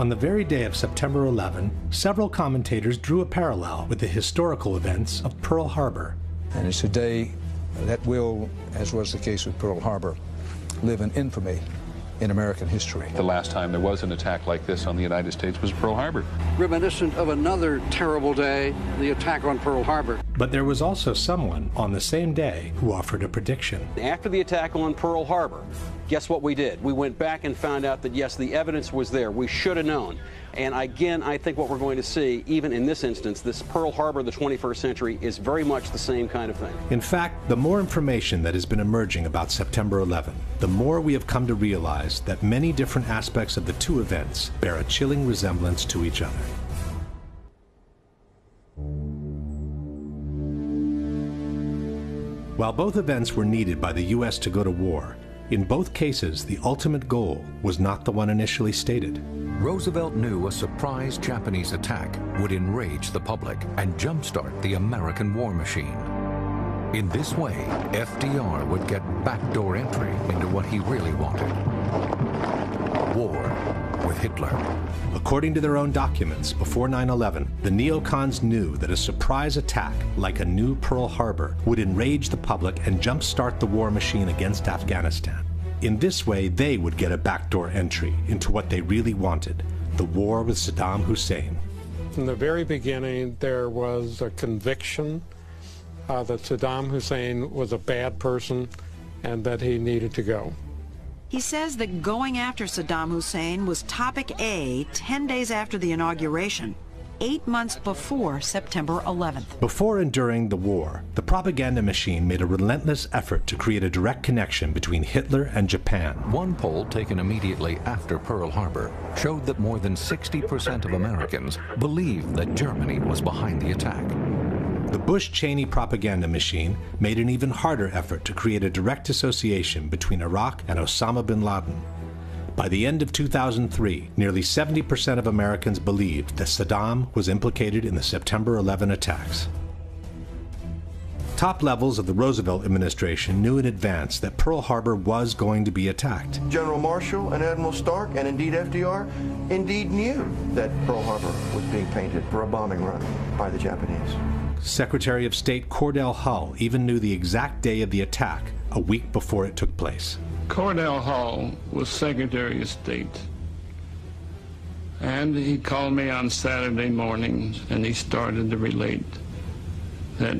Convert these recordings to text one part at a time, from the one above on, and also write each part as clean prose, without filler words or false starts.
On the very day of September 11, several commentators drew a parallel with the historical events of Pearl Harbor. And it's a day that will, as was the case with Pearl Harbor, live in infamy in American history. The last time there was an attack like this on the United States was Pearl Harbor. Reminiscent of another terrible day, the attack on Pearl Harbor. But there was also someone on the same day who offered a prediction. After the attack on Pearl Harbor, guess what we did? We went back and found out that, yes, the evidence was there. We should have known. And again, I think what we're going to see, even in this instance, this Pearl Harbor of the 21st century is very much the same kind of thing. In fact, the more information that has been emerging about September 11, the more we have come to realize that many different aspects of the two events bear a chilling resemblance to each other. While both events were needed by the U.S. to go to war, in both cases, the ultimate goal was not the one initially stated. Roosevelt knew a surprise Japanese attack would enrage the public and jumpstart the American war machine. In this way, FDR would get backdoor entry into what he really wanted: war with Hitler. According to their own documents, before 9/11, the neocons knew that a surprise attack, like a new Pearl Harbor, would enrage the public and jumpstart the war machine against Afghanistan. In this way, they would get a backdoor entry into what they really wanted: the war with Saddam Hussein. From the very beginning, there was a conviction that Saddam Hussein was a bad person and that he needed to go. He says that going after Saddam Hussein was topic A 10 days after the inauguration, 8 months before September 11th. Before and during the war, the propaganda machine made a relentless effort to create a direct connection between Hitler and Japan. One poll taken immediately after Pearl Harbor showed that more than 60% of Americans believed that Germany was behind the attack. The Bush-Cheney propaganda machine made an even harder effort to create a direct association between Iraq and Osama bin Laden. By the end of 2003, nearly 70% of Americans believed that Saddam was implicated in the September 11 attacks. Top levels of the Roosevelt administration knew in advance that Pearl Harbor was going to be attacked. General Marshall and Admiral Stark, and indeed FDR, indeed knew that Pearl Harbor was being painted for a bombing run by the Japanese. Secretary of State Cordell Hull even knew the exact day of the attack, a week before it took place. Cordell Hull was Secretary of State, and he called me on Saturday morning and he started to relate that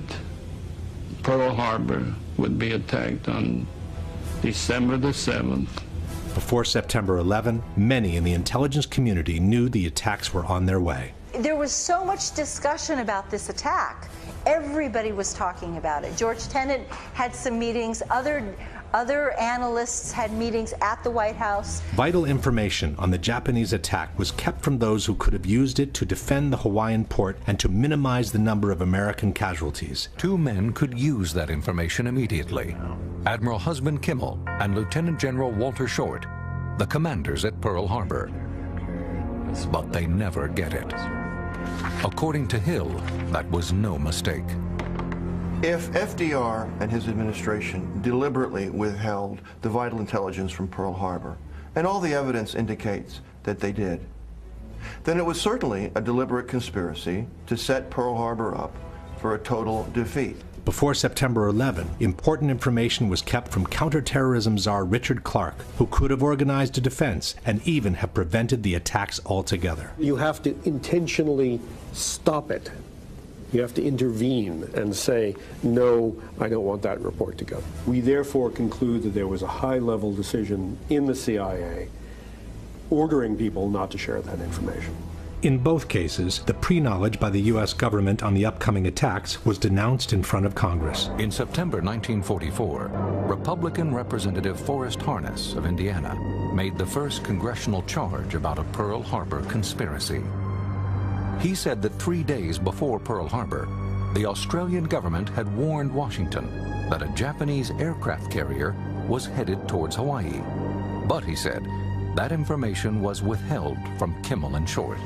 Pearl Harbor would be attacked on December the 7th. Before September 11, many in the intelligence community knew the attacks were on their way. There was so much discussion about this attack. Everybody was talking about it. George Tenet had some meetings. Other analysts had meetings at the White House. Vital information on the Japanese attack was kept from those who could have used it to defend the Hawaiian port and to minimize the number of American casualties. Two men could use that information immediately: Admiral Husband Kimmel and Lieutenant General Walter Short, the commanders at Pearl Harbor. But they never get it. According to Hill, that was no mistake. If FDR and his administration deliberately withheld the vital intelligence from Pearl Harbor, and all the evidence indicates that they did, then it was certainly a deliberate conspiracy to set Pearl Harbor up for a total defeat. Before September 11, important information was kept from counterterrorism czar Richard Clark, who could have organized a defense and even have prevented the attacks altogether. You have to intentionally stop it. You have to intervene and say, no, I don't want that report to go. We therefore conclude that there was a high-level decision in the CIA ordering people not to share that information. In both cases, the pre-knowledge by the U.S. government on the upcoming attacks was denounced in front of Congress. In September 1944, Republican Representative Forrest Harness of Indiana made the first congressional charge about a Pearl Harbor conspiracy. He said that 3 days before Pearl Harbor, the Australian government had warned Washington that a Japanese aircraft carrier was headed towards Hawaii. But, he said, that information was withheld from Kimmel and Short.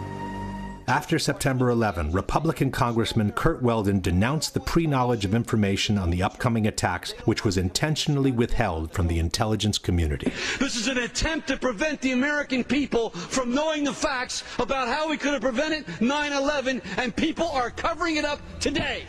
After September 11, Republican Congressman Curt Weldon denounced the pre-knowledge of information on the upcoming attacks, which was intentionally withheld from the intelligence community. This is an attempt to prevent the American people from knowing the facts about how we could have prevented 9/11, and people are covering it up today.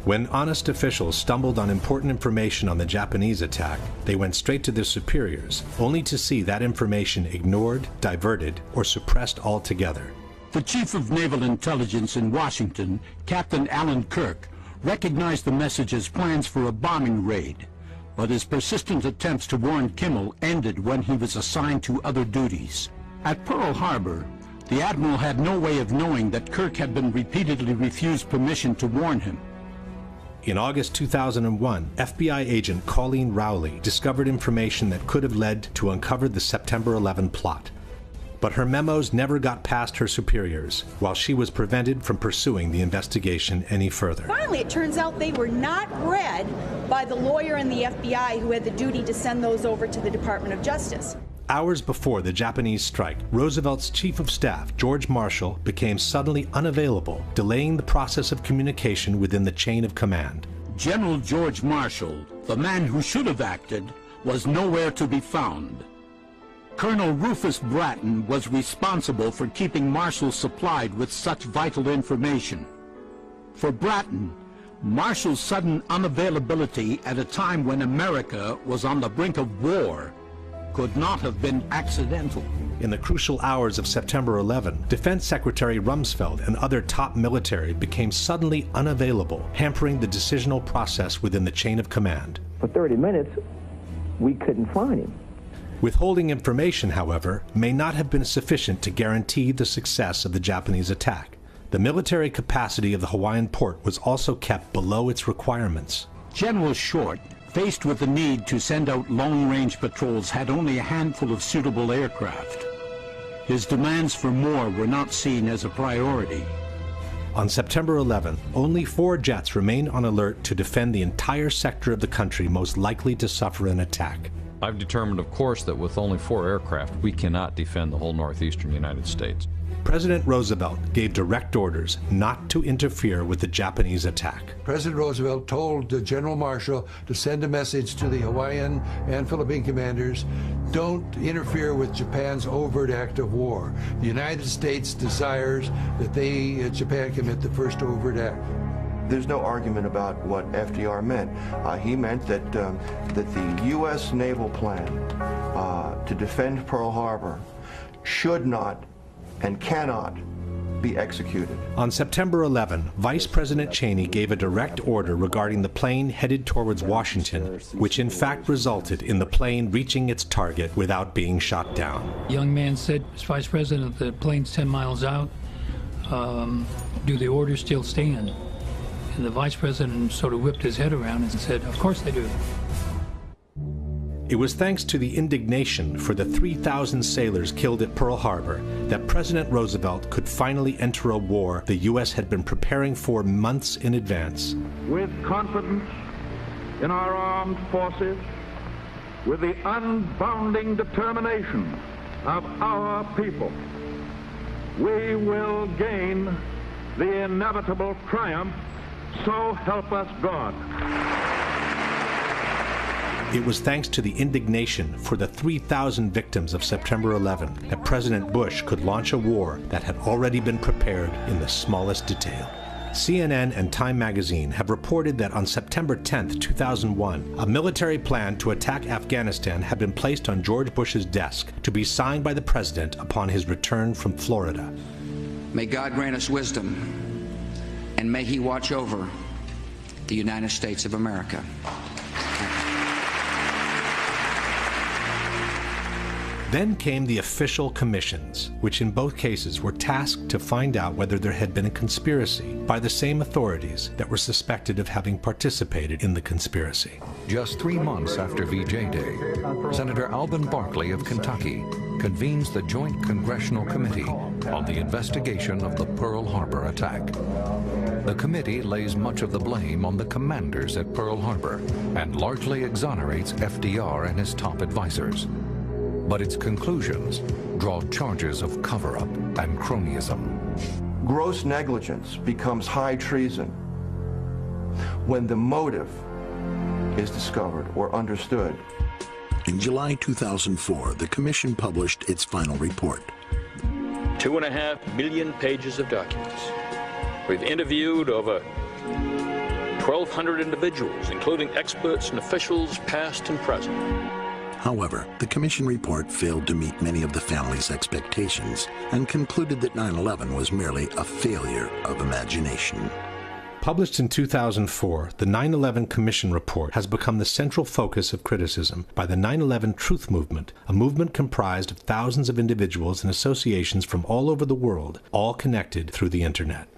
When honest officials stumbled on important information on the Japanese attack, they went straight to their superiors, only to see that information ignored, diverted, or suppressed altogether. The Chief of Naval Intelligence in Washington, Captain Alan Kirk, recognized the message as plans for a bombing raid, but his persistent attempts to warn Kimmel ended when he was assigned to other duties. At Pearl Harbor, the Admiral had no way of knowing that Kirk had been repeatedly refused permission to warn him. In August 2001, FBI agent Colleen Rowley discovered information that could have led to uncover the September 11 plot. But her memos never got past her superiors, while she was prevented from pursuing the investigation any further. Finally, it turns out they were not read by the lawyer in the FBI who had the duty to send those over to the Department of Justice. Hours before the Japanese strike, Roosevelt's chief of staff, George Marshall, became suddenly unavailable, delaying the process of communication within the chain of command. General George Marshall, the man who should have acted, was nowhere to be found. Colonel Rufus Bratton was responsible for keeping Marshall supplied with such vital information. For Bratton, Marshall's sudden unavailability at a time when America was on the brink of war could not have been accidental. In the crucial hours of September 11, Defense Secretary Rumsfeld and other top military became suddenly unavailable, hampering the decisional process within the chain of command. For 30 minutes, we couldn't find him. Withholding information, however, may not have been sufficient to guarantee the success of the Japanese attack. The military capacity of the Hawaiian port was also kept below its requirements. General Short, faced with the need to send out long-range patrols, had only a handful of suitable aircraft. His demands for more were not seen as a priority. On September 11, only 4 jets remained on alert to defend the entire sector of the country most likely to suffer an attack. I've determined, of course, that with only 4 aircraft, we cannot defend the whole northeastern United States. President Roosevelt gave direct orders not to interfere with the Japanese attack. President Roosevelt told General Marshall to send a message to the Hawaiian and Philippine commanders, don't interfere with Japan's overt act of war. The United States desires that Japan commit the first overt act. There's no argument about what FDR meant. He meant that the U.S. naval plan to defend Pearl Harbor should not and cannot be executed. On September 11, Vice President Cheney gave a direct order regarding the plane headed towards Washington, which in fact resulted in the plane reaching its target without being shot down. The young man said, Vice President, the plane's 10 miles out. Do the orders still stand? And the Vice President sort of whipped his head around and said, of course they do. It was thanks to the indignation for the 3,000 sailors killed at Pearl Harbor that President Roosevelt could finally enter a war the U.S. had been preparing for months in advance. With confidence in our armed forces, with the unbounding determination of our people, we will gain the inevitable triumph, so help us God. It was thanks to the indignation for the 3,000 victims of September 11 that President Bush could launch a war that had already been prepared in the smallest detail. CNN and Time magazine have reported that on September 10, 2001, a military plan to attack Afghanistan had been placed on George Bush's desk to be signed by the president upon his return from Florida. May God grant us wisdom, and may He watch over the United States of America. Then came the official commissions, which in both cases were tasked to find out whether there had been a conspiracy by the same authorities that were suspected of having participated in the conspiracy. Just 3 months after VJ Day, Senator Alvin Barkley of Kentucky convenes the Joint Congressional Committee on the investigation of the Pearl Harbor attack. The committee lays much of the blame on the commanders at Pearl Harbor and largely exonerates FDR and his top advisors. But its conclusions draw charges of cover-up and cronyism. gross negligence becomes high treason when the motive is discovered or understood. In July 2004, the Commission published its final report. 2.5 million pages of documents. We've interviewed over 1,200 individuals, including experts and officials past and present. However, the Commission report failed to meet many of the family's expectations and concluded that 9/11 was merely a failure of imagination. Published in 2004, the 9/11 Commission report has become the central focus of criticism by the 9/11 Truth Movement, a movement comprised of thousands of individuals and associations from all over the world, all connected through the Internet.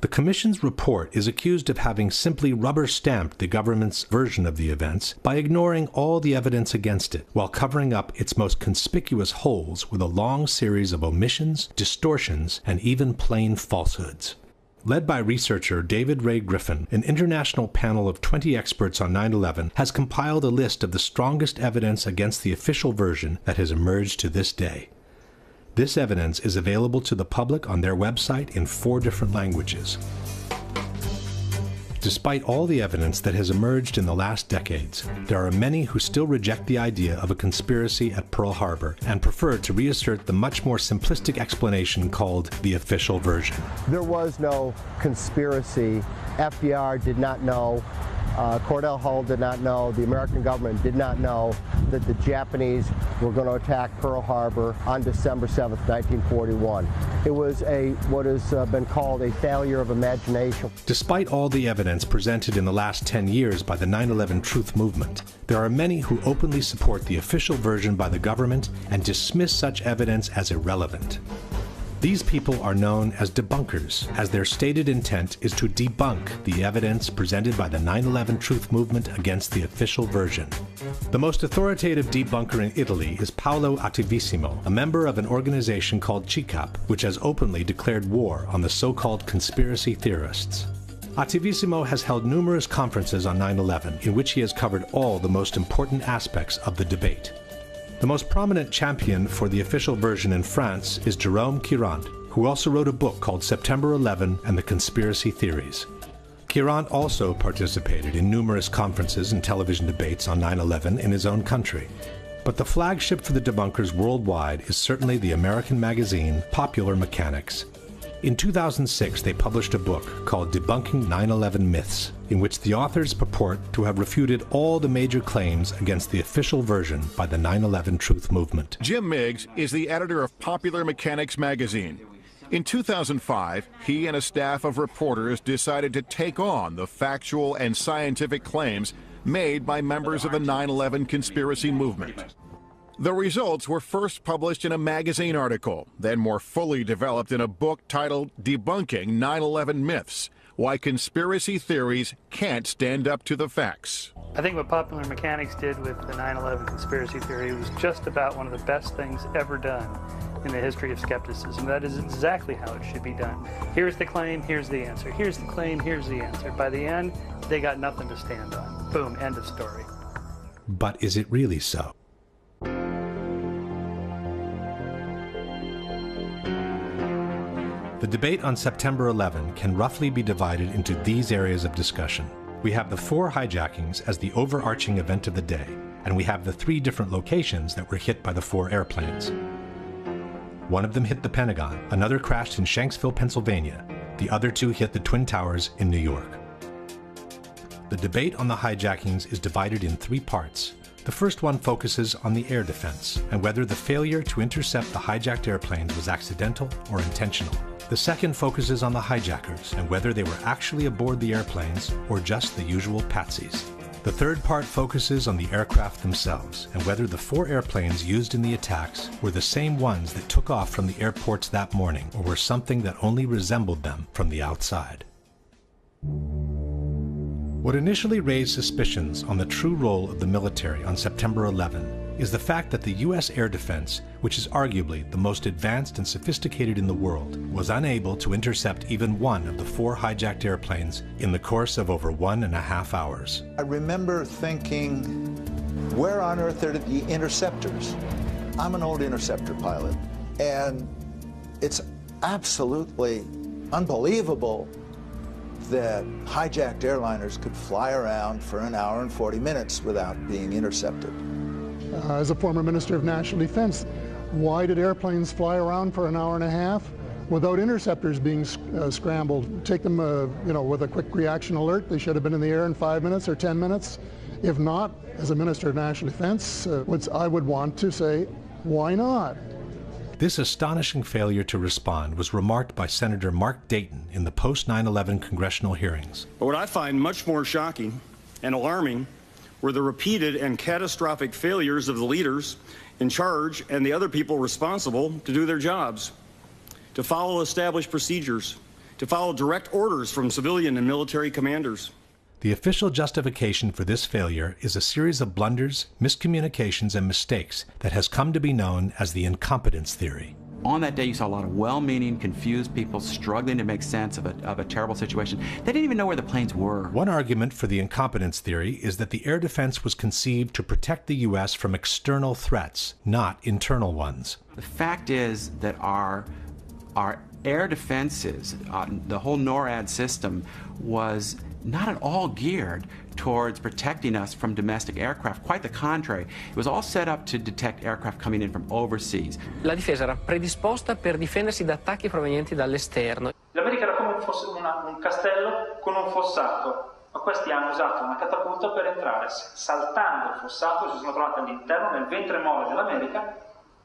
The Commission's report is accused of having simply rubber-stamped the government's version of the events by ignoring all the evidence against it, while covering up its most conspicuous holes with a long series of omissions, distortions, and even plain falsehoods. Led by researcher David Ray Griffin, an international panel of 20 experts on 9/11 has compiled a list of the strongest evidence against the official version that has emerged to this day. This evidence is available to the public on their website in 4 different languages. Despite all the evidence that has emerged in the last decades, there are many who still reject the idea of a conspiracy at Pearl Harbor and prefer to reassert the much more simplistic explanation called the official version. There was no conspiracy. FDR did not know. Cordell Hull did not know. The American government did not know that the Japanese were going to attack Pearl Harbor on December 7th, 1941. It was what has been called a failure of imagination. Despite all the evidence presented in the last 10 years by the 9/11 Truth Movement, there are many who openly support the official version by the government and dismiss such evidence as irrelevant. These people are known as debunkers, as their stated intent is to debunk the evidence presented by the 9/11 Truth Movement against the official version. The most authoritative debunker in Italy is Paolo Attivissimo, a member of an organization called CICAP, which has openly declared war on the so-called conspiracy theorists. Attivissimo has held numerous conferences on 9/11 in which he has covered all the most important aspects of the debate. The most prominent champion for the official version in France is Jérôme Quirant, who also wrote a book called September 11 and the Conspiracy Theories. Quirant also participated in numerous conferences and television debates on 9/11 in his own country. But the flagship for the debunkers worldwide is certainly the American magazine Popular Mechanics. In 2006, they published a book called Debunking 9/11 Myths, in which the authors purport to have refuted all the major claims against the official version by the 9/11 Truth Movement. Jim Miggs is the editor of Popular Mechanics magazine. In 2005, he and a staff of reporters decided to take on the factual and scientific claims made by members of the 9/11 conspiracy movement. The results were first published in a magazine article, then more fully developed in a book titled Debunking 9/11 Myths: Why Conspiracy Theories Can't Stand Up to the Facts. I think what Popular Mechanics did with the 9/11 conspiracy theory was just about one of the best things ever done in the history of skepticism. That is exactly how it should be done. Here's the claim, here's the answer. Here's the claim, here's the answer. By the end, they got nothing to stand on. Boom, end of story. But is it really so? The debate on September 11 can roughly be divided into these areas of discussion. We have the 4 hijackings as the overarching event of the day, and we have the 3 different locations that were hit by the 4 airplanes. One of them hit the Pentagon, another crashed in Shanksville, Pennsylvania. The other 2 hit the Twin Towers in New York. The debate on the hijackings is divided in 3 parts. The first one focuses on the air defense and whether the failure to intercept the hijacked airplanes was accidental or intentional. The second focuses on the hijackers and whether they were actually aboard the airplanes or just the usual patsies. The third part focuses on the aircraft themselves and whether the 4 airplanes used in the attacks were the same ones that took off from the airports that morning or were something that only resembled them from the outside. What initially raised suspicions on the true role of the military on September 11 is the fact that the U.S. air defense, which is arguably the most advanced and sophisticated in the world, was unable to intercept even one of the 4 hijacked airplanes in the course of over 1.5 hours. I remember thinking, where on earth are the interceptors? I'm an old interceptor pilot, and it's absolutely unbelievable that hijacked airliners could fly around for an hour and 40 minutes without being intercepted. As a former Minister of National Defense, why did airplanes fly around for an hour and a half without interceptors being scrambled? Take them, with a quick reaction alert. They should have been in the air in 5 minutes or 10 minutes. If not, as a Minister of National Defense, I would want to say, why not? This astonishing failure to respond was remarked by Senator Mark Dayton in the post-9/11 congressional hearings. But what I find much more shocking and alarming were the repeated and catastrophic failures of the leaders in charge and the other people responsible to do their jobs, to follow established procedures, to follow direct orders from civilian and military commanders. The official justification for this failure is a series of blunders, miscommunications, and mistakes that has come to be known as the incompetence theory. On that day, you saw a lot of well-meaning, confused people struggling to make sense of a terrible situation. They didn't even know where the planes were. One argument for the incompetence theory is that the air defense was conceived to protect the U.S. from external threats, not internal ones. The fact is that our air defenses, the whole NORAD system, was not at all geared towards protecting us from domestic aircraft. Quite the contrary. It was all set up to detect aircraft coming in from overseas. La difesa era predisposta per difendersi da attacchi provenienti dall'esterno. L'America era come fosse un castello con un fossato, ma questi hanno usato una catapulta per entrare. Saltando il fossato si sono trovati all'interno, nel ventre mole dell'America,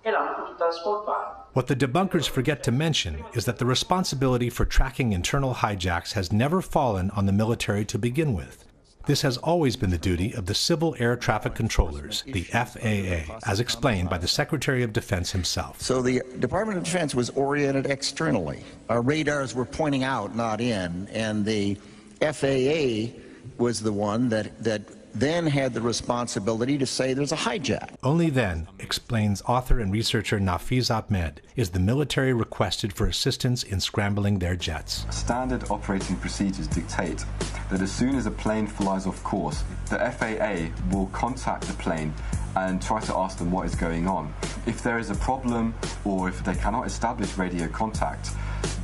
e l'hanno potuta spolpare. What the debunkers forget to mention is that the responsibility for tracking internal hijacks has never fallen on the military to begin with. This has always been the duty of the Civil Air Traffic Controllers, the FAA, as explained by the Secretary of Defense himself. So the Department of Defense was oriented externally. Our radars were pointing out, not in, and the FAA was the one that then had the responsibility to say there's a hijack. Only then, explains author and researcher Nafiz Ahmed, is the military requested for assistance in scrambling their jets. Standard operating procedures dictate that as soon as a plane flies off course, the FAA will contact the plane and try to ask them what is going on. If there is a problem or if they cannot establish radio contact,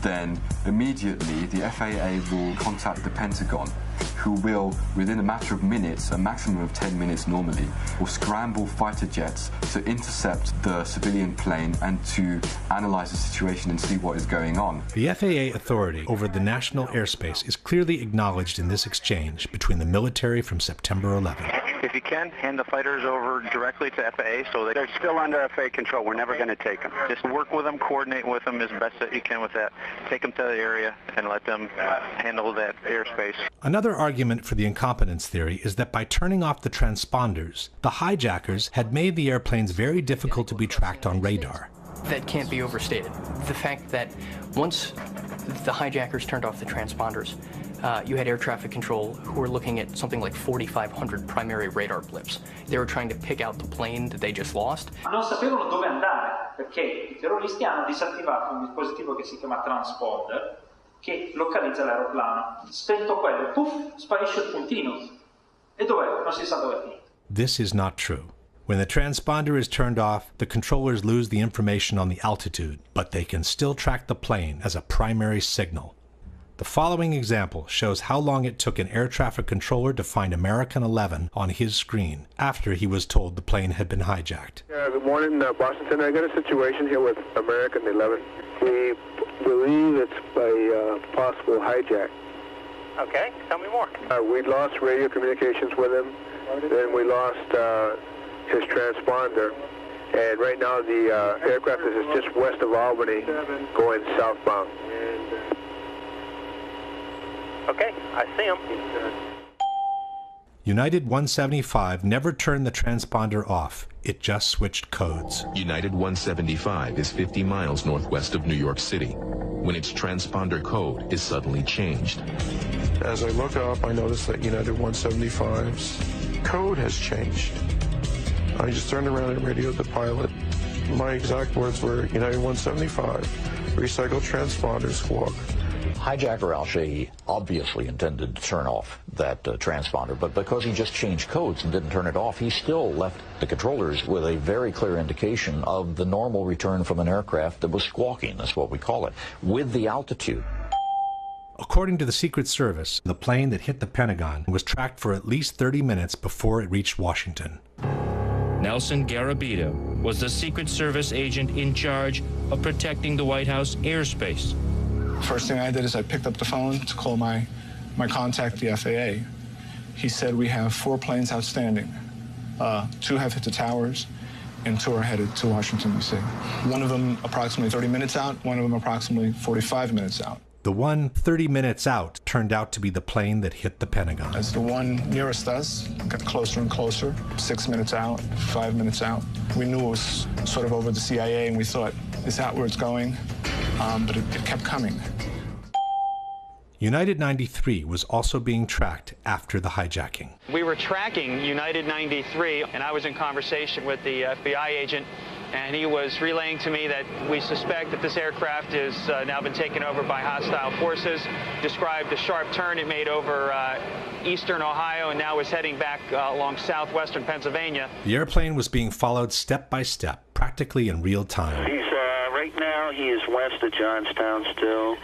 then immediately the FAA will contact the Pentagon, who will, within a matter of minutes, a maximum of 10 minutes normally, will scramble fighter jets to intercept the civilian plane and to analyze the situation and see what is going on. The FAA authority over the national airspace is clearly acknowledged in this exchange between the military from September 11. If you can, hand the fighters over directly to FAA so they're still under FAA control. We're never going to take them. Just work with them, coordinate with them as best that you can with that. Take them to the area and let them handle that airspace. Another argument for the incompetence theory is that by turning off the transponders, the hijackers had made the airplanes very difficult to be tracked on radar. That can't be overstated. The fact that once the hijackers turned off the transponders, you had air traffic control who were looking at something like 4,500 primary radar blips. They were trying to pick out the plane that they just lost. Non sapevano dove andare perché i terroristi hanno disattivato un dispositivo che si chiama transponder che localizza l'aeroplano. Spento quello, puff, sparisce il puntino. E dov'è? Non si sa dove è finito. This is not true. When the transponder is turned off, the controllers lose the information on the altitude, but they can still track the plane as a primary signal. The following example shows how long it took an air traffic controller to find American 11 on his screen after he was told the plane had been hijacked. Good morning, Washington. I got a situation here with American 11. We believe it's a possible hijack. Okay, tell me more. We lost radio communications with him. Then we lost his transponder. And right now the aircraft is just west of Albany going southbound. Okay, I see him. United 175 never turned the transponder off. It just switched codes. United 175 is 50 miles northwest of New York City when its transponder code is suddenly changed. As I look up, I notice that United 175's code has changed. I just turned around and radioed the pilot. My exact words were, United 175, recycle transponder squawk. Hijacker Al-Shehhi obviously intended to turn off that transponder, but because he just changed codes and didn't turn it off, he still left the controllers with a very clear indication of the normal return from an aircraft that was squawking, that's what we call it, with the altitude. According to the Secret Service, the plane that hit the Pentagon was tracked for at least 30 minutes before it reached Washington. Nelson Garabito was the Secret Service agent in charge of protecting the White House airspace. First thing I did is I picked up the phone to call my contact, the FAA. He said we have 4 planes outstanding. 2 have hit the towers, and 2 are headed to Washington, D.C. One of them approximately 30 minutes out, one of them approximately 45 minutes out. The one 30 minutes out turned out to be the plane that hit the Pentagon. As the one nearest us got closer and closer, 6 minutes out, 5 minutes out, we knew it was sort of over the CIA, and we thought, is that where it's going? But it kept coming. United 93 was also being tracked after the hijacking. We were tracking United 93, and I was in conversation with the FBI agent, and he was relaying to me that we suspect that this aircraft has now been taken over by hostile forces, described the sharp turn it made over eastern Ohio, and now is heading back along southwestern Pennsylvania. The airplane was being followed step by step, practically in real time. Right now, he is west of Johnstown still,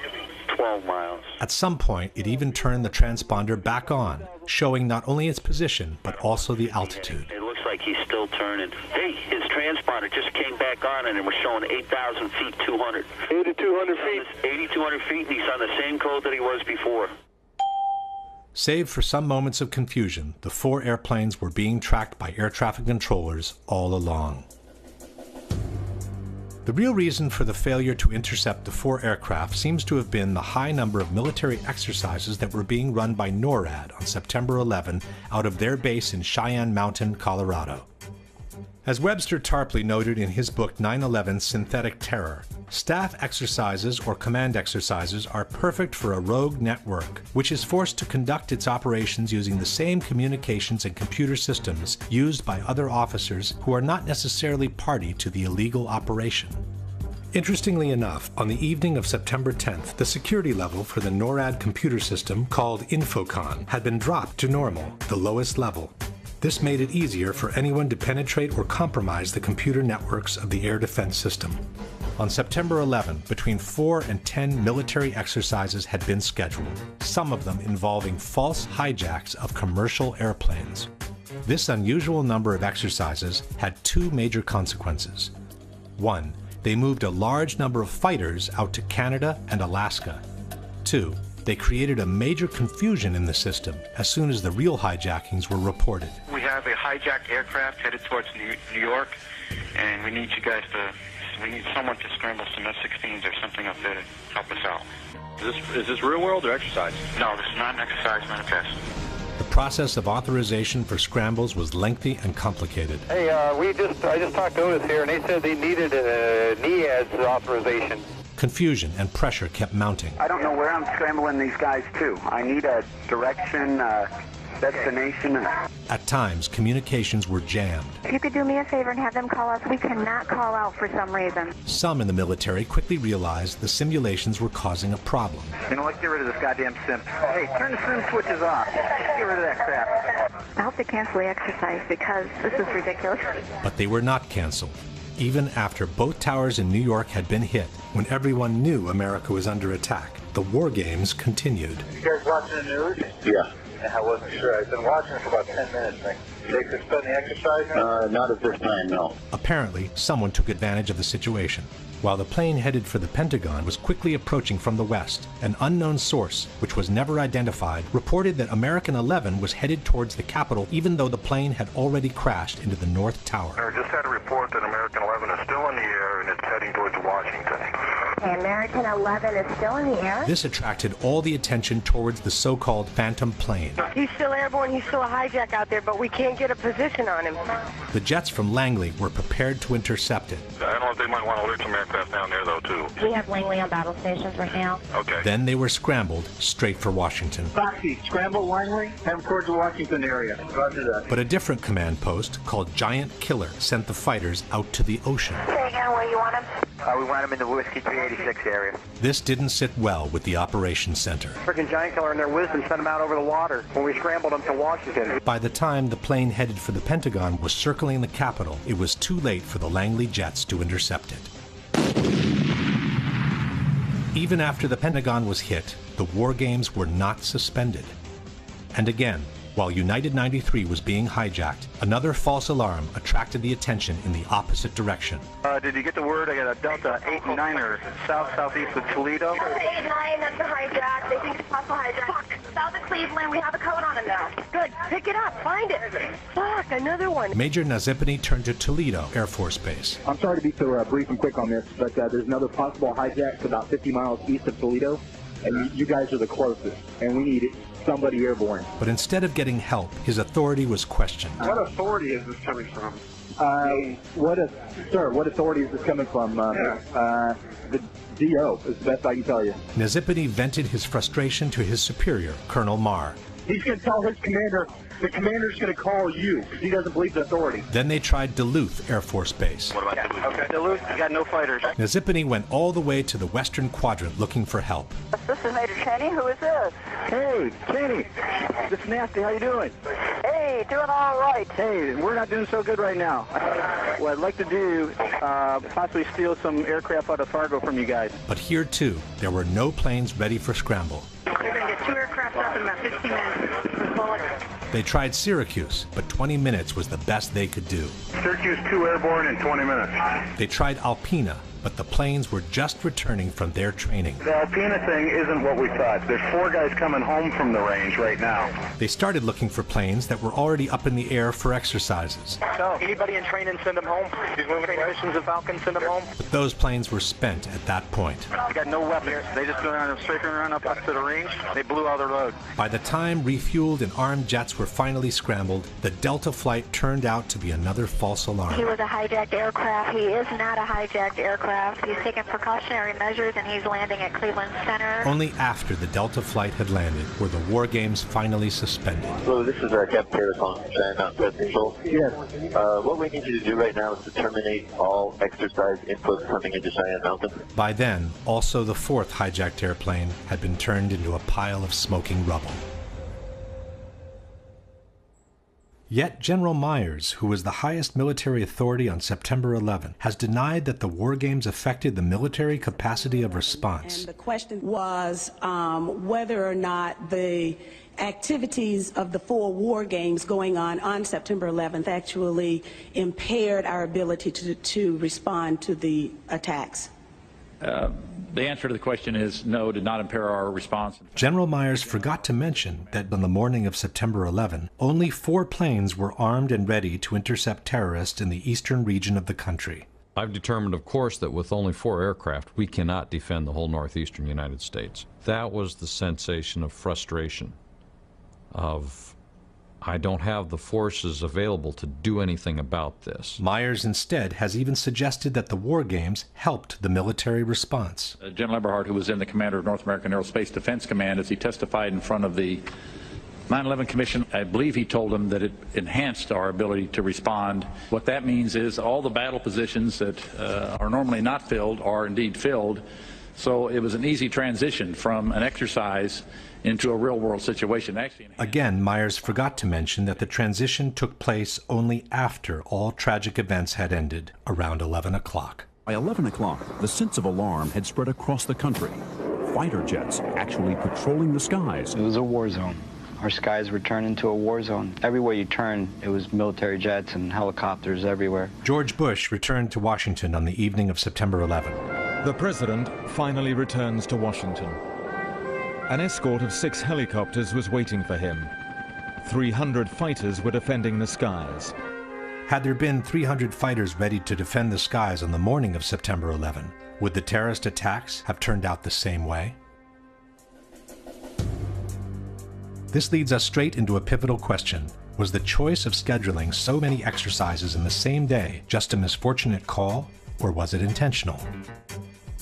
12 miles. At some point, it even turned the transponder back on, showing not only its position, but also the altitude. It looks like he's still turning. Hey, his transponder just came back on and it was showing 8,000 feet, 200. 8,200 feet? 8,200 feet, and he's on the same code that he was before. Save for some moments of confusion, the 4 airplanes were being tracked by air traffic controllers all along. The real reason for the failure to intercept the 4 aircraft seems to have been the high number of military exercises that were being run by NORAD on September 11 out of their base in Cheyenne Mountain, Colorado. As Webster Tarpley noted in his book 9/11 Synthetic Terror, staff exercises or command exercises are perfect for a rogue network, which is forced to conduct its operations using the same communications and computer systems used by other officers who are not necessarily party to the illegal operation. Interestingly enough, on the evening of September 10th, the security level for the NORAD computer system called Infocon had been dropped to normal, the lowest level. This made it easier for anyone to penetrate or compromise the computer networks of the air defense system. On September 11, between 4 and 10 military exercises had been scheduled, some of them involving false hijacks of commercial airplanes. This unusual number of exercises had 2 major consequences. 1, they moved a large number of fighters out to Canada and Alaska. 2, they created a major confusion in the system as soon as the real hijackings were reported. We have a hijacked aircraft headed towards New York, and we need someone to scramble some F-16s or something up there to help us out. Is this real world or exercise? No, this is not an exercise manifest. The process of authorization for scrambles was lengthy and complicated. Hey, I just talked to Otis here, and they said they needed a NEADS authorization. Confusion and pressure kept mounting. I don't know where I'm scrambling these guys to. I need a direction, destination. At times, communications were jammed. If you could do me a favor and have them call us, we cannot call out for some reason. Some in the military quickly realized the simulations were causing a problem. You know, let's get rid of this goddamn sim. Hey, turn the sim switches off. Get rid of that crap. I hope they cancel the exercise because this is ridiculous. But they were not canceled. Even after both towers in New York had been hit, when everyone knew America was under attack, the war games continued. You guys watching the news? Yeah. I wasn't sure. I've been watching it for about 10 minutes. They suspend the exercise now? Not at this time, no. Apparently, someone took advantage of the situation. While the plane headed for the Pentagon was quickly approaching from the west, an unknown source, which was never identified, reported that American 11 was headed towards the Capitol even though the plane had already crashed into the North Tower. I just had a report that American 11 is still in the air and it's heading towards Washington. American 11 is still in the air? This attracted all the attention towards the so-called Phantom plane. He's still airborne, he's still a hijack out there, but we can't get a position on him. The jets from Langley were prepared to intercept it. I don't know if they might want to alert some aircraft down there, though, too. We have Langley on battle stations right now. Okay. Then they were scrambled straight for Washington. Foxy, scramble Langley, head towards the Washington area. Roger that. But a different command post, called Giant Killer, sent the fighters out to the ocean. Say again where you want him? We want him in the Whiskey 386 area. This didn't sit well with the operations center. Freaking Giant Killer and their wisdom sent him out over the water when we scrambled him to Washington. By the time the plane headed for the Pentagon was circling the Capitol, it was too late for the Langley jets to intercept it. Even after the Pentagon was hit, the war games were not suspended. And again, while United 93 was being hijacked, another false alarm attracted the attention in the opposite direction. Did you get the word? I got a Delta 89er southeast of Toledo. Delta 89, that's the hijack. They think it's possible hijack. Fuck. South of Cleveland, we have a code on him now. Good. Pick it up. Find it. Fuck, another one. Major Nazipany turned to Toledo Air Force Base. I'm sorry to be so brief and quick on this, but there's another possible hijack about 50 miles east of Toledo, and you guys are the closest, and we need somebody airborne. But instead of getting help, his authority was questioned. What authority is this coming from? What authority is this coming from? The DO is the best I can tell you. Nazipany vented his frustration to his superior, Colonel Marr. He's going to tell his commander, the commander's going to call you, because he doesn't believe the authority. Then they tried Duluth Air Force Base. What about Duluth? Okay, Duluth, you got no fighters. Nazipany went all the way to the western quadrant looking for help. This is Major Cheney. Who is this? Hey, Kenny. This is Nasty. How you doing? Hey, doing all right. Hey, we're not doing so good right now. What I'd like to do, possibly steal some aircraft out of Fargo from you guys. But here, too, there were no planes ready for scramble. You're going to get 2 aircraft up in about 15 minutes. They tried Syracuse, but 20 minutes was the best they could do. Syracuse 2 airborne in 20 minutes. They tried Alpena, but the planes were just returning from their training. The Alpena thing isn't what we thought. There's 4 guys coming home from the range right now. They started looking for planes that were already up in the air for exercises. So, anybody in training, send them home. These moving missions of Falcon, send them home. But those planes were spent at that point. They got no weapons. They just went on a straight run up to the range. They blew all their load. By the time refueled and armed jets were finally scrambled, the Delta flight turned out to be another false alarm. He was a hijacked aircraft. He is not a hijacked aircraft. He's taking precautionary measures, and he's landing at Cleveland Center. Only after the Delta flight had landed were the war games finally suspended. So this is Captain Taylor calling from China Mountain Control. Yes. What we need you to do right now is to terminate all exercise inputs coming into Cheyenne Mountain. By then, also the 4th hijacked airplane had been turned into a pile of smoking rubble. Yet General Myers, who was the highest military authority on September 11, has denied that the war games affected the military capacity of response. And the question was whether or not the activities of the 4 war games going on September 11th actually impaired our ability to respond to the attacks. The answer to the question is no, did not impair our response. General Myers forgot to mention that on the morning of September 11, only 4 planes were armed and ready to intercept terrorists in the eastern region of the country. I've determined, of course, that with only 4 aircraft, we cannot defend the whole northeastern United States. That was the sensation of frustration, of I don't have the forces available to do anything about this. Myers instead has even suggested that the war games helped the military response. General Eberhart, who was then the commander of North American Aerospace Defense Command, as he testified in front of the 9/11 Commission, I believe he told them that it enhanced our ability to respond. What that means is all the battle positions that are normally not filled are indeed filled. So it was an easy transition from an exercise into a real-world situation. Again, Myers forgot to mention that the transition took place only after all tragic events had ended, around 11 o'clock. By 11 o'clock, the sense of alarm had spread across the country. Fighter jets actually patrolling the skies. It was a war zone. Our skies were turned into a war zone. Everywhere you turn, it was military jets and helicopters everywhere. George Bush returned to Washington on the evening of September 11. The president finally returns to Washington. An escort of 6 helicopters was waiting for him. 300 fighters were defending the skies. Had there been 300 fighters ready to defend the skies on the morning of September 11, would the terrorist attacks have turned out the same way? This leads us straight into a pivotal question. Was the choice of scheduling so many exercises in the same day just a misfortunate call, or was it intentional?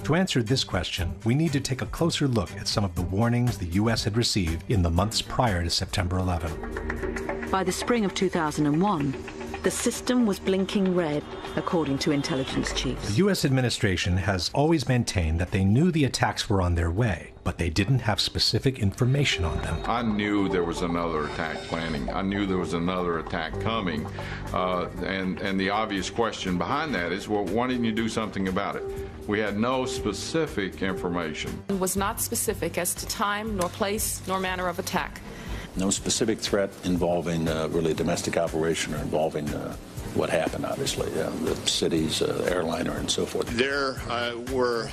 To answer this question, we need to take a closer look at some of the warnings the U.S. had received in the months prior to September 11. By the spring of 2001, The system was blinking red, according to intelligence chiefs. The U.S. administration has always maintained that they knew the attacks were on their way, but they didn't have specific information on them. I knew there was another attack planning. I knew there was another attack coming. And the obvious question behind that is, well, why didn't you do something about it? We had no specific information. It was not specific as to time, nor place, nor manner of attack. No specific threat involving really a domestic operation or involving what happened, obviously, the city's airliner and so forth. There were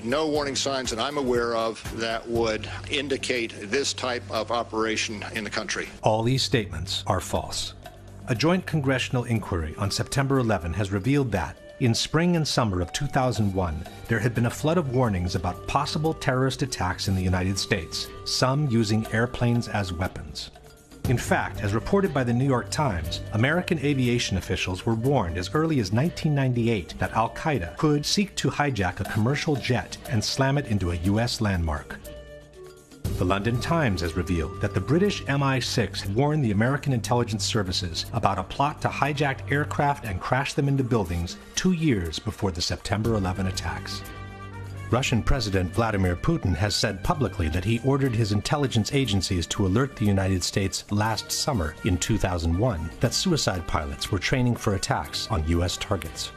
no warning signs that I'm aware of that would indicate this type of operation in the country. All these statements are false. A joint congressional inquiry on September 11 has revealed that in spring and summer of 2001, there had been a flood of warnings about possible terrorist attacks in the United States, some using airplanes as weapons. In fact, as reported by the New York Times, American aviation officials were warned as early as 1998 that Al-Qaeda could seek to hijack a commercial jet and slam it into a U.S. landmark. The London Times has revealed that the British MI6 had warned the American intelligence services about a plot to hijack aircraft and crash them into buildings 2 years before the September 11 attacks. Russian President Vladimir Putin has said publicly that he ordered his intelligence agencies to alert the United States last summer in 2001 that suicide pilots were training for attacks on U.S. targets.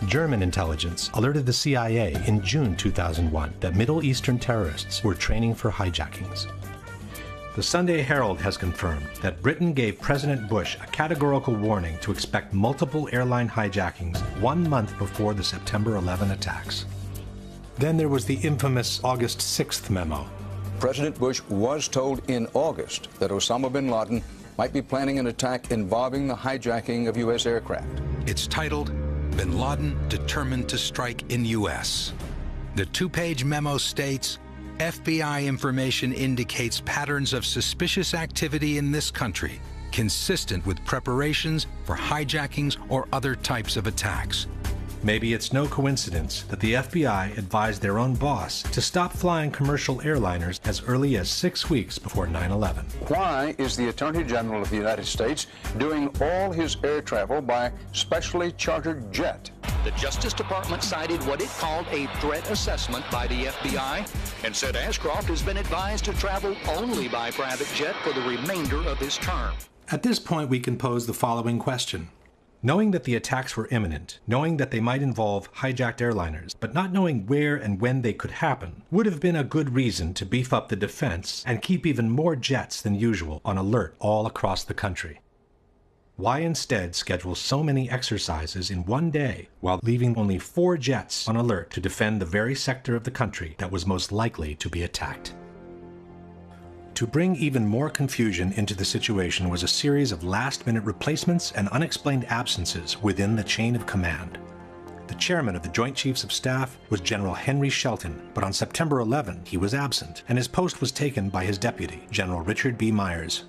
German intelligence alerted the CIA in June 2001 that Middle Eastern terrorists were training for hijackings. The Sunday Herald has confirmed that Britain gave President Bush a categorical warning to expect multiple airline hijackings 1 month before the September 11 attacks. Then there was the infamous August 6th memo. President Bush was told in August that Osama bin Laden might be planning an attack involving the hijacking of U.S. aircraft. It's titled, Bin Laden Determined to Strike in U.S. The 2-page memo states, FBI information indicates patterns of suspicious activity in this country, consistent with preparations for hijackings or other types of attacks. Maybe it's no coincidence that the FBI advised their own boss to stop flying commercial airliners as early as 6 weeks before 9/11. Why is the Attorney General of the United States doing all his air travel by specially chartered jet? The Justice Department cited what it called a threat assessment by the FBI and said Ashcroft has been advised to travel only by private jet for the remainder of his term. At this point, we can pose the following question. Knowing that the attacks were imminent, knowing that they might involve hijacked airliners, but not knowing where and when they could happen, would have been a good reason to beef up the defense and keep even more jets than usual on alert all across the country. Why instead schedule so many exercises in one day while leaving only 4 jets on alert to defend the very sector of the country that was most likely to be attacked? To bring even more confusion into the situation was a series of last-minute replacements and unexplained absences within the chain of command. The chairman of the Joint Chiefs of Staff was General Henry Shelton, but on September 11 he was absent, and his post was taken by his deputy, General Richard B. Myers.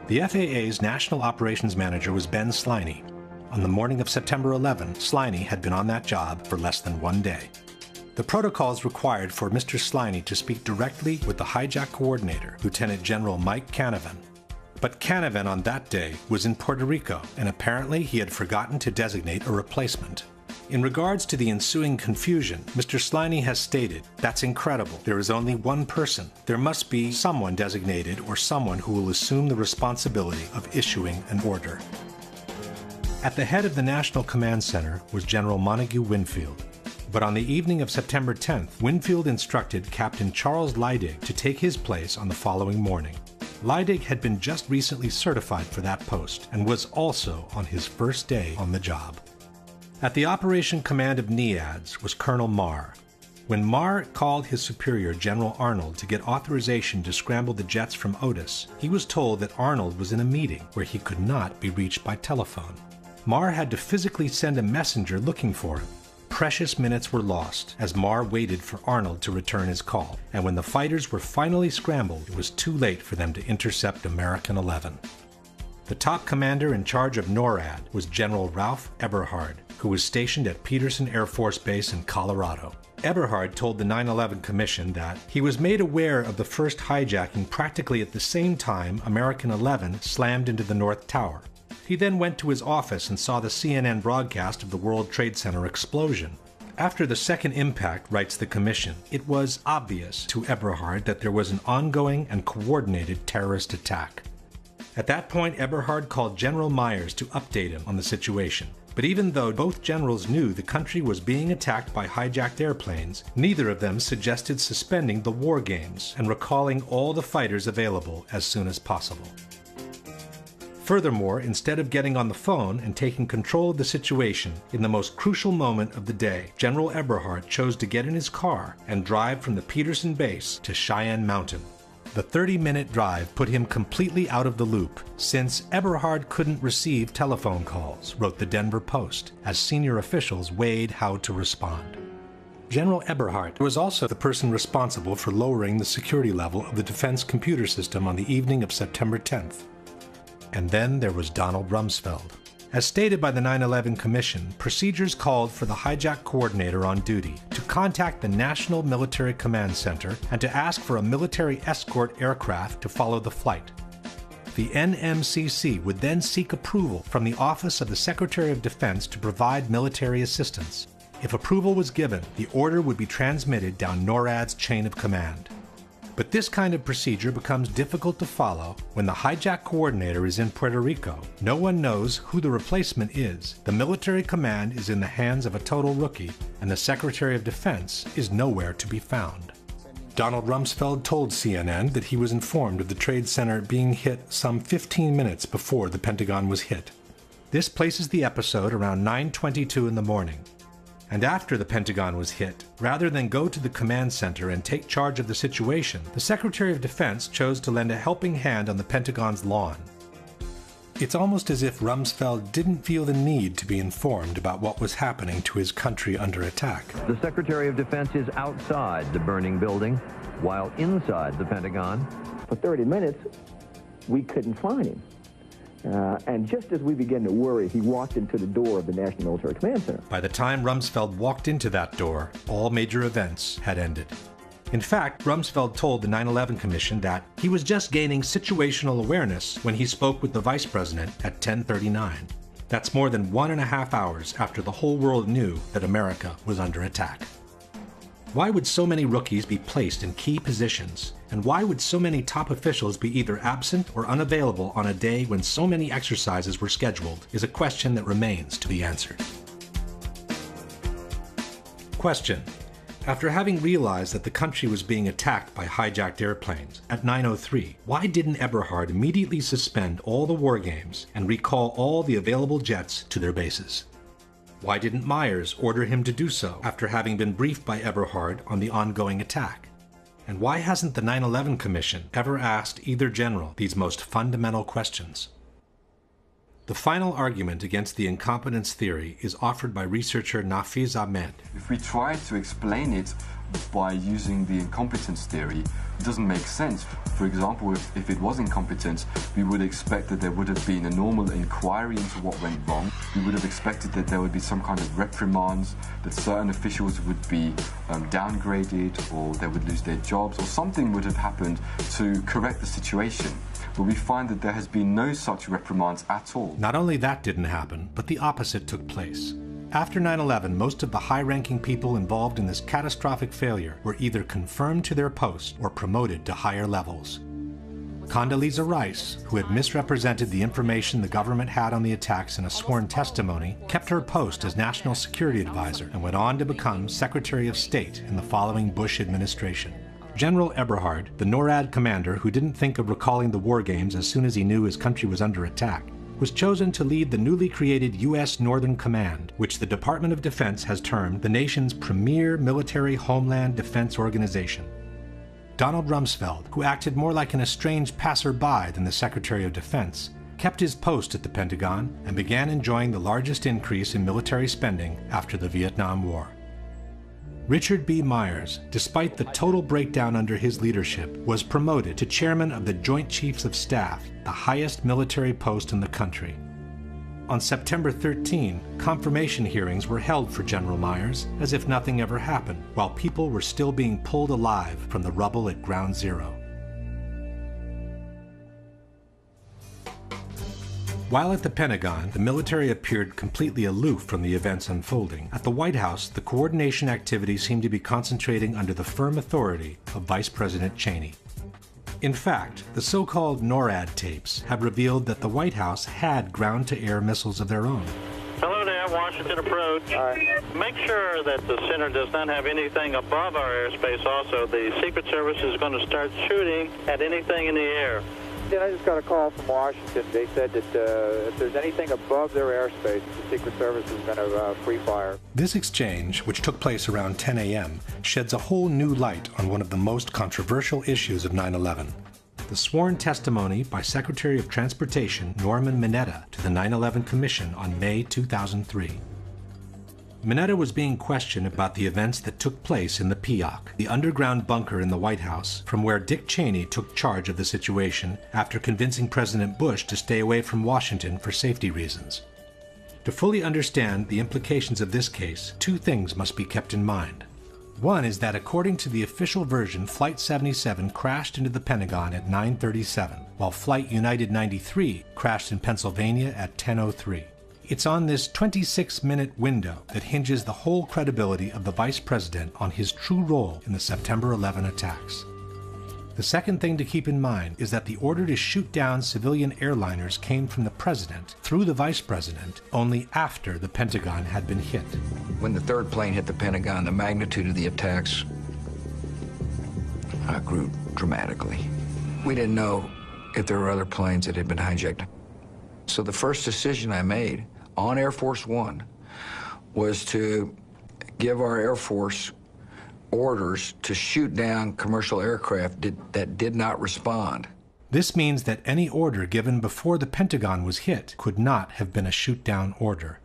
The FAA's National Operations Manager was Ben Sliney. On the morning of September 11, Sliney had been on that job for less than 1 day. The protocols required for Mr. Sliney to speak directly with the hijack coordinator, Lieutenant General Mike Canavan. But Canavan on that day was in Puerto Rico, and apparently he had forgotten to designate a replacement. In regards to the ensuing confusion, Mr. Sliney has stated, "That's incredible. There is only one person. There must be someone designated or someone who will assume the responsibility of issuing an order." At the head of the National Command Center was General Montague Winfield. But on the evening of September 10th, Winfield instructed Captain Charles Leidig to take his place on the following morning. Leidig had been just recently certified for that post and was also on his first day on the job. At the operation command of NEADS was Colonel Marr. When Marr called his superior, General Arnold, to get authorization to scramble the jets from Otis, he was told that Arnold was in a meeting where he could not be reached by telephone. Marr had to physically send a messenger looking for him. Precious minutes were lost as Marr waited for Arnold to return his call, and when the fighters were finally scrambled, it was too late for them to intercept American 11. The top commander in charge of NORAD was General Ralph Eberhard, who was stationed at Peterson Air Force Base in Colorado. Eberhard told the 9/11 Commission that he was made aware of the first hijacking practically at the same time American 11 slammed into the North Tower. He then went to his office and saw the CNN broadcast of the World Trade Center explosion. After the second impact, writes the commission, it was obvious to Eberhard that there was an ongoing and coordinated terrorist attack. At that point, Eberhard called General Myers to update him on the situation. But even though both generals knew the country was being attacked by hijacked airplanes, neither of them suggested suspending the war games and recalling all the fighters available as soon as possible. Furthermore, instead of getting on the phone and taking control of the situation in the most crucial moment of the day, General Eberhard chose to get in his car and drive from the Peterson base to Cheyenne Mountain. The 30-minute drive put him completely out of the loop, since Eberhard couldn't receive telephone calls, wrote the Denver Post, as senior officials weighed how to respond. General Eberhard was also the person responsible for lowering the security level of the defense computer system on the evening of September 10th. And then there was Donald Rumsfeld. As stated by the 9/11 Commission, procedures called for the hijack coordinator on duty to contact the National Military Command Center and to ask for a military escort aircraft to follow the flight. The NMCC would then seek approval from the Office of the Secretary of Defense to provide military assistance. If approval was given, the order would be transmitted down NORAD's chain of command. But this kind of procedure becomes difficult to follow when the hijack coordinator is in Puerto Rico. No one knows who the replacement is. The military command is in the hands of a total rookie, and the Secretary of Defense is nowhere to be found. Donald Rumsfeld told CNN that he was informed of the Trade Center being hit some 15 minutes before the Pentagon was hit. This places the episode around 9:22 in the morning. And after the Pentagon was hit, rather than go to the command center and take charge of the situation, the Secretary of Defense chose to lend a helping hand on the Pentagon's lawn. It's almost as if Rumsfeld didn't feel the need to be informed about what was happening to his country under attack. The Secretary of Defense is outside the burning building, while inside the Pentagon. For 30 minutes, we couldn't find him. And just as we began to worry, he walked into the door of the National Military Command Center. By the time Rumsfeld walked into that door, all major events had ended. In fact, Rumsfeld told the 9/11 Commission that he was just gaining situational awareness when he spoke with the Vice President at 10:39. That's more than 1.5 hours after the whole world knew that America was under attack. Why would so many rookies be placed in key positions? And why would so many top officials be either absent or unavailable on a day when so many exercises were scheduled is a question that remains to be answered. Question. After having realized that the country was being attacked by hijacked airplanes at 9:03, why didn't Eberhard immediately suspend all the war games and recall all the available jets to their bases? Why didn't Myers order him to do so after having been briefed by Eberhard on the ongoing attack? And why hasn't the 9/11 Commission ever asked either general these most fundamental questions? The final argument against the incompetence theory is offered by researcher Nafiz Ahmed. If we try to explain it by using the incompetence theory, it doesn't make sense. For example, if it was incompetence, we would expect that there would have been a normal inquiry into what went wrong. We would have expected that there would be some kind of reprimands, that certain officials would be downgraded, or they would lose their jobs, or something would have happened to correct the situation. But we find that there has been no such reprimands at all. Not only that didn't happen, but the opposite took place. After 9/11, most of the high-ranking people involved in this catastrophic failure were either confirmed to their posts or promoted to higher levels. Condoleezza Rice, who had misrepresented the information the government had on the attacks in a sworn testimony, kept her post as National Security Advisor and went on to become Secretary of State in the following Bush administration. General Eberhard, the NORAD commander who didn't think of recalling the war games as soon as he knew his country was under attack, was chosen to lead the newly created U.S. Northern Command, which the Department of Defense has termed the nation's premier military homeland defense organization. Donald Rumsfeld, who acted more like an estranged passerby than the Secretary of Defense, kept his post at the Pentagon and began enjoying the largest increase in military spending after the Vietnam War. Richard B. Myers, despite the total breakdown under his leadership, was promoted to chairman of the Joint Chiefs of Staff, the highest military post in the country. On September 13, confirmation hearings were held for General Myers as if nothing ever happened, while people were still being pulled alive from the rubble at Ground Zero. While at the Pentagon, the military appeared completely aloof from the events unfolding. At the White House, the coordination activities seemed to be concentrating under the firm authority of Vice President Cheney. In fact, the so-called NORAD tapes have revealed that the White House had ground-to-air missiles of their own. Hello there, Washington approach. Make sure that the center does not have anything above our airspace also. The Secret Service is going to start shooting at anything in the air. I just got a call from Washington. They said that if there's anything above their airspace, the Secret Service is going to free fire. This exchange, which took place around 10 a.m., sheds a whole new light on one of the most controversial issues of 9/11. The sworn testimony by Secretary of Transportation Norman Mineta to the 9/11 Commission on May 2003. Mineta was being questioned about the events that took place in the PIAC, the underground bunker in the White House, from where Dick Cheney took charge of the situation after convincing President Bush to stay away from Washington for safety reasons. To fully understand the implications of this case, two things must be kept in mind. One is that according to the official version, Flight 77 crashed into the Pentagon at 9:37, while Flight United 93 crashed in Pennsylvania at 10:03. It's on this 26-minute window that hinges the whole credibility of the Vice President on his true role in the September 11 attacks. The second thing to keep in mind is that the order to shoot down civilian airliners came from the President through the Vice President only after the Pentagon had been hit. When the third plane hit the Pentagon, the magnitude of the attacks grew dramatically. We didn't know if there were other planes that had been hijacked. So the first decision I made on Air Force One was to give our Air Force orders to shoot down commercial aircraft that did not respond. This means that any order given before the Pentagon was hit could not have been a shoot-down order.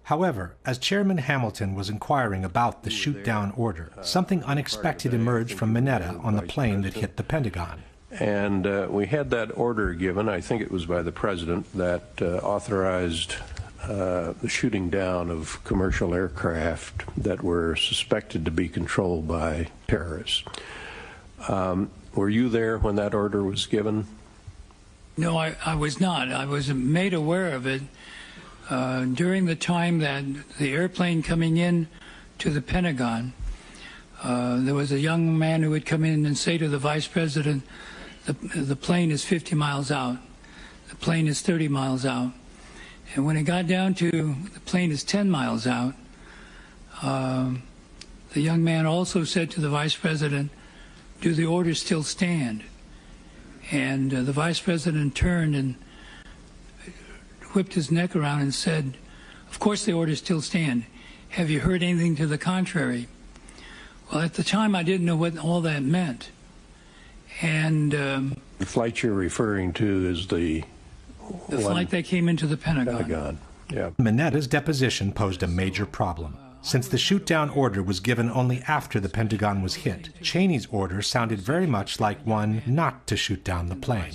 However, as Chairman Hamilton was inquiring about the shoot-down order, something unexpected emerged from Mineta on the plane that hit the Pentagon. And we had that order given, I think it was by the President, that authorized the shooting down of commercial aircraft that were suspected to be controlled by terrorists. Were you there when that order was given? No, I was not. I was made aware of it during the time that the airplane coming in to the Pentagon, there was a young man who would come in and say to the Vice President, the plane is 50 miles out, the plane is 30 miles out. And when it got down to the plane is 10 miles out, the young man also said to the Vice President, do the orders still stand? And the Vice President turned and whipped his neck around and said, of course the orders still stand. Have you heard anything to the contrary? Well, at the time I didn't know what all that meant. And the flight you're referring to is the flight that came into the Pentagon. Yeah. Mineta's deposition posed a major problem. Since the shoot-down order was given only after the Pentagon was hit, Cheney's order sounded very much like one not to shoot down the plane.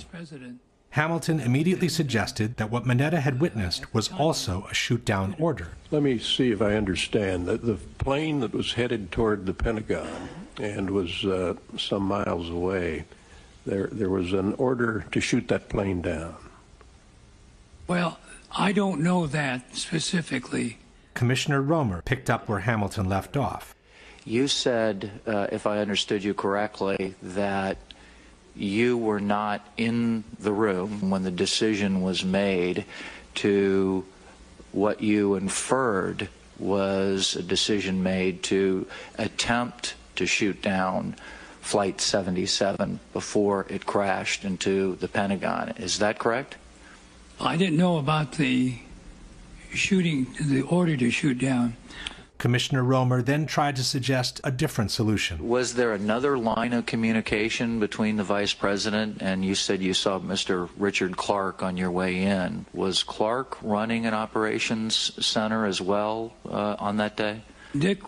Hamilton immediately suggested that what Mineta had witnessed was also a shoot-down order. Let me see if I understand. The plane that was headed toward the Pentagon and was some miles away, there was an order to shoot that plane down. Well, I don't know that specifically. Commissioner Romer picked up where Hamilton left off. You said, if I understood you correctly, that you were not in the room when the decision was made to what you inferred was a decision made to attempt to shoot down Flight 77 before it crashed into the Pentagon. Is that correct? I didn't know about the shooting, the order to shoot down. Commissioner Romer then tried to suggest a different solution. Was there another line of communication between the Vice President and you said you saw Mr. Richard Clark on your way in? Was Clark running an operations center as well on that day? Dick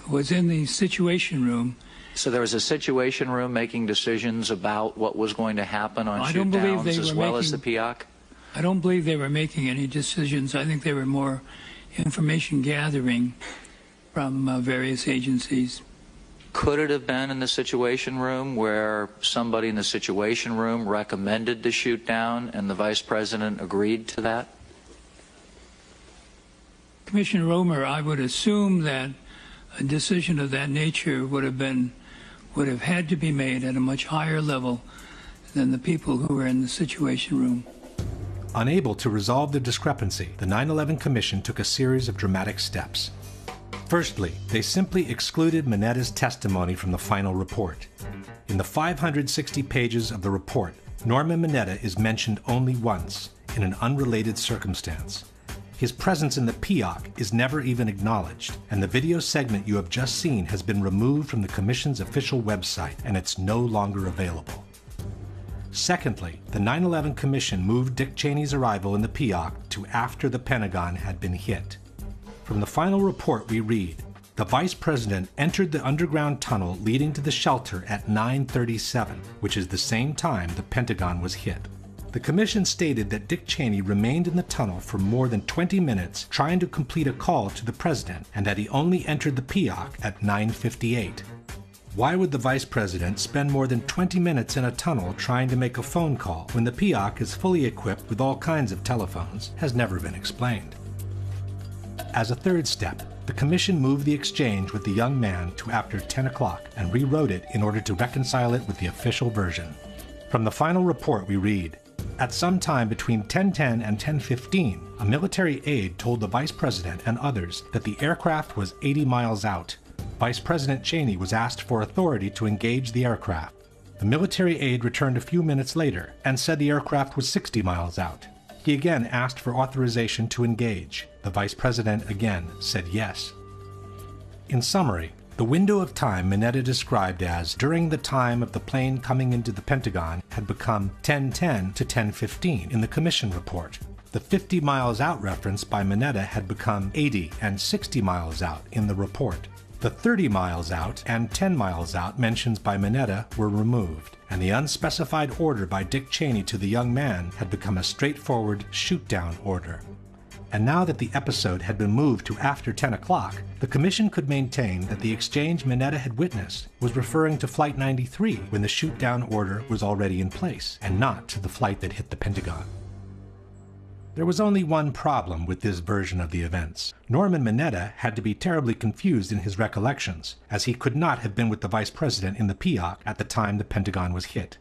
was in the Situation Room. So there was a Situation Room making decisions about what was going to happen on shoot downs as well as the PIAC? I don't believe they were making any decisions. I think they were more information gathering from various agencies. Could it have been in the Situation Room where somebody in the Situation Room recommended the shoot down and the Vice President agreed to that? Commissioner Romer, I would assume that a decision of that nature would have had to be made at a much higher level than the people who were in the Situation Room. Unable to resolve the discrepancy, the 9/11 Commission took a series of dramatic steps. Firstly, they simply excluded Minetta's testimony from the final report. In the 560 pages of the report, Norman Minetta is mentioned only once, in an unrelated circumstance. His presence in the PIOC is never even acknowledged, and the video segment you have just seen has been removed from the Commission's official website, and it's no longer available. Secondly, the 9/11 Commission moved Dick Cheney's arrival in the PIOC to after the Pentagon had been hit. From the final report we read, the Vice President entered the underground tunnel leading to the shelter at 9:37, which is the same time the Pentagon was hit. The Commission stated that Dick Cheney remained in the tunnel for more than 20 minutes trying to complete a call to the President, and that he only entered the PIOC at 9:58. Why would the Vice President spend more than 20 minutes in a tunnel trying to make a phone call when the PIOC is fully equipped with all kinds of telephones has never been explained. As a third step, the Commission moved the exchange with the young man to after 10 o'clock and rewrote it in order to reconcile it with the official version. From the final report we read, at some time between 10:10 and 10:15, a military aide told the Vice President and others that the aircraft was 80 miles out. Vice President Cheney was asked for authority to engage the aircraft. The military aide returned a few minutes later and said the aircraft was 60 miles out. He again asked for authorization to engage. The Vice President again said yes. In summary, the window of time Minetta described as during the time of the plane coming into the Pentagon had become 10:10 to 10:15 in the Commission report. The 50 miles out reference by Minetta had become 80 and 60 miles out in the report. The 30 miles out and 10 miles out mentions by Minetta were removed, and the unspecified order by Dick Cheney to the young man had become a straightforward shoot-down order. And now that the episode had been moved to after 10 o'clock, the Commission could maintain that the exchange Minetta had witnessed was referring to Flight 93 when the shoot-down order was already in place, and not to the flight that hit the Pentagon. There was only one problem with this version of the events. Norman Minetta had to be terribly confused in his recollections, as he could not have been with the Vice President in the PIOC at the time the Pentagon was hit.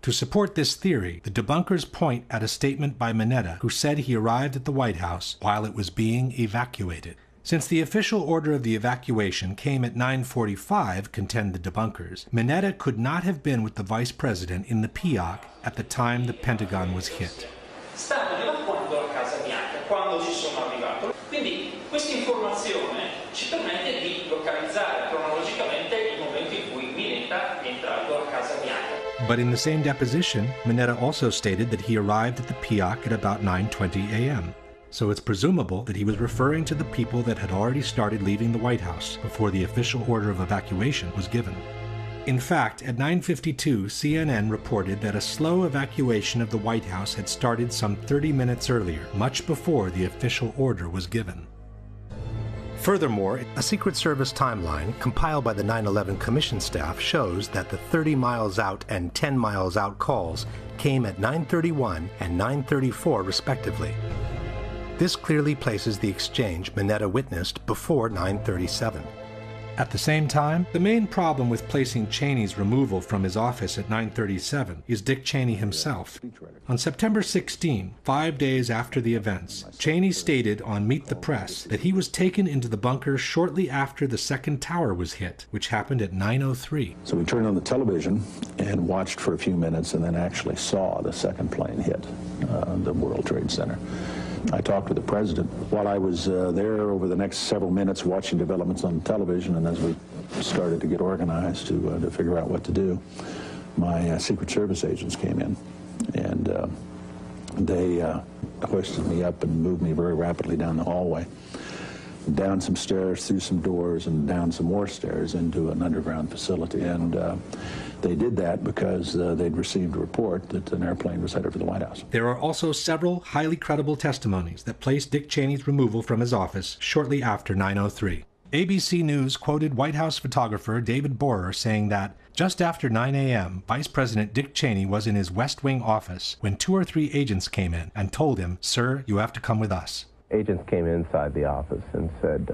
To support this theory, the debunkers point at a statement by Minetta, who said he arrived at the White House while it was being evacuated. Since the official order of the evacuation came at 9:45, contend the debunkers, Minetta could not have been with the Vice President in the PIOC at the time the Pentagon was hit. Stanno evacuando la Casa Bianca quando ci sono arrivato. Quindi questa informazione ci permette di localizzare cronologicamente il momento in cui Minetta è entrato alla Casa Bianca. But in the same deposition, Minetta also stated that he arrived at the PIOC at about 9:20 a.m. So it's presumable that he was referring to the people that had already started leaving the White House before the official order of evacuation was given. In fact, at 9:52, CNN reported that a slow evacuation of the White House had started some 30 minutes earlier, much before the official order was given. Furthermore, a Secret Service timeline compiled by the 9/11 Commission staff shows that the 30 miles out and 10 miles out calls came at 9:31 and 9:34 respectively. This clearly places the exchange Minetta witnessed before 9:37. At the same time, the main problem with placing Cheney's removal from his office at 9:37 is Dick Cheney himself. On September 16, 5 days after the events, Cheney stated on Meet the Press that he was taken into the bunker shortly after the second tower was hit, which happened at 9:03. So we turned on the television and watched for a few minutes and then actually saw the second plane hit the World Trade Center. I talked with the president while I was there over the next several minutes watching developments on television, and as we started to get organized to figure out what to do, my Secret Service agents came in, and they hoisted me up and moved me very rapidly down the hallway, down some stairs, through some doors, and down some more stairs into an underground facility. And they did that because they'd received a report that an airplane was headed for the White House. There are also several highly credible testimonies that place Dick Cheney's removal from his office shortly after 9:03. ABC News quoted White House photographer David Borer saying that just after 9 a.m., Vice President Dick Cheney was in his West Wing office when 2 or 3 agents came in and told him, "Sir, you have to come with us." Agents came inside the office and said,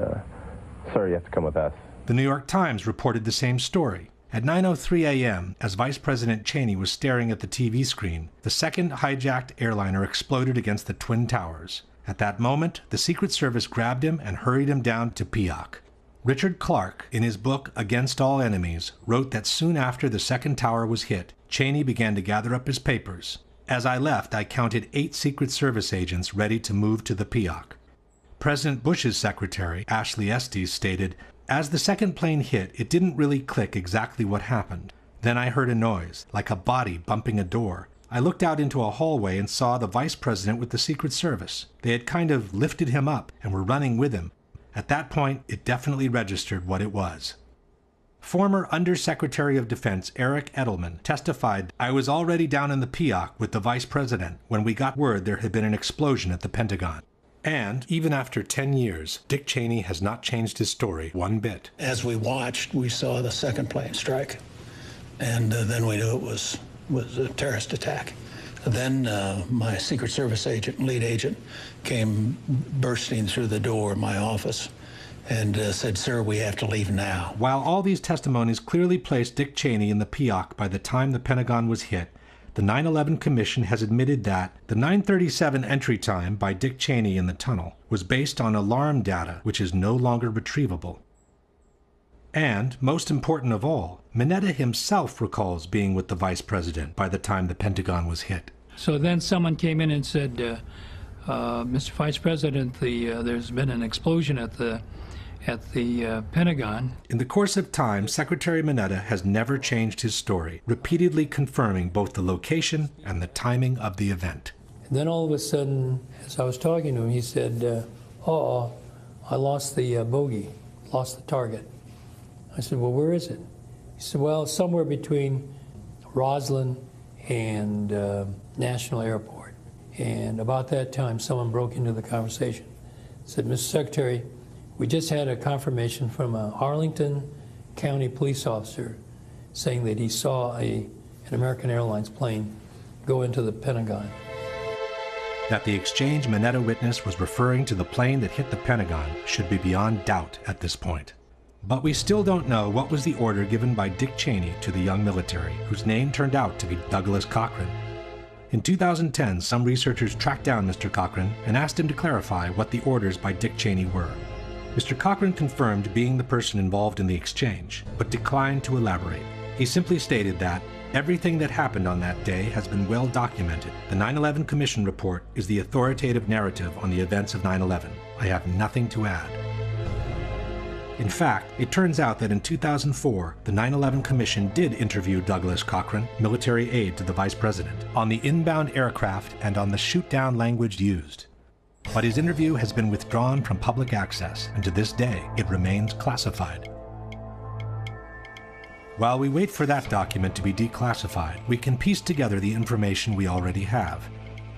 "Sir, you have to come with us." The New York Times reported the same story. At 9:03 a.m., as Vice President Cheney was staring at the TV screen, the second hijacked airliner exploded against the Twin Towers. At that moment, the Secret Service grabbed him and hurried him down to Peoc. Richard Clarke, in his book Against All Enemies, wrote that soon after the second tower was hit, Cheney began to gather up his papers. As I left, I counted 8 Secret Service agents ready to move to the Peoc. President Bush's secretary, Ashley Estes, stated, "As the second plane hit, it didn't really click exactly what happened. Then I heard a noise, like a body bumping a door. I looked out into a hallway and saw the vice president with the Secret Service. They had kind of lifted him up and were running with him. At that point, it definitely registered what it was." Former Undersecretary of Defense Eric Edelman testified, "I was already down in the Peoc with the vice president when we got word there had been an explosion at the Pentagon." And even after 10 years, Dick Cheney has not changed his story one bit. As we watched, we saw the second plane strike, and then we knew it was a terrorist attack. Then my Secret Service agent, lead agent, came bursting through the door of my office and said, "Sir, we have to leave now." While all these testimonies clearly placed Dick Cheney in the Peoc by the time the Pentagon was hit, the 9/11 Commission has admitted that the 9:37 entry time by Dick Cheney in the tunnel was based on alarm data which is no longer retrievable. And, most important of all, Mineta himself recalls being with the vice president by the time the Pentagon was hit. So then someone came in and said, Mr. Vice President, there's been an explosion at the Pentagon. In the course of time, Secretary Mineta has never changed his story, repeatedly confirming both the location and the timing of the event. And then all of a sudden, as I was talking to him, he said, I lost the bogey, lost the target. I said, well, where is it? He said, well, somewhere between Roslyn and National Airport. And about that time, someone broke into the conversation. Said, Mr. Secretary, we just had a confirmation from a Arlington County police officer saying that he saw an American Airlines plane go into the Pentagon. That the exchange Mineta witnessed was referring to the plane that hit the Pentagon should be beyond doubt at this point. But we still don't know what was the order given by Dick Cheney to the young military, whose name turned out to be Douglas Cochran. In 2010, some researchers tracked down Mr. Cochran and asked him to clarify what the orders by Dick Cheney were. Mr. Cochran confirmed being the person involved in the exchange, but declined to elaborate. He simply stated that everything that happened on that day has been well documented. The 9/11 Commission report is the authoritative narrative on the events of 9/11. I have nothing to add. In fact, it turns out that in 2004, the 9/11 Commission did interview Douglas Cochran, military aide to the Vice President, on the inbound aircraft and on the shoot-down language used. But his interview has been withdrawn from public access, and to this day, it remains classified. While we wait for that document to be declassified, we can piece together the information we already have.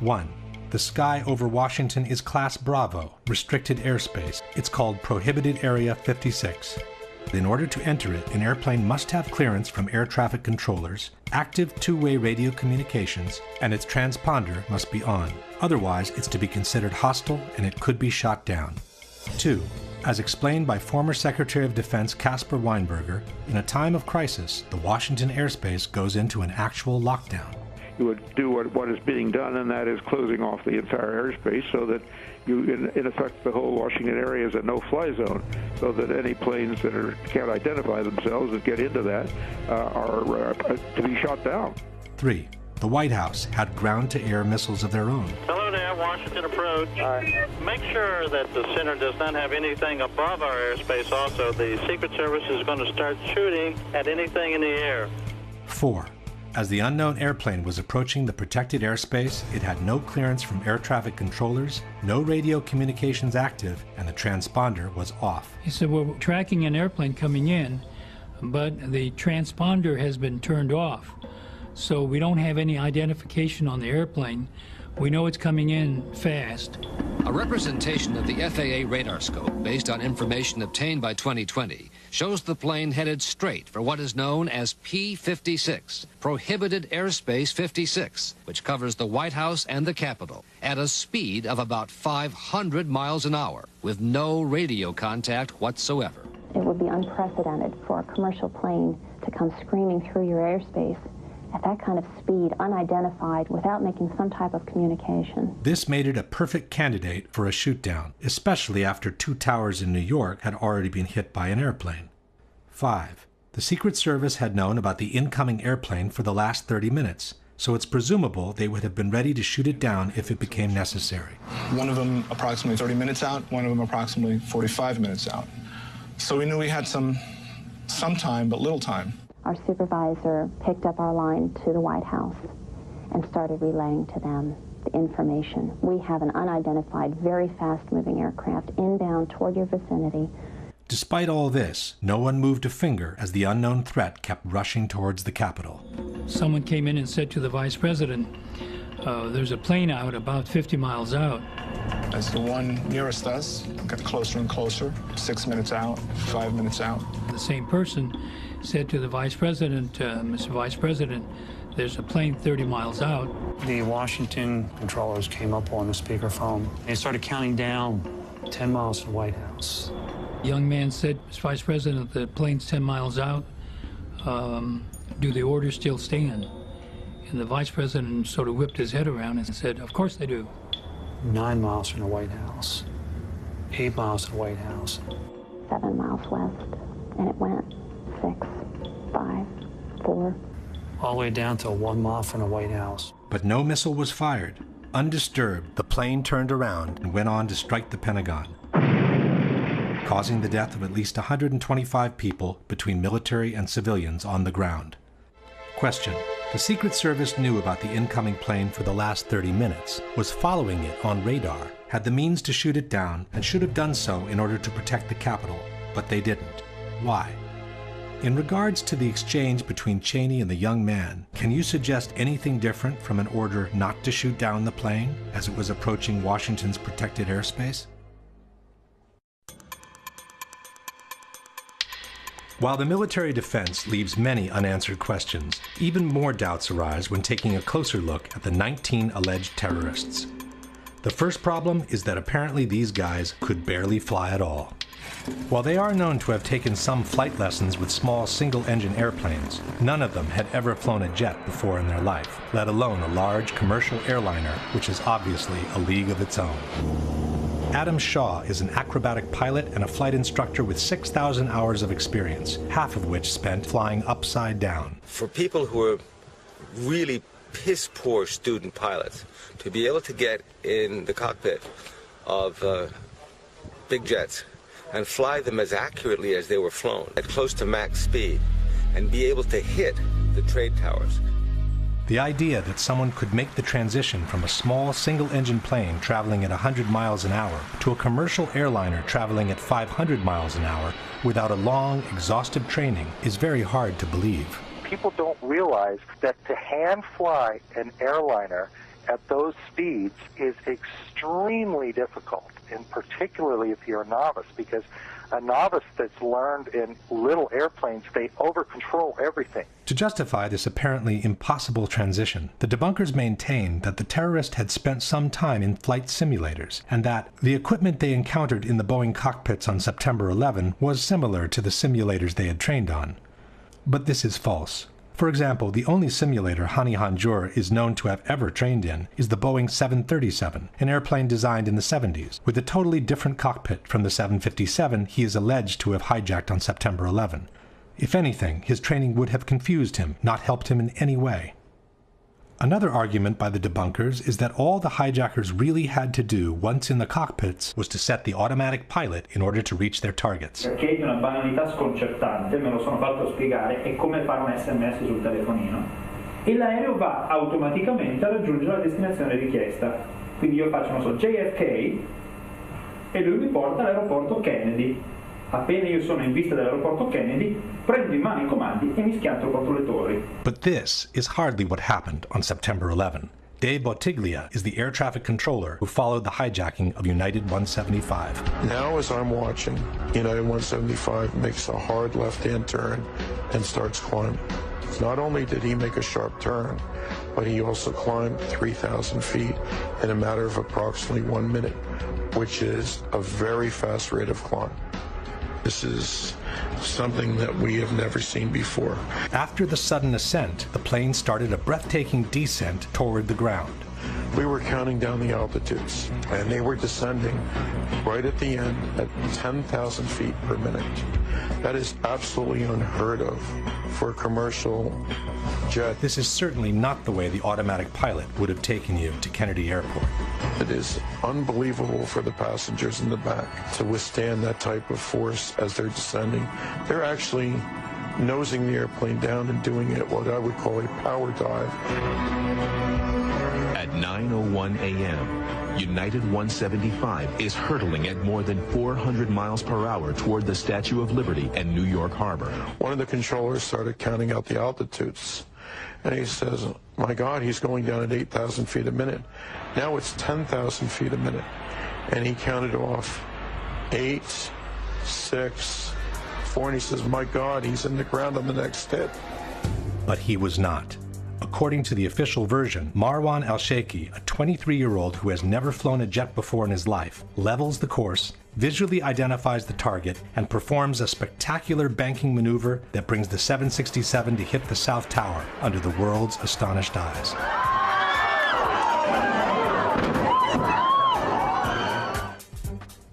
1. The sky over Washington is Class Bravo, restricted airspace. It's called Prohibited Area 56. In order to enter it, an airplane must have clearance from air traffic controllers, active two-way radio communications, and its transponder must be on. Otherwise, it's to be considered hostile and it could be shot down. 2. As explained by former Secretary of Defense Caspar Weinberger, in a time of crisis, the Washington airspace goes into an actual lockdown. You would do what is being done, and that is closing off the entire airspace so that you, in effect, the whole Washington area is a no-fly zone, so that any planes that can't identify themselves that get into that are to be shot down. 3. The White House had ground-to-air missiles of their own. Hello there, Washington approach. Make sure that the center does not have anything above our airspace also. The Secret Service is going to start shooting at anything in the air. 4. As the unknown airplane was approaching the protected airspace, it had no clearance from air traffic controllers, no radio communications active, and the transponder was off. He said, we're tracking an airplane coming in, but the transponder has been turned off. So we don't have any identification on the airplane We know it's coming in fast. A representation of the FAA radar scope based on information obtained by 2020 shows the plane headed straight for what is known as P-56, Prohibited Airspace 56, which covers the White House and the Capitol, at a speed of about 500 miles an hour, with no radio contact whatsoever. It would be unprecedented for a commercial plane to come screaming through your airspace at that kind of speed, unidentified, without making some type of communication. This made it a perfect candidate for a shootdown, especially after 2 towers in New York had already been hit by an airplane. 5. The Secret Service had known about the incoming airplane for the last 30 minutes, so it's presumable they would have been ready to shoot it down if it became necessary. One of them approximately 30 minutes out, one of them approximately 45 minutes out. So we knew we had some time, but little time. Our supervisor picked up our line to the White House and started relaying to them the information. We have an unidentified, very fast-moving aircraft inbound toward your vicinity. Despite all this, no one moved a finger as the unknown threat kept rushing towards the Capitol. Someone came in and said to the Vice President, there's a plane out about 50 miles out. As the one nearest us got closer and closer, 6 minutes out, 5 minutes out. The same person said to the Vice President, Mr. Vice President, there's a plane 30 miles out. The Washington controllers came up on the speakerphone and started counting down 10 miles to the White House. The young man said, Mr. Vice President, the plane's 10 miles out. Do the orders still stand? And the Vice President sort of whipped his head around and said, of course they do. 9 miles from the White House, 8 miles to the White House. 7 miles west, and it went 6, 5, 4. All the way down to 1 mile from the White House. But no missile was fired. Undisturbed, the plane turned around and went on to strike the Pentagon, causing the death of at least 125 people between military and civilians on the ground. Question. The Secret Service knew about the incoming plane for the last 30 minutes, was following it on radar, had the means to shoot it down, and should have done so in order to protect the Capitol, but they didn't. Why? In regards to the exchange between Cheney and the young man, can you suggest anything different from an order not to shoot down the plane as it was approaching Washington's protected airspace? While the military defense leaves many unanswered questions, even more doubts arise when taking a closer look at the 19 alleged terrorists. The first problem is that apparently these guys could barely fly at all. While they are known to have taken some flight lessons with small single-engine airplanes, none of them had ever flown a jet before in their life, let alone a large commercial airliner, which is obviously a league of its own. Adam Shaw is an acrobatic pilot and a flight instructor with 6,000 hours of experience, half of which spent flying upside down. For people who are really piss-poor student pilots, to be able to get in the cockpit of big jets and fly them as accurately as they were flown, at close to max speed, and be able to hit the trade towers. The idea that someone could make the transition from a small single-engine plane traveling at 100 miles an hour to a commercial airliner traveling at 500 miles an hour without a long, exhaustive training is very hard to believe. People don't realize that to hand fly an airliner at those speeds is extremely difficult, and particularly if you're a novice, because a novice that's learned in little airplanes, they over-control everything. To justify this apparently impossible transition, the debunkers maintain that the terrorist had spent some time in flight simulators, and that the equipment they encountered in the Boeing cockpits on September 11 was similar to the simulators they had trained on. But this is false. For example, the only simulator Hani Hanjour is known to have ever trained in is the Boeing 737, an airplane designed in the 70s, with a totally different cockpit from the 757 he is alleged to have hijacked on September 11. If anything, his training would have confused him, not helped him in any way. Another argument by the debunkers is that all the hijackers really had to do once in the cockpits was to set the automatic pilot in order to reach their targets. Perché è una banalità sconcertante, me lo sono fatto spiegare, è come fare un SMS sul telefonino. E l'aereo va automaticamente a raggiungere la destinazione richiesta. Quindi io faccio, non so, JFK e lui mi porta all'aeroporto Kennedy. Appena io sono in vista dell'aeroporto Kennedy, prendo in mano i comandi e mi schianto contro le torri. But this is hardly what happened on September 11. Dave Bottiglia is the air traffic controller who followed the hijacking of United 175. Now, as I'm watching, United 175 makes a hard left-hand turn and starts climbing. Not only did he make a sharp turn, but he also climbed 3,000 feet in a matter of approximately 1 minute, which is a very fast rate of climb. This is something that we have never seen before. After the sudden ascent, the plane started a breathtaking descent toward the ground. We were counting down the altitudes, and they were descending right at the end at 10,000 feet per minute. That is absolutely unheard of for a commercial jet. This is certainly not the way the automatic pilot would have taken you to Kennedy Airport. It is unbelievable for the passengers in the back to withstand that type of force as they're descending. They're actually nosing the airplane down and doing it what I would call a power dive. At 9:01 a.m., United 175 is hurtling at more than 400 miles per hour toward the Statue of Liberty and New York Harbor. One of the controllers started counting out the altitudes, and he says, my God, he's going down at 8,000 feet a minute. Now it's 10,000 feet a minute. And he counted off 8, 6, 4, and he says, my God, he's in the ground on the next hit. But he was not. According to the official version, Marwan al-Sheikhi, a 23-year-old who has never flown a jet before in his life, levels the course, visually identifies the target, and performs a spectacular banking maneuver that brings the 767 to hit the South Tower under the world's astonished eyes.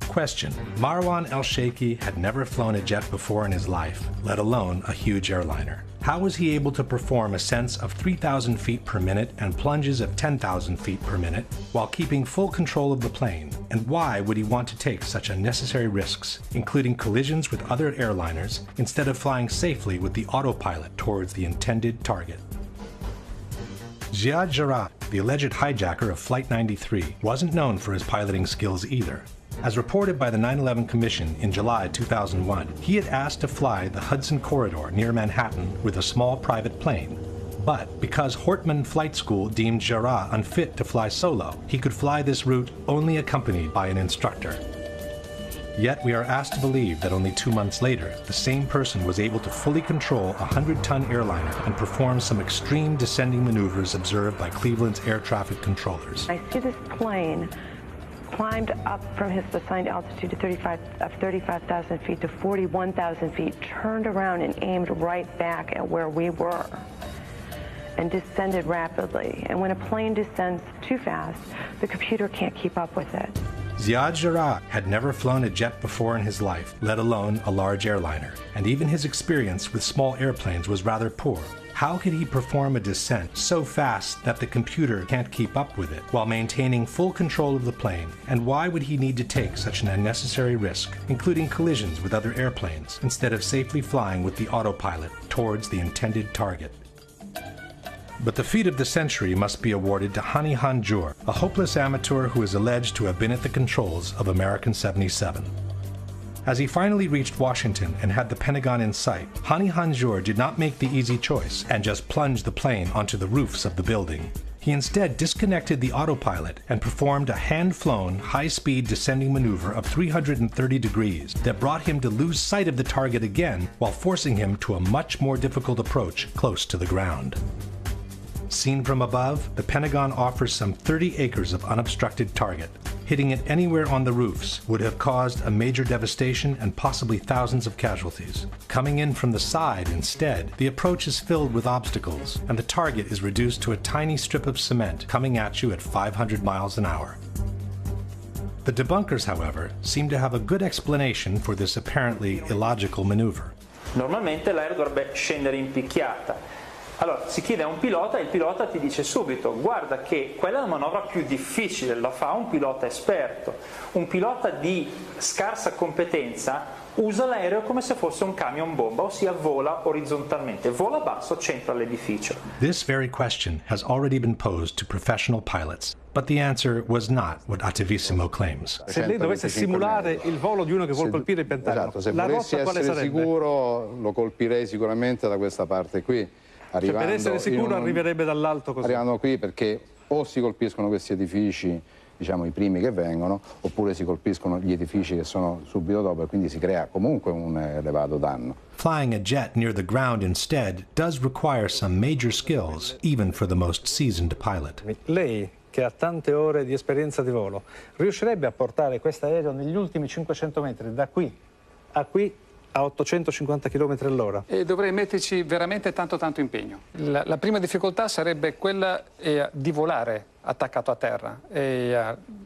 Question: Marwan al-Sheikhi had never flown a jet before in his life, let alone a huge airliner. How was he able to perform ascents of 3,000 feet per minute and plunges of 10,000 feet per minute while keeping full control of the plane? And why would he want to take such unnecessary risks, including collisions with other airliners, instead of flying safely with the autopilot towards the intended target? Ziad Jarrah, the alleged hijacker of Flight 93, wasn't known for his piloting skills either. As reported by the 9/11 Commission in July 2001, he had asked to fly the Hudson Corridor near Manhattan with a small private plane. But because Hortman Flight School deemed Jarrah unfit to fly solo, he could fly this route only accompanied by an instructor. Yet we are asked to believe that only 2 months later, the same person was able to fully control a 100-ton airliner and perform some extreme descending maneuvers observed by Cleveland's air traffic controllers. I see this plane climbed up from his assigned altitude to 35,000 feet to 41,000 feet, turned around and aimed right back at where we were, and descended rapidly. And when a plane descends too fast, the computer can't keep up with it. Ziad Jarrah had never flown a jet before in his life, let alone a large airliner, and even his experience with small airplanes was rather poor. How could he perform a descent so fast that the computer can't keep up with it while maintaining full control of the plane? And why would he need to take such an unnecessary risk, including collisions with other airplanes, instead of safely flying with the autopilot towards the intended target? But the feat of the century must be awarded to Hani Hanjour, a hopeless amateur who is alleged to have been at the controls of American 77. As he finally reached Washington and had the Pentagon in sight, Hani Hanjour did not make the easy choice and just plunge the plane onto the roofs of the building. He instead disconnected the autopilot and performed a hand-flown, high-speed descending maneuver of 330 degrees that brought him to lose sight of the target again while forcing him to a much more difficult approach close to the ground. Seen from above, the Pentagon offers some 30 acres of unobstructed target. Hitting it anywhere on the roofs would have caused a major devastation and possibly thousands of casualties. Coming in from the side instead, the approach is filled with obstacles, and the target is reduced to a tiny strip of cement coming at you at 500 miles an hour. The debunkers, however, seem to have a good explanation for this apparently illogical maneuver. Normalmente l'aereo dovrebbe scendere in picchiata. Allora si chiede a un pilota e il pilota ti dice subito: guarda che quella è la manovra più difficile, la fa un pilota esperto. Un pilota di scarsa competenza usa l'aereo come se fosse un camion bomba, ossia vola orizzontalmente, vola basso, centro all'edificio. This very question has already been posed to professional pilots, but the answer was not what Attivissimo claims. Se lei dovesse simulare il volo di uno che vuole colpire il Pentagono, esatto, se la volessi rotta quale essere sarebbe? sicuro lo colpirei sicuramente da questa parte qui. Cioè, per essere sicuro arriverebbe dall'alto così? Arrivando qui perché o si colpiscono questi edifici, diciamo i primi che vengono, oppure si colpiscono gli edifici che sono subito dopo e quindi si crea comunque un elevato danno. Flying a jet near the ground instead does require some major skills, even for the most seasoned pilot. Lei, che ha tante ore di esperienza di volo, riuscirebbe a portare questo aereo negli ultimi 500 metri, da qui a 850 km all'ora? E dovrei metterci veramente tanto impegno. La prima difficoltà sarebbe quella di volare attaccato a terra.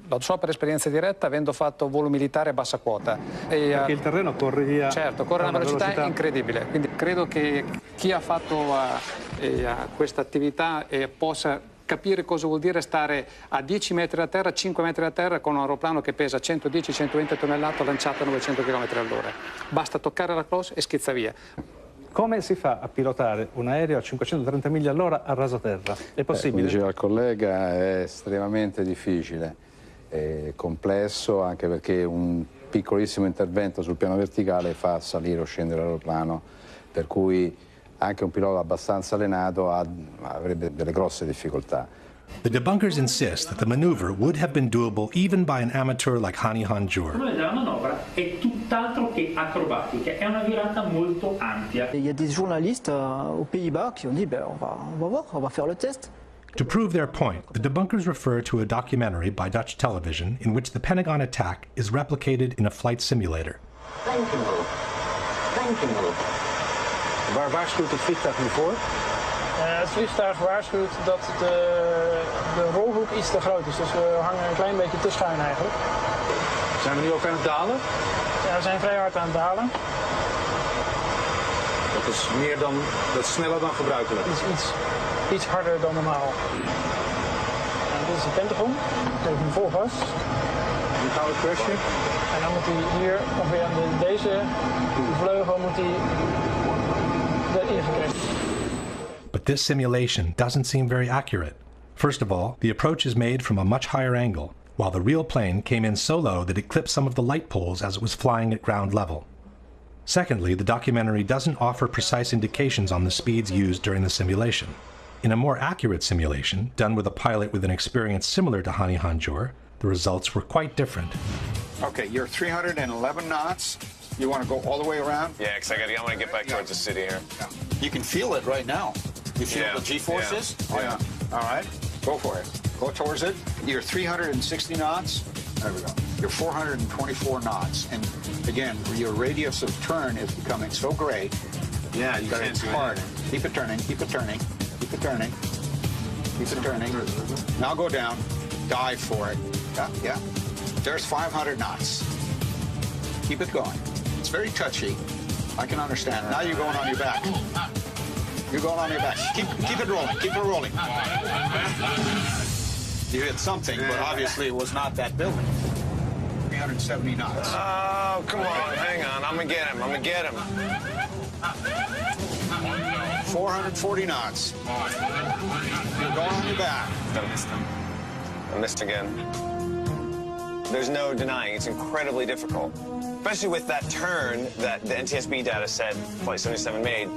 Lo so per esperienza diretta, avendo fatto volo militare a bassa quota. Perché il terreno corre via. Certo, corre a una velocità incredibile. Quindi credo che chi ha fatto questa attività possa capire cosa vuol dire stare a 10 metri da terra, 5 metri da terra con un aeroplano che pesa 110-120 tonnellate lanciato a 900 km all'ora. Basta toccare la close e schizza via. Come si fa a pilotare un aereo a 530 miglia all'ora a rasoterra? È possibile? Come diceva il collega, è estremamente difficile, è complesso, anche perché un piccolissimo intervento sul piano verticale fa salire o scendere l'aeroplano, per cui anche un pilota abbastanza allenato avrebbe delle grosse difficoltà. The debunkers insist that the maneuver would have been doable even by an amateur like Hani Hanjour. La manovra è tutt'altro che acrobatica, è una virata molto ampia. Il y a des journalistes aux Pays-Bas qui ont dit on va voir, on va faire le test. To prove their point, the debunkers refer to a documentary by Dutch television in which the Pentagon attack is replicated in a flight simulator. Waar waarschuwt het vliegtuig nu voor? Het vliegtuig waarschuwt dat de rolhoek iets te groot is, dus we hangen een klein beetje te schuin eigenlijk. Zijn we nu ook aan het dalen? Ja, we zijn vrij hard aan het dalen. Dat is sneller dan gebruikelijk. Iets harder dan normaal. En dit is de Pentagon, even hem vol vast. Nu gaan we crashen. En dan moet hij hier, ongeveer aan deze vleugel, moet hij erin gecrashed. But this simulation doesn't seem very accurate. First of all, the approach is made from a much higher angle, while the real plane came in so low that it clipped some of the light poles as it was flying at ground level. Secondly, the documentary doesn't offer precise indications on the speeds used during the simulation. In a more accurate simulation, done with a pilot with an experience similar to Hani Hanjour, the results were quite different. Okay, you're 311 knots. You want to go all the way around? Yeah, because I want to get back towards the city here. Yeah. You can feel it right now. You feel the G-forces? Yeah. Oh, yeah. All right, go for it. Go towards it. You're 360 knots. There we go. You're 424 knots. And again, your radius of turn is becoming so great. Yeah, you can't do hard. Keep it turning, keep it turning, keep it turning, keep it turning. Now go down, dive for it. Yeah. There's 500 knots. Keep it going. It's very touchy. I can understand. Now you're going on your back. You're going on your back. Keep it rolling. Keep it rolling. You hit something, but obviously it was not that building. 370 knots. Oh, come on. Hang on. I'm going to get him. 440 knots. You're going on your back. I missed again. There's no denying it's incredibly difficult, especially with that turn that the NTSB data said Flight 77 made.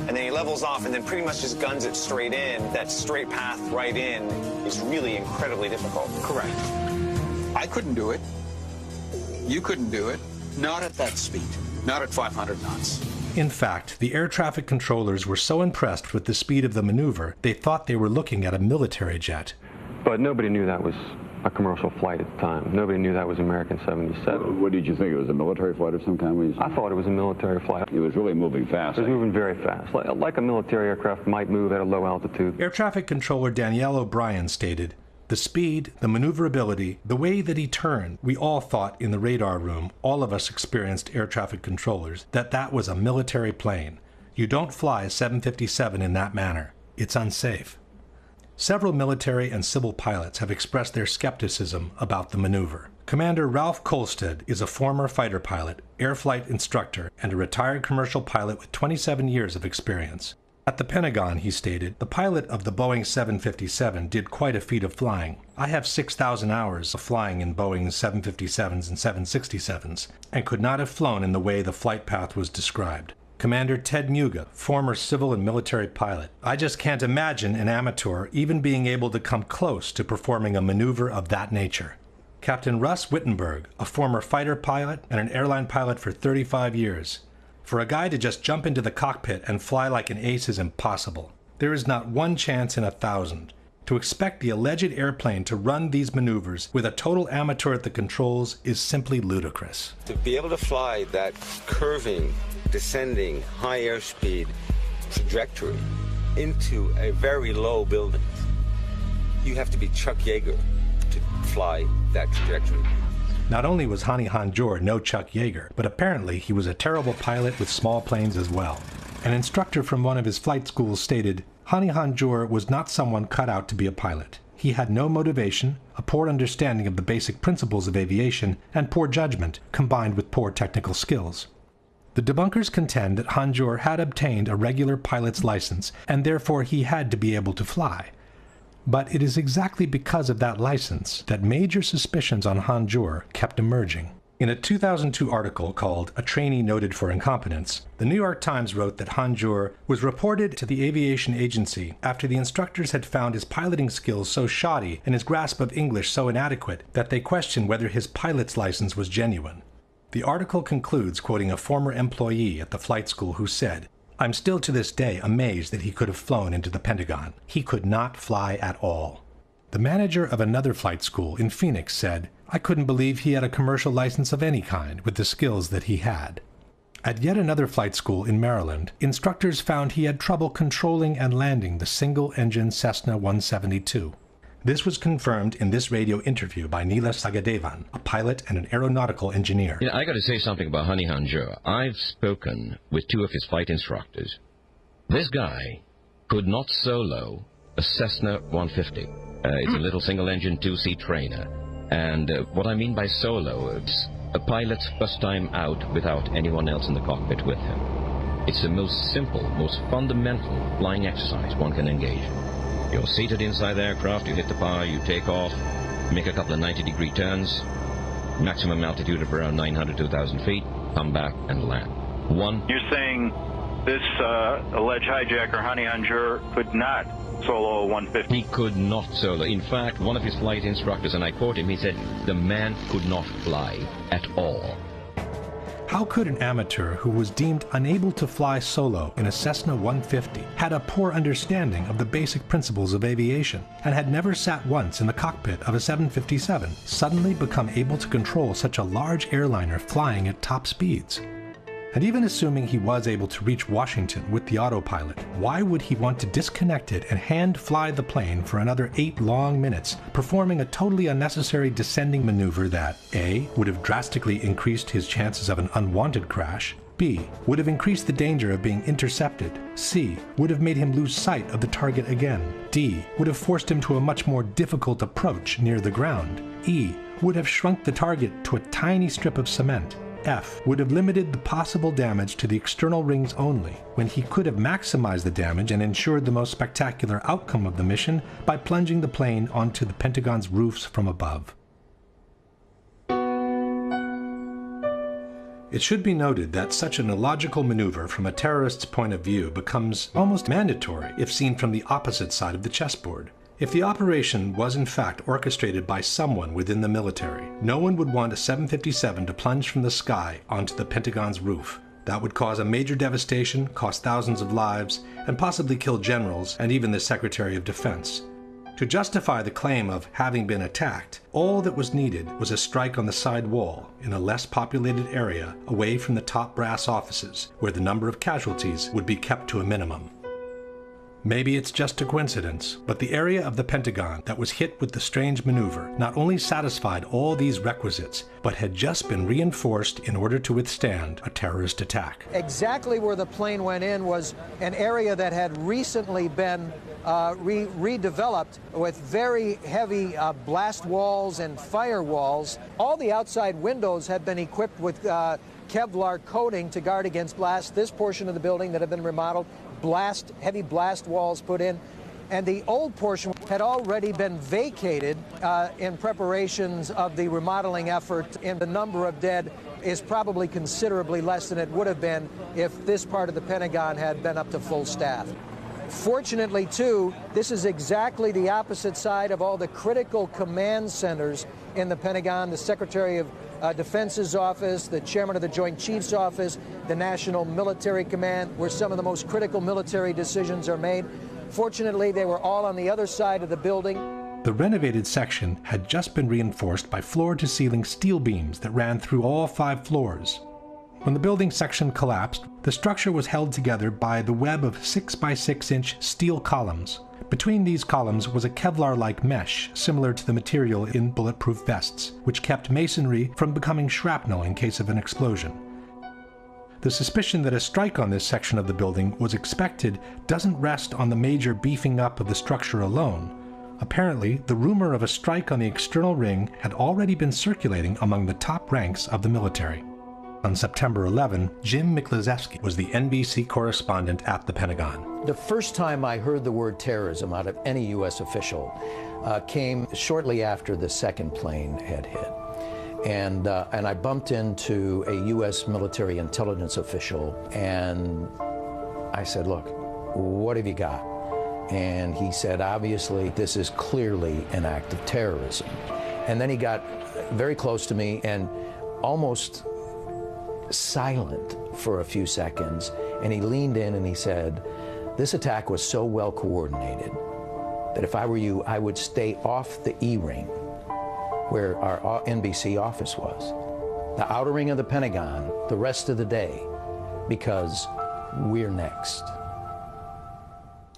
And then he levels off and then pretty much just guns it straight in. That straight path right in is really incredibly difficult. Correct. I couldn't do it. You couldn't do it. Not at that speed. Not at 500 knots. In fact, the air traffic controllers were so impressed with the speed of the maneuver, they thought they were looking at a military jet. But nobody knew that was a commercial flight at the time. Nobody knew that was American 77. What did you think? It was a military flight of some kind? I thought it was a military flight. It was really moving fast. It was moving very fast, like a military aircraft might move at a low altitude. Air traffic controller Danielle O'Brien stated, "The speed, the maneuverability, the way that he turned, we all thought in the radar room, all of us experienced air traffic controllers, that was a military plane. You don't fly a 757 in that manner. It's unsafe." Several military and civil pilots have expressed their skepticism about the maneuver. Commander Ralph Kolstad is a former fighter pilot, air flight instructor, and a retired commercial pilot with 27 years of experience. At the Pentagon, he stated, "The pilot of the Boeing 757 did quite a feat of flying. I have 6,000 hours of flying in Boeing 757s and 767s, and could not have flown in the way the flight path was described." Commander Ted Muga, former civil and military pilot. I just can't imagine an amateur even being able to come close to performing a maneuver of that nature. Captain Russ Wittenberg, a former fighter pilot and an airline pilot for 35 years. For a guy to just jump into the cockpit and fly like an ace is impossible. There is not one chance in 1,000. To expect the alleged airplane to run these maneuvers with a total amateur at the controls is simply ludicrous. To be able to fly that curving, descending, high airspeed trajectory into a very low building, you have to be Chuck Yeager to fly that trajectory. Not only was Hani Hanjour no Chuck Yeager, but apparently he was a terrible pilot with small planes as well. An instructor from one of his flight schools stated, Hani Hanjour was not someone cut out to be a pilot. He had no motivation, a poor understanding of the basic principles of aviation, and poor judgment, combined with poor technical skills. The debunkers contend that Hanjour had obtained a regular pilot's license, and therefore he had to be able to fly. But it is exactly because of that license that major suspicions on Hanjour kept emerging. In a 2002 article called A Trainee Noted for Incompetence, the New York Times wrote that Hanjour was reported to the aviation agency after the instructors had found his piloting skills so shoddy and his grasp of English so inadequate that they questioned whether his pilot's license was genuine. The article concludes quoting a former employee at the flight school who said, "I'm still to this day amazed that he could have flown into the Pentagon. He could not fly at all." The manager of another flight school in Phoenix said, "I couldn't believe he had a commercial license of any kind with the skills that he had." At yet another flight school in Maryland, instructors found he had trouble controlling and landing the single-engine Cessna 172. This was confirmed in this radio interview by Neela Sagadevan, a pilot and an aeronautical engineer. You know, I got to say something about Hani Hanjour. I've spoken with two of his flight instructors. This guy could not solo a Cessna 150. It's a little single-engine two-seat trainer. And what I mean by solo, it's a pilot's first time out without anyone else in the cockpit with him. It's the most simple, most fundamental flying exercise one can engage in. You're seated inside the aircraft, you hit the power, you take off, make a couple of 90-degree turns, maximum altitude of around 900 to 1,000 feet, come back and land. You're saying this alleged hijacker, Hani Hanjour, could not solo a 150? He could not solo. In fact, one of his flight instructors, and I quote him, he said, the man could not fly at all. How could an amateur who was deemed unable to fly solo in a Cessna 150, had a poor understanding of the basic principles of aviation, and had never sat once in the cockpit of a 757, suddenly become able to control such a large airliner flying at top speeds? And even assuming he was able to reach Washington with the autopilot, why would he want to disconnect it and hand fly the plane for another 8 long minutes, performing a totally unnecessary descending maneuver that A. would have drastically increased his chances of an unwanted crash, B. would have increased the danger of being intercepted, C. would have made him lose sight of the target again, D. would have forced him to a much more difficult approach near the ground, E. would have shrunk the target to a tiny strip of cement, F. would have limited the possible damage to the external rings only, when he could have maximized the damage and ensured the most spectacular outcome of the mission by plunging the plane onto the Pentagon's roofs from above. It should be noted that such an illogical maneuver from a terrorist's point of view becomes almost mandatory if seen from the opposite side of the chessboard. If the operation was in fact orchestrated by someone within the military, no one would want a 757 to plunge from the sky onto the Pentagon's roof. That would cause a major devastation, cost thousands of lives, and possibly kill generals and even the Secretary of Defense. To justify the claim of having been attacked, all that was needed was a strike on the side wall in a less populated area away from the top brass offices, where the number of casualties would be kept to a minimum. Maybe it's just a coincidence, but the area of the Pentagon that was hit with the strange maneuver not only satisfied all these requisites, but had just been reinforced in order to withstand a terrorist attack. Exactly where the plane went in was an area that had recently been redeveloped with very heavy blast walls and firewalls. All the outside windows had been equipped with Kevlar coating to guard against blast. This portion of the building that had been remodeled, heavy blast walls put in. And the old portion had already been vacated in preparations of the remodeling effort, and the number of dead is probably considerably less than it would have been if this part of the Pentagon had been up to full staff. Fortunately, too, this is exactly the opposite side of all the critical command centers in the Pentagon, the Secretary of Defense's office, the Chairman of the Joint Chiefs office, the National Military Command, where some of the most critical military decisions are made. Fortunately, they were all on the other side of the building. The renovated section had just been reinforced by floor-to-ceiling steel beams that ran through all 5 floors. When the building section collapsed, the structure was held together by the web of 6 by 6 inch steel columns. Between these columns was a Kevlar-like mesh similar to the material in bulletproof vests, which kept masonry from becoming shrapnel in case of an explosion. The suspicion that a strike on this section of the building was expected doesn't rest on the major beefing up of the structure alone. Apparently, the rumor of a strike on the external ring had already been circulating among the top ranks of the military. On September 11, Jim Miklaszewski was the NBC correspondent at the Pentagon. The first time I heard the word terrorism out of any U.S. official came shortly after the second plane had hit. And I bumped into a U.S. military intelligence official, and I said, look, what have you got? And he said, obviously, this is clearly an act of terrorism. And then he got very close to me and almost silent for a few seconds, and he leaned in and he said, this attack was so well coordinated that if I were you, I would stay off the E-ring where our NBC office was, the outer ring of the Pentagon, the rest of the day, because we're next.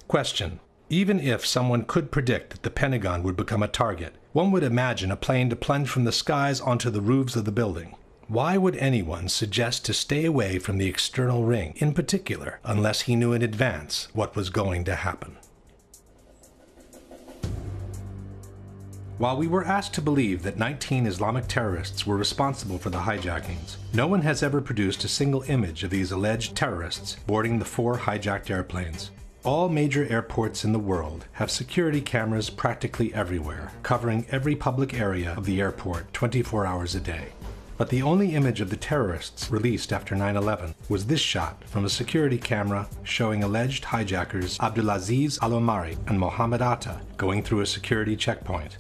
Question. Even if someone could predict that the Pentagon would become a target, one would imagine a plane to plunge from the skies onto the roofs of the building. Why would anyone suggest to stay away from the external ring, in particular, unless he knew in advance what was going to happen? While we were asked to believe that 19 Islamic terrorists were responsible for the hijackings, no one has ever produced a single image of these alleged terrorists boarding the 4 hijacked airplanes. All major airports in the world have security cameras practically everywhere, covering every public area of the airport 24 hours a day. But the only image of the terrorists released after 9/11 was this shot from a security camera showing alleged hijackers Abdulaziz Al-Omari and Mohammed Atta going through a security checkpoint.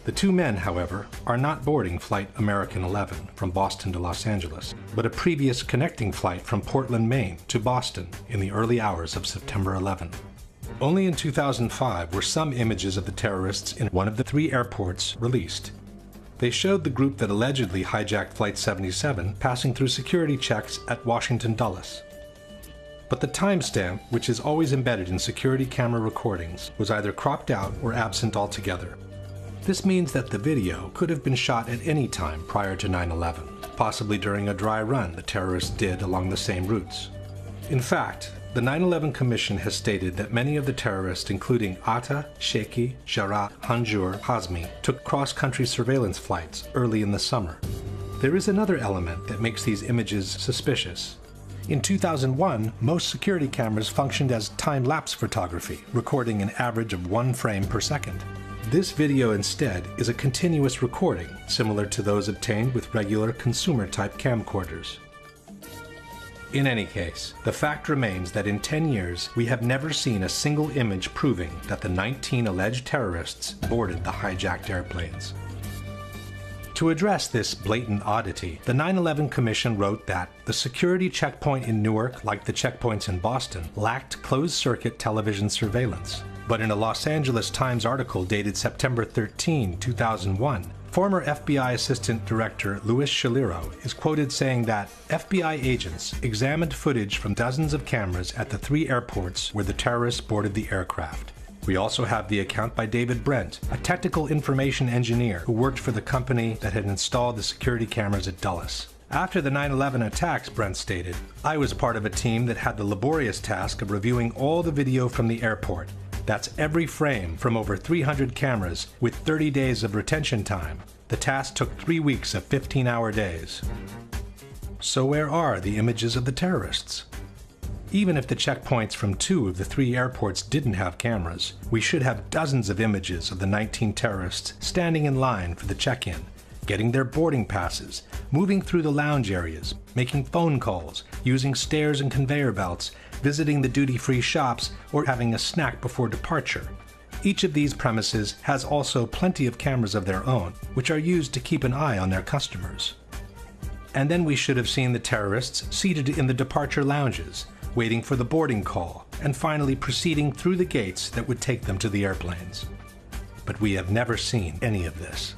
The 2 men, however, are not boarding Flight American 11 from Boston to Los Angeles, but a previous connecting flight from Portland, Maine to Boston in the early hours of September 11. Only in 2005 were some images of the terrorists in one of the 3 airports released. They showed the group that allegedly hijacked Flight 77 passing through security checks at Washington Dulles. But the timestamp, which is always embedded in security camera recordings, was either cropped out or absent altogether. This means that the video could have been shot at any time prior to 9/11, possibly during a dry run the terrorists did along the same routes. In fact, the 9/11 Commission has stated that many of the terrorists, including Atta, Sheikhi, Jarrah, Hanjour, Hazmi, took cross-country surveillance flights early in the summer. There is another element that makes these images suspicious. In 2001, most security cameras functioned as time-lapse photography, recording an average of 1 frame per second. This video instead is a continuous recording, similar to those obtained with regular consumer-type camcorders. In any case, the fact remains that in 10 years, we have never seen a single image proving that the 19 alleged terrorists boarded the hijacked airplanes. To address this blatant oddity, the 9/11 Commission wrote that the security checkpoint in Newark, like the checkpoints in Boston, lacked closed-circuit television surveillance. But in a Los Angeles Times article dated September 13, 2001, former FBI Assistant Director Louis Shaliro is quoted saying that FBI agents examined footage from dozens of cameras at the 3 airports where the terrorists boarded the aircraft. We also have the account by David Brent, a technical information engineer who worked for the company that had installed the security cameras at Dulles. After the 9/11 attacks, Brent stated, "I was part of a team that had the laborious task of reviewing all the video from the airport. That's every frame from over 300 cameras with 30 days of retention time. The task took 3 weeks of 15-hour days." So where are the images of the terrorists? Even if the checkpoints from 2 of the 3 airports didn't have cameras, we should have dozens of images of the 19 terrorists standing in line for the check-in, getting their boarding passes, moving through the lounge areas, making phone calls, using stairs and conveyor belts, visiting the duty-free shops, or having a snack before departure. Each of these premises has also plenty of cameras of their own, which are used to keep an eye on their customers. And then we should have seen the terrorists seated in the departure lounges, waiting for the boarding call, and finally proceeding through the gates that would take them to the airplanes. But we have never seen any of this.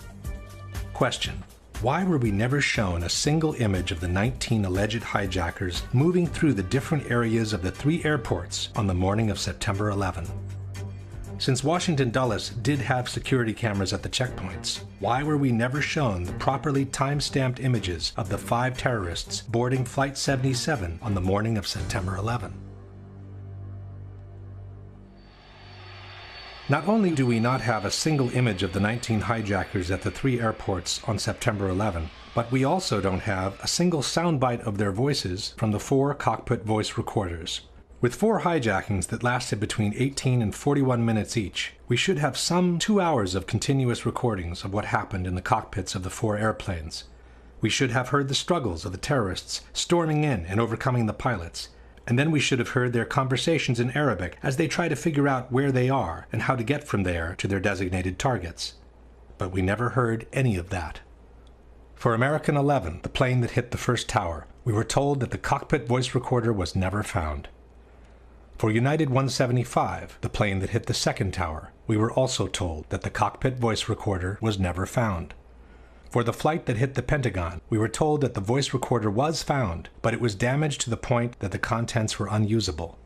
Question: why were we never shown a single image of the 19 alleged hijackers moving through the different areas of the 3 airports on the morning of September 11? Since Washington Dulles did have security cameras at the checkpoints, why were we never shown the properly time-stamped images of the 5 terrorists boarding Flight 77 on the morning of September 11? Not only do we not have a single image of the 19 hijackers at the 3 airports on September 11, but we also don't have a single soundbite of their voices from the 4 cockpit voice recorders. With 4 hijackings that lasted between 18 and 41 minutes each, we should have some 2 hours of continuous recordings of what happened in the cockpits of the 4 airplanes. We should have heard the struggles of the terrorists storming in and overcoming the pilots, and then we should have heard their conversations in Arabic as they try to figure out where they are and how to get from there to their designated targets. But we never heard any of that. For American 11, the plane that hit the first tower, we were told that the cockpit voice recorder was never found. For United 175, the plane that hit the second tower, we were also told that the cockpit voice recorder was never found. For the flight that hit the Pentagon, we were told that the voice recorder was found, but it was damaged to the point that the contents were unusable.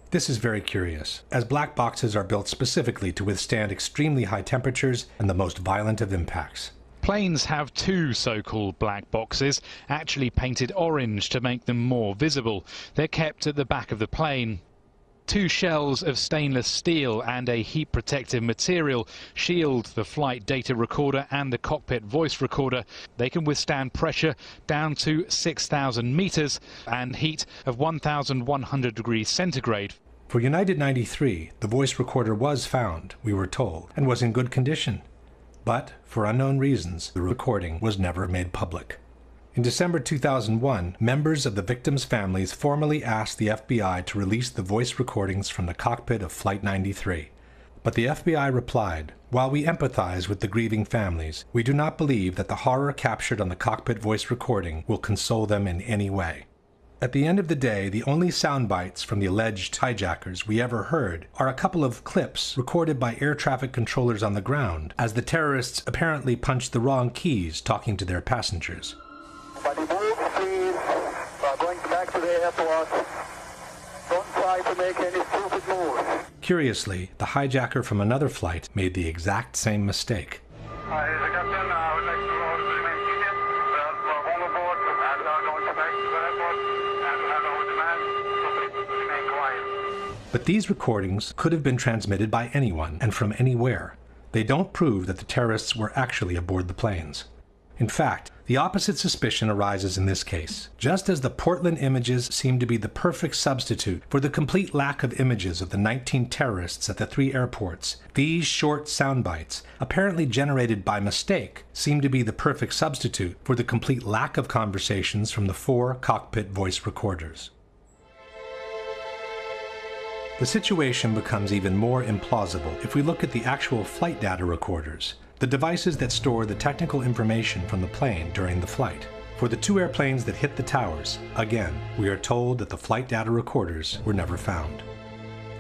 This is very curious, as black boxes are built specifically to withstand extremely high temperatures and the most violent of impacts. Planes have 2 so-called black boxes, actually painted orange to make them more visible. They're kept at the back of the plane. 2 shells of stainless steel and a heat-protective material shield the flight data recorder and the cockpit voice recorder. They can withstand pressure down to 6,000 meters and heat of 1,100 degrees centigrade. For United 93, the voice recorder was found, we were told, and was in good condition. But, for unknown reasons, the recording was never made public. In December 2001, members of the victims' families formally asked the FBI to release the voice recordings from the cockpit of Flight 93. But the FBI replied, "While we empathize with the grieving families, we do not believe that the horror captured on the cockpit voice recording will console them in any way." At the end of the day, the only sound bites from the alleged hijackers we ever heard are a couple of clips recorded by air traffic controllers on the ground as the terrorists apparently punched the wrong keys talking to their passengers. By the move, please, going back to the airport. Don't try to make any stupid moves. Curiously, the hijacker from another flight made the exact same mistake. Hi, the captain. I would like to remain seated. We're all aboard and are going to back to the airport and have our demand, so please remain quiet. But these recordings could have been transmitted by anyone and from anywhere. They don't prove that the terrorists were actually aboard the planes. In fact, the opposite suspicion arises in this case. Just as the Portland images seem to be the perfect substitute for the complete lack of images of the 19 terrorists at the 3 airports, these short sound bites, apparently generated by mistake, seem to be the perfect substitute for the complete lack of conversations from the 4 cockpit voice recorders. The situation becomes even more implausible if we look at the actual flight data recorders, the devices that store the technical information from the plane during the flight. For the 2 airplanes that hit the towers, again, we are told that the flight data recorders were never found.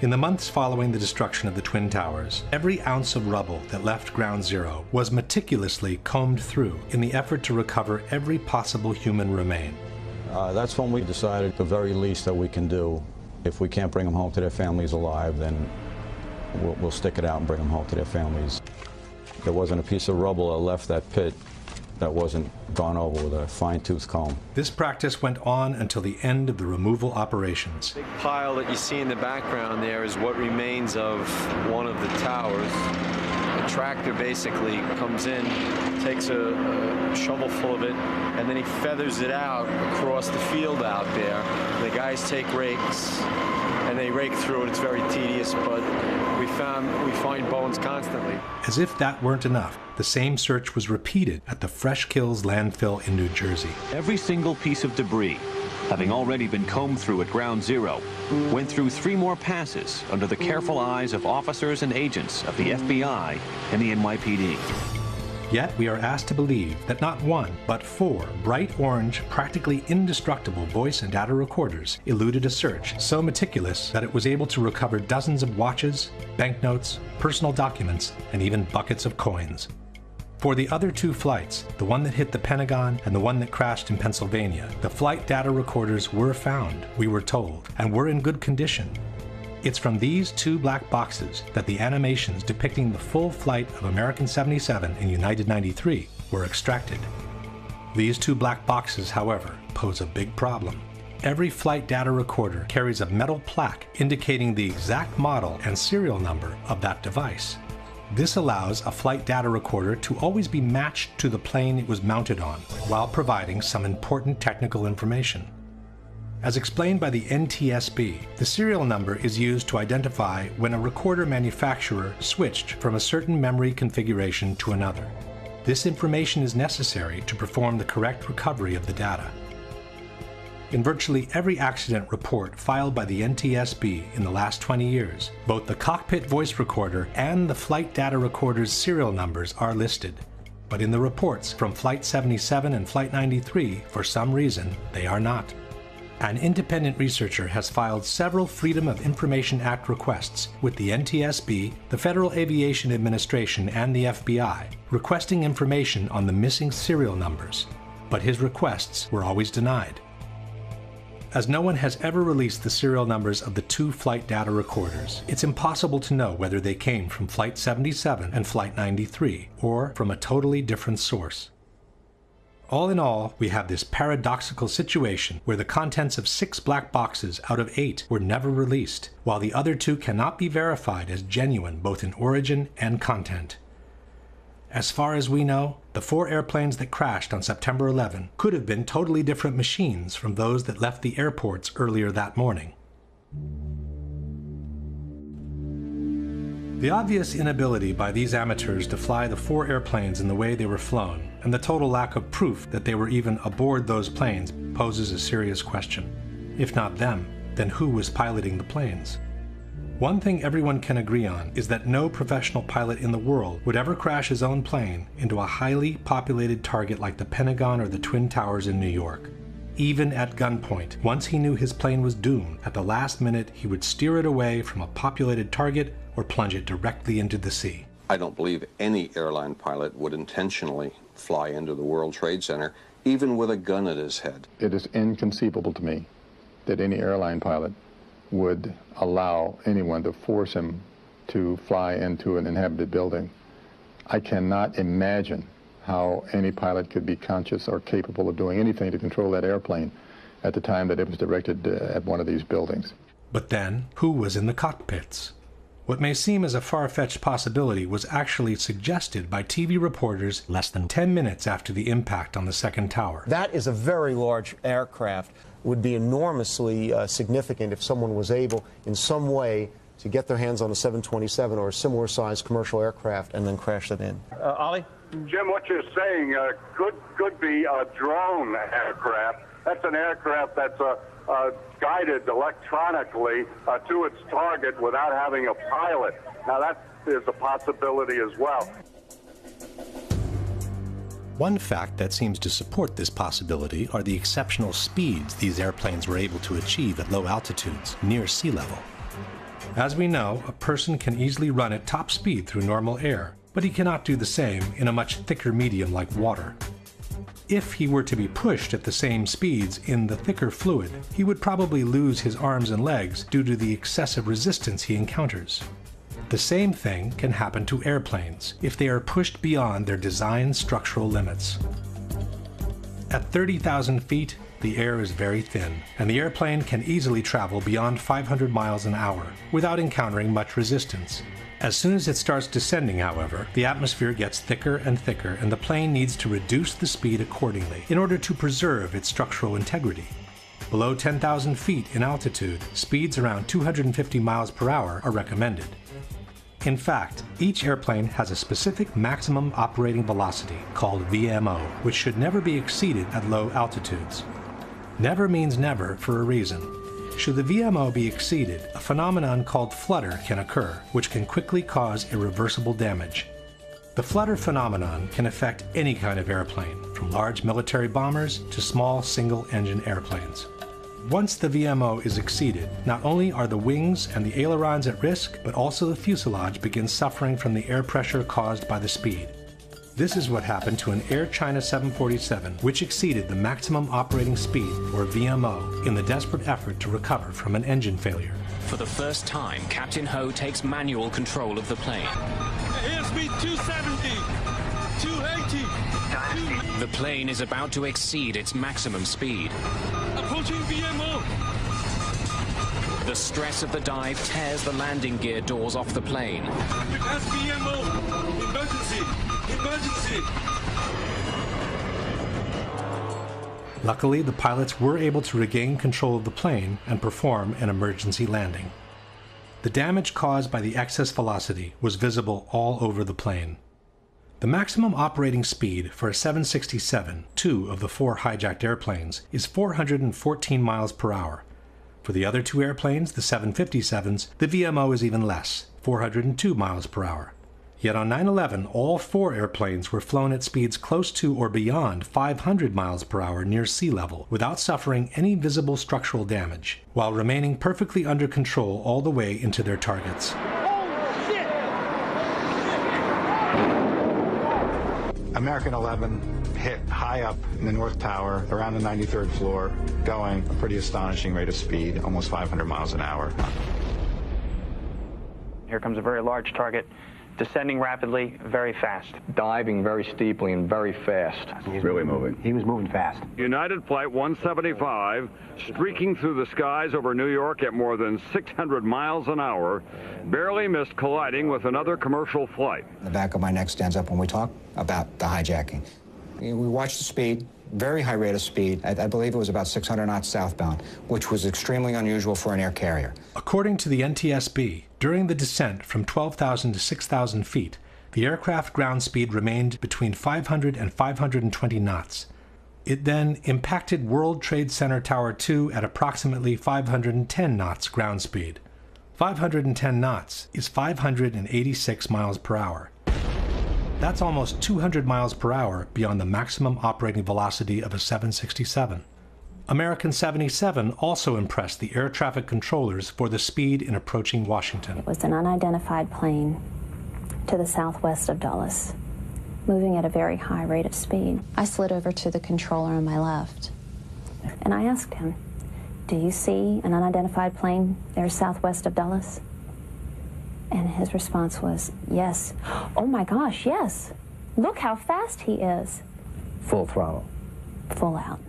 In the months following the destruction of the Twin Towers, every ounce of rubble that left Ground Zero was meticulously combed through in the effort to recover every possible human remain. That's when we decided the very least that we can do. If we can't bring them home to their families alive, then we'll stick it out and bring them home to their families. There wasn't a piece of rubble that left that pit that wasn't gone over with a fine-tooth comb. This practice went on until the end of the removal operations. The big pile that you see in the background there is what remains of one of the towers. A tractor basically comes in, takes a shovel full of it, and then he feathers it out across the field out there. The guys take rakes, and they rake through it. It's very tedious, but we find bones constantly. As if that weren't enough, the same search was repeated at the Fresh Kills landfill in New Jersey. Every single piece of debris, having already been combed through at Ground Zero, went through 3 more passes under the careful eyes of officers and agents of the FBI and the NYPD. Yet we are asked to believe that not 1, but 4 bright orange, practically indestructible voice and data recorders eluded a search so meticulous that it was able to recover dozens of watches, banknotes, personal documents, and even buckets of coins. For the other 2 flights, the one that hit the Pentagon and the one that crashed in Pennsylvania, the flight data recorders were found, we were told, and were in good condition. It's from these 2 black boxes that the animations depicting the full flight of American 77 and United 93 were extracted. These 2 black boxes, however, pose a big problem. Every flight data recorder carries a metal plaque indicating the exact model and serial number of that device. This allows a flight data recorder to always be matched to the plane it was mounted on, while providing some important technical information. As explained by the NTSB, the serial number is used to identify when a recorder manufacturer switched from a certain memory configuration to another. This information is necessary to perform the correct recovery of the data. In virtually every accident report filed by the NTSB in the last 20 years, both the cockpit voice recorder and the flight data recorder's serial numbers are listed. But in the reports from Flight 77 and Flight 93, for some reason, they are not. An independent researcher has filed several Freedom of Information Act requests with the NTSB, the Federal Aviation Administration, and the FBI, requesting information on the missing serial numbers. But his requests were always denied. As no one has ever released the serial numbers of the 2 flight data recorders, it's impossible to know whether they came from Flight 77 and Flight 93, or from a totally different source. All in all, we have this paradoxical situation where the contents of 6 black boxes out of 8 were never released, while the other 2 cannot be verified as genuine both in origin and content. As far as we know, the 4 airplanes that crashed on September 11 could have been totally different machines from those that left the airports earlier that morning. The obvious inability by these amateurs to fly the 4 airplanes in the way they were flown, and the total lack of proof that they were even aboard those planes, poses a serious question. If not them, then who was piloting the planes? One thing everyone can agree on is that no professional pilot in the world would ever crash his own plane into a highly populated target like the Pentagon or the Twin Towers in New York. Even at gunpoint, once he knew his plane was doomed, at the last minute he would steer it away from a populated target or plunge it directly into the sea. I don't believe any airline pilot would intentionally fly into the World Trade Center, even with a gun at his head. It is inconceivable to me that any airline pilot would allow anyone to force him to fly into an inhabited building. I cannot imagine how any pilot could be conscious or capable of doing anything to control that airplane at the time that it was directed at one of these buildings. But then, who was in the cockpits? What may seem as a far-fetched possibility was actually suggested by TV reporters less than 10 minutes after the impact on the second tower. That is a very large aircraft. Would be enormously significant if someone was able in some way to get their hands on a 727 or a similar sized commercial aircraft and then crash it in. Ollie? Jim, what you're saying could be a drone aircraft. That's an aircraft that's guided electronically to its target without having a pilot. Now that is a possibility as well. One fact that seems to support this possibility are the exceptional speeds these airplanes were able to achieve at low altitudes, near sea level. As we know, a person can easily run at top speed through normal air, but he cannot do the same in a much thicker medium like water. If he were to be pushed at the same speeds in the thicker fluid, he would probably lose his arms and legs due to the excessive resistance he encounters. The same thing can happen to airplanes if they are pushed beyond their design structural limits. At 30,000 feet, the air is very thin, and the airplane can easily travel beyond 500 miles an hour without encountering much resistance. As soon as it starts descending, however, the atmosphere gets thicker and thicker, and the plane needs to reduce the speed accordingly in order to preserve its structural integrity. Below 10,000 feet in altitude, speeds around 250 miles per hour are recommended. In fact, each airplane has a specific maximum operating velocity called VMO, which should never be exceeded at low altitudes. Never means never for a reason. Should the VMO be exceeded, a phenomenon called flutter can occur, which can quickly cause irreversible damage. The flutter phenomenon can affect any kind of airplane, from large military bombers to small single-engine airplanes. Once the VMO is exceeded, not only are the wings and the ailerons at risk, but also the fuselage begins suffering from the air pressure caused by the speed. This is what happened to an Air China 747, which exceeded the maximum operating speed, or VMO, in the desperate effort to recover from an engine failure. For the first time, Captain Ho takes manual control of the plane. Airspeed 270, 280. The plane is about to exceed its maximum speed. Approaching VMO. The stress of the dive tears the landing gear doors off the plane. It has VMO. Emergency. Emergency. Luckily, the pilots were able to regain control of the plane and perform an emergency landing. The damage caused by the excess velocity was visible all over the plane. The maximum operating speed for a 767, two of the four hijacked airplanes, is 414 miles per hour. For the other two airplanes, the 757s, the VMO is even less, 402 miles per hour. Yet on 9/11, all four airplanes were flown at speeds close to or beyond 500 miles per hour near sea level without suffering any visible structural damage, while remaining perfectly under control all the way into their targets. American 11 hit high up in the North Tower, around the 93rd floor, going a pretty astonishing rate of speed, almost 500 miles an hour. Here comes a very large target, descending rapidly, very fast. Diving very steeply and very fast. He's really moving. He was moving fast. United Flight 175, streaking through the skies over New York at more than 600 miles an hour, barely missed colliding with another commercial flight. The back of my neck stands up when we talk about the hijacking. We watched the speed, very high rate of speed. I believe it was about 600 knots southbound, which was extremely unusual for an air carrier. According to the NTSB, during the descent from 12,000 to 6,000 feet, the aircraft ground speed remained between 500 and 520 knots. It then impacted World Trade Center Tower 2 at approximately 510 knots ground speed. 510 knots is 586 miles per hour. That's almost 200 miles per hour beyond the maximum operating velocity of a 767. American 77 also impressed the air traffic controllers for the speed in approaching Washington. It was an unidentified plane to the southwest of Dulles, moving at a very high rate of speed. I slid over to the controller on my left, and I asked him, "Do you see an unidentified plane there southwest of Dulles?" And his response was, "Yes." "Oh my gosh, yes. Look how fast he is." Full throttle. Full out.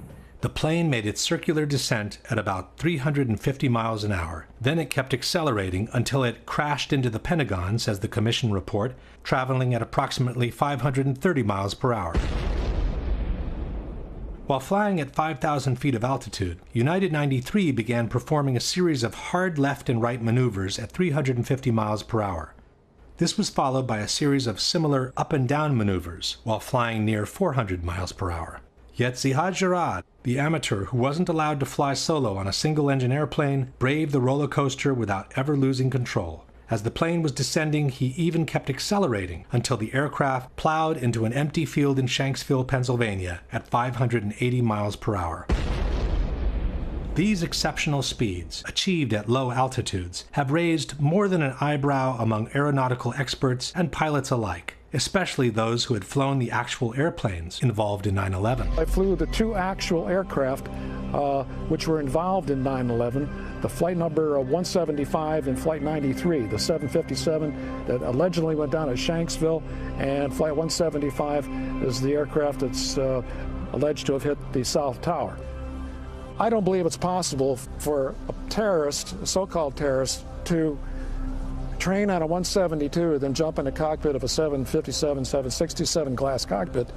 The plane made its circular descent at about 350 miles an hour. Then it kept accelerating until it crashed into the Pentagon, says the commission report, traveling at approximately 530 miles per hour. While flying at 5,000 feet of altitude, United 93 began performing a series of hard left and right maneuvers at 350 miles per hour. This was followed by a series of similar up and down maneuvers while flying near 400 miles per hour. Yet Zihad Jarrad, the amateur who wasn't allowed to fly solo on a single-engine airplane, braved the roller coaster without ever losing control. As the plane was descending, he even kept accelerating until the aircraft plowed into an empty field in Shanksville, Pennsylvania at 580 miles per hour. These exceptional speeds, achieved at low altitudes, have raised more than an eyebrow among aeronautical experts and pilots alike, especially those who had flown the actual airplanes involved in 9/11. I flew the two actual aircraft which were involved in 9/11, the flight number 175 and flight 93, the 757 that allegedly went down at Shanksville, and flight 175 is the aircraft that's alleged to have hit the South Tower. I don't believe it's possible for a terrorist, a so-called terrorist, to train on a 172, then jump in the cockpit of a 757, 767 glass cockpit,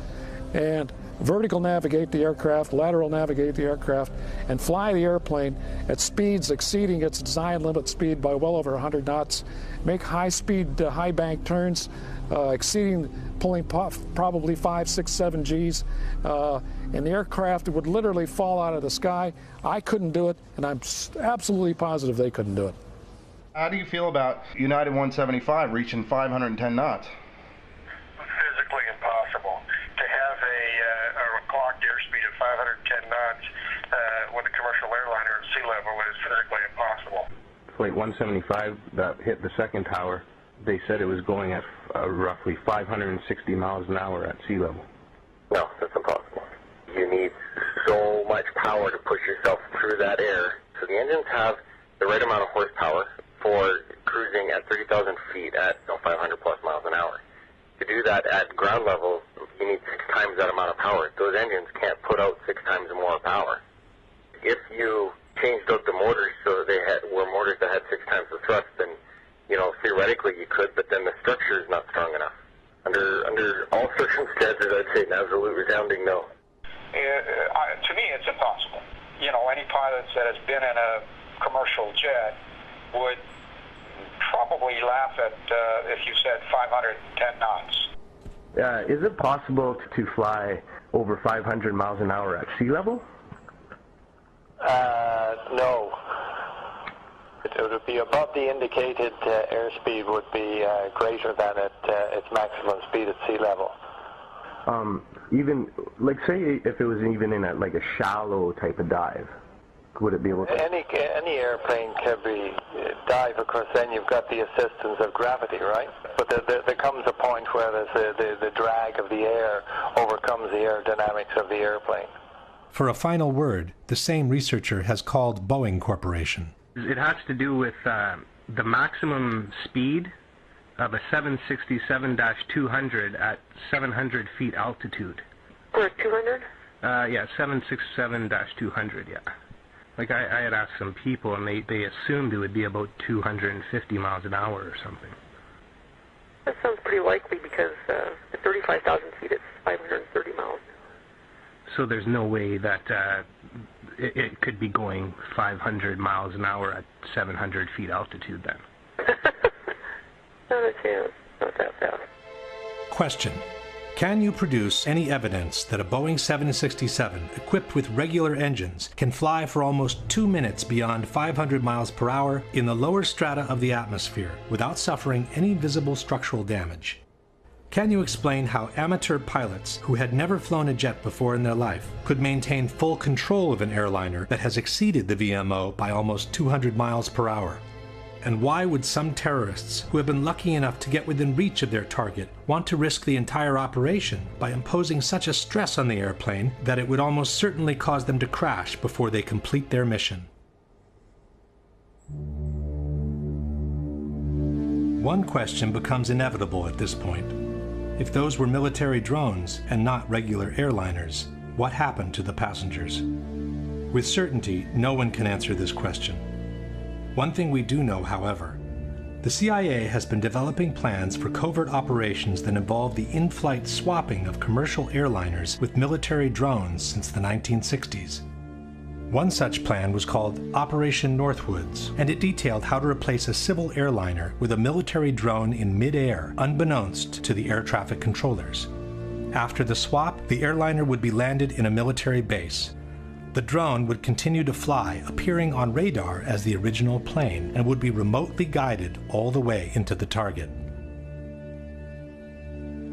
and vertical navigate the aircraft, lateral navigate the aircraft, and fly the airplane at speeds exceeding its design limit speed by well over 100 knots, make high-speed, high-bank turns, pulling probably 5, 6, 7 Gs, and the aircraft would literally fall out of the sky. I couldn't do it, and I'm absolutely positive they couldn't do it. How do you feel about United 175 reaching 510 knots? Physically impossible. To have a clocked airspeed of 510 knots with a commercial airliner at sea level is physically impossible. Flight 175 that hit the second tower, they said it was going at roughly 560 miles an hour at sea level. No, that's impossible. You need so much power to push yourself through that air. So the engines have the right amount of horsepower for cruising at 30,000 feet at 500 plus miles an hour. To do that at ground level, you need 6 times that amount of power. Those engines can't put out 6 times more power. If you changed out the motors so they were motors that had 6 times the thrust, then theoretically you could, but then the structure is not strong enough. Under all circumstances, I'd say an absolute resounding no. To me, it's impossible. Any pilot that has been in a commercial jet would probably laugh at if you said 510 knots. Is it possible to fly over 500 miles an hour at sea level? No. It would be above the indicated airspeed would be greater than its maximum speed at sea level. Even, like, say if it was even in a shallow type of dive, would it be able to? Any airplane can be dive, of course, then you've got the assistance of gravity, right? But there comes a point where the drag of the air overcomes the aerodynamics of the airplane. For a final word, the same researcher has called Boeing Corporation. It has to do with the maximum speed of a 767-200 at 700 feet altitude. For 200? Yeah, 767-200, yeah. Like I had asked some people, and they assumed it would be about 250 miles an hour or something. That sounds pretty likely because at 35,000 feet it's 530 miles. So there's no way that it could be going 500 miles an hour at 700 feet altitude then. Not a chance. Not that fast. Question. Can you produce any evidence that a Boeing 767 equipped with regular engines can fly for almost 2 minutes beyond 500 miles per hour in the lower strata of the atmosphere without suffering any visible structural damage? Can you explain how amateur pilots who had never flown a jet before in their life could maintain full control of an airliner that has exceeded the VMO by almost 200 miles per hour? And why would some terrorists who have been lucky enough to get within reach of their target want to risk the entire operation by imposing such a stress on the airplane that it would almost certainly cause them to crash before they complete their mission? One question becomes inevitable at this point. If those were military drones and not regular airliners, what happened to the passengers? With certainty, no one can answer this question. One thing we do know, however, the CIA has been developing plans for covert operations that involve the in-flight swapping of commercial airliners with military drones since the 1960s. One such plan was called Operation Northwoods, and it detailed how to replace a civil airliner with a military drone in mid-air, unbeknownst to the air traffic controllers. After the swap, the airliner would be landed in a military base. The drone would continue to fly, appearing on radar as the original plane, and would be remotely guided all the way into the target.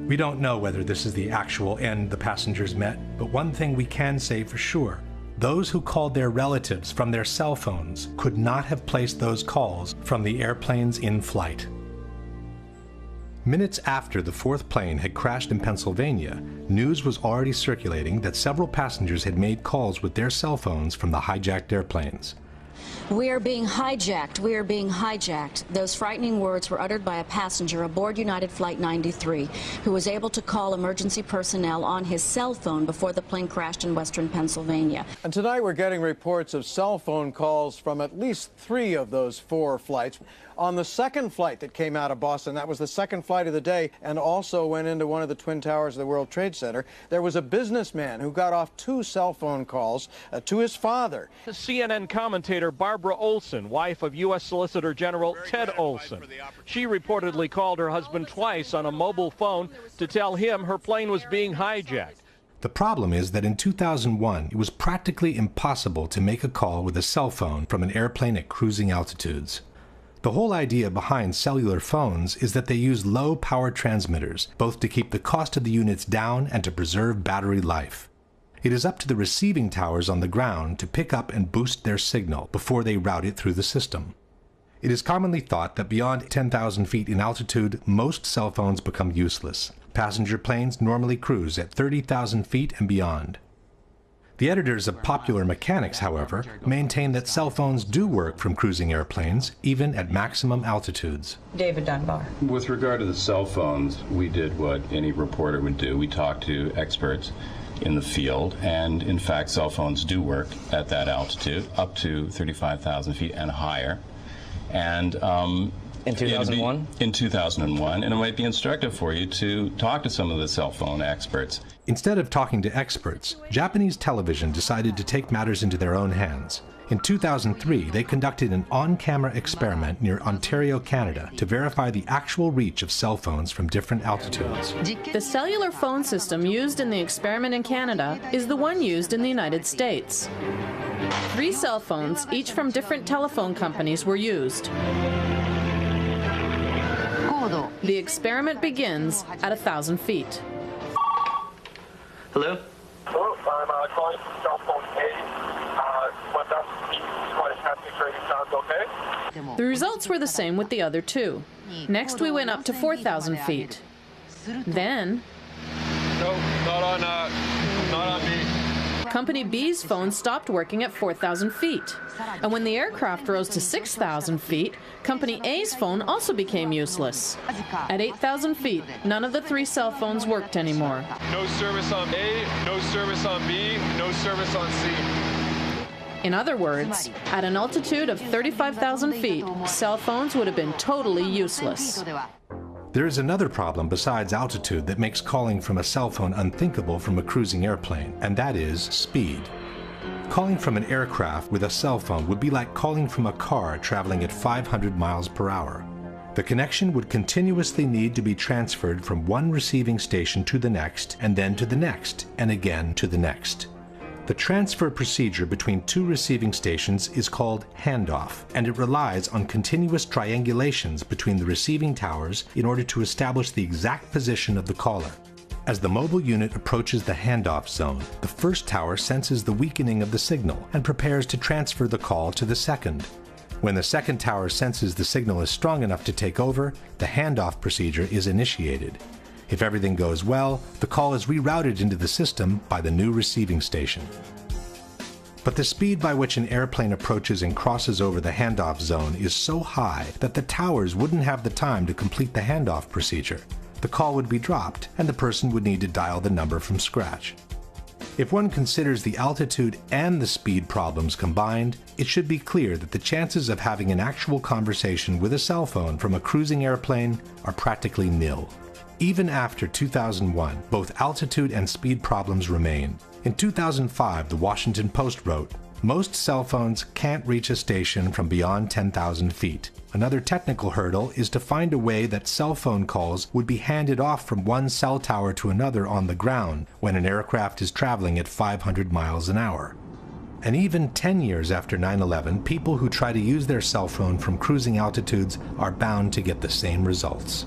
We don't know whether this is the actual end the passengers met, but one thing we can say for sure. Those who called their relatives from their cell phones could not have placed those calls from the airplanes in flight. Minutes after the fourth plane had crashed in Pennsylvania, news was already circulating that several passengers had made calls with their cell phones from the hijacked airplanes. "We are being hijacked. We are being hijacked." Those frightening words were uttered by a passenger aboard United Flight 93 who was able to call emergency personnel on his cell phone before the plane crashed in western Pennsylvania. And tonight we're getting reports of cell phone calls from at least 3 of those 4 flights. On the second flight that came out of Boston, that was the second flight of the day and also went into one of the Twin Towers of the World Trade Center, there was a businessman who got off 2 cell phone calls to his father. CNN commentator Barbara Olson, wife of U.S. Solicitor General Ted Olson. She reportedly called her husband twice on a mobile phone to tell him her plane was being hijacked. The problem is that in 2001, it was practically impossible to make a call with a cell phone from an airplane at cruising altitudes. The whole idea behind cellular phones is that they use low-power transmitters, both to keep the cost of the units down and to preserve battery life. It is up to the receiving towers on the ground to pick up and boost their signal before they route it through the system. It is commonly thought that beyond 10,000 feet in altitude, most cell phones become useless. Passenger planes normally cruise at 30,000 feet and beyond. The editors of Popular Mechanics, however, maintain that cell phones do work from cruising airplanes, even at maximum altitudes. David Dunbar. With regard to the cell phones, we did what any reporter would do. We talked to experts in the field, and in fact, cell phones do work at that altitude, up to 35,000 feet and higher. And in 2001? In 2001, and it might be instructive for you to talk to some of the cell phone experts. Instead of talking to experts, Japanese television decided to take matters into their own hands. In 2003, they conducted an on-camera experiment near Ontario, Canada, to verify the actual reach of cell phones from different altitudes. The cellular phone system used in the experiment in Canada is the one used in the United States. 3 cell phones, each from different telephone companies, were used. The experiment begins at 1,000 feet. Hello? Hello, I'm calling from cell phone A. 1,000 feet, quite happy trading sounds okay? The results were the same with the other 2. Next, we went up to 4,000 feet. Then, No, not on me. Company B's phone stopped working at 4,000 feet. And when the aircraft rose to 6,000 feet, Company A's phone also became useless. At 8,000 feet, none of the 3 cell phones worked anymore. No service on A, no service on B, no service on C. In other words, at an altitude of 35,000 feet, cell phones would have been totally useless. There is another problem besides altitude that makes calling from a cell phone unthinkable from a cruising airplane, and that is speed. Calling from an aircraft with a cell phone would be like calling from a car traveling at 500 miles per hour. The connection would continuously need to be transferred from one receiving station to the next, and then to the next, and again to the next. The transfer procedure between 2 receiving stations is called handoff, and it relies on continuous triangulations between the receiving towers in order to establish the exact position of the caller. As the mobile unit approaches the handoff zone, the first tower senses the weakening of the signal and prepares to transfer the call to the second. When the second tower senses the signal is strong enough to take over, the handoff procedure is initiated. If everything goes well, the call is rerouted into the system by the new receiving station. But the speed by which an airplane approaches and crosses over the handoff zone is so high that the towers wouldn't have the time to complete the handoff procedure. The call would be dropped, and the person would need to dial the number from scratch. If one considers the altitude and the speed problems combined, it should be clear that the chances of having an actual conversation with a cell phone from a cruising airplane are practically nil. Even after 2001, both altitude and speed problems remain. In 2005, the Washington Post wrote, "Most cell phones can't reach a station from beyond 10,000 feet. Another technical hurdle is to find a way that cell phone calls would be handed off from one cell tower to another on the ground when an aircraft is traveling at 500 miles an hour." And even 10 years after 9/11, people who try to use their cell phone from cruising altitudes are bound to get the same results.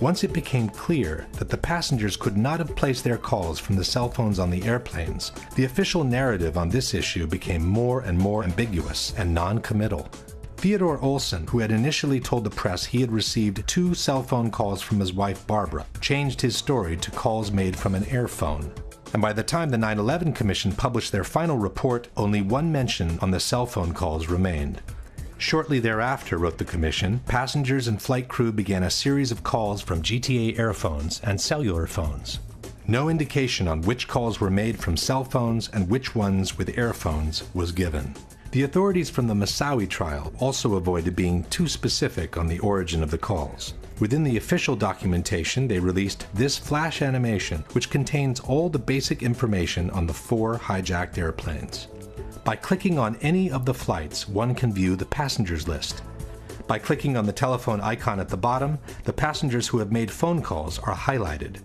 Once it became clear that the passengers could not have placed their calls from the cell phones on the airplanes, the official narrative on this issue became more and more ambiguous and non-committal. Theodore Olson, who had initially told the press he had received 2 cell phone calls from his wife Barbara, changed his story to calls made from an air phone. And by the time the 9/11 Commission published their final report, only one mention on the cell phone calls remained. Shortly thereafter, wrote the Commission, passengers and flight crew began a series of calls from GTA airphones and cellular phones. No indication on which calls were made from cell phones and which ones with airphones was given. The authorities from the Moussaoui trial also avoided being too specific on the origin of the calls. Within the official documentation, they released this flash animation, which contains all the basic information on the 4 hijacked airplanes. By clicking on any of the flights, one can view the passengers list. By clicking on the telephone icon at the bottom, the passengers who have made phone calls are highlighted.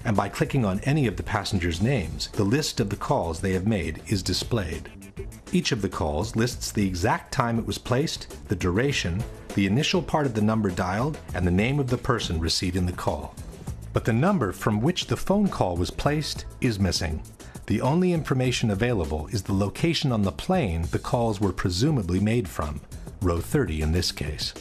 And by clicking on any of the passengers' names, the list of the calls they have made is displayed. Each of the calls lists the exact time it was placed, the duration, the initial part of the number dialed, and the name of the person receiving the call. But the number from which the phone call was placed is missing. The only information available is the location on the plane the calls were presumably made from, row 30 in this case.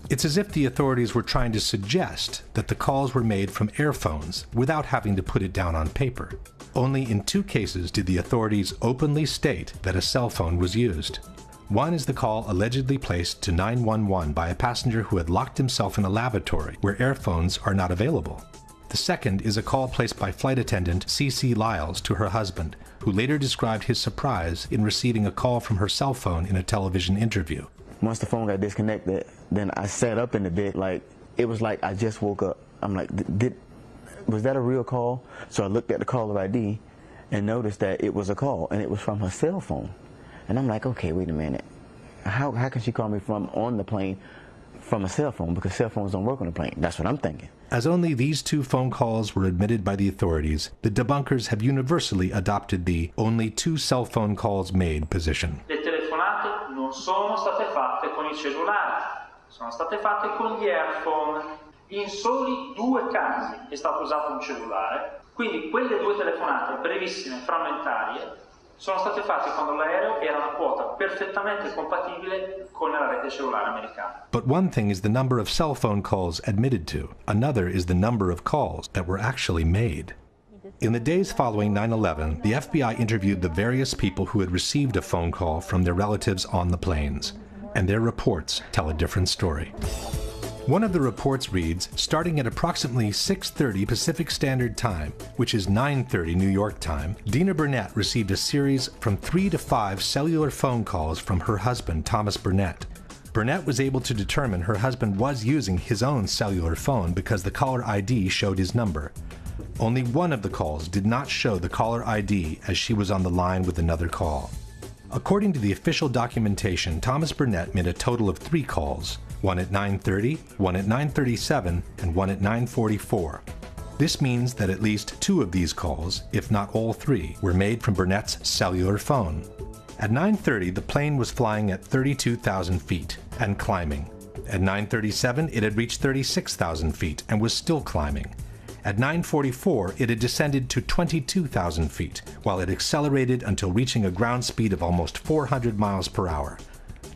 It's as if the authorities were trying to suggest that the calls were made from airphones without having to put it down on paper. Only in 2 cases did the authorities openly state that a cell phone was used. One is the call allegedly placed to 911 by a passenger who had locked himself in a lavatory where airphones are not available. The second is a call placed by flight attendant C.C. Lyles to her husband, who later described his surprise in receiving a call from her cell phone in a television interview. Once the phone got disconnected, then I sat up in the bed like, it was like I just woke up. I'm like, was that a real call? So I looked at the caller ID and noticed that it was a call, and it was from her cell phone. And I'm like, okay, wait a minute. How can she call me from on the plane from a cell phone? Because cell phones don't work on the plane. That's what I'm thinking. As only these 2 phone calls were admitted by the authorities, the debunkers have universally adopted the only 2 cell phone calls made position. Le telefonate non sono state fatte con il cellulare, sono state fatte con gli earphone. In soli 2 casi è stato usato un cellulare, quindi quelle 2 telefonate brevissime, frammentarie, sono state fatte quando l'aereo era una quota perfettamente compatibile con la rete cellulare americana. But one thing is the number of cell phone calls admitted to. Another is the number of calls that were actually made. In the days following 9/11, the FBI interviewed the various people who had received a phone call from their relatives on the planes, and their reports tell a different story. One of the reports reads, starting at approximately 6:30 Pacific Standard Time, which is 9:30 New York time, Dina Burnett received a series from 3 to 5 cellular phone calls from her husband, Thomas Burnett. Burnett was able to determine her husband was using his own cellular phone because the caller ID showed his number. Only one of the calls did not show the caller ID as she was on the line with another call. According to the official documentation, Thomas Burnett made a total of 3 calls. One at 9:30, one at 9:37, and one at 9:44. This means that at least 2 of these calls, if not all 3, were made from Burnett's cellular phone. At 9:30, the plane was flying at 32,000 feet and climbing. At 9:37, it had reached 36,000 feet and was still climbing. At 9:44, it had descended to 22,000 feet, while it accelerated until reaching a ground speed of almost 400 miles per hour.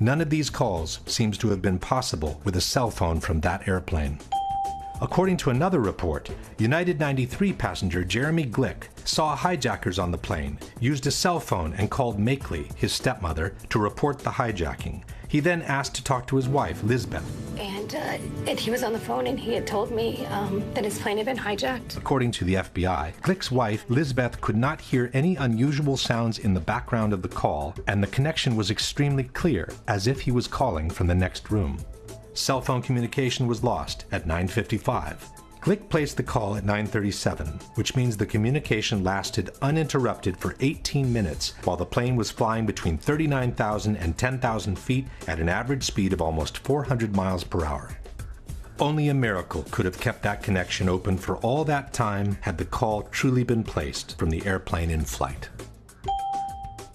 None of these calls seems to have been possible with a cell phone from that airplane. According to another report, United 93 passenger Jeremy Glick saw hijackers on the plane, used a cell phone and called Makeley, his stepmother, to report the hijacking. He then asked to talk to his wife, Lisbeth. And he was on the phone and he had told me that his plane had been hijacked. According to the FBI, Glick's wife, Lisbeth, could not hear any unusual sounds in the background of the call, and the connection was extremely clear, as if he was calling from the next room. Cell phone communication was lost at 9:55. Glick placed the call at 9:37, which means the communication lasted uninterrupted for 18 minutes while the plane was flying between 39,000 and 10,000 feet at an average speed of almost 400 miles per hour. Only a miracle could have kept that connection open for all that time had the call truly been placed from the airplane in flight.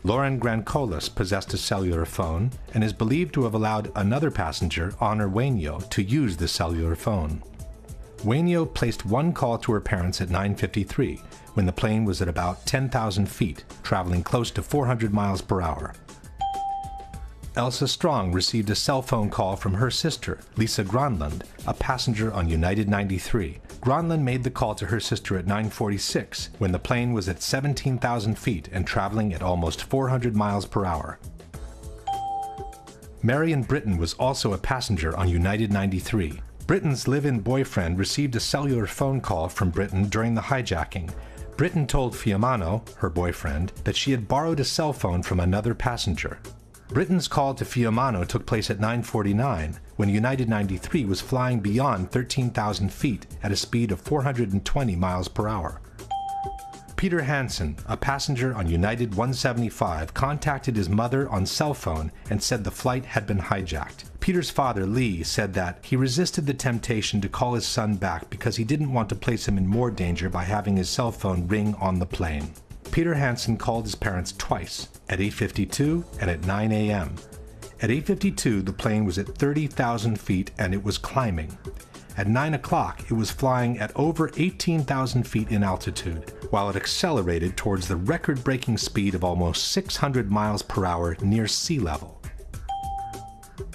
Lauren Grancolas possessed a cellular phone and is believed to have allowed another passenger, Honor Wainio, to use the cellular phone. Wainio placed one call to her parents at 9:53, when the plane was at about 10,000 feet, traveling close to 400 miles per hour. Elsa Strong received a cell phone call from her sister, Lisa Gronlund, a passenger on United 93. Gronlund made the call to her sister at 9:46 when the plane was at 17,000 feet and traveling at almost 400 miles per hour. Marion Britton was also a passenger on United 93. Britton's live-in boyfriend received a cellular phone call from Britton during the hijacking. Britton told Fiumano, her boyfriend, that she had borrowed a cell phone from another passenger. Britton's call to Fiumano took place at 9:49 when United 93 was flying beyond 13,000 feet at a speed of 420 miles per hour. Peter Hansen, a passenger on United 175, contacted his mother on cell phone and said the flight had been hijacked. Peter's father, Lee, said that he resisted the temptation to call his son back because he didn't want to place him in more danger by having his cell phone ring on the plane. Peter Hansen called his parents twice, at 8:52 and at 9 a.m. At 8:52, the plane was at 30,000 feet and it was climbing. At 9 o'clock, it was flying at over 18,000 feet in altitude, while it accelerated towards the record-breaking speed of almost 600 miles per hour near sea level.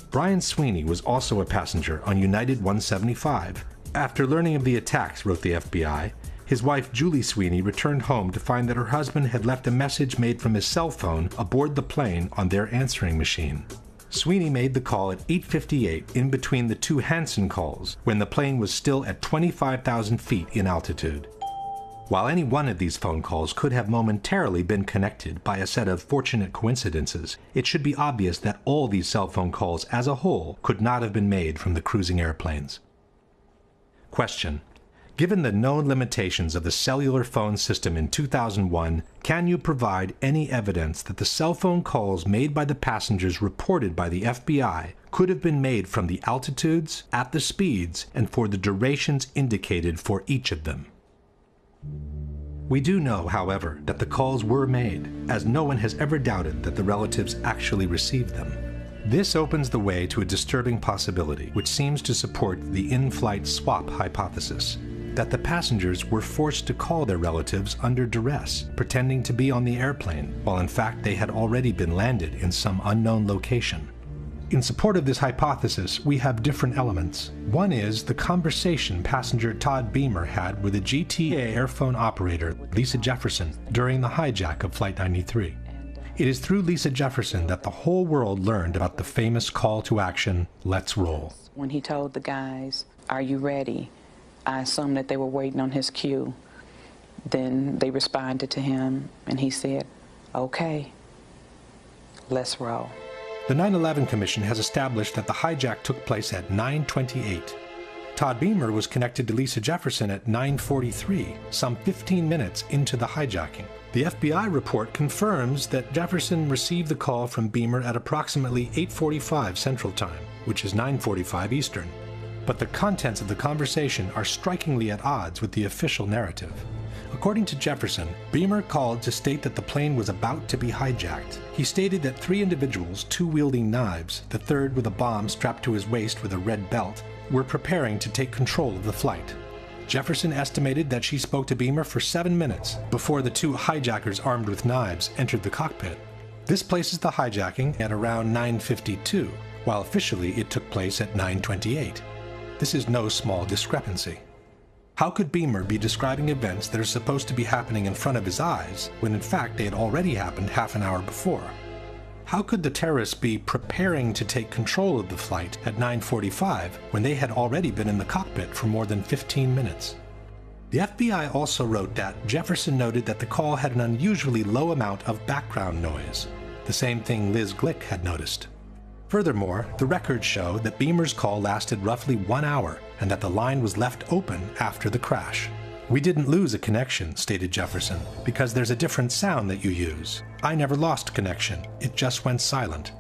Brian Sweeney was also a passenger on United 175. After learning of the attacks, wrote the FBI, his wife Julie Sweeney returned home to find that her husband had left a message made from his cell phone aboard the plane on their answering machine. Sweeney made the call at 8:58 in between the two Hansen calls, when the plane was still at 25,000 feet in altitude. While any one of these phone calls could have momentarily been connected by a set of fortunate coincidences, it should be obvious that all these cell phone calls as a whole could not have been made from the cruising airplanes. Question: given the known limitations of the cellular phone system in 2001, can you provide any evidence that the cell phone calls made by the passengers reported by the FBI could have been made from the altitudes, at the speeds, and for the durations indicated for each of them? We do know, however, that the calls were made, as no one has ever doubted that the relatives actually received them. This opens the way to a disturbing possibility, which seems to support the in-flight swap hypothesis, that the passengers were forced to call their relatives under duress, pretending to be on the airplane, while in fact they had already been landed in some unknown location. In support of this hypothesis, we have different elements. One is the conversation passenger Todd Beamer had with a GTA airphone operator, Lisa Jefferson, during the hijack of Flight 93. It is through Lisa Jefferson that the whole world learned about the famous call to action, "Let's roll." When he told the guys, "Are you ready?" I assumed that they were waiting on his cue. Then they responded to him, and he said, "Okay, let's roll." The 9/11 Commission has established that the hijack took place at 9:28. Todd Beamer was connected to Lisa Jefferson at 9:43, some 15 minutes into the hijacking. The FBI report confirms that Jefferson received the call from Beamer at approximately 8:45 Central Time, which is 9:45 Eastern. But the contents of the conversation are strikingly at odds with the official narrative. According to Jefferson, Beamer called to state that the plane was about to be hijacked. He stated that 3 individuals, 2 wielding knives, the third with a bomb strapped to his waist with a red belt, were preparing to take control of the flight. Jefferson estimated that she spoke to Beamer for 7 minutes before the 2 hijackers armed with knives entered the cockpit. This places the hijacking at around 9:52, while officially it took place at 9:28. This is no small discrepancy. How could Beamer be describing events that are supposed to be happening in front of his eyes when in fact they had already happened half an hour before? How could the terrorists be preparing to take control of the flight at 9:45 when they had already been in the cockpit for more than 15 minutes? The FBI also wrote that Jefferson noted that the call had an unusually low amount of background noise, the same thing Liz Glick had noticed. Furthermore, the records show that Beamer's call lasted roughly 1 hour and that the line was left open after the crash. "We didn't lose a connection," stated Jefferson, "because there's a different sound that you use. I never lost connection, it just went silent."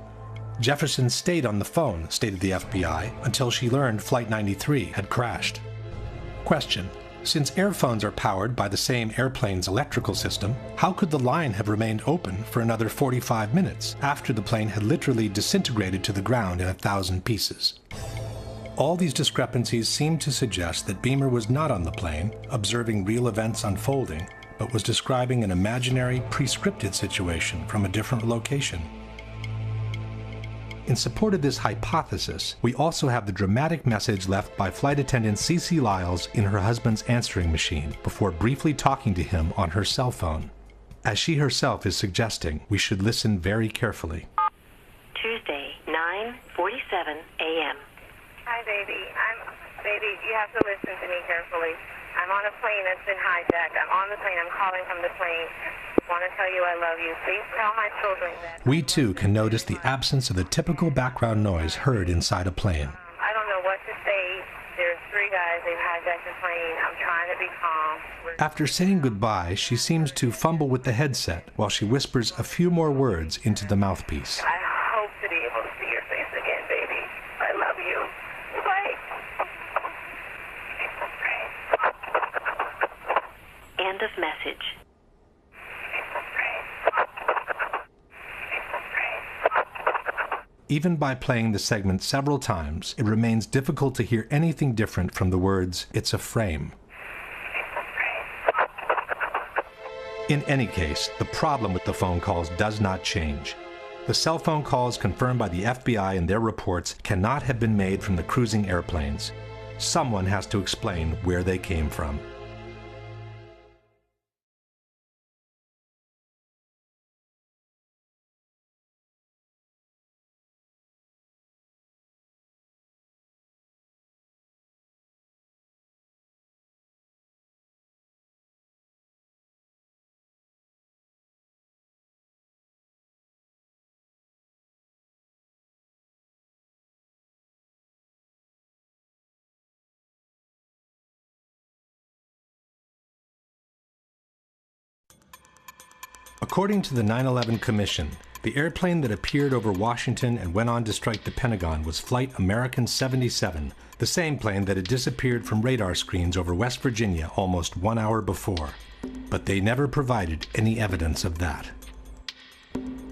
Jefferson stayed on the phone, stated the FBI, until she learned Flight 93 had crashed. Question: since airphones are powered by the same airplane's electrical system, how could the line have remained open for another 45 minutes after the plane had literally disintegrated to the ground in 1,000 pieces? All these discrepancies seem to suggest that Beamer was not on the plane, observing real events unfolding, but was describing an imaginary, pre-scripted situation from a different location. In support of this hypothesis, we also have the dramatic message left by flight attendant Cece Lyles in her husband's answering machine before briefly talking to him on her cell phone. As she herself is suggesting, we should listen very carefully. Tuesday, 9:47 a.m. Hi, baby. Baby, you have to listen to me carefully. I'm on a plane that's been hijacked. I'm on the plane. I'm calling from the plane. I want to tell you I love you. Please tell my children that. We too can notice the absence of the typical background noise heard inside a plane. I don't know what to say. There's 3 guys. They've hijacked the plane. I'm trying to be calm. After saying goodbye, she seems to fumble with the headset while she whispers a few more words into the mouthpiece. I hope to be able to see your face again, baby. I love you. Bye. End of message. Even by playing the segment several times, it remains difficult to hear anything different from the words, "It's a frame." In any case, the problem with the phone calls does not change. The cell phone calls confirmed by the FBI in their reports cannot have been made from the cruising airplanes. Someone has to explain where they came from. According to the 9/11 Commission, the airplane that appeared over Washington and went on to strike the Pentagon was Flight American 77, the same plane that had disappeared from radar screens over West Virginia almost 1 hour before. But they never provided any evidence of that.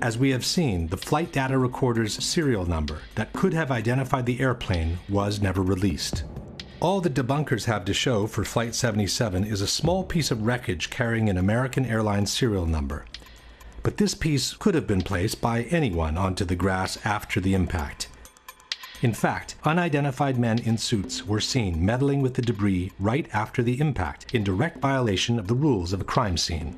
As we have seen, the flight data recorder's serial number that could have identified the airplane was never released. All the debunkers have to show for Flight 77 is a small piece of wreckage carrying an American Airlines serial number. But this piece could have been placed by anyone onto the grass after the impact. In fact, unidentified men in suits were seen meddling with the debris right after the impact, in direct violation of the rules of a crime scene.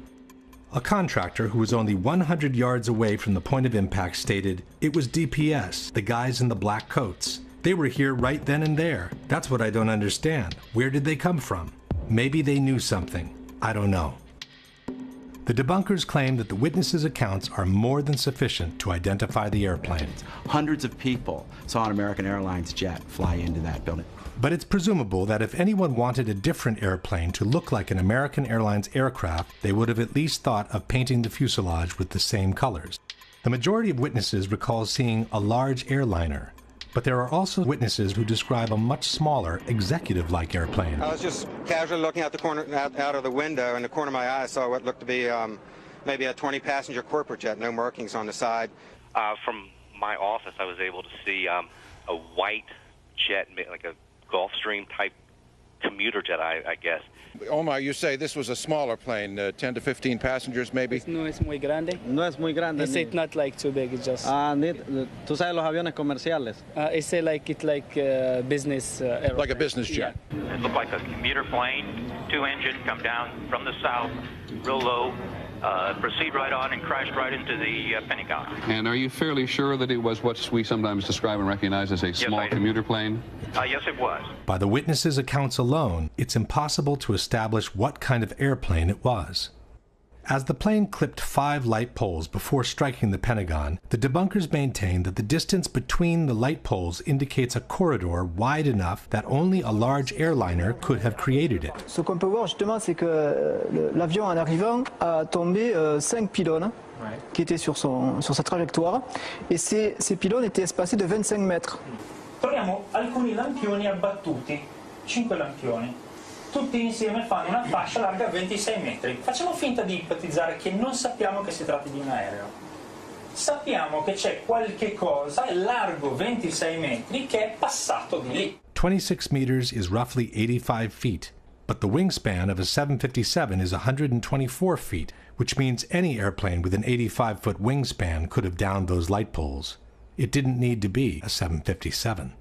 A contractor who was only 100 yards away from the point of impact stated, "It was DPS, the guys in the black coats. They were here right then and there. That's what I don't understand. Where did they come from? Maybe they knew something. I don't know." The debunkers claim that the witnesses' accounts are more than sufficient to identify the airplane. Hundreds of people saw an American Airlines jet fly into that building. But it's presumable that if anyone wanted a different airplane to look like an American Airlines aircraft, they would have at least thought of painting the fuselage with the same colors. The majority of witnesses recall seeing a large airliner, but there are also witnesses who describe a much smaller, executive-like airplane. I was just casually looking out the corner, out of the window. In the corner of my eye, I saw what looked to be maybe a 20-passenger corporate jet, no markings on the side. From my office, I was able to see a white jet, like a Gulfstream type commuter jet, I guess. Omar, you say this was a smaller plane, 10 to 15 passengers maybe? No es muy grande. No es muy grande. It's not like too big, it's just... ¿Tú sabes los aviones comerciales? It's like business airplane. Like a business jet. Yeah. It looked like a commuter plane, 2 engine, come down from the south, real low, proceed right on and crashed right into the Pentagon. And are you fairly sure that it was what we sometimes describe and recognize as a small commuter plane? Yes, it was. By the witnesses' accounts alone, it's impossible to establish what kind of airplane it was. As the plane clipped 5 light poles before striking the Pentagon, the debunkers maintain that the distance between the light poles indicates a corridor wide enough that only a large airliner could have created it. Ce qu'on peut voir justement, c'est que l'avion en arrivant a tombé 5 pylônes qui étaient sur sa trajectoire, et ces pylônes étaient espacés de 25 mètres. Troviamo alcuni lampioni abbattuti, 5 lampioni. Tutti insieme fanno una fascia larga 26 metri. Facciamo finta di ipotizzare che non sappiamo che si tratti di un aereo. Sappiamo che c'è qualche cosa largo 26 metri che è passato di lì. 26 meters is roughly 85 feet, but the wingspan of a 757 is 124 feet, which means any airplane with an 85-foot wingspan could have downed those light poles. It didn't need to be a 757.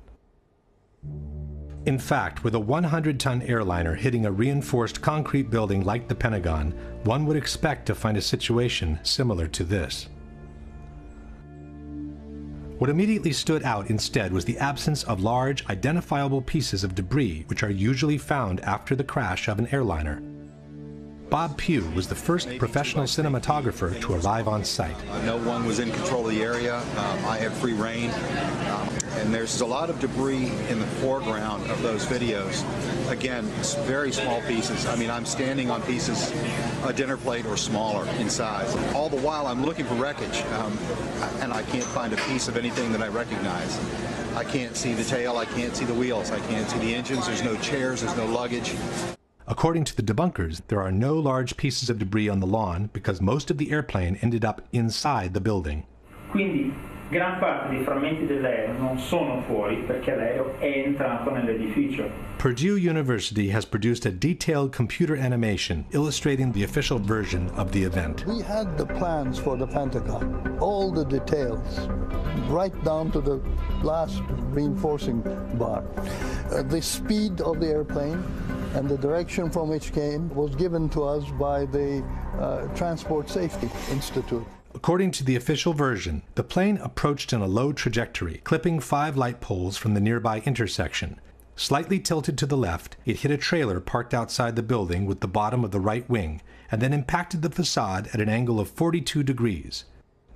In fact, with a 100-ton airliner hitting a reinforced concrete building like the Pentagon, one would expect to find a situation similar to this. What immediately stood out instead was the absence of large, identifiable pieces of debris which are usually found after the crash of an airliner. Bob Pugh was the first professional cinematographer to arrive on site. No one was in control of the area. I had free reign. And there's a lot of debris in the foreground of those videos. Again, very small pieces. I mean, I'm standing on pieces, a dinner plate or smaller in size. All the while, I'm looking for wreckage, and I can't find a piece of anything that I recognize. I can't see the tail, I can't see the wheels, I can't see the engines, there's no chairs, there's no luggage. According to the debunkers, there are no large pieces of debris on the lawn because most of the airplane ended up inside the building. Quindi, gran parte dei frammenti dell'aereo non sono fuori perché l'aereo è entrato nell'edificio. Purdue University has produced a detailed computer animation illustrating the official version of the event. We had the plans for the Pentagon, all the details, right down to the last reinforcing bar. The speed of the airplane and the direction from which came was given to us by the Transport Safety Institute. According to the official version, the plane approached in a low trajectory, clipping 5 light poles from the nearby intersection. Slightly tilted to the left, it hit a trailer parked outside the building with the bottom of the right wing, and then impacted the facade at an angle of 42 degrees.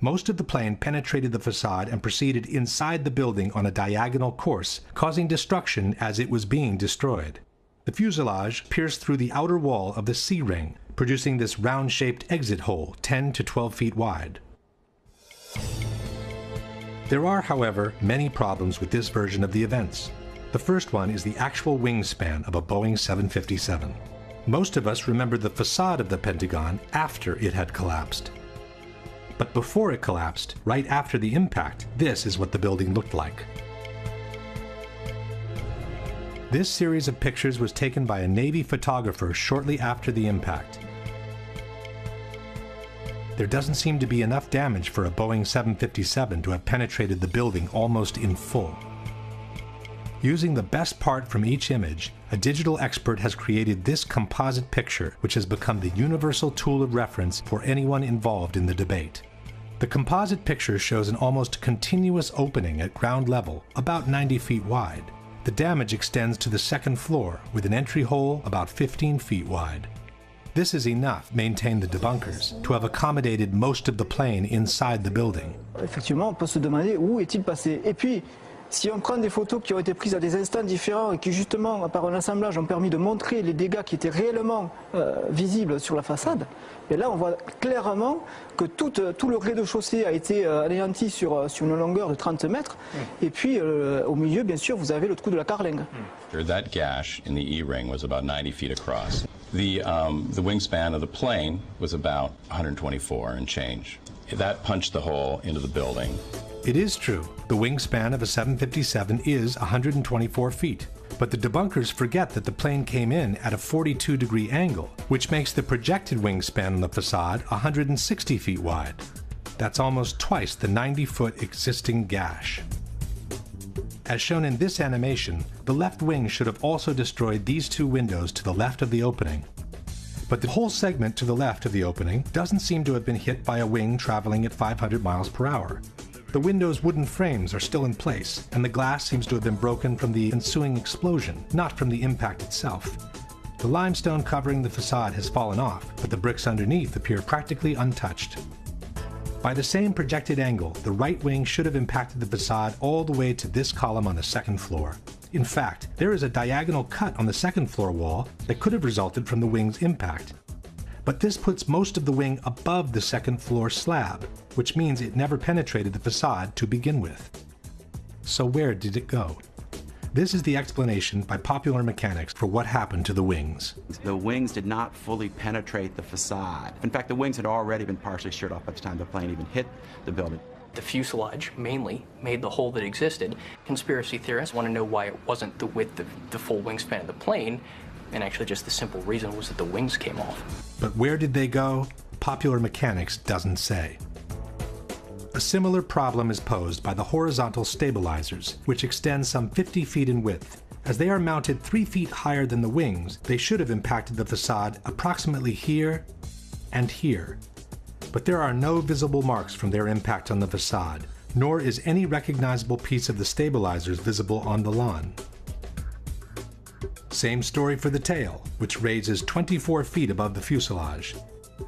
Most of the plane penetrated the facade and proceeded inside the building on a diagonal course, causing destruction as it was being destroyed. The fuselage pierced through the outer wall of the C-ring, producing this round-shaped exit hole 10 to 12 feet wide. There are, however, many problems with this version of the events. The first one is the actual wingspan of a Boeing 757. Most of us remember the facade of the Pentagon after it had collapsed. But before it collapsed, right after the impact, this is what the building looked like. This series of pictures was taken by a Navy photographer shortly after the impact. There doesn't seem to be enough damage for a Boeing 757 to have penetrated the building almost in full. Using the best part from each image, a digital expert has created this composite picture, which has become the universal tool of reference for anyone involved in the debate. The composite picture shows an almost continuous opening at ground level, about 90 feet wide. The damage extends to the second floor, with an entry hole about 15 feet wide. This is enough, maintain the debunkers, to have accommodated most of the plane inside the building. Effectivement, on peut se demander où est-il passé. Et puis, si on prend des photos qui ont été prises à des instants différents et qui justement, par un assemblage, ont permis de montrer les dégâts qui étaient réellement visibles sur la façade, et là on voit clairement que tout le rez-de-chaussée a été anéanti sur une longueur de 30 mètres, et puis au milieu, bien sûr, vous avez le trou de la carlingue. That gash in the E-ring was about 90 feet across. The wingspan of the plane was about 124 and change. That punched the hole into the building. It is true, the wingspan of a 757 is 124 feet, but the debunkers forget that the plane came in at a 42-degree angle, which makes the projected wingspan on the facade 160 feet wide. That's almost twice the 90-foot existing gash. As shown in this animation, the left wing should have also destroyed these 2 windows to the left of the opening. But the whole segment to the left of the opening doesn't seem to have been hit by a wing traveling at 500 miles per hour. The window's wooden frames are still in place, and the glass seems to have been broken from the ensuing explosion, not from the impact itself. The limestone covering the facade has fallen off, but the bricks underneath appear practically untouched. By the same projected angle, the right wing should have impacted the facade all the way to this column on the second floor. In fact, there is a diagonal cut on the second floor wall that could have resulted from the wing's impact. But this puts most of the wing above the second floor slab, which means it never penetrated the facade to begin with. So where did it go? This is the explanation by Popular Mechanics for what happened to the wings. The wings did not fully penetrate the facade. In fact, the wings had already been partially sheared off by the time the plane even hit the building. The fuselage mainly made the hole that existed. Conspiracy theorists want to know why it wasn't the width of the full wingspan of the plane, and actually just the simple reason was that the wings came off. But where did they go? Popular Mechanics doesn't say. A similar problem is posed by the horizontal stabilizers, which extend some 50 feet in width. As they are mounted 3 feet higher than the wings, they should have impacted the facade approximately here and here. But there are no visible marks from their impact on the facade, nor is any recognizable piece of the stabilizers visible on the lawn. Same story for the tail, which raises 24 feet above the fuselage.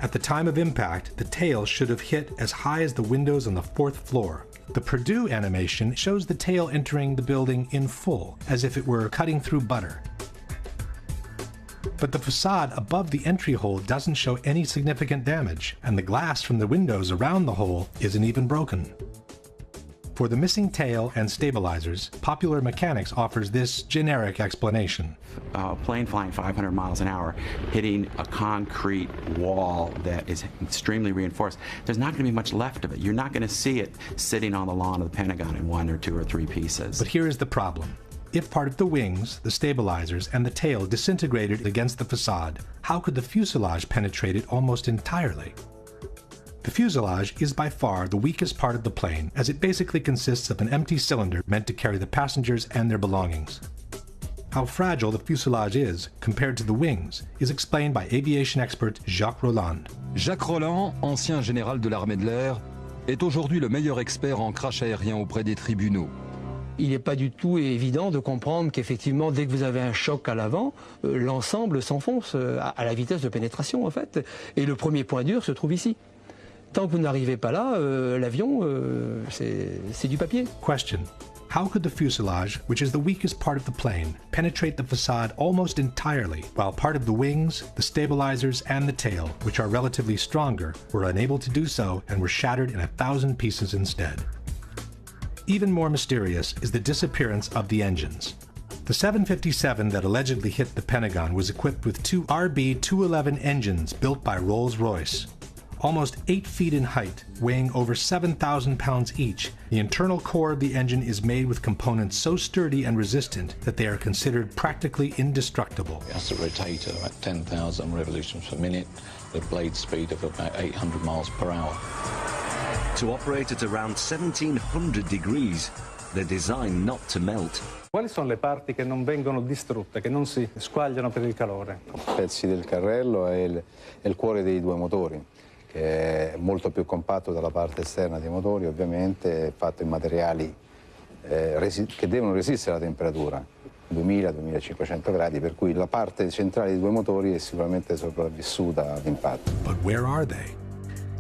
At the time of impact, the tail should have hit as high as the windows on the 4th floor. The Purdue animation shows the tail entering the building in full, as if it were cutting through butter. But the facade above the entry hole doesn't show any significant damage, and the glass from the windows around the hole isn't even broken. For the missing tail and stabilizers, Popular Mechanics offers this generic explanation. A plane flying 500 miles an hour hitting a concrete wall that is extremely reinforced, there's not going to be much left of it. You're not going to see it sitting on the lawn of the Pentagon in 1 or 2 or 3 pieces. But here is the problem. If part of the wings, the stabilizers, and the tail disintegrated against the facade, how could the fuselage penetrate it almost entirely? The fuselage is by far the weakest part of the plane, as it basically consists of an empty cylinder meant to carry the passengers and their belongings. How fragile the fuselage is compared to the wings is explained by aviation expert Jacques Rolland. Jacques Rolland, ancien général de l'armée de l'air, est aujourd'hui le meilleur expert en crash aérien auprès des tribunaux. Il n'est pas du tout évident de comprendre qu'effectivement, dès que vous avez un choc à l'avant, l'ensemble s'enfonce à la vitesse de pénétration en fait. Et le premier point dur se trouve ici. Tant que vous n'arrivez pas là, l'avion, c'est du papier. Question. How could the fuselage, which is the weakest part of the plane, penetrate the facade almost entirely, while part of the wings, the stabilizers, and the tail, which are relatively stronger, were unable to do so and were shattered in 1,000 pieces instead? Even more mysterious is the disappearance of the engines. The 757 that allegedly hit the Pentagon was equipped with 2 RB-211 engines built by Rolls-Royce. Almost 8 feet in height, weighing over 7,000 pounds each, the internal core of the engine is made with components so sturdy and resistant that they are considered practically indestructible. It has to rotate at about 10,000 revolutions per minute, the blade speed of about 800 miles per hour. To operate at around 1700 degrees, they're designed not to melt. Quali sono le parti che non vengono distrutte, che non si squagliano per il calore? Pezzi del carrello e il cuore dei 2 motori, che è molto più compatto dalla parte esterna dei motori, ovviamente, è fatto in materiali che devono resistere alla temperatura, 2000-2500 gradi, per cui la parte centrale dei 2 motori è sicuramente sopravvissuta all'impatto. But where are they?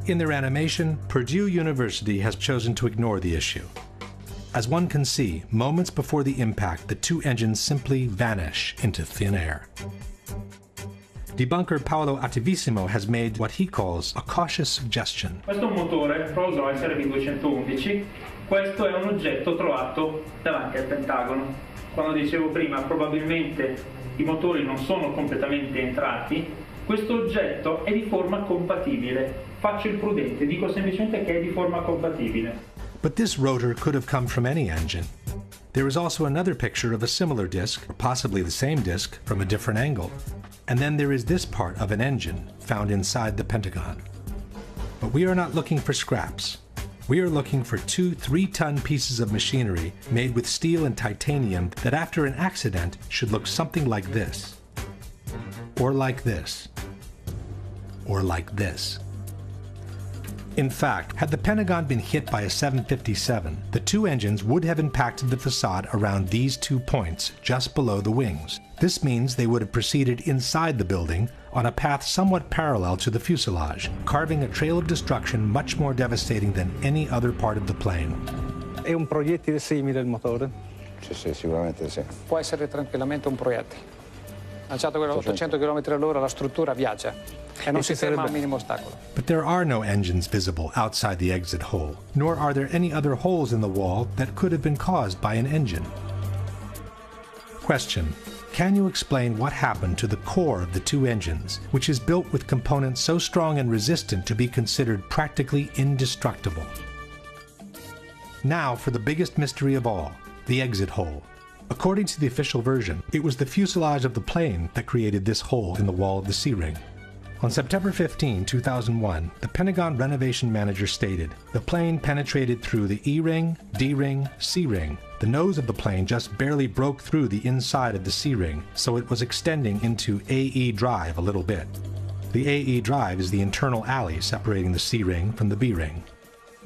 In their animation, Purdue University has chosen to ignore the issue. As one can see, moments before the impact, the 2 engines simply vanish into thin air. Debunker Paolo Attivissimo has made what he calls a cautious suggestion. Questo è un motore Rolls-Royce RB211. Questo è un oggetto trovato davanti al Pentagono. Quando dicevo prima, probabilmente i motori non sono completamente entrati, questo oggetto è di forma compatibile. Faccio il prudente, dico semplicemente che è di forma compatibile. But this rotor could have come from any engine. There is also another picture of a similar disc, or possibly the same disc, from a different angle. And then there is this part of an engine found inside the Pentagon. But we are not looking for scraps. We are looking for 2 3-ton pieces of machinery made with steel and titanium that after an accident should look something like this. Or like this. Or like this. In fact, had the Pentagon been hit by a 757, the 2 engines would have impacted the facade around these 2 points just below the wings. This means they would have proceeded inside the building on a path somewhat parallel to the fuselage, carving a trail of destruction much more devastating than any other part of the plane. È un proiettile simile il motore? Sì, sicuramente sì. Può essere tranquillamente un proiettile. Lanciato quello a 800 km all'ora, la struttura viaggia e non si ferma a un minimo ostacolo. But there are no engines visible outside the exit hole, nor are there any other holes in the wall that could have been caused by an engine. Question. Can you explain what happened to the core of the 2 engines, which is built with components so strong and resistant to be considered practically indestructible? Now for the biggest mystery of all, the exit hole. According to the official version, it was the fuselage of the plane that created this hole in the wall of the C-ring. On September 15, 2001, the Pentagon renovation manager stated, "The plane penetrated through the E-ring, D-ring, C-ring. The nose of the plane just barely broke through the inside of the C-ring, so it was extending into AE drive a little bit." The AE drive is the internal alley separating the C-ring from the B-ring.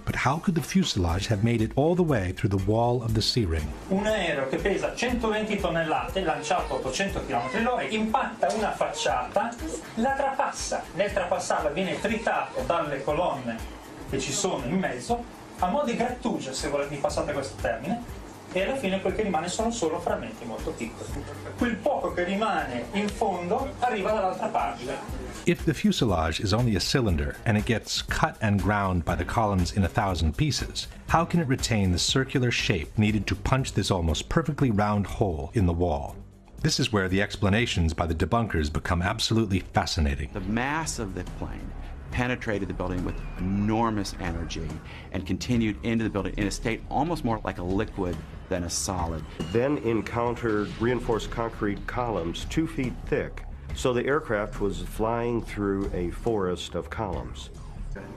But how could the fuselage have made it all the way through the wall of the C-ring? Un aereo che pesa 120 tonnellate, lanciato a 800 km/h, impatta una facciata, la trapassa. Nel trapassarla viene tritato dalle colonne che ci sono in mezzo, a mo' di grattugia, se volete, passate questo termine, e alla fine quel che rimane sono solo frammenti molto piccoli. Quel poco che rimane in fondo arriva dall'altra parte. If the fuselage is only a cylinder and it gets cut and ground by the columns in 1,000 pieces, how can it retain the circular shape needed to punch this almost perfectly round hole in the wall? This is where the explanations by the debunkers become absolutely fascinating. The mass of the plane penetrated the building with enormous energy and continued into the building in a state almost more like a liquid than a solid. Then encountered reinforced concrete columns 2 feet thick. So the aircraft was flying through a forest of columns.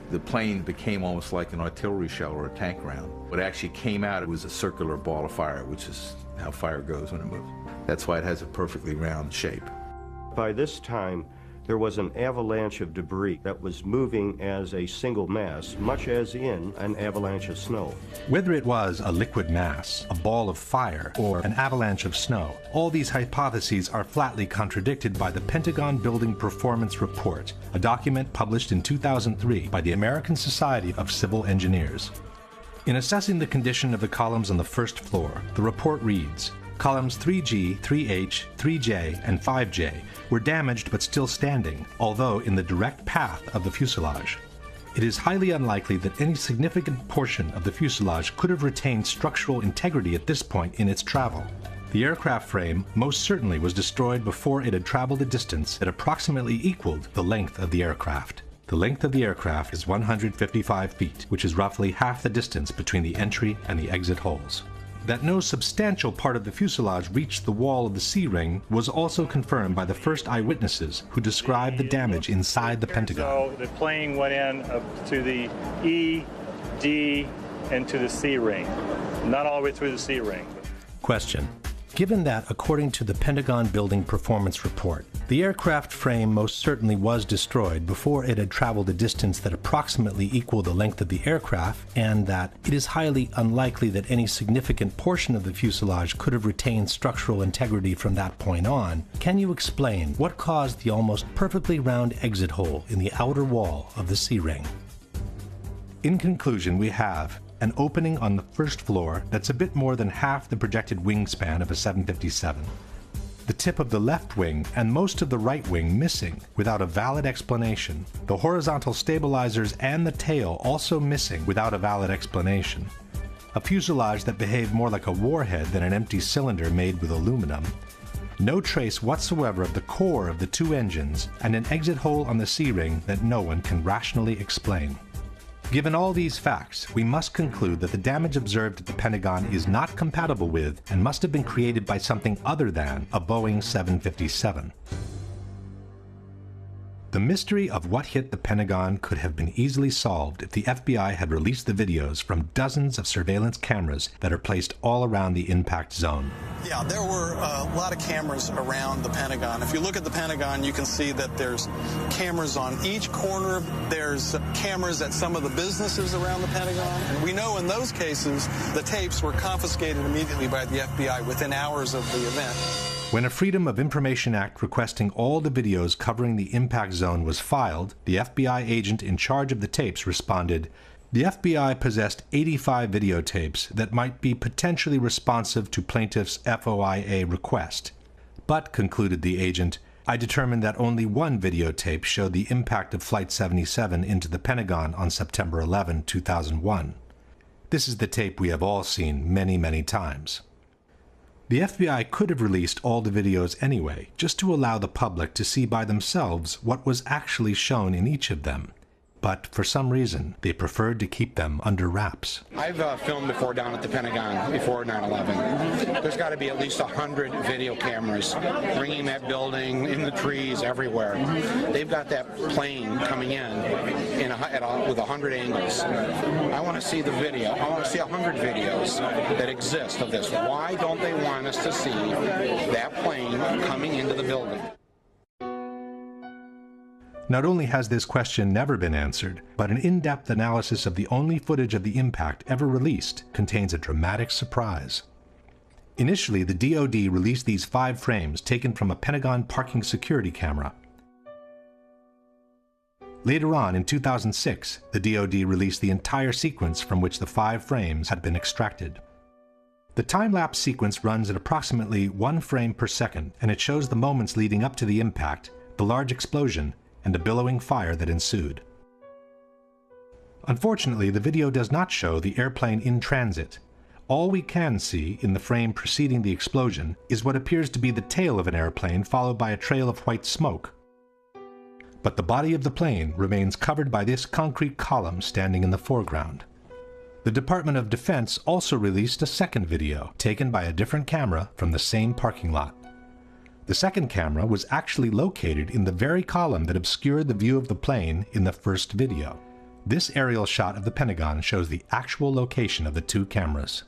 The plane became almost like an artillery shell or a tank round. What actually came out, it was a circular ball of fire, which is how fire goes when it moves. That's why it has a perfectly round shape. By this time, there was an avalanche of debris that was moving as a single mass, much as in an avalanche of snow. Whether it was a liquid mass, a ball of fire, or an avalanche of snow, all these hypotheses are flatly contradicted by the Pentagon Building Performance Report, a document published in 2003 by the American Society of Civil Engineers. In assessing the condition of the columns on the first floor, the report reads, "Columns 3G, 3H, 3J, and 5J were damaged but still standing, although in the direct path of the fuselage. It is highly unlikely that any significant portion of the fuselage could have retained structural integrity at this point in its travel. The aircraft frame most certainly was destroyed before it had traveled a distance that approximately equaled the length of the aircraft. The length of the aircraft is 155 feet, which is roughly half the distance between the entry and the exit holes." That no substantial part of the fuselage reached the wall of the C-ring was also confirmed by the first eyewitnesses who described the damage inside the Pentagon. So the plane went in to the E, D, and to the C-ring. Not all the way through the C-ring. Question. Given that, according to the Pentagon Building Performance Report, the aircraft frame most certainly was destroyed before it had traveled a distance that approximately equaled the length of the aircraft, and that it is highly unlikely that any significant portion of the fuselage could have retained structural integrity from that point on, can you explain what caused the almost perfectly round exit hole in the outer wall of the C-ring? In conclusion, we have an opening on the first floor that's a bit more than half the projected wingspan of a 757. The tip of the left wing and most of the right wing missing without a valid explanation. The horizontal stabilizers and the tail also missing without a valid explanation. A fuselage that behaved more like a warhead than an empty cylinder made with aluminum. No trace whatsoever of the core of the two engines, and an exit hole on the C-ring that no one can rationally explain. Given all these facts, we must conclude that the damage observed at the Pentagon is not compatible with and must have been created by something other than a Boeing 757. The mystery of what hit the Pentagon could have been easily solved if the FBI had released the videos from dozens of surveillance cameras that are placed all around the impact zone. Yeah, there were a lot of cameras around the Pentagon. If you look at the Pentagon, you can see that there's cameras on each corner. There's cameras at some of the businesses around the Pentagon. And we know in those cases, the tapes were confiscated immediately by the FBI within hours of the event. When a Freedom of Information Act requesting all the videos covering the impact zone was filed, the FBI agent in charge of the tapes responded, "The FBI possessed 85 videotapes that might be potentially responsive to plaintiff's FOIA request. But," concluded the agent, "I determined that only one videotape showed the impact of Flight 77 into the Pentagon on September 11, 2001. This is the tape we have all seen many, many times." The FBI could have released all the videos anyway, just to allow the public to see by themselves what was actually shown in each of them. but for some reason, they preferred to keep them under wraps. I've filmed before down at the Pentagon, before 9/11. There's got to be at least 100 video cameras ringing that building, in the trees, everywhere. They've got that plane coming in with 100 angles. I want to see the video. I want to see 100 videos that exist of this. Why don't they want us to see that plane coming into the building? Not only has this question never been answered, but an in-depth analysis of the only footage of the impact ever released contains a dramatic surprise. Initially, the DoD released these 5 frames taken from a Pentagon parking security camera. Later on, in 2006, the DoD released the entire sequence from which the 5 frames had been extracted. The time-lapse sequence runs at approximately 1 frame per second, and it shows the moments leading up to the impact, the large explosion, and a billowing fire that ensued. Unfortunately, the video does not show the airplane in transit. All we can see in the frame preceding the explosion is what appears to be the tail of an airplane followed by a trail of white smoke. But the body of the plane remains covered by this concrete column standing in the foreground. The Department of Defense also released a second video, taken by a different camera from the same parking lot. The second camera was actually located in the very column that obscured the view of the plane in the first video. This aerial shot of the Pentagon shows the actual location of the 2 cameras.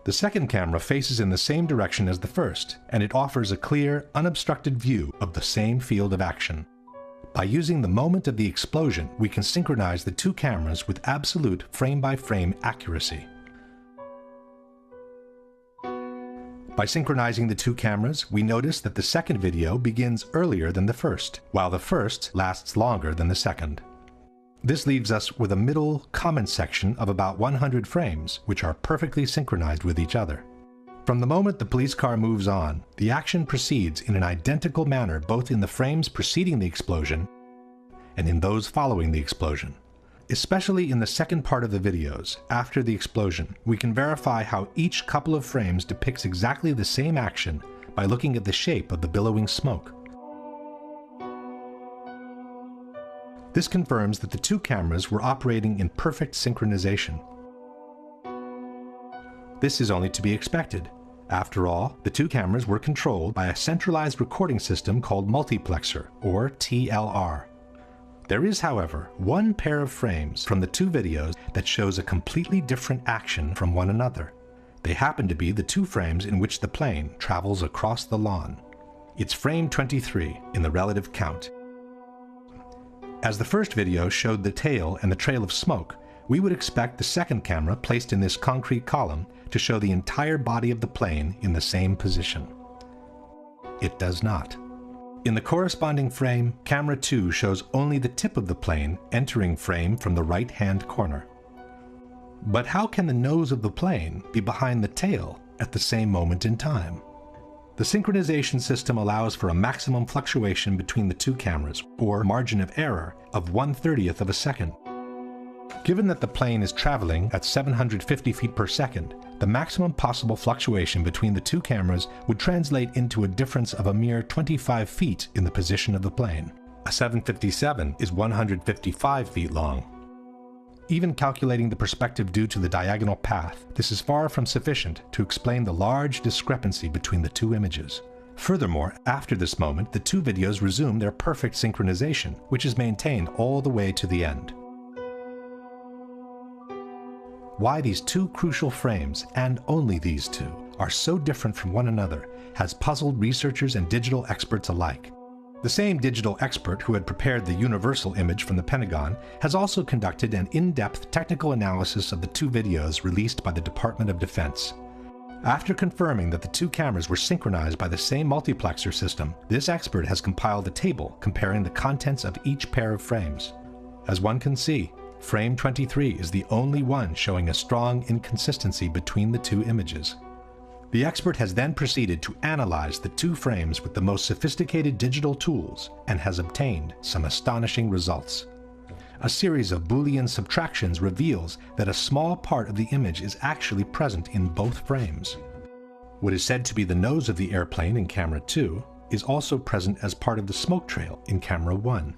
The second camera faces in the same direction as the first, and it offers a clear, unobstructed view of the same field of action. By using the moment of the explosion, we can synchronize the 2 cameras with absolute frame-by-frame accuracy. By synchronizing the 2 cameras, we notice that the second video begins earlier than the first, while the first lasts longer than the second. This leaves us with a middle comment section of about 100 frames, which are perfectly synchronized with each other. From the moment the police car moves on, the action proceeds in an identical manner both in the frames preceding the explosion and in those following the explosion. Especially in the second part of the videos, after the explosion, we can verify how each couple of frames depicts exactly the same action by looking at the shape of the billowing smoke. This confirms that the 2 cameras were operating in perfect synchronization. This is only to be expected. After all, the 2 cameras were controlled by a centralized recording system called multiplexer, or TLR. There is, however, one pair of frames from the 2 videos that shows a completely different action from one another. They happen to be the 2 frames in which the plane travels across the lawn. It's frame 23 in the relative count. As the first video showed the tail and the trail of smoke, we would expect the second camera placed in this concrete column to show the entire body of the plane in the same position. It does not. In the corresponding frame, camera 2 shows only the tip of the plane entering frame from the right-hand corner. But how can the nose of the plane be behind the tail at the same moment in time? The synchronization system allows for a maximum fluctuation between the 2 cameras, or margin of error, of 1/30th of a second. Given that the plane is traveling at 750 feet per second, the maximum possible fluctuation between the 2 cameras would translate into a difference of a mere 25 feet in the position of the plane. A 757 is 155 feet long. Even calculating the perspective due to the diagonal path, this is far from sufficient to explain the large discrepancy between the 2 images. Furthermore, after this moment, the 2 videos resume their perfect synchronization, which is maintained all the way to the end. Why these 2 crucial frames, and only these 2, are so different from one another has puzzled researchers and digital experts alike. The same digital expert who had prepared the universal image from the Pentagon has also conducted an in-depth technical analysis of the 2 videos released by the Department of Defense. After confirming that the 2 cameras were synchronized by the same multiplexer system, this expert has compiled a table comparing the contents of each pair of frames. As one can see, frame 23 is the only one showing a strong inconsistency between the 2 images. The expert has then proceeded to analyze the 2 frames with the most sophisticated digital tools and has obtained some astonishing results. A series of Boolean subtractions reveals that a small part of the image is actually present in both frames. What is said to be the nose of the airplane in camera 2 is also present as part of the smoke trail in camera 1.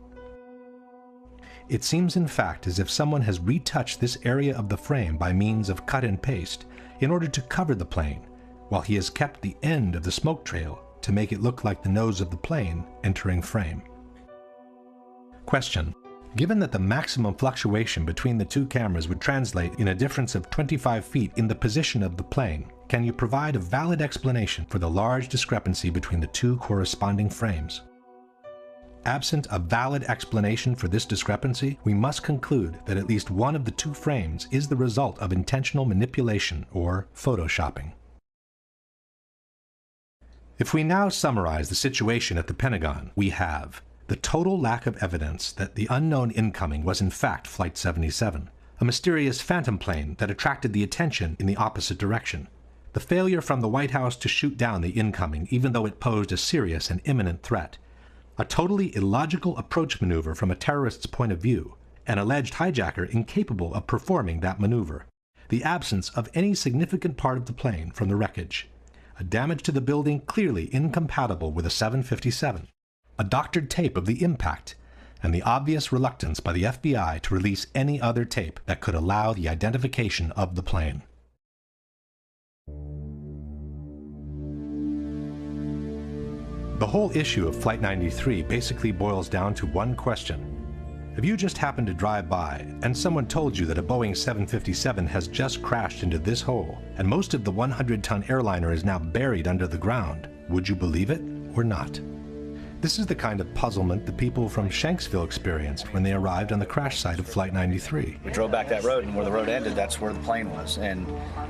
It seems in fact as if someone has retouched this area of the frame by means of cut and paste in order to cover the plane, while he has kept the end of the smoke trail to make it look like the nose of the plane entering frame. Question: given that the maximum fluctuation between the two cameras would translate in a difference of 25 feet in the position of the plane, can you provide a valid explanation for the large discrepancy between the two corresponding frames? Absent a valid explanation for this discrepancy, we must conclude that at least one of the two frames is the result of intentional manipulation or photoshopping. If we now summarize the situation at the Pentagon, we have the total lack of evidence that the unknown incoming was in fact Flight 77, a mysterious phantom plane that attracted the attention in the opposite direction, the failure from the White House to shoot down the incoming even though it posed a serious and imminent threat, a totally illogical approach maneuver from a terrorist's point of view, an alleged hijacker incapable of performing that maneuver, the absence of any significant part of the plane from the wreckage, a damage to the building clearly incompatible with a 757, a doctored tape of the impact, and the obvious reluctance by the FBI to release any other tape that could allow the identification of the plane. The whole issue of Flight 93 basically boils down to one question. If you just happened to drive by and someone told you that a Boeing 757 has just crashed into this hole and most of the 100-ton airliner is now buried under the ground, would you believe it or not? This is the kind of puzzlement the people from Shanksville experienced when they arrived on the crash site of Flight 93. We drove back that road, and where the road ended, that's where the plane was. And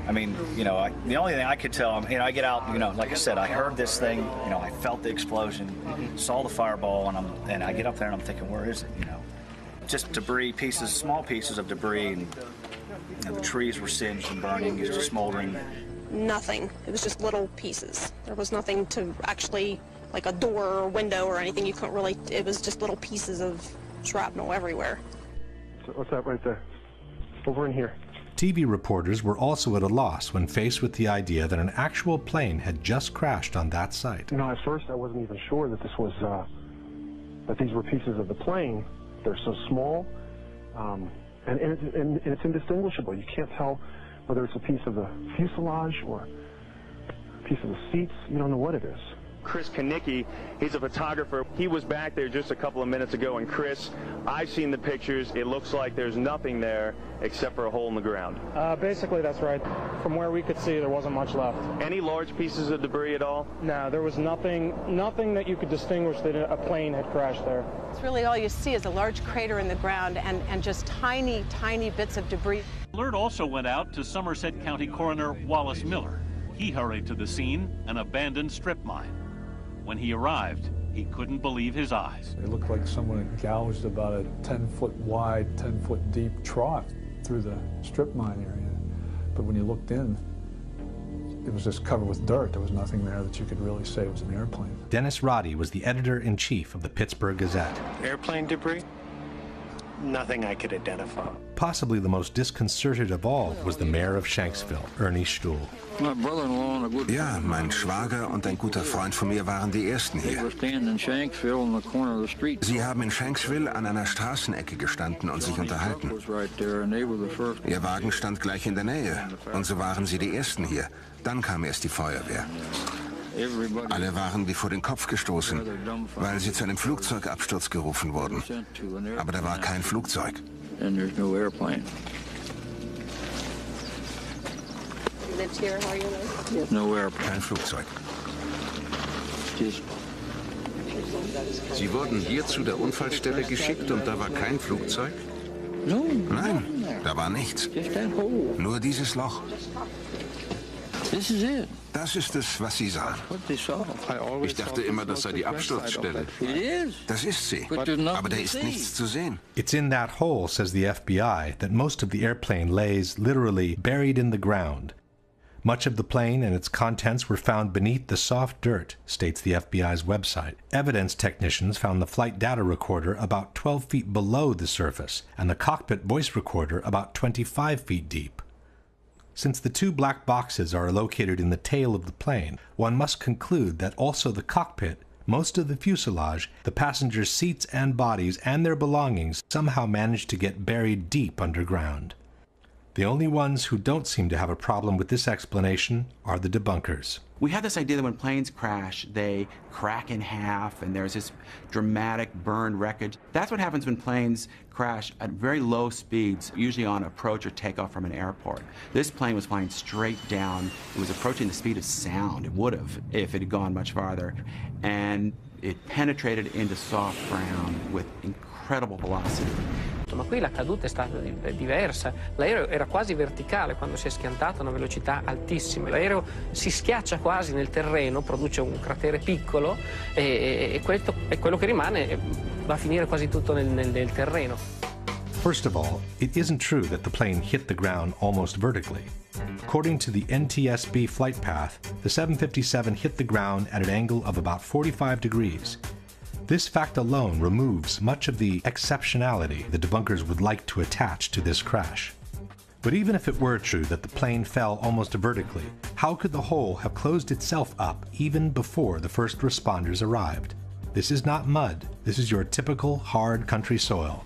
I mean, you know, the only thing I could tell, you know, I get out, you know, like I said, I heard this thing, you know, I felt the explosion, saw the fireball, and I get up there and I'm thinking, where is it, you know? Just debris, pieces, small pieces of debris, and you know, the trees were singed and burning, it was just smoldering. Nothing. It was just little pieces. There was nothing to actually, like a door or window or anything, you couldn't really, it was just little pieces of shrapnel everywhere. What's that right there? Over in here. TV reporters were also at a loss when faced with the idea that an actual plane had just crashed on that site. You know, at first I wasn't even sure that this was, that these were pieces of the plane. They're so small, and it's indistinguishable. You can't tell whether it's a piece of the fuselage or a piece of the seats. You don't know what it is. Chris Kanicki, he's a photographer. He was back there just a couple of minutes ago, and Chris, I've seen the pictures. It looks like there's nothing there except for a hole in the ground. Basically, that's right. From where we could see, there wasn't much left. Any large pieces of debris at all? No, there was nothing that you could distinguish that a plane had crashed there. It's really all you see is a large crater in the ground and just tiny, tiny bits of debris. Alert also went out to Somerset County Coroner Wallace Miller. He hurried to the scene, an abandoned strip mine. When he arrived, he couldn't believe his eyes. It looked like someone had gouged about a 10-foot wide, 10-foot deep trough through the strip mine area. But when you looked in, it was just covered with dirt. There was nothing there that you could really say was an airplane. Dennis Roddy was the editor-in-chief of the Pittsburgh Gazette. Airplane debris? Nothing I could identify. Possibly the most disconcerted of all was the mayor of Shanksville, Ernie Stuhl. Ja, mein Schwager und ein guter Freund von mir waren die Ersten hier. Sie haben in Shanksville an einer Straßenecke gestanden und sich unterhalten. Ihr Wagen stand gleich in der Nähe und so waren sie die Ersten hier. Dann kam erst die Feuerwehr. Alle waren wie vor den Kopf gestoßen, weil sie zu einem Flugzeugabsturz gerufen wurden. Aber da war kein Flugzeug. Kein Flugzeug. Sie wurden hier zu der Unfallstelle geschickt und da war kein Flugzeug? Nein, da war nichts. Nur dieses Loch. Das ist es, was Sie sahen. Ich dachte immer, das sei die Absturzstelle. Das ist sie, aber da ist nichts zu sehen. It's in that hole, says the FBI, that most of the airplane lays literally buried in the ground. Much of the plane and its contents were found beneath the soft dirt, states the FBI's website. Evidence technicians found the flight data recorder about 12 feet below the surface and the cockpit voice recorder about 25 feet deep. Since the two black boxes are located in the tail of the plane, one must conclude that also the cockpit Most of the fuselage, the passengers' seats and bodies, and their belongings somehow managed to get buried deep underground. The only ones who don't seem to have a problem with this explanation are the debunkers. We have this idea that when planes crash, they crack in half and there's this dramatic burned wreckage. That's what happens when planes crash at very low speeds, usually on approach or takeoff from an airport. This plane was flying straight down. It was approaching the speed of sound. It would have if it had gone much farther. And it penetrated into soft ground with incredible velocity. Ma qui la caduta è stata diversa. L'aereo era quasi verticale quando si è schiantato a una velocità altissima. L'aereo si schiaccia quasi nel terreno, produce un cratere piccolo e quello che rimane va a finire quasi tutto nel terreno. First of all, it isn't true that the plane hit the ground almost vertically. According to the NTSB flight path, the 757 hit the ground at an angle of about 45 degrees. This fact alone removes much of the exceptionality the debunkers would like to attach to this crash. But even if it were true that the plane fell almost vertically, how could the hole have closed itself up even before the first responders arrived? This is not mud. This is your typical hard country soil.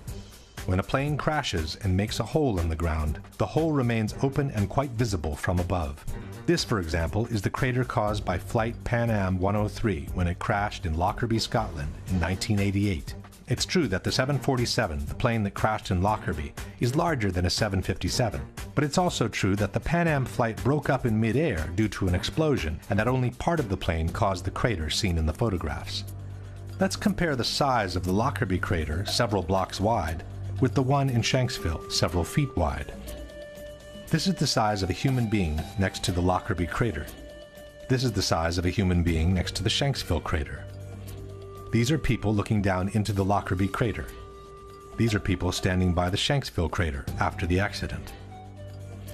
When a plane crashes and makes a hole in the ground, the hole remains open and quite visible from above. This, for example, is the crater caused by Flight Pan Am 103 when it crashed in Lockerbie, Scotland in 1988. It's true that the 747, the plane that crashed in Lockerbie, is larger than a 757, but it's also true that the Pan Am flight broke up in mid-air due to an explosion and that only part of the plane caused the crater seen in the photographs. Let's compare the size of the Lockerbie crater, several blocks wide, with the one in Shanksville, several feet wide. This is the size of a human being next to the Lockerbie crater. This is the size of a human being next to the Shanksville crater. These are people looking down into the Lockerbie crater. These are people standing by the Shanksville crater after the accident.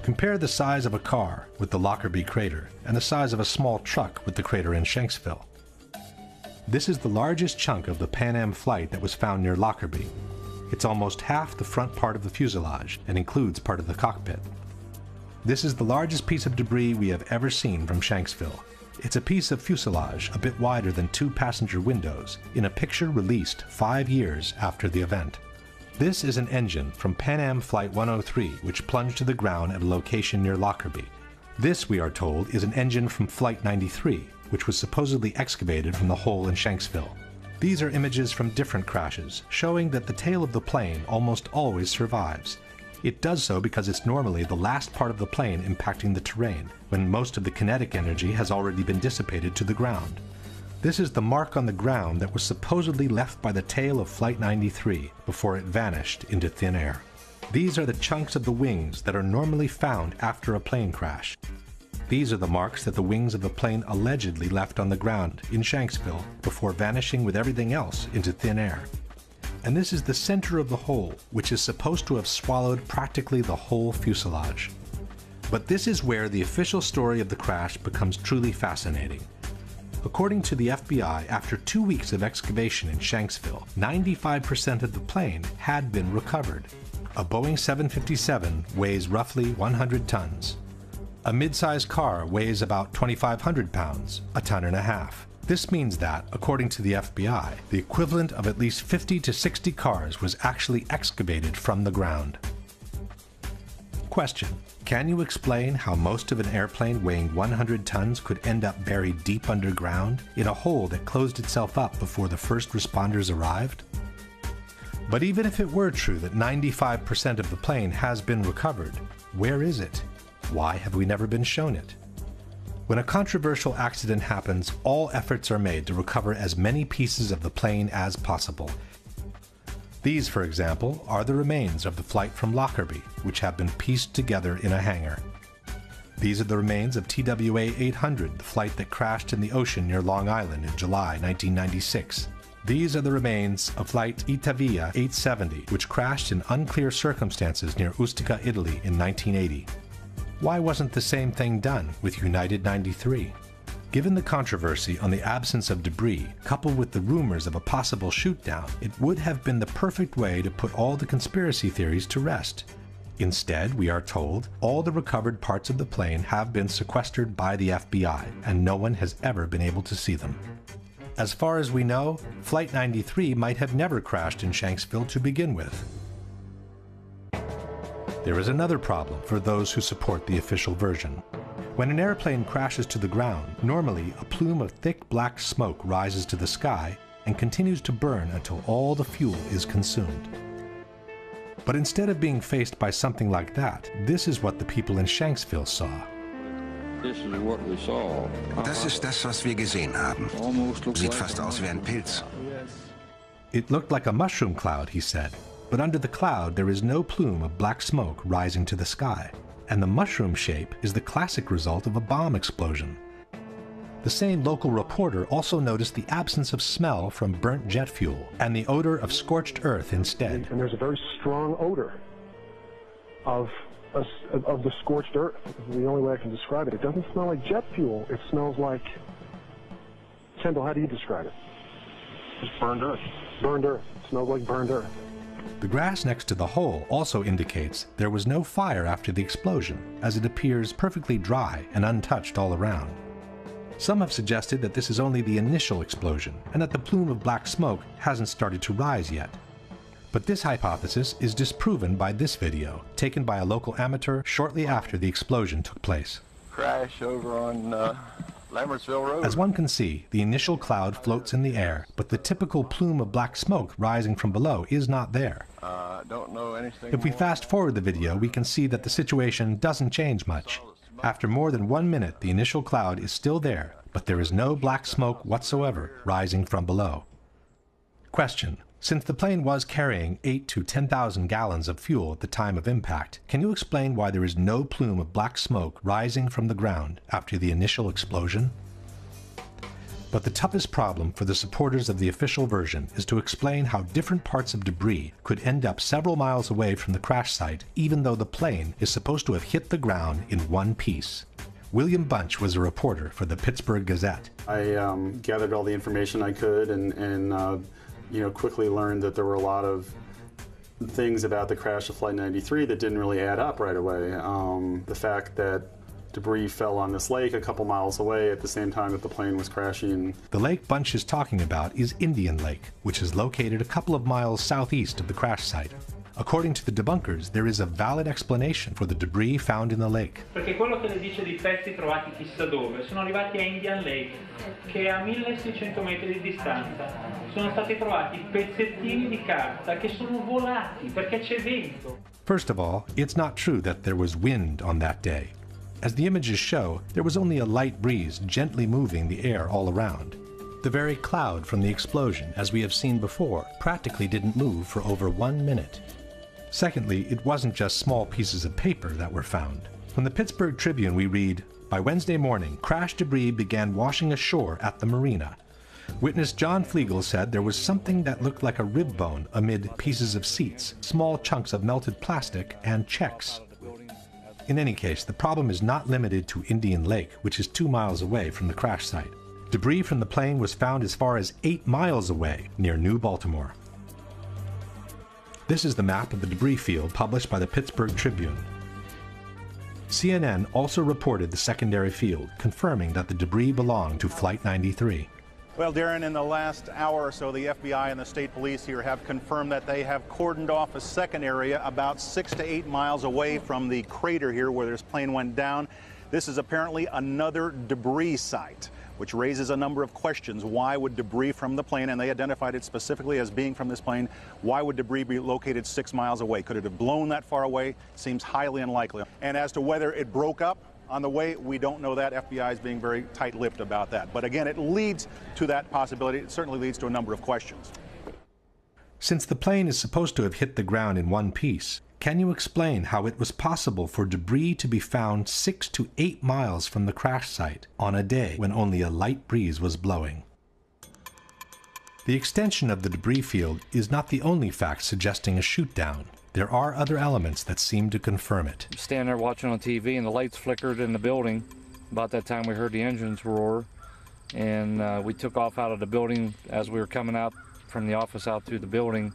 Compare the size of a car with the Lockerbie crater and the size of a small truck with the crater in Shanksville. This is the largest chunk of the Pan Am flight that was found near Lockerbie. It's almost half the front part of the fuselage and includes part of the cockpit. This is the largest piece of debris we have ever seen from Shanksville. It's a piece of fuselage a bit wider than 2 passenger windows in a picture released 5 years after the event. This is an engine from Pan Am Flight 103 which plunged to the ground at a location near Lockerbie. This, we are told, is an engine from Flight 93 which was supposedly excavated from the hole in Shanksville. These are images from different crashes, showing that the tail of the plane almost always survives. It does so because it's normally the last part of the plane impacting the terrain, when most of the kinetic energy has already been dissipated to the ground. This is the mark on the ground that was supposedly left by the tail of Flight 93 before it vanished into thin air. These are the chunks of the wings that are normally found after a plane crash. These are the marks that the wings of the plane allegedly left on the ground in Shanksville before vanishing with everything else into thin air. And this is the center of the hole, which is supposed to have swallowed practically the whole fuselage. But this is where the official story of the crash becomes truly fascinating. According to the FBI, after 2 weeks of excavation in Shanksville, 95% of the plane had been recovered. A Boeing 757 weighs roughly 100 tons. A mid-sized car weighs about 2,500 pounds, a ton and a half. This means that, according to the FBI, the equivalent of at least 50 to 60 cars was actually excavated from the ground. Question: can you explain how most of an airplane weighing 100 tons could end up buried deep underground in a hole that closed itself up before the first responders arrived? But even if it were true that 95% of the plane has been recovered, where is it? Why have we never been shown it? When a controversial accident happens, all efforts are made to recover as many pieces of the plane as possible. These, for example, are the remains of the flight from Lockerbie, which have been pieced together in a hangar. These are the remains of TWA 800, the flight that crashed in the ocean near Long Island in July 1996. These are the remains of flight Itavia 870, which crashed in unclear circumstances near Ustica, Italy in 1980. Why wasn't the same thing done with United 93? Given the controversy on the absence of debris, coupled with the rumors of a possible shoot-down, it would have been the perfect way to put all the conspiracy theories to rest. Instead, we are told, all the recovered parts of the plane have been sequestered by the FBI, and no one has ever been able to see them. As far as we know, Flight 93 might have never crashed in Shanksville to begin with. There is another problem for those who support the official version. When an airplane crashes to the ground, normally a plume of thick black smoke rises to the sky and continues to burn until all the fuel is consumed. But instead of being faced by something like that, this is what the people in Shanksville saw. This is what we saw. Das ist das, was wir gesehen haben. Sieht fast aus wie ein Pilz. It looked like a mushroom cloud, he said, but under the cloud there is no plume of black smoke rising to the sky. And the mushroom shape is the classic result of a bomb explosion. The same local reporter also noticed the absence of smell from burnt jet fuel and the odor of scorched earth instead. And there's a very strong odor of the scorched earth. The only way I can describe it. It doesn't smell like jet fuel. It smells like... Kendall, how do you describe it? Just burned earth. Burned earth. It smells like burned earth. The grass next to the hole also indicates there was no fire after the explosion, as it appears perfectly dry and untouched all around. Some have suggested that this is only the initial explosion and that the plume of black smoke hasn't started to rise yet. But this hypothesis is disproven by this video, taken by a local amateur shortly after the explosion took place. Crash over on Lambertsville Road. As one can see, the initial cloud floats in the air, but the typical plume of black smoke rising from below is not there. Don't know anything If we fast forward the video, we can see that the situation doesn't change much. After more than 1 minute, the initial cloud is still there, but there is no black smoke whatsoever rising from below. Question: since the plane was carrying 8,000 to 10,000 gallons of fuel at the time of impact, can you explain why there is no plume of black smoke rising from the ground after the initial explosion? But the toughest problem for the supporters of the official version is to explain how different parts of debris could end up several miles away from the crash site, even though the plane is supposed to have hit the ground in one piece. William Bunch was a reporter for the Pittsburgh Gazette. I gathered all the information I could and quickly learned that there were a lot of things about the crash of Flight 93 that didn't really add up right away. The fact that debris fell on this lake a couple miles away at the same time that the plane was crashing. The lake Bunch is talking about is Indian Lake, which is located a couple of miles southeast of the crash site. According to the debunkers, there is a valid explanation for the debris found in the lake. Perché quello che le dice di pezzi trovati chissà dove sono arrivati a Indian Lake, che è a 1600 metri di distanza. Sono stati trovati pezzettini di carta che sono volati perché c'è vento. First of all, it's not true that there was wind on that day. As the images show, there was only a light breeze gently moving the air all around. The very cloud from the explosion, as we have seen before, practically didn't move for over 1 minute. Secondly, it wasn't just small pieces of paper that were found. From the Pittsburgh Tribune we read, by Wednesday morning, crash debris began washing ashore at the marina. Witness John Flegel said there was something that looked like a rib bone amid pieces of seats, small chunks of melted plastic, and checks. In any case, the problem is not limited to Indian Lake, which is 2 miles away from the crash site. Debris from the plane was found as far as 8 miles away, near New Baltimore. This is the map of the debris field published by the Pittsburgh Tribune. CNN also reported the secondary field, confirming that the debris belonged to Flight 93. Well, Darren, in the last hour or so, the FBI and the state police here have confirmed that they have cordoned off a second area about 6 to 8 miles away from the crater here where this plane went down. This is apparently another debris site, which raises a number of questions. Why would debris from the plane, and they identified it specifically as being from this plane, why would debris be located 6 miles away? Could it have blown that far away? Seems highly unlikely. And as to whether it broke up on the way, we don't know that. FBI is being very tight-lipped about that. But again, it leads to that possibility. It certainly leads to a number of questions. Since the plane is supposed to have hit the ground in one piece, can you explain how it was possible for debris to be found 6 to 8 miles from the crash site on a day when only a light breeze was blowing? The extension of the debris field is not the only fact suggesting a shoot-down. There are other elements that seem to confirm it. Standing there watching on TV and the lights flickered in the building. About that time we heard the engines roar, and we took off out of the building. As we were coming out from the office out through the building,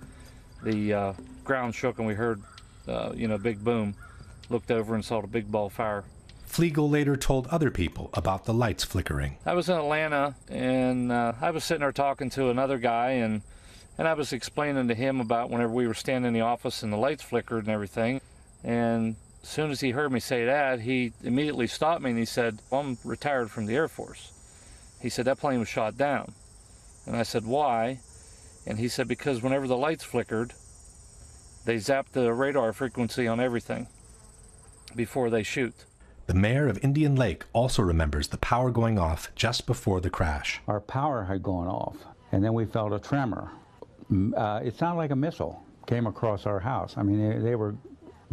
the ground shook and we heard a big boom. Looked over and saw the big ball of fire Flegel later told other people about the lights flickering. I was in Atlanta, and I was sitting there talking to another guy, and I was explaining to him about whenever we were standing in the office and the lights flickered and everything. And as soon as he heard me say that, he immediately stopped me and he said, well, I'm retired from the Air Force. He said, that plane was shot down. And I said, why? And he said, because whenever the lights flickered, they zapped the radar frequency on everything before they shoot. The mayor of Indian Lake also remembers the power going off just before the crash. Our power had gone off, and then we felt a tremor. It sounded like a missile came across our house. I mean, they were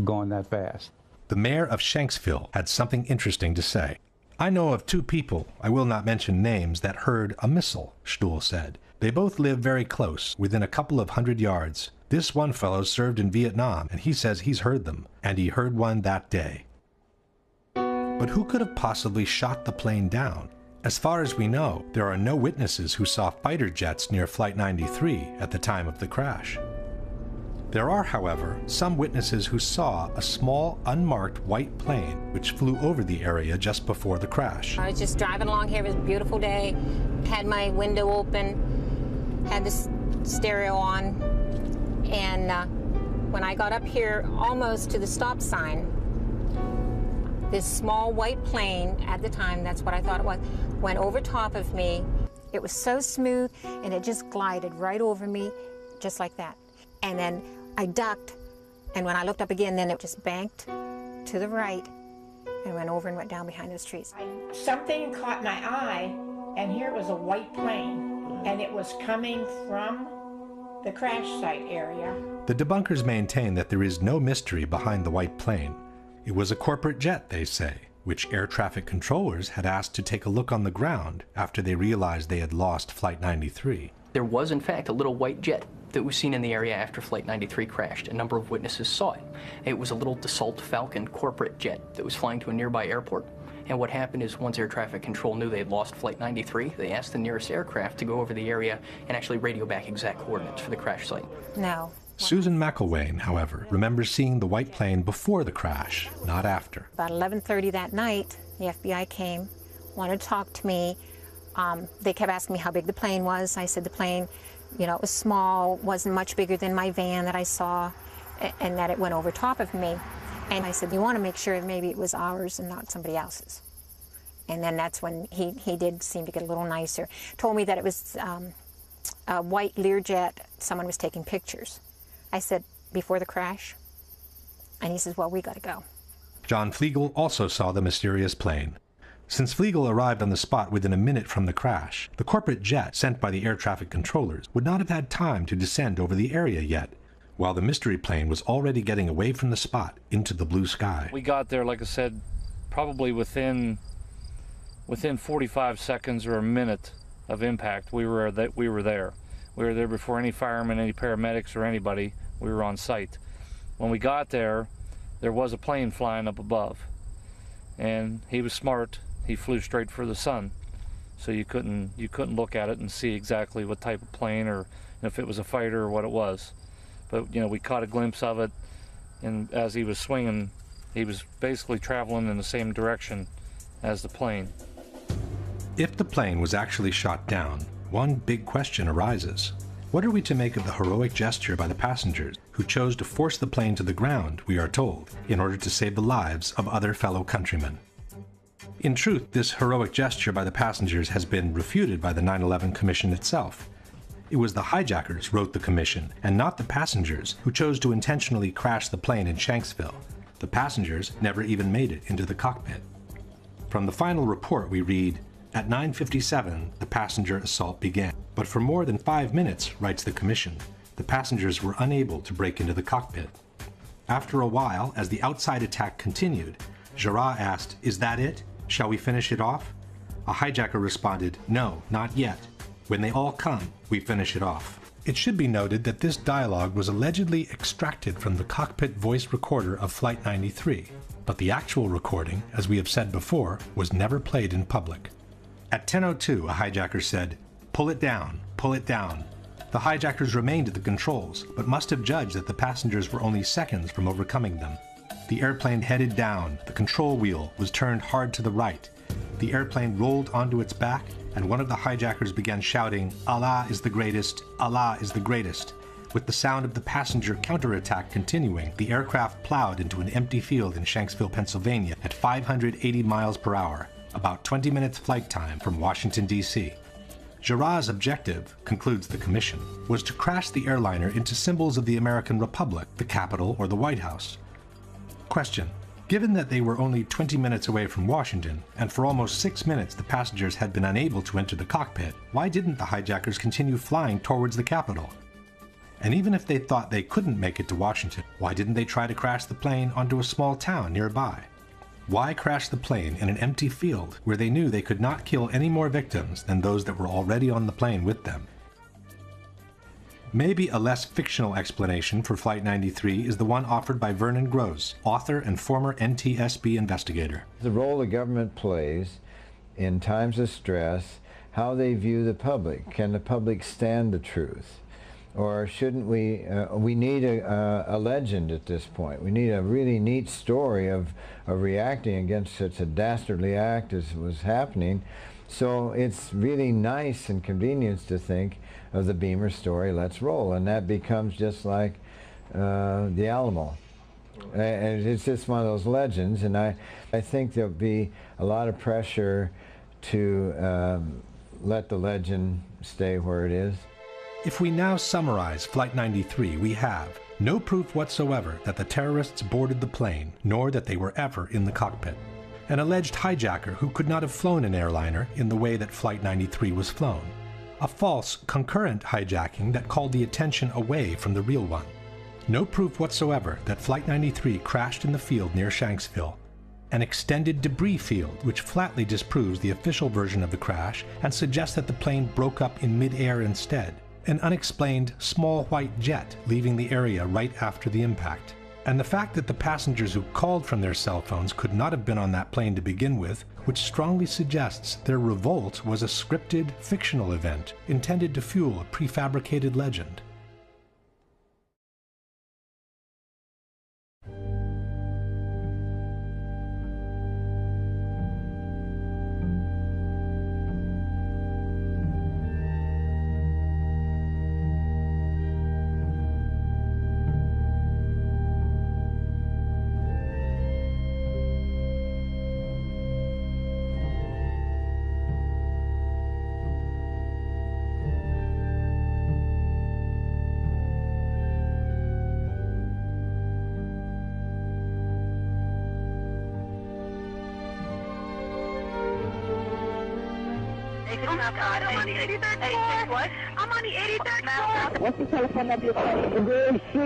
going that fast. The mayor of Shanksville had something interesting to say. I know of two people, I will not mention names, that heard a missile, Stuhl said. They both live very close, within a couple of 100 yards. This one fellow served in Vietnam, and he says he's heard them, and he heard one that day. But who could have possibly shot the plane down? As far as we know, there are no witnesses who saw fighter jets near Flight 93 at the time of the crash. There are, however, some witnesses who saw a small, unmarked white plane which flew over the area just before the crash. I was just driving along here. It was a beautiful day. Had my window open, had the stereo on, and when I got up here almost to the stop sign, this small white plane, at the time, that's what I thought it was, went over top of me. It was so smooth, and it just glided right over me, just like that. And then I ducked, and when I looked up again, then it just banked to the right and went over and went down behind those trees. Something caught my eye, and here was a white plane, and it was coming from the crash site area. The debunkers maintain that there is no mystery behind the white plane. It was a corporate jet, they say, which air traffic controllers had asked to take a look on the ground after they realized they had lost Flight 93. There was, in fact, a little white jet that was seen in the area after Flight 93 crashed. A number of witnesses saw it. It was a little Dassault Falcon corporate jet that was flying to a nearby airport. And what happened is once air traffic control knew they had lost Flight 93, they asked the nearest aircraft to go over the area and actually radio back exact coordinates for the crash site. No. Susan McElwain, however, remembers seeing the white plane before the crash, not after. About 11:30 that night, the FBI came, wanted to talk to me. They kept asking me how big the plane was. I said the plane, you know, it was small, wasn't much bigger than my van that I saw, and that it went over top of me. And I said, you want to make sure maybe it was ours and not somebody else's. And then that's when he did seem to get a little nicer. Told me that it was a white Learjet, someone was taking pictures. I said, before the crash? And he says, well, we got to go. John Flegel also saw the mysterious plane. Since Flegel arrived on the spot within a minute from the crash, the corporate jet sent by the air traffic controllers would not have had time to descend over the area yet, while the mystery plane was already getting away from the spot into the blue sky. We got there, like I said, probably within 45 seconds or a minute of impact. We were there. We were there before any firemen, any paramedics, or anybody. We were on site. When we got there, there was a plane flying up above. And he was smart. He flew straight for the sun. So you couldn't look at it and see exactly what type of plane or if it was a fighter or what it was. But, you know, we caught a glimpse of it, and as he was swinging, he was basically traveling in the same direction as the plane. If the plane was actually shot down, one big question arises. What are we to make of the heroic gesture by the passengers who chose to force the plane to the ground, we are told, in order to save the lives of other fellow countrymen? In truth, this heroic gesture by the passengers has been refuted by the 9/11 Commission itself. It was the hijackers, wrote the commission, and not the passengers, who chose to intentionally crash the plane in Shanksville. The passengers never even made it into the cockpit. From the final report we read, at 9:57, the passenger assault began. But for more than 5 minutes, writes the commission, the passengers were unable to break into the cockpit. After a while, as the outside attack continued, Jarrah asked, "Is that it? Shall we finish it off?" A hijacker responded, "No, not yet. When they all come, we finish it off." It should be noted that this dialogue was allegedly extracted from the cockpit voice recorder of Flight 93, but the actual recording, as we have said before, was never played in public. At 10:02, a hijacker said, "Pull it down, pull it down." The hijackers remained at the controls, but must have judged that the passengers were only seconds from overcoming them. The airplane headed down, the control wheel was turned hard to the right. The airplane rolled onto its back, and one of the hijackers began shouting, "Allah is the greatest, Allah is the greatest." With the sound of the passenger counterattack continuing, the aircraft plowed into an empty field in Shanksville, Pennsylvania at 580 miles per hour, about 20 minutes flight time from Washington, D.C. Jarrah's objective, concludes the commission, was to crash the airliner into symbols of the American Republic, the Capitol, or the White House. Question: given that they were only 20 minutes away from Washington, and for almost 6 minutes the passengers had been unable to enter the cockpit, why didn't the hijackers continue flying towards the Capitol? And even if they thought they couldn't make it to Washington, why didn't they try to crash the plane onto a small town nearby? Why crash the plane in an empty field where they knew they could not kill any more victims than those that were already on the plane with them? Maybe a less fictional explanation for Flight 93 is the one offered by Vernon Gross, author and former NTSB investigator. The role the government plays in times of stress, how they view the public. Can the public stand the truth? Or shouldn't we, we need a legend at this point. We need a really neat story of reacting against such a dastardly act as was happening. So it's really nice and convenient to think of the Beamer story, let's roll, and that becomes just like the Alamo. And it's just one of those legends, and I think there'll be a lot of pressure to let the legend stay where it is. If we now summarize Flight 93, we have no proof whatsoever that the terrorists boarded the plane, nor that they were ever in the cockpit. An alleged hijacker who could not have flown an airliner in the way that Flight 93 was flown. A false, concurrent hijacking that called the attention away from the real one. No proof whatsoever that Flight 93 crashed in the field near Shanksville. An extended debris field which flatly disproves the official version of the crash and suggests that the plane broke up in mid-air instead. An unexplained small white jet leaving the area right after the impact. And the fact that the passengers who called from their cell phones could not have been on that plane to begin with, which strongly suggests their revolt was a scripted, fictional event intended to fuel a prefabricated legend. What's the telephone number you're calling? The very C.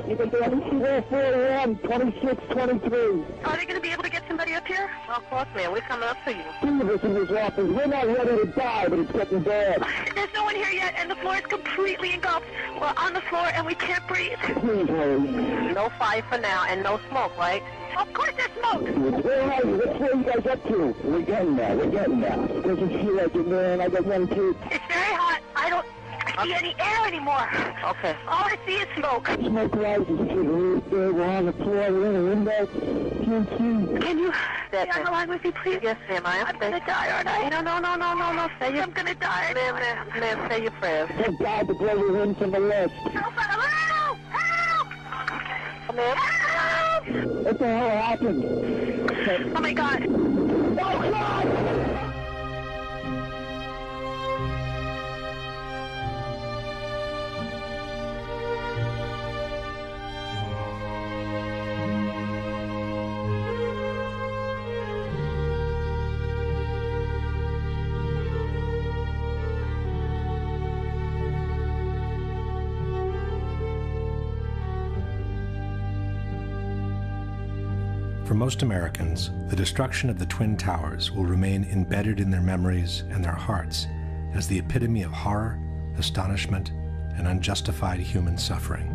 You can do anything 441-2623. Are they going to be able to get somebody up here? Well, of course, man. We're coming up for you. Three of us in this office. We're not ready to die, but it's getting bad. There's no one here yet, and the floor is completely engulfed. We're on the floor, and we can't breathe. Please hurry. No fire for now, and no smoke, right? Of course there's smoke. Where are you? Which way you guys up to? We're getting there. We're getting there. Doesn't feel like it, man. I got one too. It's very hot. I don't see any air anymore. Okay. All I see is smoke. Smoke rises to the roof there. We're on the floor. We're in a window. Can't see. Can you stay on the line with me, please? Yes, ma'am. I'm going to die, aren't I? No. I'm going to die. Ma'am, say your prayers. Thank God to blow you in from the left. Help! Ma'am? Help! What the hell happened? Oh, my God. Oh, God! For most Americans, the destruction of the Twin Towers will remain embedded in their memories and their hearts as the epitome of horror, astonishment, and unjustified human suffering.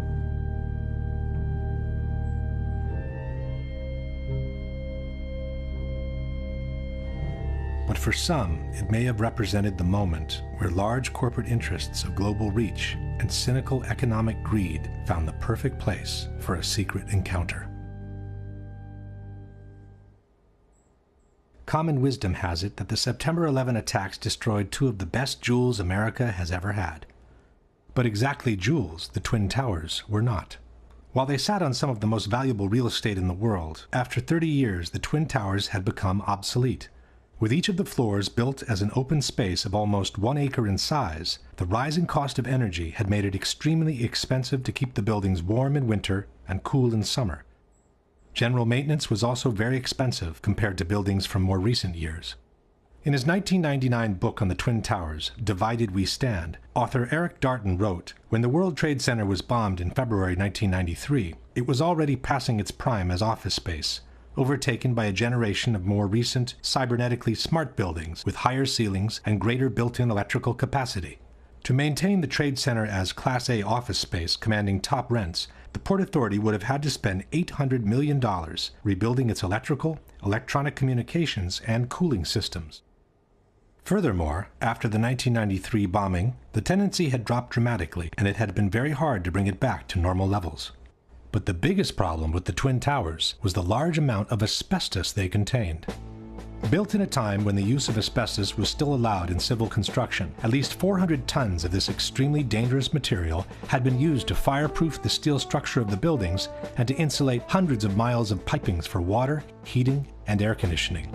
But for some, it may have represented the moment where large corporate interests of global reach and cynical economic greed found the perfect place for a secret encounter. common wisdom has it that the September 11 attacks destroyed two of the best jewels America has ever had. But exactly jewels, the Twin Towers, were not. While they sat on some of the most valuable real estate in the world, after 30 years the Twin Towers had become obsolete. With each of the floors built as an open space of almost 1 acre in size, the rising cost of energy had made it extremely expensive to keep the buildings warm in winter and cool in summer. General maintenance was also very expensive compared to buildings from more recent years. In his 1999 book on the Twin Towers, Divided We Stand, author Eric Darton wrote, "When the World Trade Center was bombed in February 1993, it was already passing its prime as office space, overtaken by a generation of more recent, cybernetically smart buildings with higher ceilings and greater built-in electrical capacity. To maintain the Trade Center as Class A office space commanding top rents, the Port Authority would have had to spend $800 million rebuilding its electrical, electronic communications, and cooling systems." Furthermore, after the 1993 bombing, the tenancy had dropped dramatically, and it had been very hard to bring it back to normal levels. But the biggest problem with the Twin Towers was the large amount of asbestos they contained. Built in a time when the use of asbestos was still allowed in civil construction, at least 400 tons of this extremely dangerous material had been used to fireproof the steel structure of the buildings and to insulate hundreds of miles of pipings for water, heating, and air conditioning.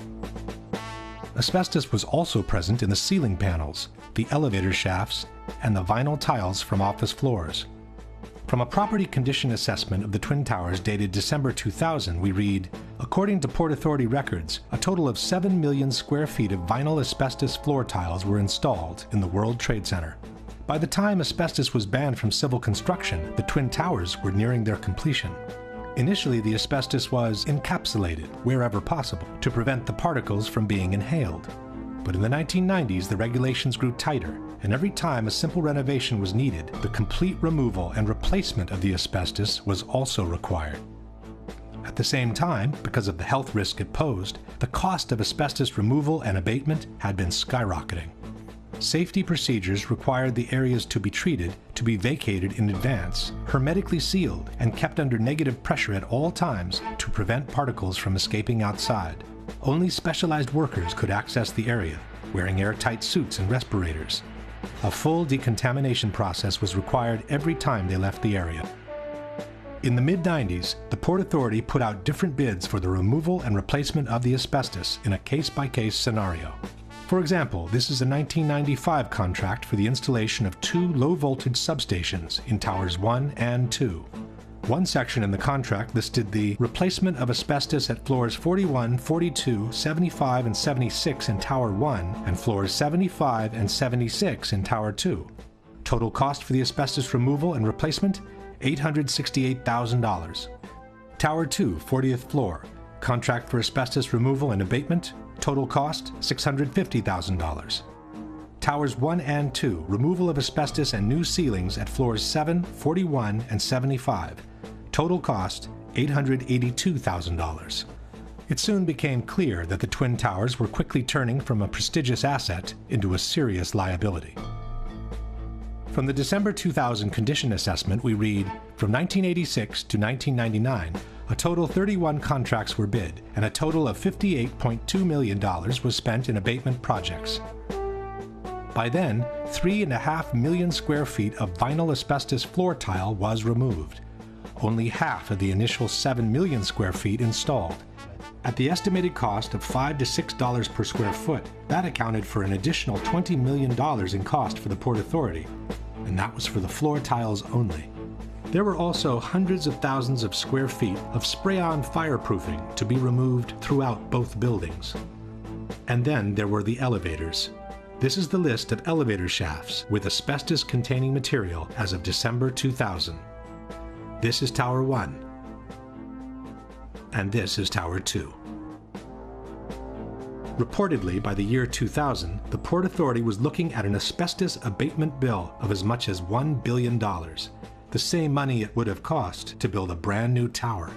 Asbestos was also present in the ceiling panels, the elevator shafts, and the vinyl tiles from office floors. From a property condition assessment of the Twin Towers dated December 2000, we read, "According to Port Authority records, a total of 7 million square feet of vinyl asbestos floor tiles were installed in the World Trade Center. By the time asbestos was banned from civil construction, the Twin Towers were nearing their completion. Initially, the asbestos was encapsulated, wherever possible, to prevent the particles from being inhaled. But in the 1990s, the regulations grew tighter, and every time a simple renovation was needed, the complete removal and replacement of the asbestos was also required. At the same time, because of the health risk it posed, the cost of asbestos removal and abatement had been skyrocketing. Safety procedures required the areas to be treated to be vacated in advance, hermetically sealed, and kept under negative pressure at all times to prevent particles from escaping outside. Only specialized workers could access the area, wearing airtight suits and respirators. A full decontamination process was required every time they left the area. In the mid-90s, the Port Authority put out different bids for the removal and replacement of the asbestos in a case-by-case scenario. For example, this is a 1995 contract for the installation of 2 low-voltage substations in Towers 1 and 2. One section in the contract listed the replacement of asbestos at floors 41, 42, 75, and 76 in Tower 1 and floors 75 and 76 in Tower 2. Total cost for the asbestos removal and replacement, $868,000. Tower 2, 40th floor, contract for asbestos removal and abatement, total cost, $650,000. Towers 1 and 2, removal of asbestos and new ceilings at floors 7, 41, and 75. Total cost, $882,000. It soon became clear that the Twin Towers were quickly turning from a prestigious asset into a serious liability. From the December 2000 condition assessment, we read, from 1986 to 1999, a total 31 contracts were bid, and a total of $58.2 million was spent in abatement projects. By then, 3.5 million square feet of vinyl asbestos floor tile was removed. Only half of the initial 7 million square feet installed. At the estimated cost of $5 to $6 per square foot, that accounted for an additional $20 million in cost for the Port Authority, and that was for the floor tiles only. There were also hundreds of thousands of square feet of spray-on fireproofing to be removed throughout both buildings. And then there were the elevators. This is the list of elevator shafts with asbestos-containing material as of December 2000. This is Tower 1. And this is Tower 2. Reportedly, by the year 2000, the Port Authority was looking at an asbestos abatement bill of as much as $1 billion, the same money it would have cost to build a brand new tower.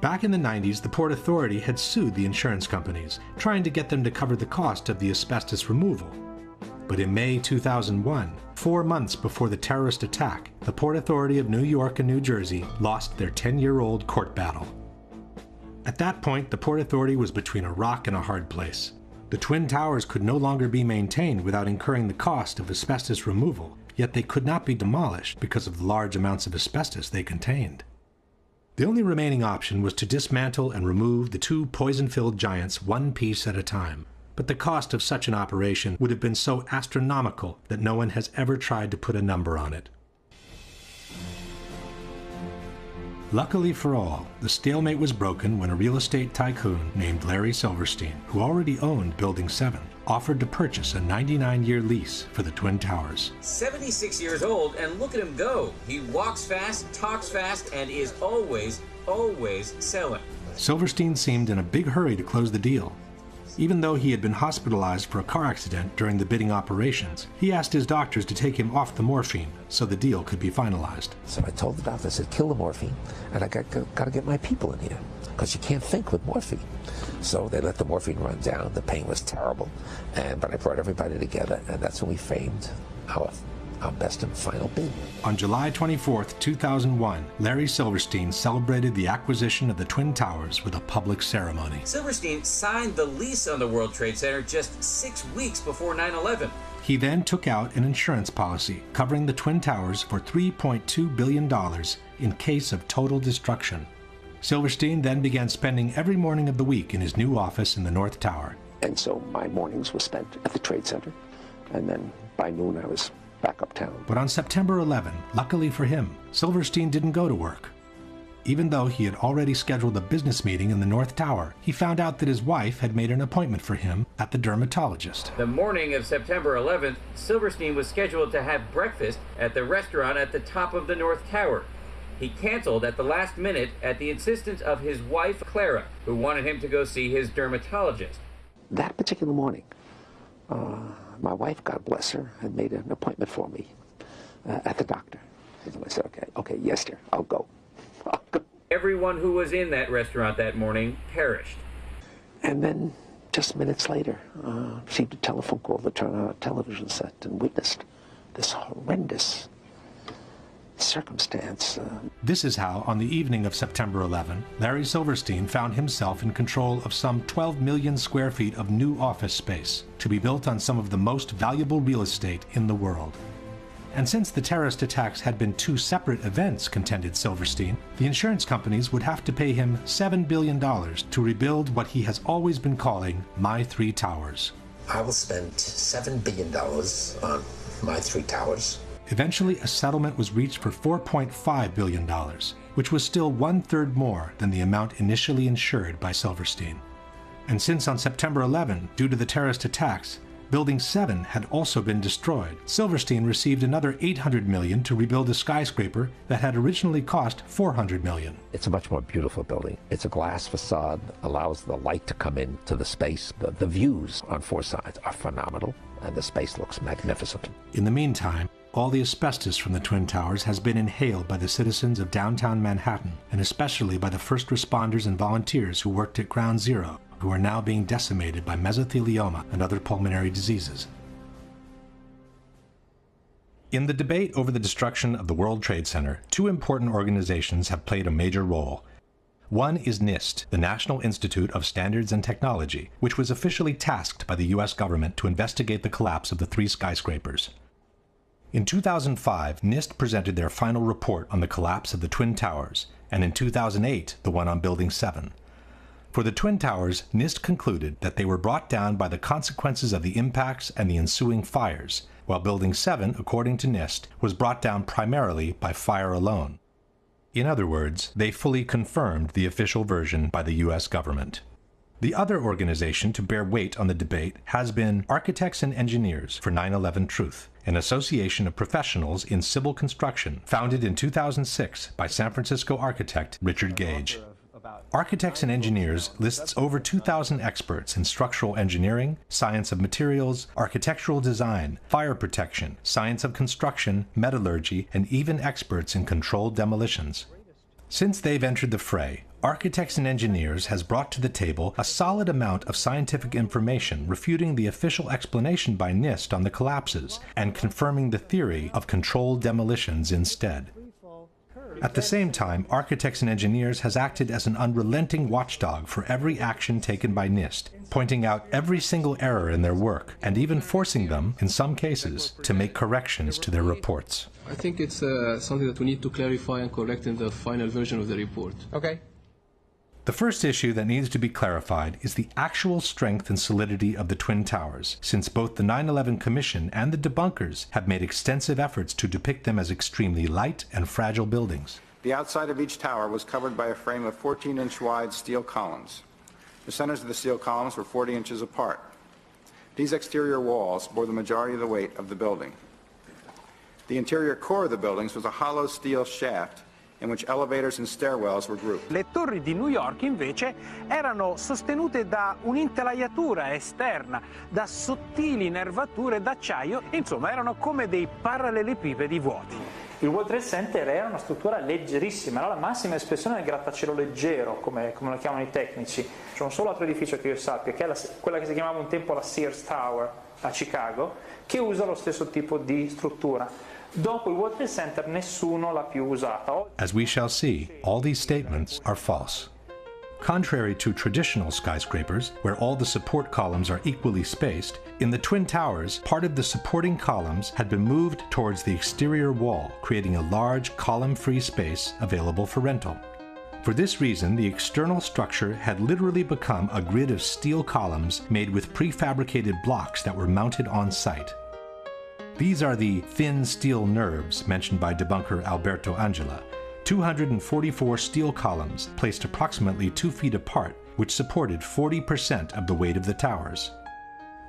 Back in the 90s, the Port Authority had sued the insurance companies, trying to get them to cover the cost of the asbestos removal. But in May 2001, 4 months before the terrorist attack, the Port Authority of New York and New Jersey lost their 10-year-old court battle. At that point, the Port Authority was between a rock and a hard place. The Twin Towers could no longer be maintained without incurring the cost of asbestos removal, yet they could not be demolished because of the large amounts of asbestos they contained. The only remaining option was to dismantle and remove the two poison-filled giants one piece at a time. But the cost of such an operation would have been so astronomical that no one has ever tried to put a number on it. Luckily for all, the stalemate was broken when a real estate tycoon named Larry Silverstein, who already owned Building 7, offered to purchase a 99-year lease for the Twin Towers. 76 years old, and look at him go. He walks fast, talks fast, and is always selling. Silverstein seemed in a big hurry to close the deal. Even though he had been hospitalized for a car accident during the bidding operations, he asked his doctors to take him off the morphine so the deal could be finalized. So I told the doctor, I said, kill the morphine, and I got to get my people in here, because you can't think with morphine. So they let the morphine run down. The pain was terrible, but I brought everybody together, and that's when we framed our best and final bid. On July 24, 2001, Larry Silverstein celebrated the acquisition of the Twin Towers with a public ceremony. Silverstein signed the lease on the World Trade Center just 6 weeks before 9/11. He then took out an insurance policy covering the Twin Towers for $3.2 billion in case of total destruction. Silverstein then began spending every morning of the week in his new office in the North Tower. And so my mornings were spent at the Trade Center, and then by noon I was back uptown. But on September 11, luckily for him, Silverstein didn't go to work. Even though he had already scheduled a business meeting in the North Tower, he found out that his wife had made an appointment for him at the dermatologist. The morning of September 11th, Silverstein was scheduled to have breakfast at the restaurant at the top of the North Tower. He canceled at the last minute at the insistence of his wife, Clara, who wanted him to go see his dermatologist. That particular morning, my wife, God bless her, had made an appointment for me at the doctor. And I said, okay, yes, dear, I'll go. Everyone who was in that restaurant that morning perished. And then, just minutes later, received a telephone call to turn on a television set and witnessed this horrendous circumstance. This is how, on the evening of September 11, Larry Silverstein found himself in control of some 12 million square feet of new office space to be built on some of the most valuable real estate in the world. And since the terrorist attacks had been two separate events, contended Silverstein, the insurance companies would have to pay him $7 billion to rebuild what he has always been calling My Three Towers. I will spend $7 billion on My Three Towers. Eventually, a settlement was reached for $4.5 billion, which was still one-third more than the amount initially insured by Silverstein. And since on September 11, due to the terrorist attacks, Building 7 had also been destroyed, Silverstein received another $800 million to rebuild a skyscraper that had originally cost $400 million. It's a much more beautiful building. It's a glass facade, allows the light to come into the space. The views on four sides are phenomenal, and the space looks magnificent. In the meantime, all the asbestos from the Twin Towers has been inhaled by the citizens of downtown Manhattan, and especially by the first responders and volunteers who worked at Ground Zero, who are now being decimated by mesothelioma and other pulmonary diseases. In the debate over the destruction of the World Trade Center, two important organizations have played a major role. One is NIST, the National Institute of Standards and Technology, which was officially tasked by the U.S. government to investigate the collapse of the three skyscrapers. In 2005, NIST presented their final report on the collapse of the Twin Towers, and in 2008, the one on Building 7. For the Twin Towers, NIST concluded that they were brought down by the consequences of the impacts and the ensuing fires, while Building 7, according to NIST, was brought down primarily by fire alone. In other words, they fully confirmed the official version by the U.S. government. The other organization to bear weight on the debate has been Architects and Engineers for 9/11 Truth, an association of professionals in civil construction founded in 2006 by San Francisco architect Richard Gage. Architects and Engineers lists over 2,000 experts in structural engineering, science of materials, architectural design, fire protection, science of construction, metallurgy, and even experts in controlled demolitions. Since they've entered the fray, Architects and Engineers has brought to the table a solid amount of scientific information refuting the official explanation by NIST on the collapses and confirming the theory of controlled demolitions instead. At the same time, Architects and Engineers has acted as an unrelenting watchdog for every action taken by NIST, pointing out every single error in their work, and even forcing them, in some cases, to make corrections to their reports. I think it's something that we need to clarify and correct in the final version of the report. Okay. The first issue that needs to be clarified is the actual strength and solidity of the Twin Towers, since both the 9/11 Commission and the debunkers have made extensive efforts to depict them as extremely light and fragile buildings. The outside of each tower was covered by a frame of 14-inch wide steel columns. The centers of the steel columns were 40 inches apart. These exterior walls bore the majority of the weight of the building. The interior core of the buildings was a hollow steel shaft in which elevators and stairwells were grouped. Le torri di New York invece erano sostenute da un'intelaiatura esterna, da sottili nervature d'acciaio, insomma erano come dei parallelepipedi vuoti. Il World Trade Center era una struttura leggerissima, era la massima espressione del grattacielo leggero, come lo chiamano i tecnici. C'è un solo altro edificio che io sappia, che è quella che si chiamava un tempo la Sears Tower a Chicago, che usa lo stesso tipo di struttura. Dopo il World Trade Center nessuno l'ha più usata. As we shall see, all these statements are false. Contrary to traditional skyscrapers, where all the support columns are equally spaced, in the Twin Towers, part of the supporting columns had been moved towards the exterior wall, creating a large column-free space available for rental. For this reason, the external structure had literally become a grid of steel columns made with prefabricated blocks that were mounted on site. These are the thin steel nerves mentioned by debunker Alberto Angela, 244 steel columns placed approximately 2 feet apart, which supported 40% of the weight of the towers.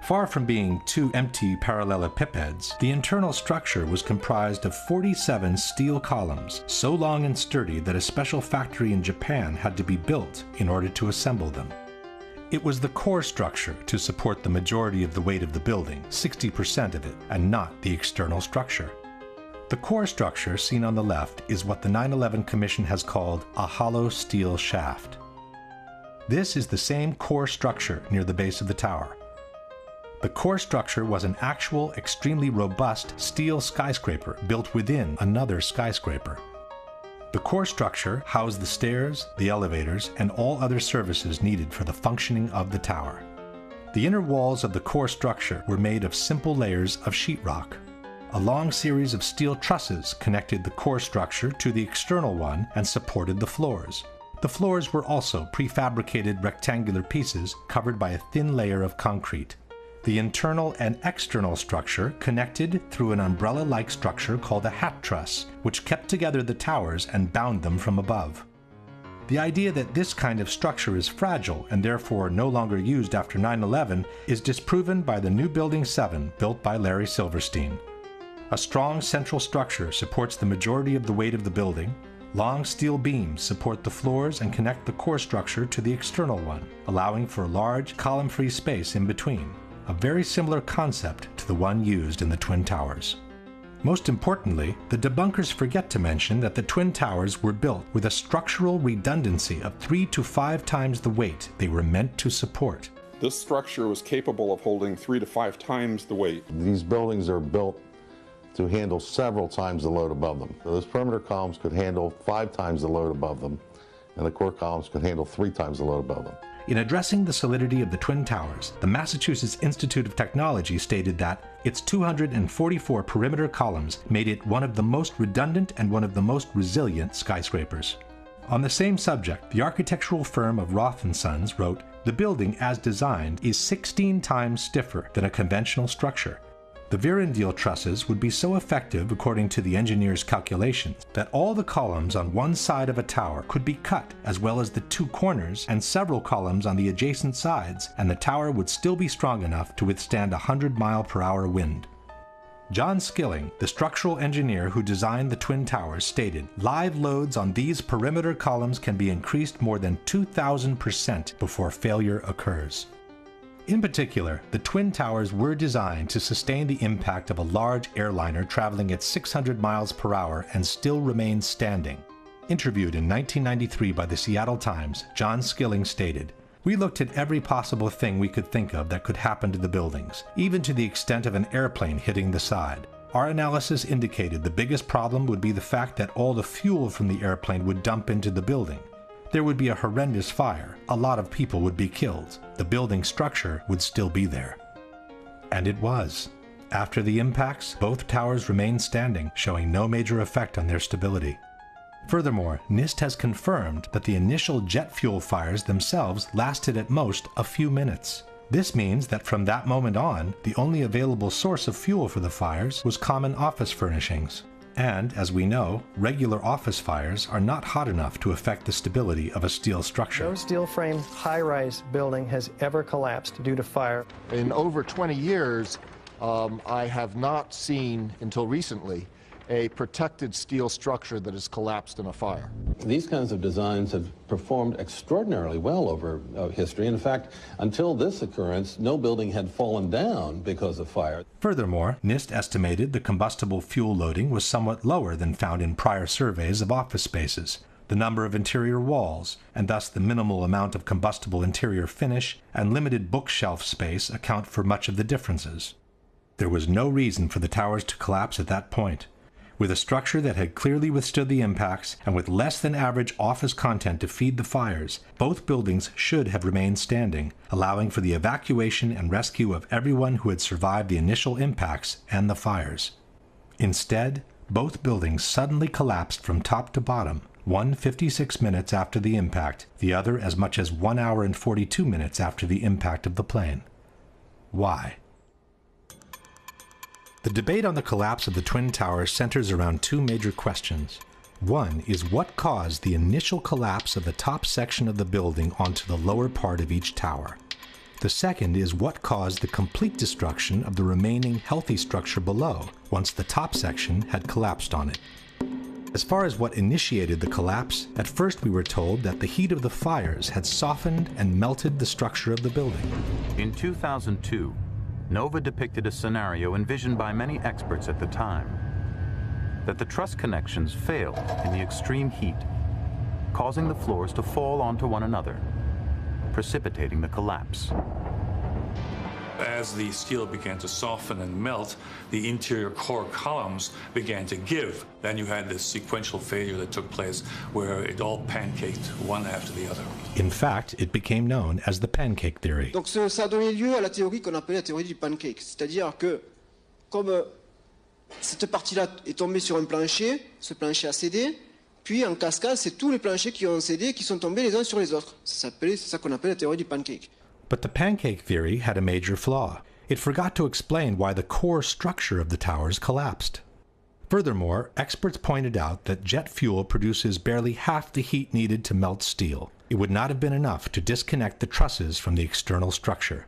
Far from being two empty parallelepipeds, the internal structure was comprised of 47 steel columns, so long and sturdy that a special factory in Japan had to be built in order to assemble them. It was the core structure to support the majority of the weight of the building, 60% of it, and not the external structure. The core structure seen on the left is what the 9/11 Commission has called a hollow steel shaft. This is the same core structure near the base of the tower. The core structure was an actual, extremely robust steel skyscraper built within another skyscraper. The core structure housed the stairs, the elevators, and all other services needed for the functioning of the tower. The inner walls of the core structure were made of simple layers of sheetrock. A long series of steel trusses connected the core structure to the external one and supported the floors. The floors were also prefabricated rectangular pieces covered by a thin layer of concrete. The internal and external structure connected through an umbrella-like structure called a hat truss, which kept together the towers and bound them from above. The idea that this kind of structure is fragile and therefore no longer used after 9/11 is disproven by the new Building 7 built by Larry Silverstein. A strong central structure supports the majority of the weight of the building. Long steel beams support the floors and connect the core structure to the external one, allowing for a large column-free space in between. A very similar concept to the one used in the Twin Towers. Most importantly, the debunkers forget to mention that the Twin Towers were built with a structural redundancy of 3 to 5 times the weight they were meant to support. This structure was capable of holding 3 to 5 times the weight. These buildings are built to handle several times the load above them. So those perimeter columns could handle 5 times the load above them, and the core columns could handle 3 times the load above them. In addressing the solidity of the Twin Towers, the Massachusetts Institute of Technology stated that its 244 perimeter columns made it one of the most redundant and one of the most resilient skyscrapers. On the same subject, the architectural firm of Roth & Sons wrote, "The building as designed is 16 times stiffer than a conventional structure. The Virendeel trusses would be so effective, according to the engineer's calculations, that all the columns on one side of a tower could be cut, as well as the 2 corners and several columns on the adjacent sides, and the tower would still be strong enough to withstand a 100-mile-per-hour wind." John Skilling, the structural engineer who designed the Twin Towers, stated, "Live loads on these perimeter columns can be increased more than 2,000% before failure occurs." In particular, the Twin Towers were designed to sustain the impact of a large airliner traveling at 600 miles per hour and still remain standing. Interviewed in 1993 by the Seattle Times, John Skilling stated, "We looked at every possible thing we could think of that could happen to the buildings, even to the extent of an airplane hitting the side. Our analysis indicated the biggest problem would be the fact that all the fuel from the airplane would dump into the building. There would be a horrendous fire, a lot of people would be killed, the building structure would still be there. And it was. After the impacts, both towers remained standing, showing no major effect on their stability. Furthermore, NIST has confirmed that the initial jet fuel fires themselves lasted at most a few minutes. This means that from that moment on, the only available source of fuel for the fires was common office furnishings. And, as we know, regular office fires are not hot enough to affect the stability of a steel structure. No steel frame high-rise building has ever collapsed due to fire. In over 20 years, I have not seen, until recently, a protected steel structure that has collapsed in a fire. These kinds of designs have performed extraordinarily well over history. In fact, until this occurrence, no building had fallen down because of fire. Furthermore, NIST estimated the combustible fuel loading was somewhat lower than found in prior surveys of office spaces. The number of interior walls, and thus the minimal amount of combustible interior finish and limited bookshelf space account for much of the differences. There was no reason for the towers to collapse at that point. With a structure that had clearly withstood the impacts and with less than average office content to feed the fires, both buildings should have remained standing, allowing for the evacuation and rescue of everyone who had survived the initial impacts and the fires. Instead, both buildings suddenly collapsed from top to bottom, one 56 minutes after the impact, the other as much as 1 hour and 42 minutes after the impact of the plane. Why? The debate on the collapse of the Twin Towers centers around two major questions. One is what caused the initial collapse of the top section of the building onto the lower part of each tower. The second is what caused the complete destruction of the remaining healthy structure below, once the top section had collapsed on it. As far as what initiated the collapse, at first we were told that the heat of the fires had softened and melted the structure of the building. In 2002, NOVA depicted a scenario envisioned by many experts at the time, that the truss connections failed in the extreme heat, causing the floors to fall onto one another, precipitating the collapse. As the steel began to soften and melt, the interior core columns began to give. Then you had this sequential failure that took place where it all pancaked one after the other. In fact, it became known as the pancake theory. Donc ça a donné lieu à la théorie qu'on appelait la théorie du pancake. C'est-à-dire que, comme cette partie-là est tombée sur un plancher, ce plancher a cédé, puis en cascade, c'est tous les planchers qui ont cédé et qui sont tombés les uns sur les autres. C'est ça qu'on appelle la théorie du pancake. But the pancake theory had a major flaw. It forgot to explain why the core structure of the towers collapsed. Furthermore, experts pointed out that jet fuel produces barely half the heat needed to melt steel. It would not have been enough to disconnect the trusses from the external structure.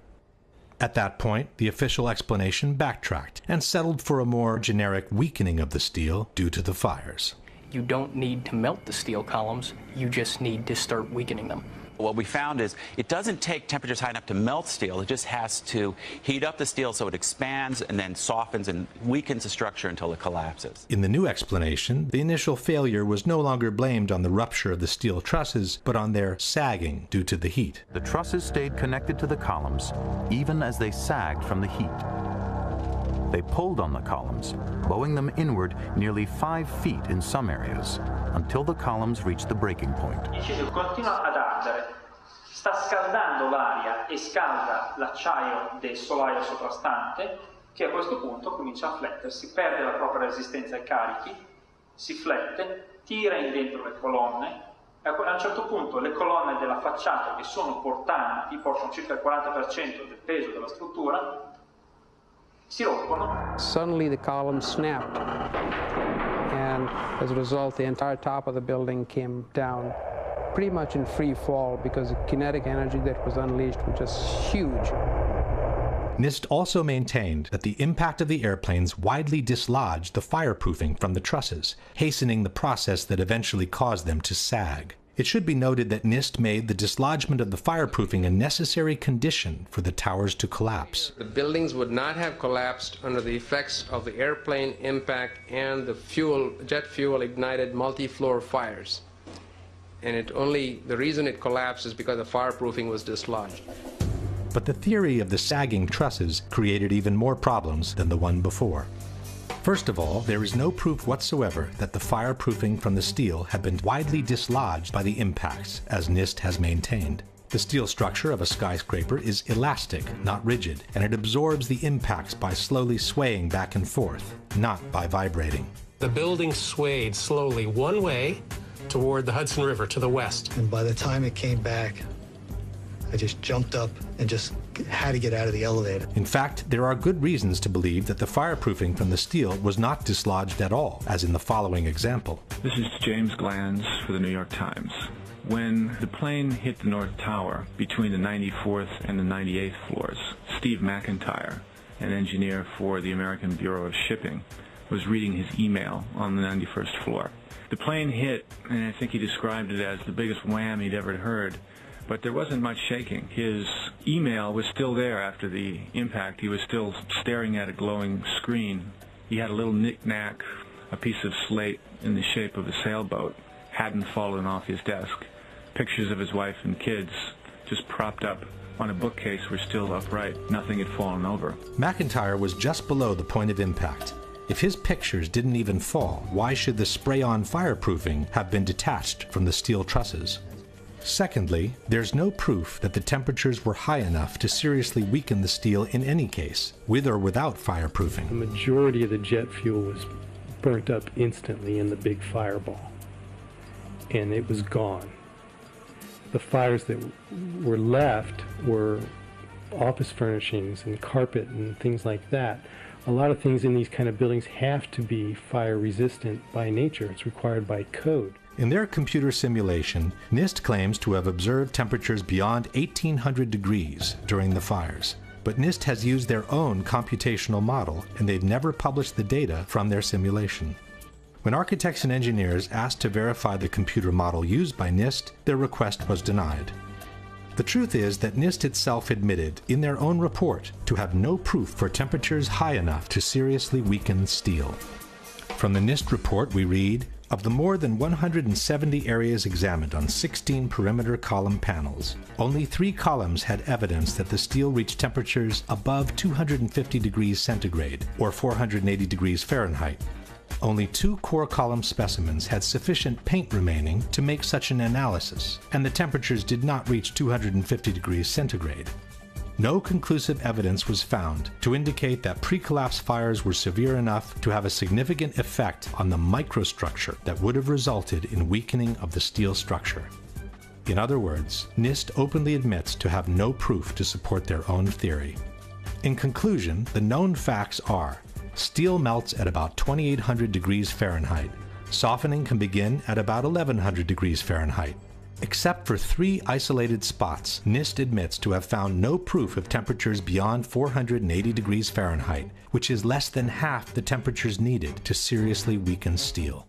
At that point, the official explanation backtracked and settled for a more generic weakening of the steel due to the fires. You don't need to melt the steel columns, you just need to start weakening them. What we found is it doesn't take temperatures high enough to melt steel. It just has to heat up the steel so it expands and then softens and weakens the structure until it collapses. In the new explanation, the initial failure was no longer blamed on the rupture of the steel trusses, but on their sagging due to the heat. The trusses stayed connected to the columns, even as they sagged from the heat. They pulled on the columns, bowing them inward nearly 5 feet in some areas, until the columns reached the breaking point. Continua ad ardere, sta scaldando l'aria e scalda l'acciaio del solaio soprastante, che a questo punto comincia a flettersi, perde la propria resistenza ai carichi, si flette, tira in dentro le colonne, e a un certo punto le colonne della facciata, che sono portanti, portano circa il 40% del peso della struttura, si rompono. Suddenly the columns snapped, and as a result the entire top of the building came down pretty much in free fall because the kinetic energy that was unleashed was just huge. NIST also maintained that the impact of the airplanes widely dislodged the fireproofing from the trusses, hastening the process that eventually caused them to sag. It should be noted that NIST made the dislodgement of the fireproofing a necessary condition for the towers to collapse. The buildings would not have collapsed under the effects of the airplane impact and the jet fuel ignited multi-floor fires. And the reason it collapsed is because the fireproofing was dislodged. But the theory of the sagging trusses created even more problems than the one before. First of all, there is no proof whatsoever that the fireproofing from the steel had been widely dislodged by the impacts, as NIST has maintained. The steel structure of a skyscraper is elastic, not rigid, and it absorbs the impacts by slowly swaying back and forth, not by vibrating. The building swayed slowly one way toward the Hudson River to the west. And by the time it came back, I just jumped up and just had to get out of the elevator. In fact, there are good reasons to believe that the fireproofing from the steel was not dislodged at all, as in the following example. This is James Glanz for the New York Times. When the plane hit the North Tower between the 94th and the 98th floors, Steve McIntyre, an engineer for the American Bureau of Shipping, was reading his email on the 91st floor. The plane hit, and I think he described it as the biggest wham he'd ever heard, but there wasn't much shaking. His email was still there after the impact. He was still staring at a glowing screen. He had a little knick-knack, a piece of slate in the shape of a sailboat, hadn't fallen off his desk. Pictures of his wife and kids, just propped up on a bookcase, were still upright. Nothing had fallen over. McIntyre was just below the point of impact. If his pictures didn't even fall, why should the spray-on fireproofing have been detached from the steel trusses? Secondly, there's no proof that the temperatures were high enough to seriously weaken the steel in any case, with or without fireproofing. The majority of the jet fuel was burnt up instantly in the big fireball, and it was gone. The fires that were left were office furnishings and carpet and things like that. A lot of things in these kind of buildings have to be fire resistant by nature. It's required by code. In their computer simulation, NIST claims to have observed temperatures beyond 1800 degrees during the fires. But NIST has used their own computational model, and they've never published the data from their simulation. When architects and engineers asked to verify the computer model used by NIST, their request was denied. The truth is that NIST itself admitted in their own report to have no proof for temperatures high enough to seriously weaken steel. From the NIST report we read, of the more than 170 areas examined on 16 perimeter column panels, only 3 columns had evidence that the steel reached temperatures above 250 degrees centigrade, or 480 degrees Fahrenheit. Only 2 core column specimens had sufficient paint remaining to make such an analysis, and the temperatures did not reach 250 degrees centigrade. No conclusive evidence was found to indicate that pre-collapse fires were severe enough to have a significant effect on the microstructure that would have resulted in weakening of the steel structure. In other words, NIST openly admits to have no proof to support their own theory. In conclusion, the known facts are: steel melts at about 2800 degrees Fahrenheit. Softening can begin at about 1100 degrees Fahrenheit. Except for 3 isolated spots, NIST admits to have found no proof of temperatures beyond 480 degrees Fahrenheit, which is less than half the temperatures needed to seriously weaken steel.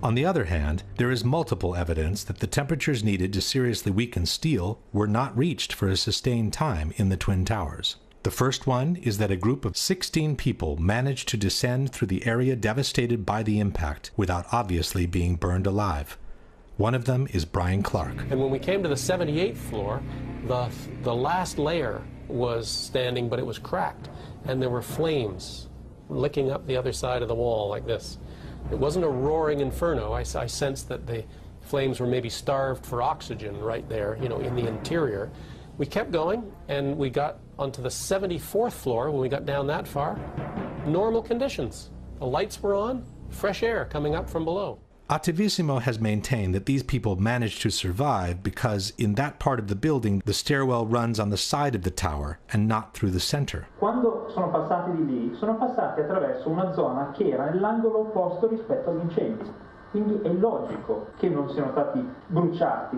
On the other hand, there is multiple evidence that the temperatures needed to seriously weaken steel were not reached for a sustained time in the Twin Towers. The first one is that a group of 16 people managed to descend through the area devastated by the impact without obviously being burned alive. One of them is Brian Clark. And when we came to the 78th floor, the last layer was standing, but it was cracked, and there were flames licking up the other side of the wall like this. It wasn't a roaring inferno. I sensed that the flames were maybe starved for oxygen right there, you know, in the interior. We kept going, and we got onto the 74th floor. When we got down that far, normal conditions. The lights were on, fresh air coming up from below. Attivissimo has maintained that these people managed to survive because in that part of the building the stairwell runs on the side of the tower and not through the center. Quando sono passati di lì, sono passati attraverso una zona che era nell'angolo opposto rispetto agli incendi. Quindi è logico che non siano stati bruciati.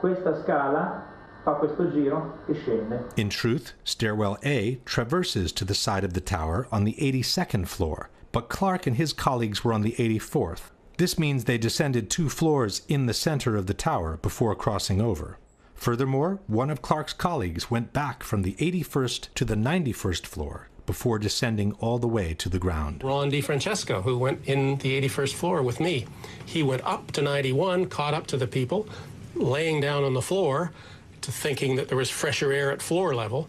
Questa scala fa questo giro e scende. In truth, stairwell A traverses to the side of the tower on the 82nd floor, but Clark and his colleagues were on the 84th. This means they descended 2 floors in the center of the tower before crossing over. Furthermore, one of Clark's colleagues went back from the 81st to the 91st floor before descending all the way to the ground. Ron DiFrancesco, who went in the 81st floor with me, he went up to 91, caught up to the people, laying down on the floor, to thinking that there was fresher air at floor level.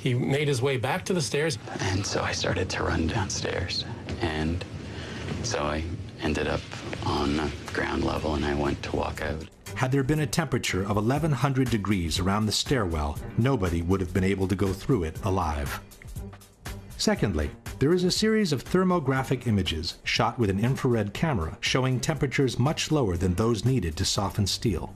He made his way back to the stairs. And so I started to run downstairs. And so I ended up on ground level and I went to walk out. Had there been a temperature of 1100 degrees around the stairwell, nobody would have been able to go through it alive. Secondly, there is a series of thermographic images shot with an infrared camera showing temperatures much lower than those needed to soften steel.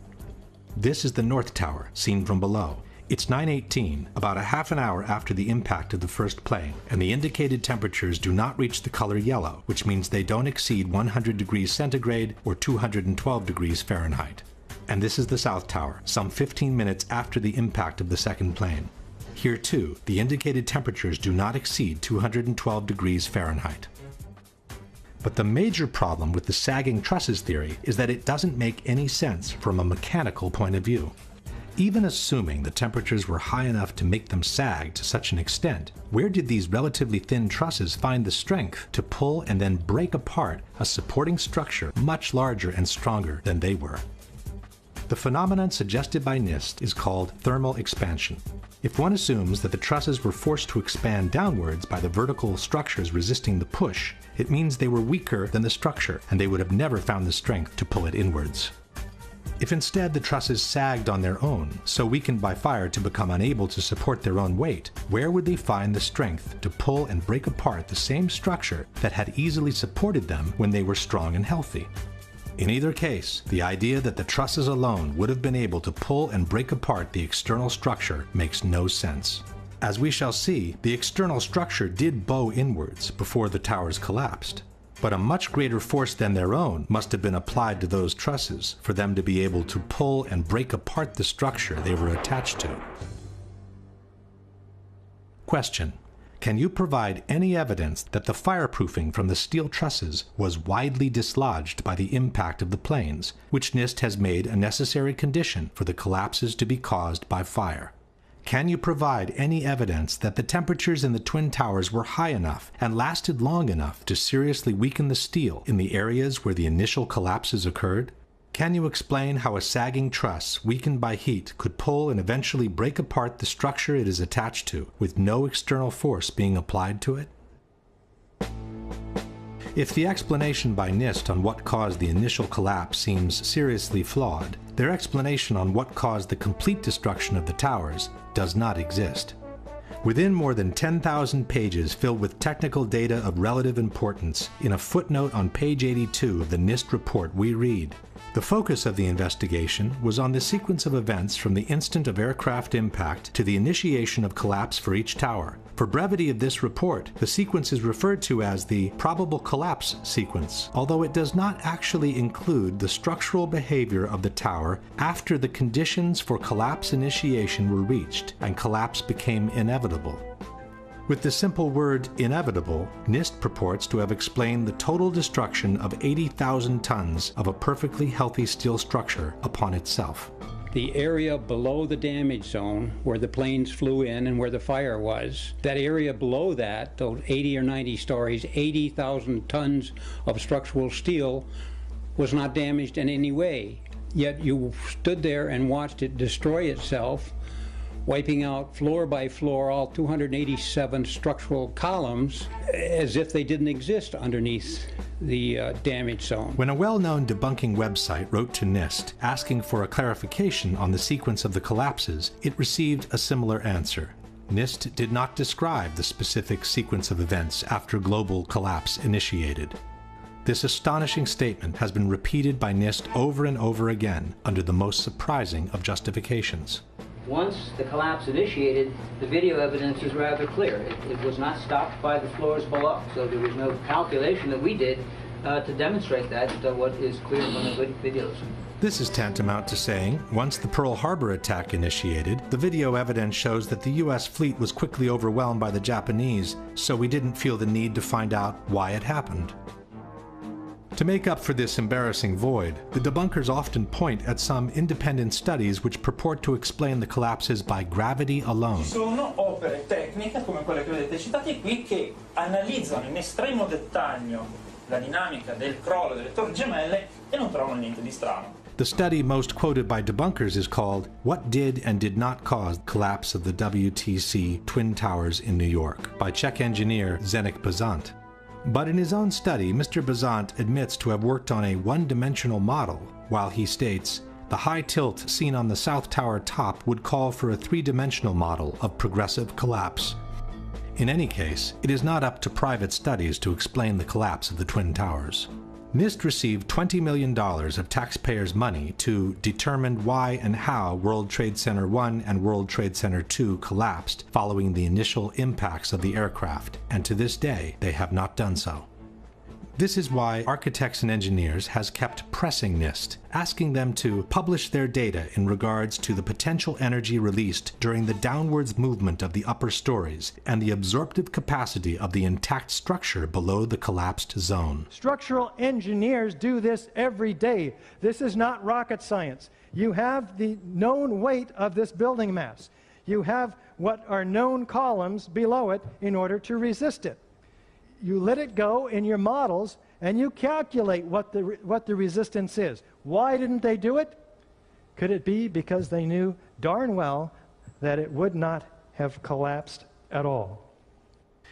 This is the North Tower, seen from below. It's 9:18, about a half an hour after the impact of the first plane, and the indicated temperatures do not reach the color yellow, which means they don't exceed 100 degrees centigrade or 212 degrees Fahrenheit. And this is the South Tower, some 15 minutes after the impact of the second plane. Here too, the indicated temperatures do not exceed 212 degrees Fahrenheit. But the major problem with the sagging trusses theory is that it doesn't make any sense from a mechanical point of view. Even assuming the temperatures were high enough to make them sag to such an extent, where did these relatively thin trusses find the strength to pull and then break apart a supporting structure much larger and stronger than they were? The phenomenon suggested by NIST is called thermal expansion. If one assumes that the trusses were forced to expand downwards by the vertical structures resisting the push, it means they were weaker than the structure, and they would have never found the strength to pull it inwards. If instead the trusses sagged on their own, so weakened by fire to become unable to support their own weight, where would they find the strength to pull and break apart the same structure that had easily supported them when they were strong and healthy? In either case, the idea that the trusses alone would have been able to pull and break apart the external structure makes no sense. As we shall see, the external structure did bow inwards before the towers collapsed. But a much greater force than their own must have been applied to those trusses for them to be able to pull and break apart the structure they were attached to. Question: can you provide any evidence that the fireproofing from the steel trusses was widely dislodged by the impact of the planes, which NIST has made a necessary condition for the collapses to be caused by fire? Can you provide any evidence that the temperatures in the Twin Towers were high enough and lasted long enough to seriously weaken the steel in the areas where the initial collapses occurred? Can you explain how a sagging truss, weakened by heat, could pull and eventually break apart the structure it is attached to, with no external force being applied to it? If the explanation by NIST on what caused the initial collapse seems seriously flawed, their explanation on what caused the complete destruction of the towers does not exist. Within more than 10,000 pages filled with technical data of relative importance, in a footnote on page 82 of the NIST report we read, the focus of the investigation was on the sequence of events from the instant of aircraft impact to the initiation of collapse for each tower. For brevity of this report, the sequence is referred to as the probable collapse sequence, although it does not actually include the structural behavior of the tower after the conditions for collapse initiation were reached and collapse became inevitable. With the simple word inevitable, NIST purports to have explained the total destruction of 80,000 tons of a perfectly healthy steel structure upon itself. The area below the damage zone where the planes flew in and where the fire was, that area below that, those 80 or 90 stories, 80,000 tons of structural steel was not damaged in any way. Yet you stood there and watched it destroy itself, wiping out floor by floor all 287 structural columns as if they didn't exist underneath the damage zone. When a well-known debunking website wrote to NIST asking for a clarification on the sequence of the collapses, it received a similar answer. NIST did not describe the specific sequence of events after global collapse initiated. This astonishing statement has been repeated by NIST over and over again under the most surprising of justifications. Once the collapse initiated, the video evidence is rather clear. It was not stopped by the floors below, so there was no calculation that we did to demonstrate that, what is clear from the videos. This is tantamount to saying, once the Pearl Harbor attack initiated, the video evidence shows that the US fleet was quickly overwhelmed by the Japanese, so we didn't feel the need to find out why it happened. To make up for this embarrassing void, the debunkers often point at some independent studies which purport to explain the collapses by gravity alone. Ci sono opere tecniche come quelle che vedete citate qui che analizzano in estremo dettaglio la dinamica del crollo delle torri gemelle e non trovano niente di strano. The study most quoted by debunkers is called What Did and Did Not Cause the Collapse of the WTC Twin Towers in New York by Czech engineer Zdeněk Bazant. But in his own study, Mr. Bazant admits to have worked on a one-dimensional model, while he states, the high tilt seen on the South Tower top would call for a three-dimensional model of progressive collapse. In any case, it is not up to private studies to explain the collapse of the Twin Towers. NIST received $20 million of taxpayers' money to determine why and how World Trade Center 1 and World Trade Center 2 collapsed following the initial impacts of the aircraft, and to this day they have not done so. This is why Architects and Engineers has kept pressing NIST, asking them to publish their data in regards to the potential energy released during the downwards movement of the upper stories and the absorptive capacity of the intact structure below the collapsed zone. Structural engineers do this every day. This is not rocket science. You have the known weight of this building mass. You have what are known columns below it in order to resist it. You let it go in your models and you calculate what the resistance is. Why didn't they do it? Could it be because they knew darn well that it would not have collapsed at all?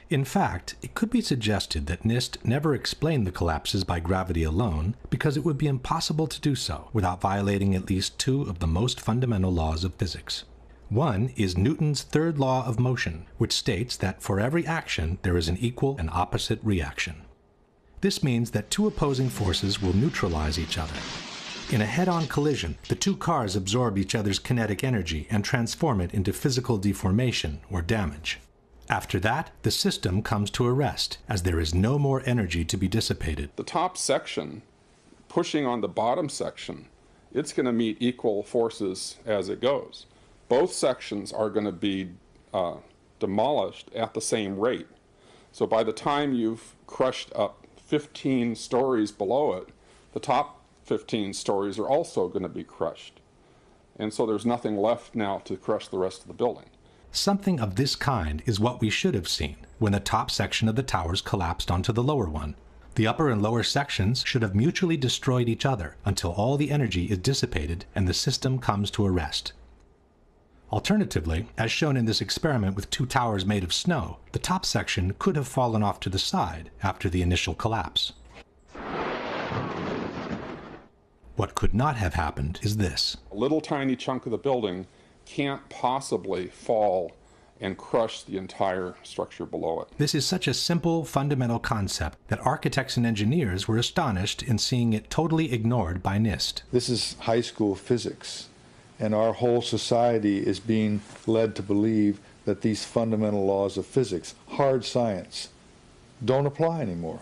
In fact, it could be suggested that NIST never explained the collapses by gravity alone because it would be impossible to do so without violating at least two of the most fundamental laws of physics. One is Newton's third law of motion, which states that for every action there is an equal and opposite reaction. This means that two opposing forces will neutralize each other. In a head-on collision, the two cars absorb each other's kinetic energy and transform it into physical deformation or damage. After that, the system comes to a rest, as there is no more energy to be dissipated. The top section, pushing on the bottom section, it's going to meet equal forces as it goes. Both sections are going to be demolished at the same rate. So by the time you've crushed up 15 stories below it, the top 15 stories are also going to be crushed. And so there's nothing left now to crush the rest of the building. Something of this kind is what we should have seen when the top section of the towers collapsed onto the lower one. The upper and lower sections should have mutually destroyed each other until all the energy is dissipated and the system comes to a rest. Alternatively, as shown in this experiment with two towers made of snow, the top section could have fallen off to the side after the initial collapse. What could not have happened is this. A little tiny chunk of the building can't possibly fall and crush the entire structure below it. This is such a simple, fundamental concept that architects and engineers were astonished in seeing it totally ignored by NIST. This is high school physics. And our whole society is being led to believe that these fundamental laws of physics, hard science, don't apply anymore.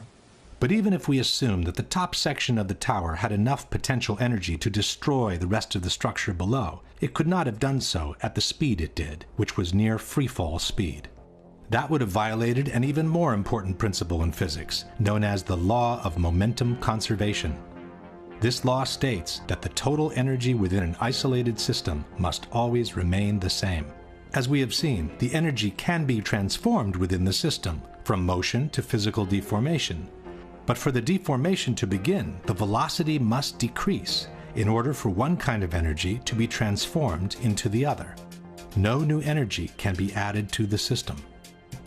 But even if we assume that the top section of the tower had enough potential energy to destroy the rest of the structure below, it could not have done so at the speed it did, which was near freefall speed. That would have violated an even more important principle in physics, known as the law of momentum conservation. This law states that the total energy within an isolated system must always remain the same. As we have seen, the energy can be transformed within the system, from motion to physical deformation. But for the deformation to begin, the velocity must decrease in order for one kind of energy to be transformed into the other. No new energy can be added to the system.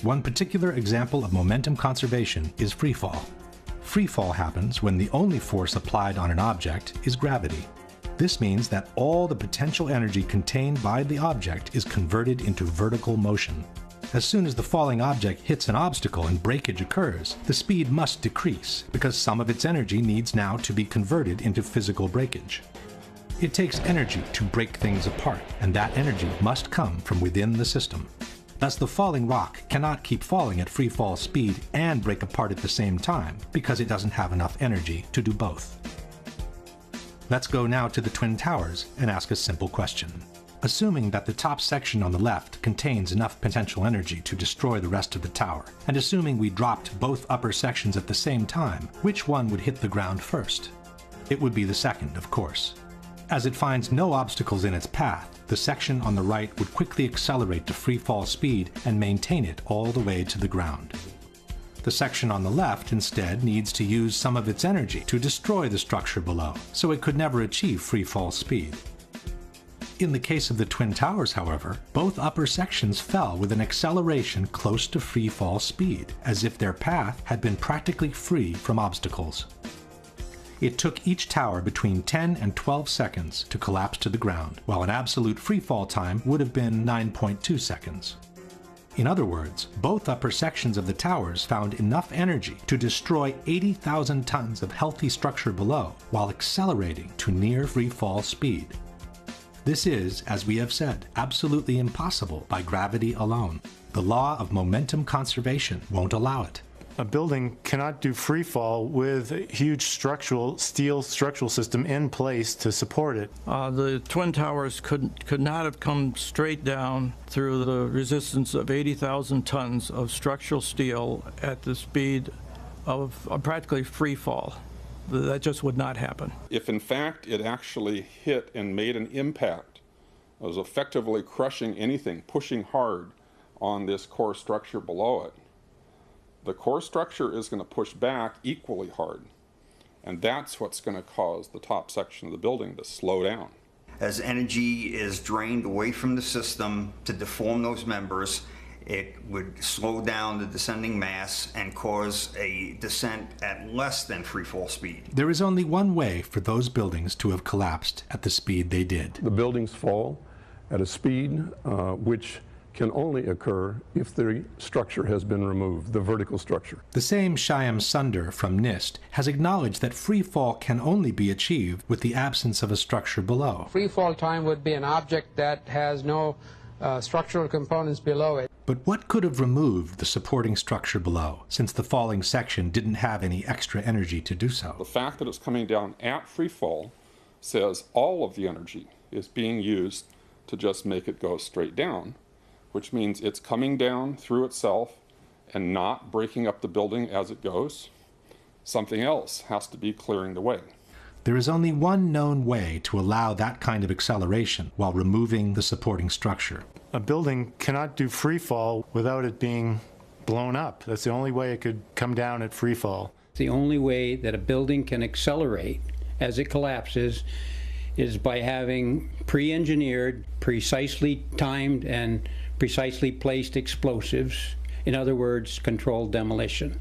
One particular example of momentum conservation is freefall. Freefall happens when the only force applied on an object is gravity. This means that all the potential energy contained by the object is converted into vertical motion. As soon as the falling object hits an obstacle and breakage occurs, the speed must decrease because some of its energy needs now to be converted into physical breakage. It takes energy to break things apart, and that energy must come from within the system. Thus, the falling rock cannot keep falling at free fall speed and break apart at the same time because it doesn't have enough energy to do both. Let's go now to the Twin Towers and ask a simple question. Assuming that the top section on the left contains enough potential energy to destroy the rest of the tower, and assuming we dropped both upper sections at the same time, which one would hit the ground first? It would be the second, of course. As it finds no obstacles in its path, the section on the right would quickly accelerate to free fall speed and maintain it all the way to the ground. The section on the left instead needs to use some of its energy to destroy the structure below, so it could never achieve free fall speed. In the case of the Twin Towers, however, both upper sections fell with an acceleration close to free fall speed, as if their path had been practically free from obstacles. It took each tower between 10 and 12 seconds to collapse to the ground, while an absolute free fall time would have been 9.2 seconds. In other words, both upper sections of the towers found enough energy to destroy 80,000 tons of healthy structure below, while accelerating to near free fall speed. This is, as we have said, absolutely impossible by gravity alone. The law of momentum conservation won't allow it. A building cannot do free fall with a huge steel structural system in place to support it. The Twin Towers could not have come straight down through the resistance of 80,000 tons of structural steel at the speed of practically free fall. That just would not happen. If in fact it actually hit and made an impact, it was effectively crushing anything, pushing hard on this core structure below it, the core structure is going to push back equally hard. And that's what's going to cause the top section of the building to slow down. As energy is drained away from the system to deform those members, it would slow down the descending mass and cause a descent at less than free fall speed. There is only one way for those buildings to have collapsed at the speed they did. The buildings fall at a speed which can only occur if the structure has been removed, the vertical structure. The same Shyam Sunder from NIST has acknowledged that free fall can only be achieved with the absence of a structure below. Free fall time would be an object that has no structural components below it. But what could have removed the supporting structure below, since the falling section didn't have any extra energy to do so? The fact that it's coming down at free fall says all of the energy is being used to just make it go straight down, which means it's coming down through itself and not breaking up the building as it goes. Something else has to be clearing the way. There is only one known way to allow that kind of acceleration while removing the supporting structure. A building cannot do free fall without it being blown up. That's the only way it could come down at free fall. The only way that a building can accelerate as it collapses is by having pre-engineered, precisely timed, and precisely placed explosives. In other words, controlled demolition.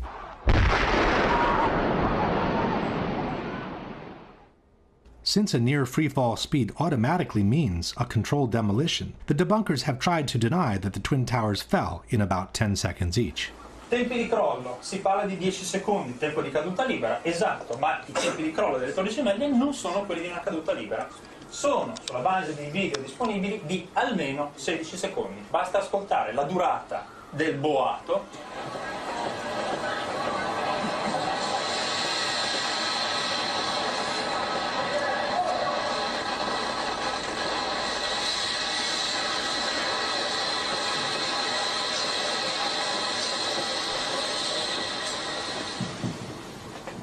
Since a near free-fall speed automatically means a controlled demolition, the debunkers have tried to deny that the Twin Towers fell in about 10 seconds each. Tempi di crollo, si parla di 10 secondi, tempo di caduta libera, esatto, ma i tempi di crollo delle torri gemelle non sono quelli di una caduta libera. Sono, sulla base dei video disponibili, di almeno 16 secondi. Basta ascoltare la durata del boato.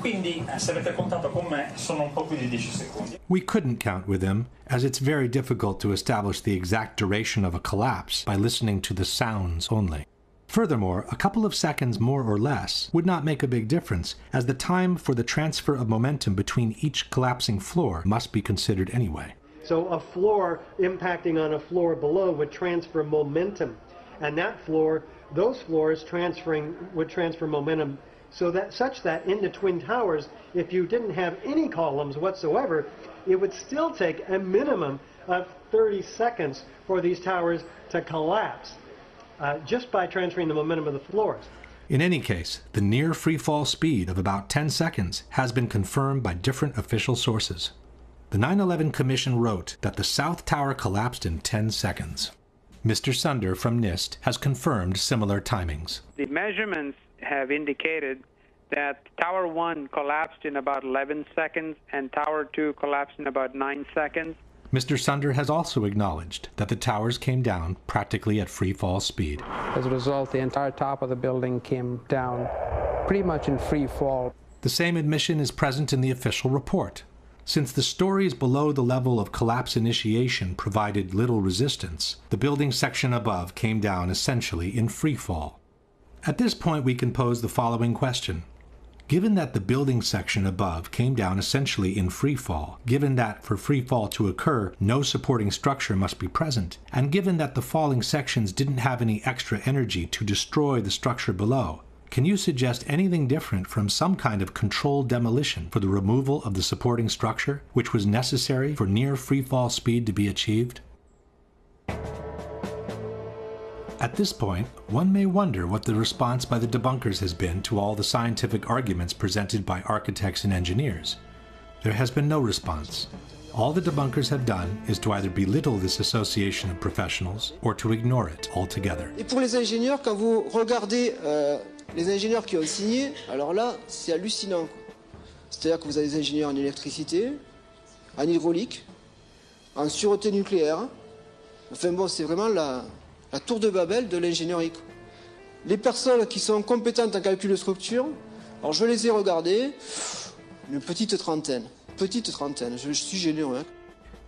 Quindi, se avete contato con me, sono un po' più di 10 secondi. We couldn't count with him, as it's very difficult to establish the exact duration of a collapse by listening to the sounds only. Furthermore, a couple of seconds more or less would not make a big difference, as the time for the transfer of momentum between each collapsing floor must be considered anyway. So a floor impacting on a floor below would transfer momentum, and that floor, those floors would transfer momentum such that in the Twin Towers, if you didn't have any columns whatsoever, it would still take a minimum of 30 seconds for these towers to collapse, just by transferring the momentum of the floors. In any case, the near free-fall speed of about 10 seconds has been confirmed by different official sources. The 9/11 Commission wrote that the South Tower collapsed in 10 seconds. Mr. Sunder from NIST has confirmed similar timings. The measurements have indicated that Tower 1 collapsed in about 11 seconds and Tower 2 collapsed in about 9 seconds. Mr. Sunder has also acknowledged that the towers came down practically at free fall speed. As a result, the entire top of the building came down pretty much in free fall. The same admission is present in the official report. Since the stories below the level of collapse initiation provided little resistance, the building section above came down essentially in free fall. At this point, we can pose the following question. Given that the building section above came down essentially in free fall, given that for free fall to occur, no supporting structure must be present, and given that the falling sections didn't have any extra energy to destroy the structure below, can you suggest anything different from some kind of controlled demolition for the removal of the supporting structure, which was necessary for near free fall speed to be achieved? At this point, one may wonder what the response by the debunkers has been to all the scientific arguments presented by architects and engineers. There has been no response. All the debunkers have done is to either belittle this association of professionals or to ignore it altogether. Et pour les ingénieurs, quand vous regardez les ingénieurs qui ont signé, alors là, c'est hallucinant. C'est-à-dire que vous avez des ingénieurs en électricité, en hydraulique, en sûreté nucléaire. Enfin bon, c'est vraiment la tour de Babel de l'ingénierie. Les personnes qui sont compétentes en calcul de structure, alors je les ai regardées, une petite trentaine, je suis généreux. Hein.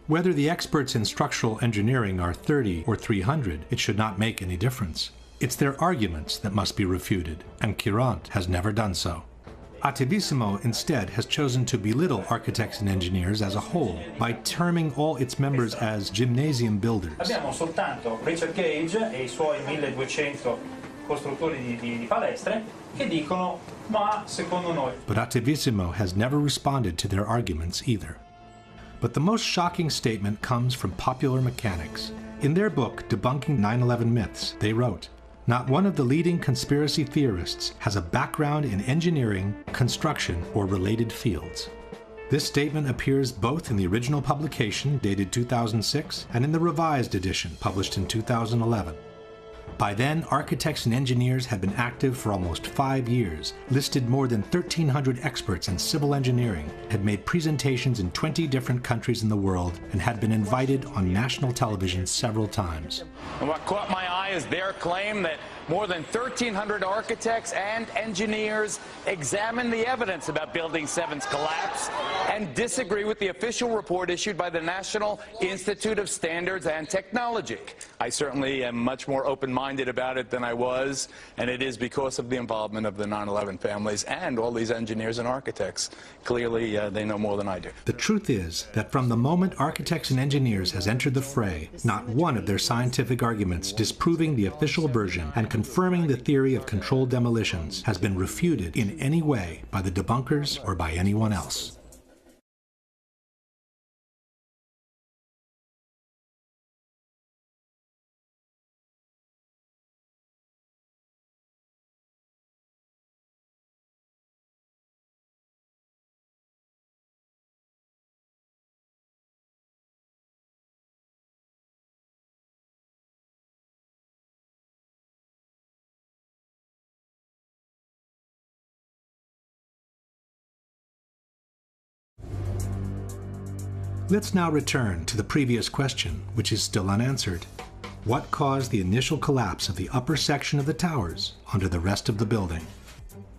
Whether the experts in structural engineering are 30 or 300, it should not make any difference. It's their arguments that must be refuted, and Courant has never done so. Attivissimo instead has chosen to belittle architects and engineers as a whole by terming all its members as gymnasium builders. Abbiamo soltanto Richard Gage e I suoi 1200 costruttori di palestre che dicono ma secondo noi. But Attivissimo has never responded to their arguments either. But the most shocking statement comes from Popular Mechanics. In their book, Debunking 9/11 Myths, they wrote, "Not one of the leading conspiracy theorists has a background in engineering, construction, or related fields." This statement appears both in the original publication, dated 2006, and in the revised edition, published in 2011. By then, architects and engineers had been active for almost 5 years, listed more than 1,300 experts in civil engineering, had made presentations in 20 different countries in the world, and had been invited on national television several times. And what caught my eye is their claim that more than 1,300 architects and engineers examined the evidence about Building 7's collapse and disagree with the official report issued by the National Institute of Standards and Technology. I certainly am much more open-minded about it than I was, and it is because of the involvement of the 9/11 families and all these engineers and architects. Clearly, they know more than I do. The truth is that from the moment architects and engineers has entered the fray, not one of their scientific arguments disproving the official version and confirming the theory of controlled demolitions has been refuted in any way by the debunkers or by anyone else. Let's now return to the previous question, which is still unanswered. What caused the initial collapse of the upper section of the towers onto the rest of the building?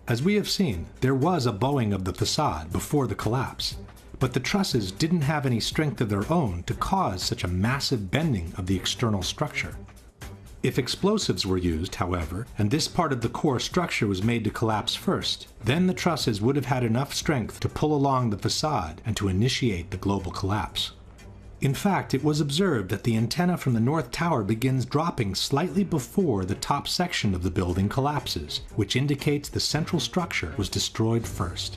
As we have seen, there was a bowing of the facade before the collapse, but the trusses didn't have any strength of their own to cause such a massive bending of the external structure. If explosives were used, however, and this part of the core structure was made to collapse first, then the trusses would have had enough strength to pull along the facade and to initiate the global collapse. In fact, it was observed that the antenna from the north tower begins dropping slightly before the top section of the building collapses, which indicates the central structure was destroyed first.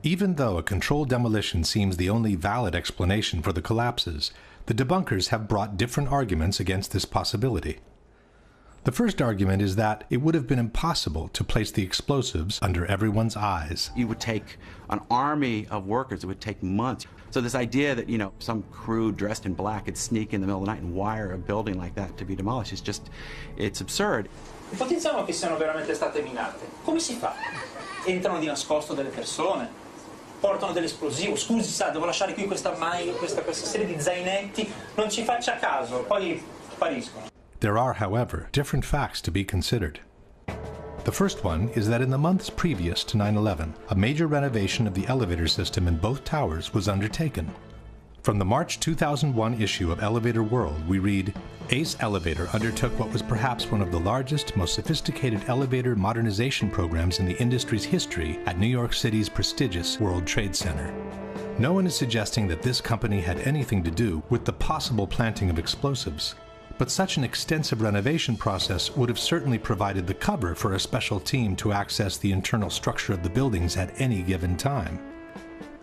Even though a controlled demolition seems the only valid explanation for the collapses, the debunkers have brought different arguments against this possibility. The first argument is that it would have been impossible to place the explosives under everyone's eyes. It would take an army of workers. It would take months. So this idea that, some crew dressed in black could sneak in the middle of the night and wire a building like that to be demolished is just, it's absurd. Ipotizziamo che siano veramente state minate. Come si fa? Entrano di nascosto delle persone? Portano dell'esplosivo, scusi sa, devo lasciare qui questa serie di zainetti, non ci faccia caso, poi spariscono. There are, however, different facts to be considered. The first one is that in the months previous to 9/11, a major renovation of the elevator system in both towers was undertaken. From the March 2001 issue of Elevator World, we read, Ace Elevator undertook what was perhaps one of the largest, most sophisticated elevator modernization programs in the industry's history at New York City's prestigious World Trade Center. No one is suggesting that this company had anything to do with the possible planting of explosives, but such an extensive renovation process would have certainly provided the cover for a special team to access the internal structure of the buildings at any given time.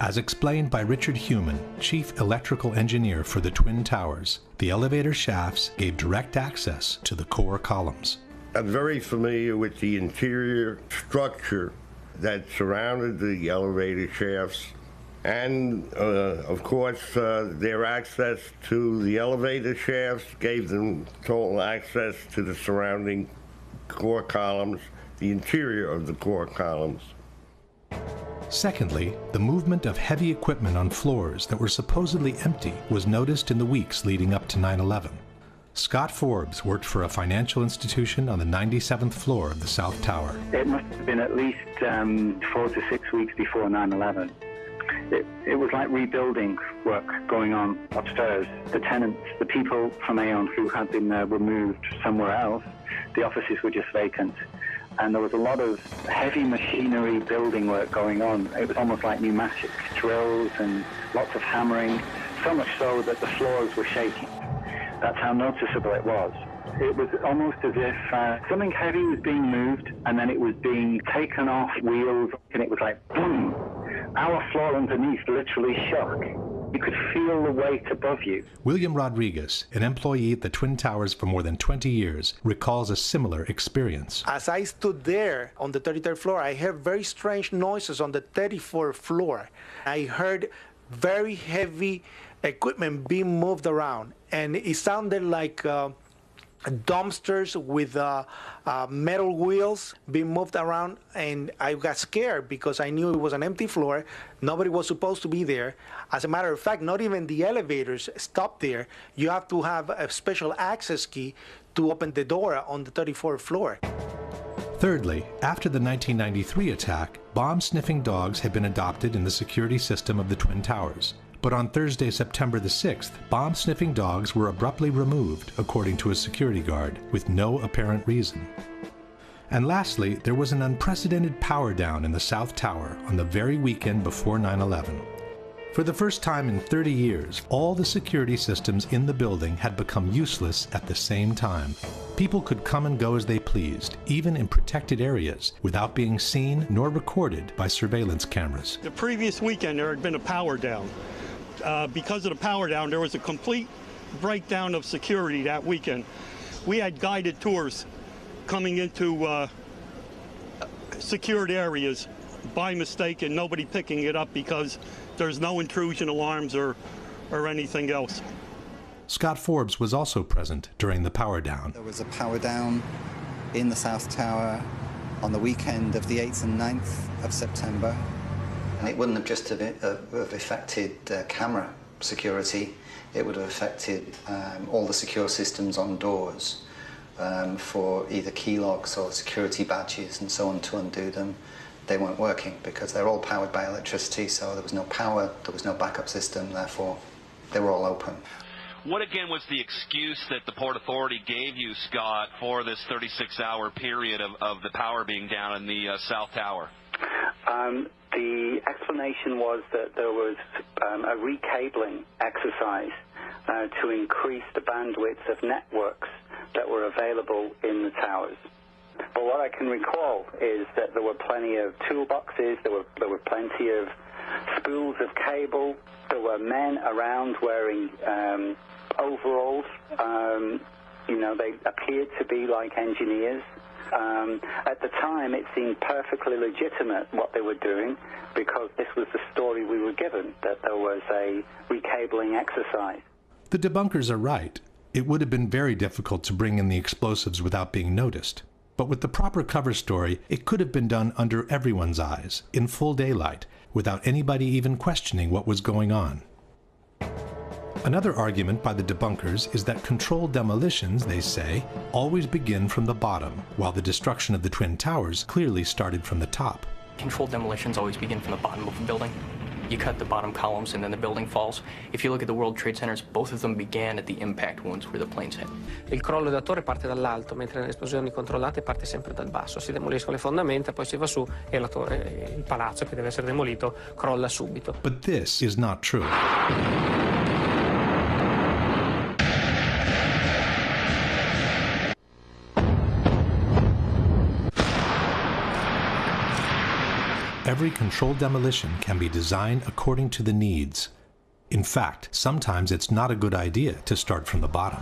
As explained by Richard Heumann, Chief Electrical Engineer for the Twin Towers, the elevator shafts gave direct access to the core columns. I'm very familiar with the interior structure that surrounded the elevator shafts, and of course their access to the elevator shafts gave them total access to the surrounding core columns, the interior of the core columns. Secondly, the movement of heavy equipment on floors that were supposedly empty was noticed in the weeks leading up to 9/11. Scott Forbes worked for a financial institution on the 97th floor of the South Tower. It must have been at least 4 to 6 weeks before 9/11. It was like rebuilding work going on upstairs. The tenants, the people from Aon who had been removed somewhere else, the offices were just vacant. And there was a lot of heavy machinery building work going on. It was almost like pneumatic drills and lots of hammering, so much so that the floors were shaking. That's how noticeable it was. It was almost as if something heavy was being moved and then it was being taken off wheels, and it was like boom. Our floor underneath literally shook. You could feel the weight above you. William Rodriguez, an employee at the Twin Towers for more than 20 years, recalls a similar experience. As I stood there on the 33rd floor, I heard very strange noises on the 34th floor. I heard very heavy equipment being moved around, and it sounded like dumpsters with metal wheels being moved around, and I got scared because I knew it was an empty floor. Nobody was supposed to be there. As a matter of fact, not even the elevators stopped there. You have to have a special access key to open the door on the 34th floor. Thirdly, after the 1993 attack, bomb-sniffing dogs had been adopted in the security system of the Twin Towers. But on Thursday, September the 6th, bomb-sniffing dogs were abruptly removed, according to a security guard, with no apparent reason. And lastly, there was an unprecedented power down in the South Tower on the very weekend before 9/11. For the first time in 30 years, all the security systems in the building had become useless at the same time. People could come and go as they pleased, even in protected areas, without being seen nor recorded by surveillance cameras. The previous weekend, there had been a power down. Because of the power down, there was a complete breakdown of security that weekend. We had guided tours coming into secured areas by mistake and nobody picking it up because there's no intrusion alarms or anything else. Scott Forbes was also present during the power down. There was a power down in the South Tower on the weekend of the 8th and 9th of September. And it wouldn't have just have affected camera security, it would have affected all the secure systems on doors for either key locks or security badges and so on. To undo them, they weren't working because they're all powered by electricity, so there was no power, there was no backup system, therefore they were all open. What again was the excuse that the Port Authority gave you, Scott, for this 36-hour period of the power being down in the South Tower? The explanation was that there was a recabling exercise to increase the bandwidth of networks that were available in the towers. But what I can recall is that there were plenty of toolboxes, there were plenty of spools of cable, there were men around wearing overalls. You know, they appeared to be like engineers. At the time, it seemed perfectly legitimate what they were doing because this was the story we were given, that there was a recabling exercise. The debunkers are right. It would have been very difficult to bring in the explosives without being noticed. But with the proper cover story, it could have been done under everyone's eyes, in full daylight, without anybody even questioning what was going on. Another argument by the debunkers is that controlled demolitions, they say, always begin from the bottom, while the destruction of the Twin Towers clearly started from the top. Controlled demolitions always begin from the bottom of a building. you cut the bottom columns and then the building falls. If you look at the World Trade Centers, both of them began at the impact wounds where the planes hit. Il crollo della torre parte dall'alto, mentre nelle esplosioni controllate parte sempre dal basso. Si demoliscono le fondamenta, poi si va su e la torre, il palazzo che deve essere demolito, crolla subito. But this is not true. Every controlled demolition can be designed according to the needs. In fact, sometimes it's not a good idea to start from the bottom.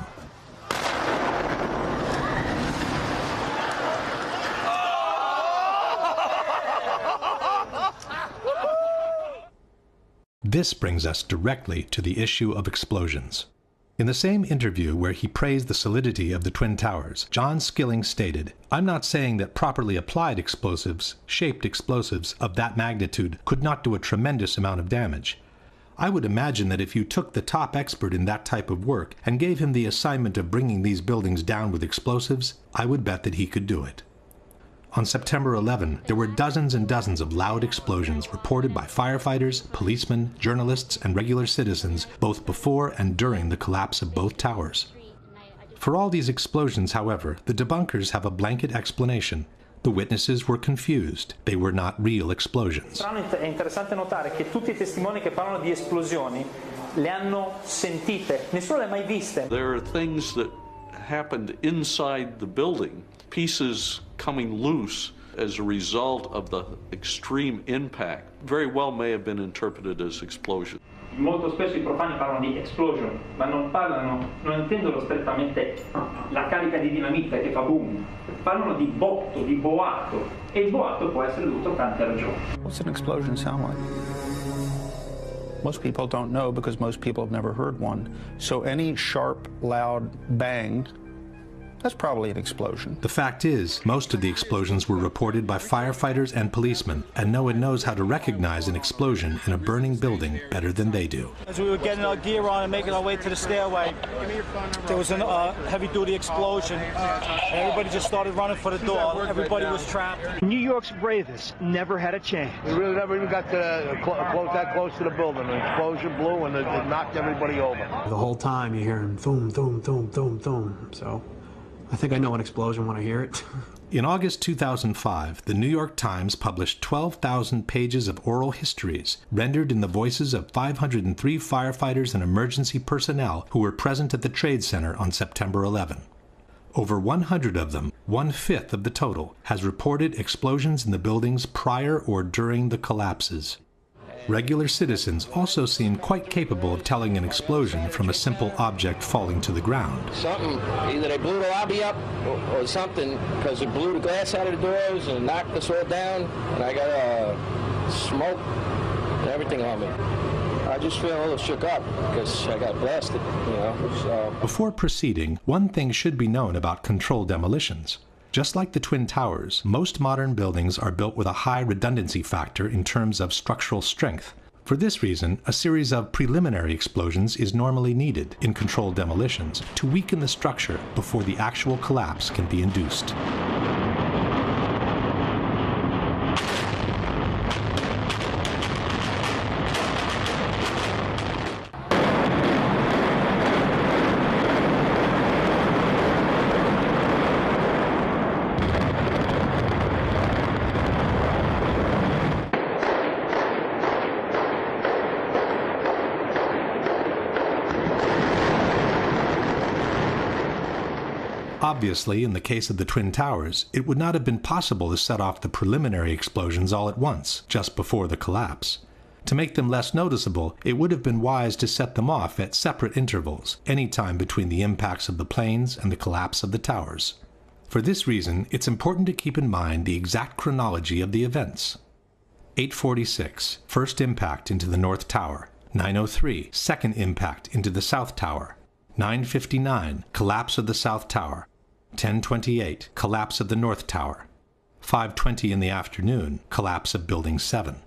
This brings us directly to the issue of explosions. In the same interview where he praised the solidity of the Twin Towers, John Skilling stated, "I'm not saying that properly applied explosives, shaped explosives of that magnitude could not do a tremendous amount of damage. I would imagine that if you took the top expert in that type of work and gave him the assignment of bringing these buildings down with explosives, I would bet that he could do it." On September 11, there were dozens and dozens of loud explosions reported by firefighters, policemen, journalists, and regular citizens both before and during the collapse of both towers. For all these explosions, however, the debunkers have a blanket explanation. The witnesses were confused. They were not real explosions. È interessante notare che tutti I testimoni che parlano di esplosioni le hanno sentite, nessuno le ha mai viste. There are things that happened inside the building, pieces coming loose as a result of the extreme impact, very well may have been interpreted as explosion. Molto spesso I profani parlano di explosion, ma non intendono strettamente la carica di dinamite che fa boom, parlano di botto, di boato, e il boato può essere dovuto a tante ragioni. What's an explosion sound like? Most people don't know because most people have never heard one. So any sharp, loud bang, that's probably an explosion. The fact is, most of the explosions were reported by firefighters and policemen, and no one knows how to recognize an explosion in a burning building better than they do. As we were getting our gear on and making our way to the stairway, there was a heavy-duty explosion. Everybody just started running for the door. Everybody was trapped. New York's bravest never had a chance. We really never even got to that close to the building. An explosion blew and it knocked everybody over. The whole time you're hearing boom, boom, boom, boom, boom. So I think I know an explosion when I hear it. In August 2005, the New York Times published 12,000 pages of oral histories, rendered in the voices of 503 firefighters and emergency personnel who were present at the Trade Center on September 11. Over 100 of them, 1/5 of the total, has reported explosions in the buildings prior or during the collapses. Regular citizens also seem quite capable of telling an explosion from a simple object falling to the ground. Something, either they blew the lobby up or something, because it blew the glass out of the doors and knocked us all down, and I got smoke and everything on me. I just feel a little shook up because I got blasted, you know. So. Before proceeding, one thing should be known about controlled demolitions. Just like the Twin Towers, most modern buildings are built with a high redundancy factor in terms of structural strength. For this reason, a series of preliminary explosions is normally needed in controlled demolitions to weaken the structure before the actual collapse can be induced. Obviously, in the case of the Twin Towers, it would not have been possible to set off the preliminary explosions all at once, just before the collapse. To make them less noticeable, it would have been wise to set them off at separate intervals, any time between the impacts of the planes and the collapse of the towers. For this reason, it's important to keep in mind the exact chronology of the events. 8:46, first impact into the North Tower. 9:03, second impact into the South Tower. 9:59, collapse of the South Tower. 10:28, collapse of the North Tower. 5:20 in the afternoon, collapse of Building 7.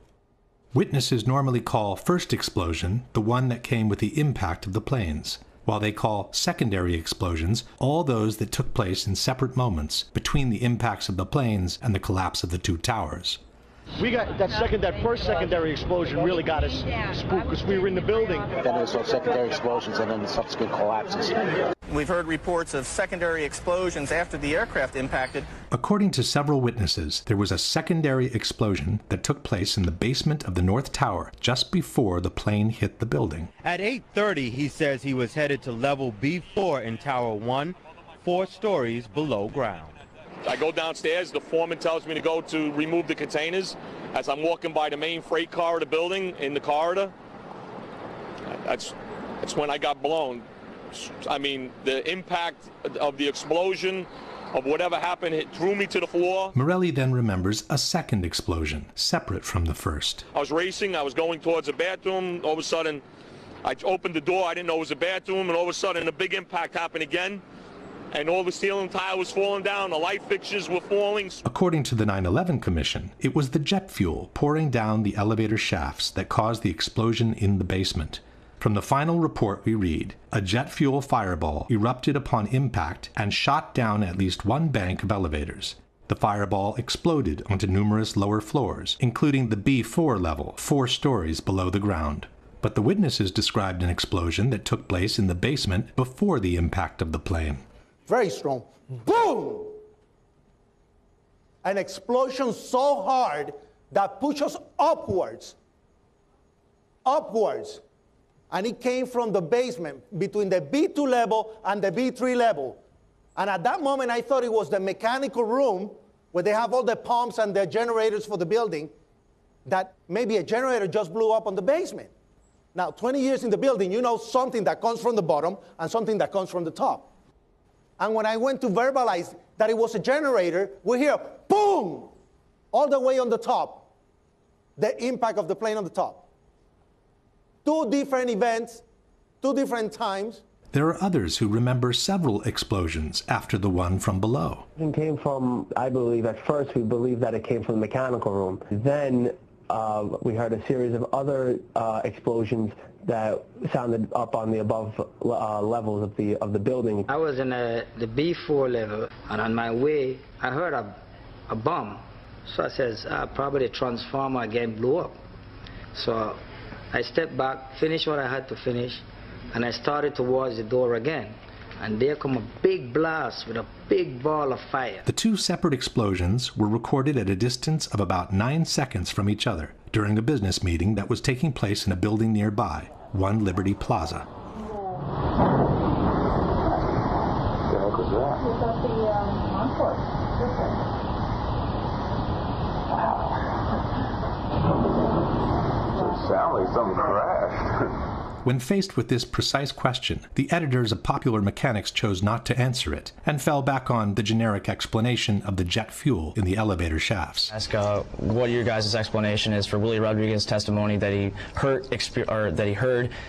Witnesses normally call first explosion the one that came with the impact of the planes, while they call secondary explosions all those that took place in separate moments between the impacts of the planes and the collapse of the two towers. We got that first secondary explosion really got us spooked because we were in the building. Then there was those secondary explosions and then the subsequent collapses. We've heard reports of secondary explosions after the aircraft impacted. According to several witnesses, there was a secondary explosion that took place in the basement of the North Tower just before the plane hit the building. At 8:30, he says he was headed to level B4 in Tower 1, 4 stories below ground. I go downstairs, the foreman tells me to go to remove the containers. As I'm walking by the main freight car of the building, in the corridor, that's when I got blown. I mean, the impact of the explosion, of whatever happened, it threw me to the floor. Morelli then remembers a second explosion, separate from the first. I was racing, I was going towards the bathroom. All of a sudden, I opened the door, I didn't know it was a bathroom, and all of a sudden a big impact happened again. And all the ceiling tile was falling down, the light fixtures were falling. According to the 9/11 Commission, it was the jet fuel pouring down the elevator shafts that caused the explosion in the basement. From the final report we read, a jet fuel fireball erupted upon impact and shot down at least one bank of elevators. The fireball exploded onto numerous lower floors, including the B4 level, 4 stories below the ground. But the witnesses described an explosion that took place in the basement before the impact of the plane. Very strong. Boom! An explosion so hard that pushed us upwards. Upwards. And it came from the basement between the B2 level and the B3 level. And at that moment, I thought it was the mechanical room where they have all the pumps and the generators for the building, that maybe a generator just blew up on the basement. Now, 20 years in the building, you know something that comes from the bottom and something that comes from the top. And when I went to verbalize that it was a generator, we hear, boom, all the way on the top, the impact of the plane on the top. 2 different events, 2 different times. There are others who remember several explosions after the one from below. It came from, I believe, at first we believed that it came from the mechanical room. Then we heard a series of other explosions that sounded up on the above levels of the building. I was in the B4 level, and on my way, I heard a bomb. So I says, probably the transformer again blew up. So I stepped back, finished what I had to finish, and I started towards the door again. And there come a big blast with a big ball of fire. The 2 separate explosions were recorded at a distance of about 9 seconds from each other during a business meeting that was taking place in a building nearby, 1 Liberty Plaza. What the heck was that? We got the encore. Wow. It sounded like something crashed. When faced with this precise question, the editors of Popular Mechanics chose not to answer it and fell back on the generic explanation of the jet fuel in the elevator shafts. Ask what your guys' explanation is for Willie Rodriguez's testimony that he heard,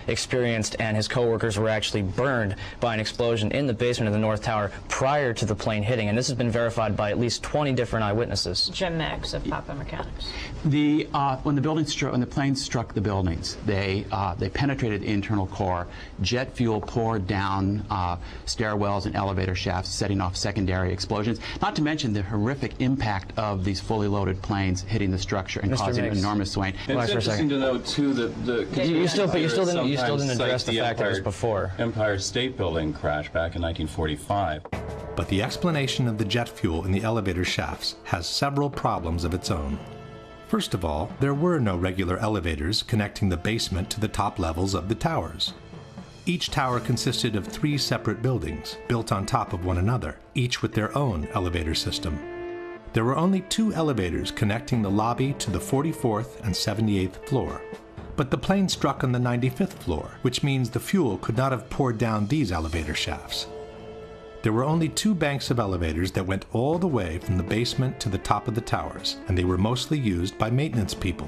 experienced, and his coworkers were actually burned by an explosion in the basement of the North Tower prior to the plane hitting, and this has been verified by at least 20 different eyewitnesses. Jim Meggs of Popular Mechanics. When the plane struck the buildings, they penetrated the internal core. Jet fuel poured down stairwells and elevator shafts, setting off secondary explosions. Not to mention the horrific impact of these fully loaded planes hitting the structure and causing an enormous swaying. It's interesting to know too that you still didn't address the fact that it was before Empire State Building crash back in 1945. But the explanation of the jet fuel in the elevator shafts has several problems of its own. First of all, there were no regular elevators connecting the basement to the top levels of the towers. Each tower consisted of 3 separate buildings, built on top of one another, each with their own elevator system. There were only 2 elevators connecting the lobby to the 44th and 78th floor. But the plane struck on the 95th floor, which means the fuel could not have poured down these elevator shafts. There were only 2 banks of elevators that went all the way from the basement to the top of the towers, and they were mostly used by maintenance people.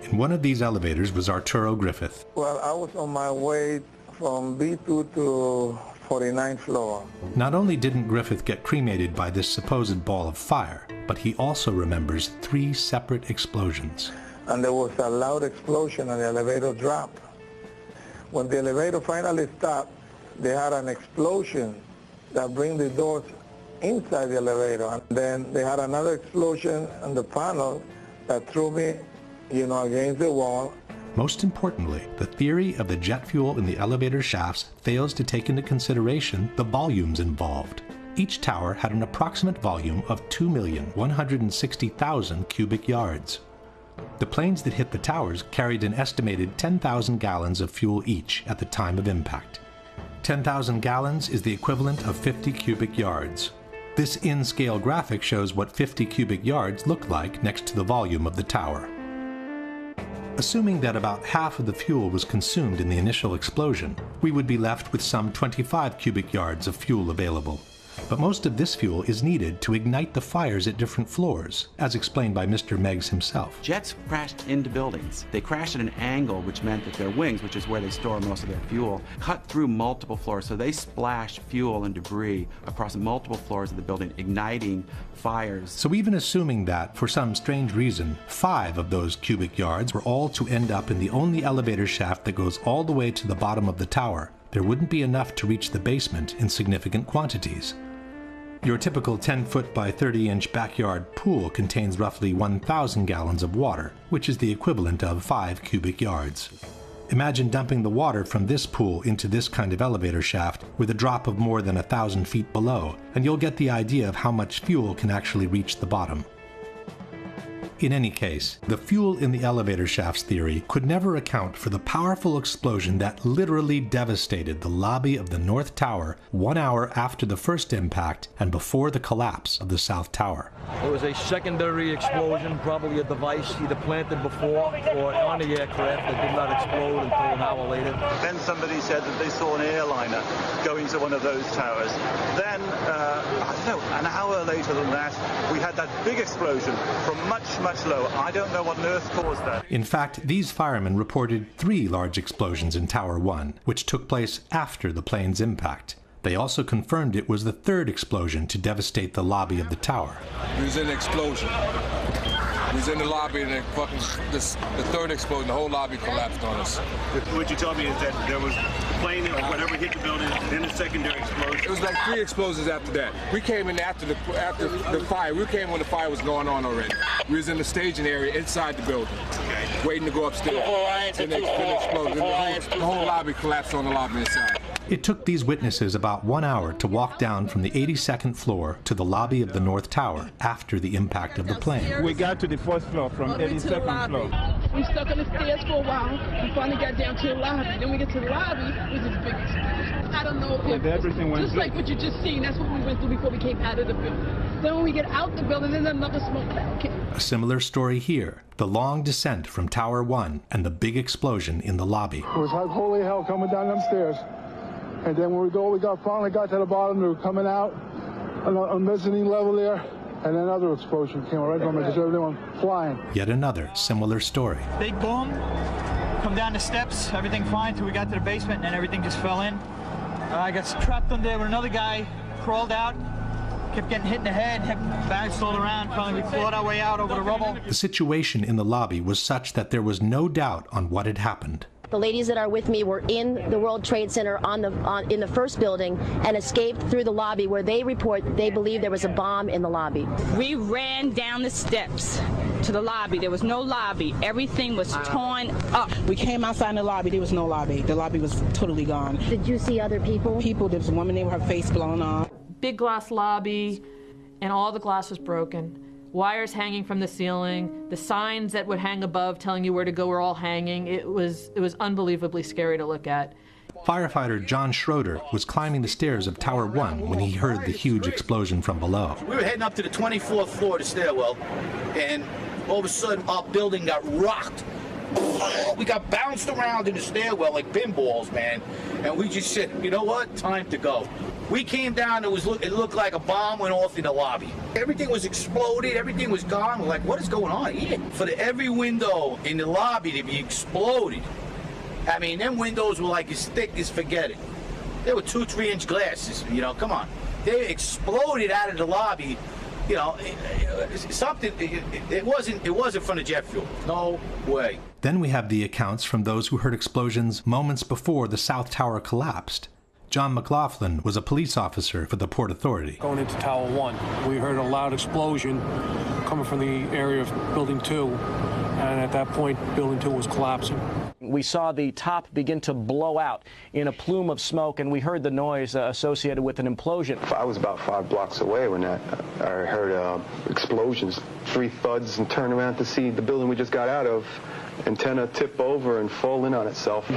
In one of these elevators was Arturo Griffith. Well, I was on my way from B2 to 49th floor. Not only didn't Griffith get cremated by this supposed ball of fire, but he also remembers 3 separate explosions. And there was a loud explosion and the elevator dropped. When the elevator finally stopped, they had an explosion that bring the doors inside the elevator. And then they had another explosion on the panel that threw me, you know, against the wall. Most importantly, the theory of the jet fuel in the elevator shafts fails to take into consideration the volumes involved. Each tower had an approximate volume of 2,160,000 cubic yards. The planes that hit the towers carried an estimated 10,000 gallons of fuel each at the time of impact. 10,000 gallons is the equivalent of 50 cubic yards. This in-scale graphic shows what 50 cubic yards look like next to the volume of the tower. Assuming that about half of the fuel was consumed in the initial explosion, we would be left with some 25 cubic yards of fuel available. But most of this fuel is needed to ignite the fires at different floors, as explained by Mr. Meggs himself. Jets crashed into buildings. They crashed at an angle, which meant that their wings, which is where they store most of their fuel, cut through multiple floors. So they splashed fuel and debris across multiple floors of the building, igniting fires. So even assuming that, for some strange reason, 5 of those cubic yards were all to end up in the only elevator shaft that goes all the way to the bottom of the tower, there wouldn't be enough to reach the basement in significant quantities. Your typical 10-foot by 30-inch backyard pool contains roughly 1,000 gallons of water, which is the equivalent of 5 cubic yards. Imagine dumping the water from this pool into this kind of elevator shaft with a drop of more than 1,000 feet below, and you'll get the idea of how much fuel can actually reach the bottom. In any case, the fuel in the elevator shafts theory could never account for the powerful explosion that literally devastated the lobby of the North Tower 1 hour after the first impact and before the collapse of the South Tower. There was a secondary explosion, probably a device either planted before or on the aircraft that did not explode until an hour later. Then somebody said that they saw an airliner going to one of those towers. Then, I don't know, an hour later than that, we had that big explosion from much lower. I don't know what on earth caused that. In fact, these firemen reported 3 large explosions in Tower 1, which took place after the plane's impact. They also confirmed it was the 3rd explosion to devastate the lobby of the tower. It was an explosion. It was in the lobby, and the 3rd explosion, the whole lobby collapsed on us. What you told me is that there was a plane or whatever hit the building, then a secondary explosion. It was like 3 explosions after that. We came in after the fire. We came when the fire was going on already. We was in the staging area inside the building, waiting to go upstairs. Then they exploded. The whole lobby collapsed on the lobby inside. It took these witnesses about 1 hour to walk down from the 82nd floor to the lobby of the North Tower after the impact of the plane. We got to the 1st floor from 82nd floor. We stuck on the stairs for a while. We finally got down to the lobby. Then we get to the lobby, it was this big explosion. I don't know if everything went just like what you just seen. That's what we went through before we came out of the building. Then when we get out the building, then another smoke cloud came. A similar story here. The long descent from Tower 1 and the big explosion in the lobby. It was like holy hell coming down them stairs. And then when we finally got to the bottom, we were coming out on the mezzanine level there, and another explosion came right from it, because everything went flying. Yet another similar story. Big boom, come down the steps, everything fine till we got to the basement, and then everything just fell in. I got trapped under there with another guy, crawled out, kept getting hit in the head, bounced all around, finally we clawed our way out over the rubble. The situation in the lobby was such that there was no doubt on what had happened. The ladies that are with me were in the World Trade Center in the first building and escaped through the lobby, where they report they believe there was a bomb in the lobby. We ran down the steps to the lobby. There was no lobby. Everything was torn up. We came outside in the lobby. There was no lobby. The lobby was totally gone. Did you see other people? There was a woman there with her face blown off. Big glass lobby, and all the glass was broken. Wires hanging from the ceiling, the signs that would hang above telling you where to go were all hanging. It was unbelievably scary to look at. Firefighter John Schroeder was climbing the stairs of Tower 1 when he heard the huge explosion from below. We were heading up to the 24th floor of the stairwell, and all of a sudden our building got rocked. We got bounced around in the stairwell like pinballs, man. And we just said, you know what? Time to go. We came down, it looked like a bomb went off in the lobby. Everything was exploded, everything was gone. We're like, what is going on here? For every window in the lobby to be exploded. I mean, them windows were like as thick as forget it. They were 2-3-inch glasses, you know, come on. They exploded out of the lobby, you know, it wasn't from the jet fuel, no way. Then we have the accounts from those who heard explosions moments before the South Tower collapsed. John McLaughlin was a police officer for the Port Authority. Going into Tower 1, we heard a loud explosion coming from the area of Building 2, and at that point, Building 2 was collapsing. We saw the top begin to blow out in a plume of smoke, and we heard the noise associated with an implosion. I was about 5 blocks away when I heard explosions, 3 thuds, and turned around to see the building we just got out of, antenna tip over and fall in on itself.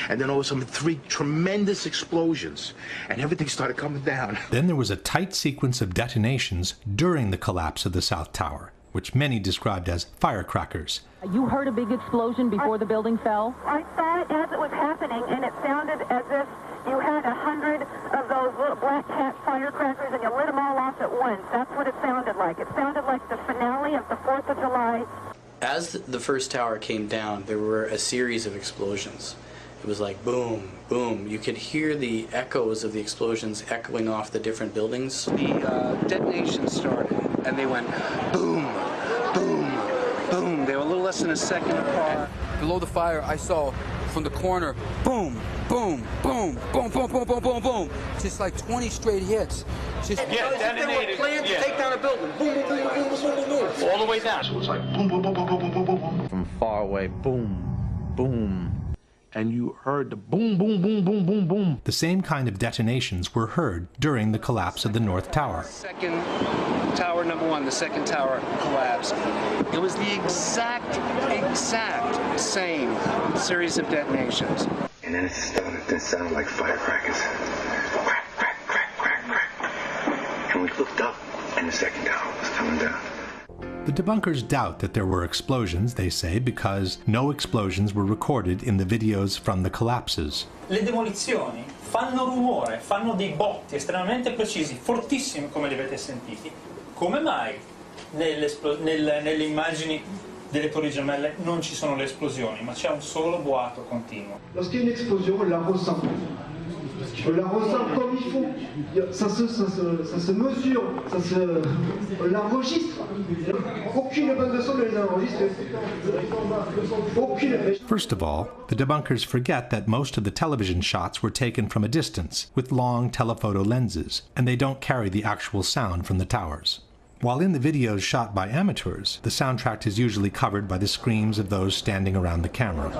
And then all of a sudden 3 tremendous explosions, and everything started coming down. Then there was a tight sequence of detonations during the collapse of the South Tower, which many described as firecrackers. You heard a big explosion before the building fell? I saw it as it was happening, and it sounded as if you had 100 of those little black cat firecrackers and you lit them all off at once. That's what it sounded like. It sounded like the finale of the 4th of July. As the first tower came down, there were a series of explosions. It was like boom, boom. You could hear the echoes of the explosions echoing off the different buildings. The detonation started, and they went boom, boom, boom. They were a little less than a second apart. Below the fire, I saw from the corner, boom, boom, boom, boom, boom, boom, boom, boom, boom. Just like 20 straight hits. Just detonated. They were planned to take down a building. Boom, boom, boom, boom, boom, boom, boom, boom. All the way down. So it was like boom, boom, boom, boom, boom, boom, boom, boom. From far away, boom, boom. And you heard the boom, boom, boom, boom, boom, boom. The same kind of detonations were heard during the collapse of the North Tower. Second tower, number 1, the second tower collapsed. It was the exact same series of detonations. And then it started to sound like firecrackers. Crack, crack, crack, crack, crack. And we looked up, and the second tower was coming down. The debunkers doubt that there were explosions, they say, because no explosions were recorded in the videos from the collapses. Le demolizioni fanno rumore, fanno dei botti estremamente precisi, fortissimi come li avete sentiti. Come mai nelle immagini delle torri gemelle non ci sono le esplosioni, ma c'è un solo boato continuo? Lorsqu'il y a une explosion, on la ressent. On la ressent comme il faut. Ça se mesure, on l'enregistre. Aucune bande de son ne les enregistre. Aucune. First of all, the debunkers forget that most of the television shots were taken from a distance with long telephoto lenses, and they don't carry the actual sound from the towers. While in the videos shot by amateurs, the soundtrack is usually covered by the screams of those standing around the camera.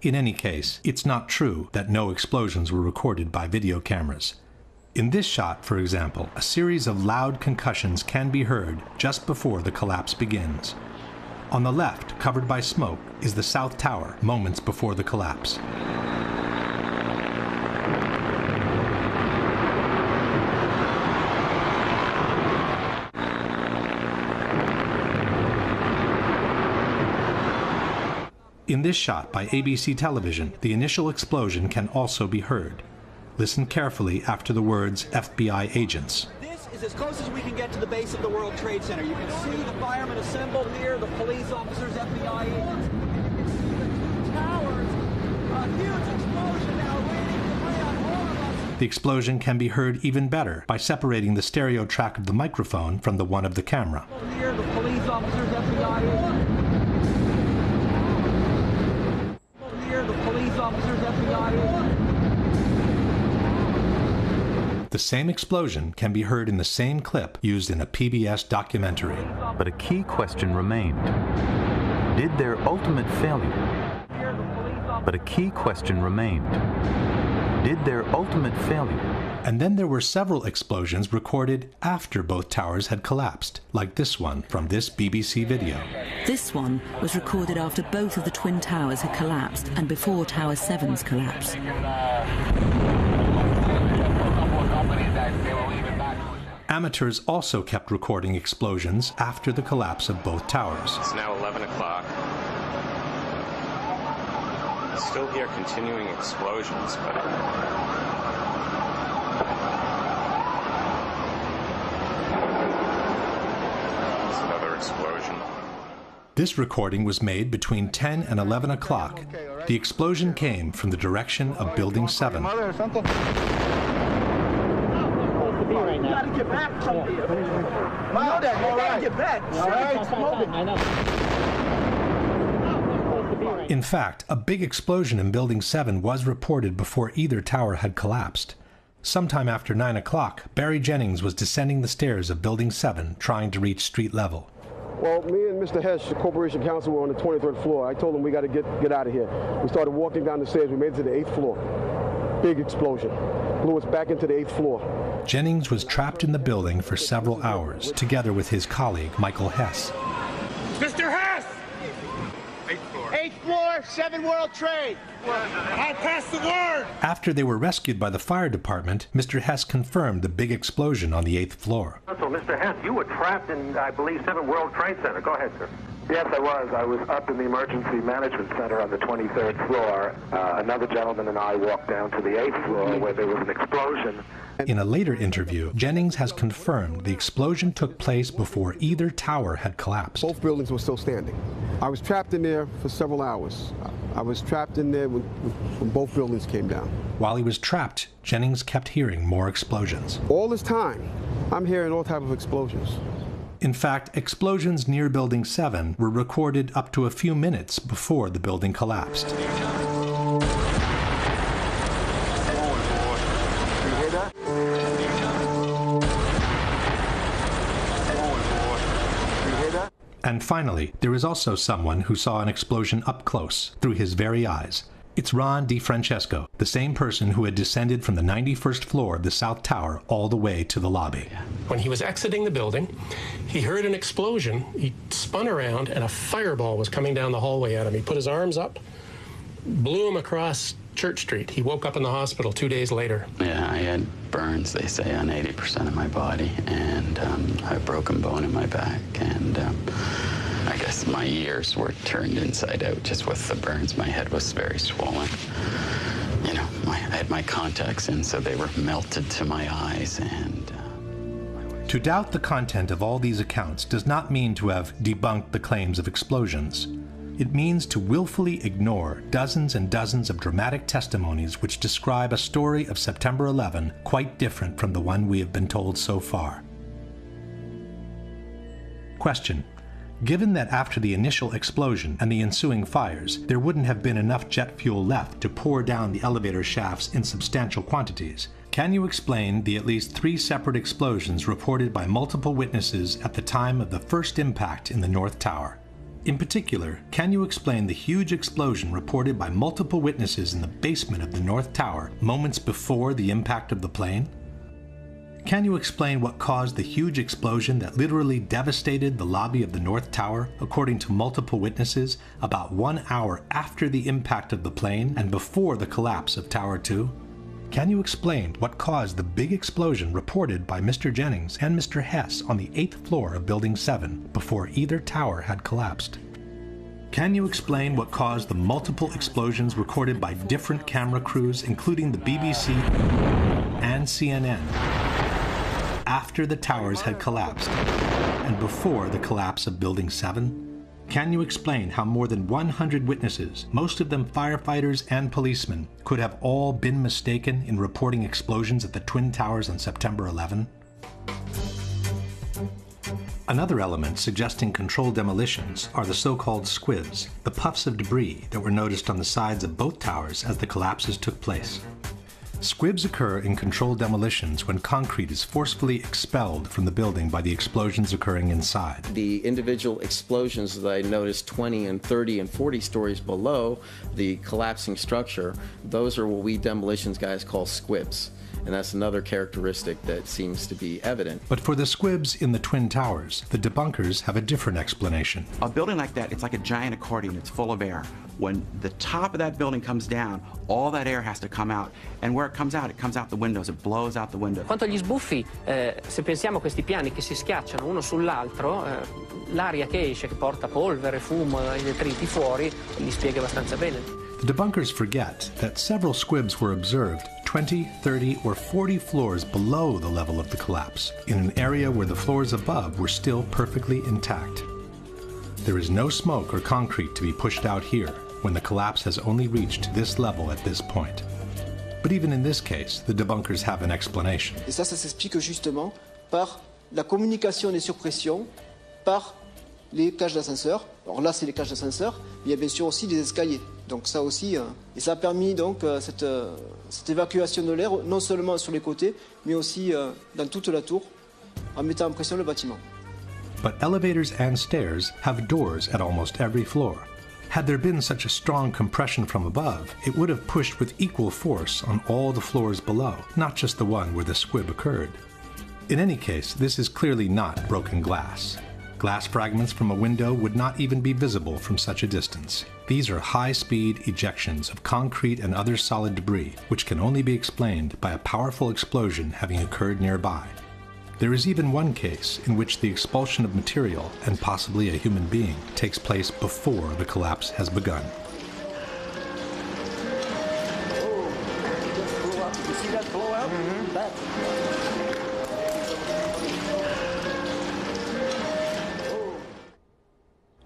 In any case, it's not true that no explosions were recorded by video cameras. In this shot, for example, a series of loud concussions can be heard just before the collapse begins. On the left, covered by smoke, is the South Tower, moments before the collapse. In this shot by ABC television, the initial explosion can also be heard. Listen carefully after the words FBI agents. This is as close as we can get to the base of the World Trade Center. You can see the firemen assembled here, the police officers, FBI agents. You can see the towers, a huge explosion now waiting to lay on all of us. The explosion can be heard even better by separating the stereo track of the microphone from the one of the camera. Here, the police officers, FBI agents. Here, the police officers, FBI agents. The same explosion can be heard in the same clip used in a PBS documentary. But a key question remained. Did their ultimate failure? But a key question remained. Did their ultimate failure? And then there were several explosions recorded after both towers had collapsed, like this one from this BBC video. This one was recorded after both of the Twin Towers had collapsed and before Tower 7's collapse. Amateurs also kept recording explosions after the collapse of both towers. It's now 11 o'clock. Still hear continuing explosions, but... There's another explosion. This recording was made between 10 and 11 o'clock, The explosion came from the direction of Building 7. You gotta get back from here. You know that. You gotta get back. All right. In fact, a big explosion in Building 7 was reported before either tower had collapsed. Sometime after 9 o'clock, Barry Jennings was descending the stairs of Building 7, trying to reach street level. Well, me and Mr. Hesh, the Corporation Counsel, were on the 23rd floor. I told him we got to get out of here. We started walking down the stairs. We made it to the 8th floor. Big explosion. Blew us back into the 8th floor. Jennings was trapped in the building for several hours, together with his colleague, Michael Hess. Mr. Hess! 8th floor, 7 World Trade. I passed the word! After they were rescued by the fire department, Mr. Hess confirmed the big explosion on the 8th floor. So, Mr. Hess, you were trapped in, I believe, 7 World Trade Center. Go ahead, sir. Yes, I was. I was up in the emergency management center on the 23rd floor. Another gentleman and I walked down to the 8th floor where there was an explosion. In a later interview, Jennings has confirmed the explosion took place before either tower had collapsed. Both buildings were still standing. I was trapped in there for several hours. I was trapped in there when both buildings came down. While he was trapped, Jennings kept hearing more explosions. All this time, I'm hearing all types of explosions. In fact, explosions near Building 7 were recorded up to a few minutes before the building collapsed. And finally, there is also someone who saw an explosion up close, through his very eyes. It's Ron DiFrancesco, the same person who had descended from the 91st floor of the South Tower all the way to the lobby. When he was exiting the building, he heard an explosion. He spun around, and a fireball was coming down the hallway at him. He put his arms up, blew him across Church Street. He woke up in the hospital 2 days later. Yeah, I had burns, they say, on 80% of my body, and a broken bone in my back, and I guess my ears were turned inside out just with the burns. My head was very swollen. You know, I had my contacts in, so they were melted to my eyes, and... To doubt the content of all these accounts does not mean to have debunked the claims of explosions. It means to willfully ignore dozens and dozens of dramatic testimonies which describe a story of September 11 quite different from the one we have been told so far. Question. Given that after the initial explosion and the ensuing fires, there wouldn't have been enough jet fuel left to pour down the elevator shafts in substantial quantities, can you explain the at least 3 separate explosions reported by multiple witnesses at the time of the first impact in the North Tower? In particular, can you explain the huge explosion reported by multiple witnesses in the basement of the North Tower moments before the impact of the plane? Can you explain what caused the huge explosion that literally devastated the lobby of the North Tower, according to multiple witnesses, about 1 hour after the impact of the plane and before the collapse of Tower 2? Can you explain what caused the big explosion reported by Mr. Jennings and Mr. Hess on the 8th floor of Building 7 before either tower had collapsed? Can you explain what caused the multiple explosions recorded by different camera crews, including the BBC and CNN, after the towers had collapsed and before the collapse of Building 7? Can you explain how more than 100 witnesses, most of them firefighters and policemen, could have all been mistaken in reporting explosions at the Twin Towers on September 11? Another element suggesting controlled demolitions are the so-called squibs, the puffs of debris that were noticed on the sides of both towers as the collapses took place. Squibs occur in controlled demolitions when concrete is forcefully expelled from the building by the explosions occurring inside. The individual explosions that I noticed 20 and 30 and 40 stories below the collapsing structure, those are what we demolitions guys call squibs. And that's another characteristic that seems to be evident. But for the squibs in the Twin Towers, the debunkers have a different explanation. A building like that, it's like a giant accordion. It's full of air. When the top of that building comes down, all that air has to come out. And where it comes out the windows. It blows out the window. Quanto agli sbuffi, se pensiamo a questi piani che si schiacciano uno sull'altro, l'aria che esce, che porta polvere, fumo e detriti fuori, li spiega abbastanza bene. The debunkers forget that several squibs were observed 20, 30, or 40 floors below the level of the collapse, in an area where the floors above were still perfectly intact. There is no smoke or concrete to be pushed out here, when the collapse has only reached this level at this point. But even in this case, the debunkers have an explanation. Et ça s'explique justement par la communication des surpressions, par les cages d'ascenseur. Alors là, c'est les cages d'ascenseur. Il y a bien sûr aussi des escaliers. Donc ça aussi, et ça a permis donc cette évacuation de l'air, non seulement sur les côtés, mais aussi dans toute la tour, en mettant en pression le bâtiment. But elevators and stairs have doors at almost every floor. Had there been such a strong compression from above, it would have pushed with equal force on all the floors below, not just the one where the squib occurred. In any case, this is clearly not broken glass. Glass fragments from a window would not even be visible from such a distance. These are high-speed ejections of concrete and other solid debris, which can only be explained by a powerful explosion having occurred nearby. There is even one case in which the expulsion of material, and possibly a human being, takes place before the collapse has begun. You see that blowout?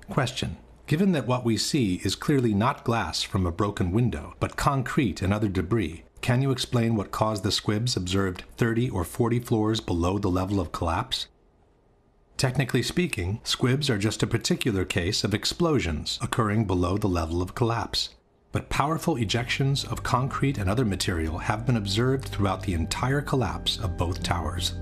Question. Given that what we see is clearly not glass from a broken window, but concrete and other debris, can you explain what caused the squibs observed 30 or 40 floors below the level of collapse? Technically speaking, squibs are just a particular case of explosions occurring below the level of collapse. But powerful ejections of concrete and other material have been observed throughout the entire collapse of both towers.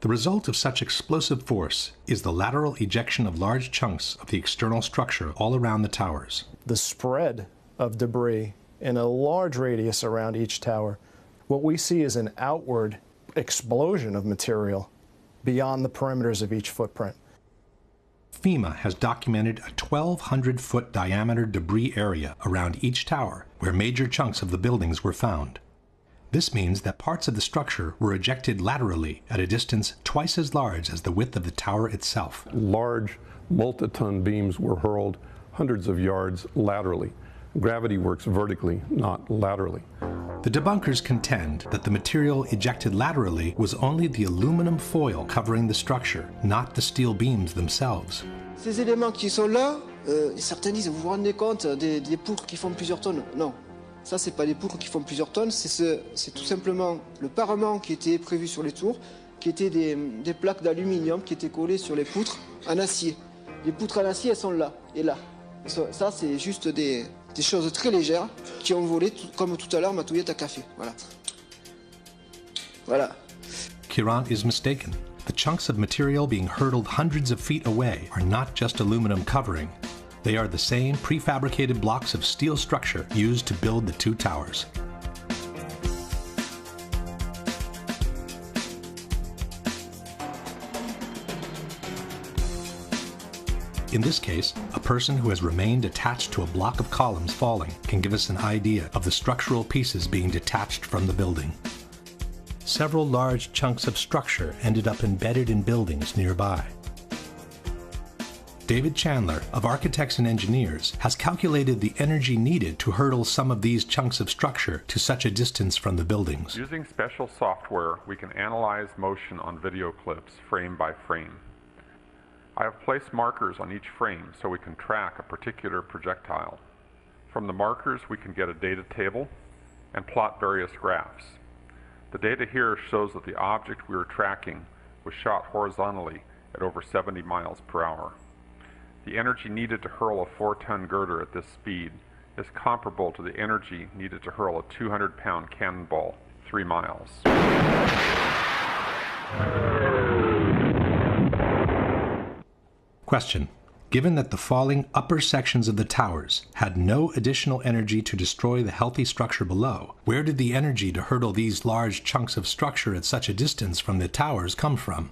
The result of such explosive force is the lateral ejection of large chunks of the external structure all around the towers. The spread of debris in a large radius around each tower, what we see is an outward explosion of material beyond the perimeters of each footprint. FEMA has documented a 1,200-foot diameter debris area around each tower where major chunks of the buildings were found. This means that parts of the structure were ejected laterally at a distance twice as large as the width of the tower itself. Large multi-ton beams were hurled hundreds of yards laterally. Gravity works vertically, not laterally. The debunkers contend that the material ejected laterally was only the aluminum foil covering the structure, not the steel beams themselves. Ces éléments qui sont là, certains disent, vous vous rendez compte des poutres qui font plusieurs tonnes? Non. Ça, c'est pas des poutres qui font plusieurs tonnes, c'est tout simplement le parement qui était prévu sur les tours, qui étaient des plaques d'aluminium qui étaient collées sur les poutres en acier. Les poutres en acier, elles sont là et là. Ça, c'est juste des choses très légères qui ont volé, comme tout à l'heure, ma touillette à café. Voilà. Voilà. Kiran is mistaken. The chunks of material being hurtled hundreds of feet away are not just aluminum covering. They are the same prefabricated blocks of steel structure used to build the two towers. In this case, a person who has remained attached to a block of columns falling can give us an idea of the structural pieces being detached from the building. Several large chunks of structure ended up embedded in buildings nearby. David Chandler of Architects and Engineers has calculated the energy needed to hurtle some of these chunks of structure to such a distance from the buildings. Using special software, we can analyze motion on video clips frame by frame. I have placed markers on each frame so we can track a particular projectile. From the markers, we can get a data table and plot various graphs. The data here shows that the object we were tracking was shot horizontally at over 70 miles per hour. The energy needed to hurl a 4-ton girder at this speed is comparable to the energy needed to hurl a 200-pound cannonball 3 miles. Question. Given that the falling upper sections of the towers had no additional energy to destroy the healthy structure below, where did the energy to hurtle these large chunks of structure at such a distance from the towers come from?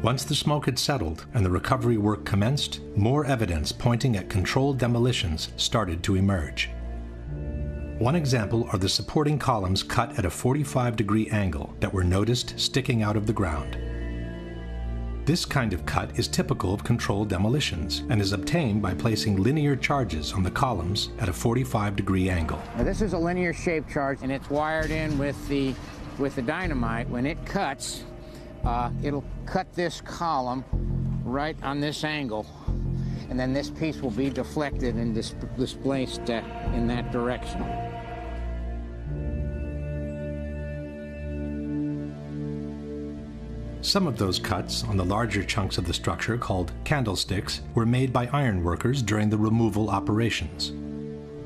Once the smoke had settled and the recovery work commenced, more evidence pointing at controlled demolitions started to emerge. One example are the supporting columns cut at a 45-degree angle that were noticed sticking out of the ground. This kind of cut is typical of controlled demolitions and is obtained by placing linear charges on the columns at a 45-degree angle. Now this is a linear shaped charge, and it's wired in with the dynamite. When it cuts, it'll cut this column right on this angle, and then this piece will be deflected and displaced in that direction. Some of those cuts on the larger chunks of the structure, called candlesticks, were made by iron workers during the removal operations.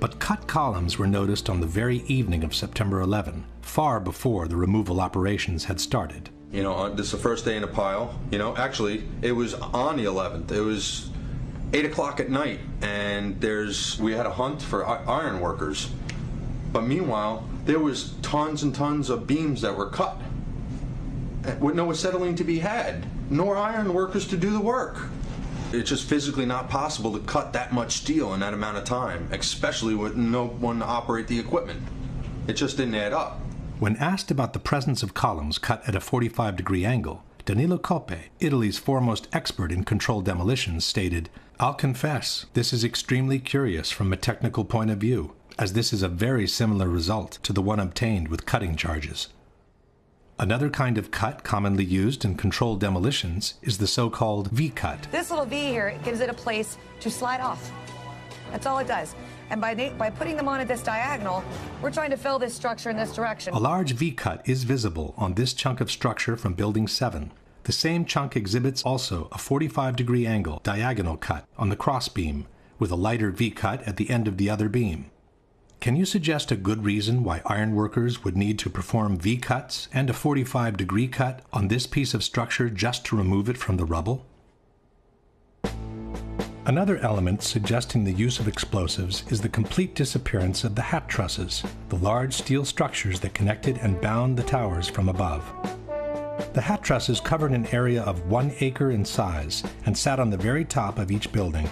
But cut columns were noticed on the very evening of September 11, far before the removal operations had started. You know, this is the first day in a pile. You know, actually, it was on the 11th. It was 8 o'clock at night, and we had a hunt for iron workers. But meanwhile, there was tons and tons of beams that were cut, with no acetylene to be had, nor iron workers to do the work. It's just physically not possible to cut that much steel in that amount of time, especially with no one to operate the equipment. It just didn't add up. When asked about the presence of columns cut at a 45-degree angle, Danilo Coppe, Italy's foremost expert in controlled demolitions, stated, "I'll confess, this is extremely curious from a technical point of view, as this is a very similar result to the one obtained with cutting charges." Another kind of cut commonly used in controlled demolitions is the so-called V-cut. This little V here gives it a place to slide off. That's all it does. And by putting them on at this diagonal, we're trying to fill this structure in this direction. A large V-cut is visible on this chunk of structure from Building 7. The same chunk exhibits also a 45-degree angle diagonal cut on the crossbeam, with a lighter V-cut at the end of the other beam. Can you suggest a good reason why iron workers would need to perform V-cuts and a 45-degree cut on this piece of structure just to remove it from the rubble? Another element suggesting the use of explosives is the complete disappearance of the hat trusses, the large steel structures that connected and bound the towers from above. The hat trusses covered an area of 1 acre in size and sat on the very top of each building.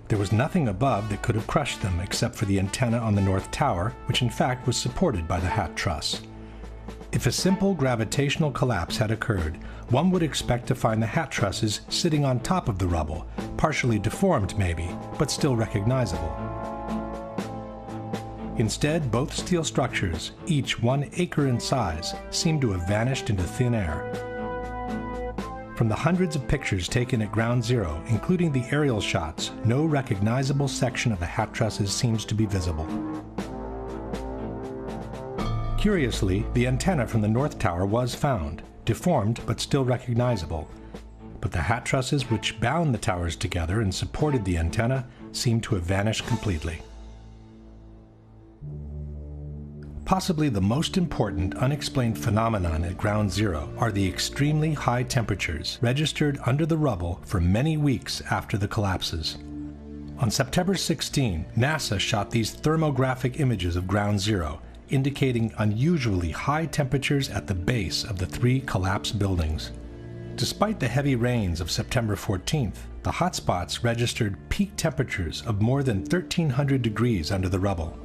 There was nothing above that could have crushed them except for the antenna on the north tower, which in fact was supported by the hat truss. If a simple gravitational collapse had occurred, one would expect to find the hat trusses sitting on top of the rubble, partially deformed maybe, but still recognizable. Instead, both steel structures, each 1 acre in size, seem to have vanished into thin air. From the hundreds of pictures taken at Ground Zero, including the aerial shots, no recognizable section of the hat trusses seems to be visible. Curiously, the antenna from the north tower was found, deformed but still recognizable. But the hat trusses which bound the towers together and supported the antenna seem to have vanished completely. Possibly the most important unexplained phenomenon at Ground Zero are the extremely high temperatures registered under the rubble for many weeks after the collapses. On September 16, NASA shot these thermographic images of Ground Zero, indicating unusually high temperatures at the base of the 3 collapsed buildings. Despite the heavy rains of September 14th, the hotspots registered peak temperatures of more than 1,300 degrees under the rubble.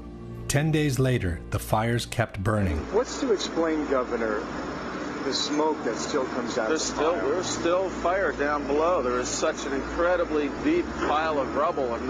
10 days later, the fires kept burning. What's to explain, Governor, the smoke that still comes out? There's still fire down below. There is such an incredibly deep pile of rubble, and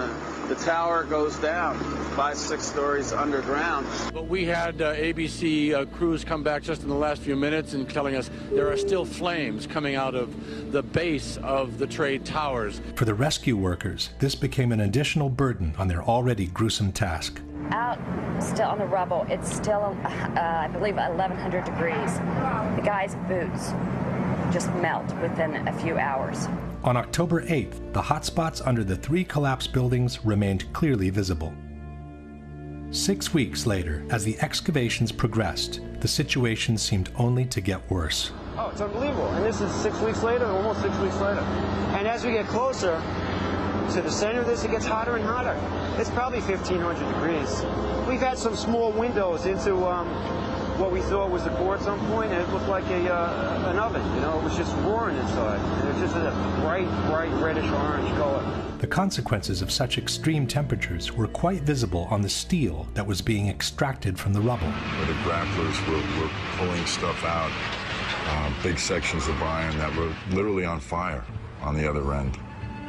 the tower goes down 5-6 stories underground. But we had ABC crews come back just in the last few minutes and telling us there are still flames coming out of the base of the trade towers. For the rescue workers, this became an additional burden on their already gruesome task. Out still on the rubble, it's still, I believe, 1,100 degrees. The guy's boots just melt within a few hours. On October 8th, the hotspots under the 3 collapsed buildings remained clearly visible. 6 weeks later, as the excavations progressed, the situation seemed only to get worse. Oh, it's unbelievable. And this is 6 weeks later, almost 6 weeks later. And as we get closer to the center of this, it gets hotter and hotter. It's probably 1,500 degrees. We've had some small windows into what we thought was a core at some point, and it looked like an oven. You know, it was just roaring inside. And it was just a bright reddish-orange color. The consequences of such extreme temperatures were quite visible on the steel that was being extracted from the rubble. Where the grapplers were pulling stuff out, big sections of iron that were literally on fire on the other end.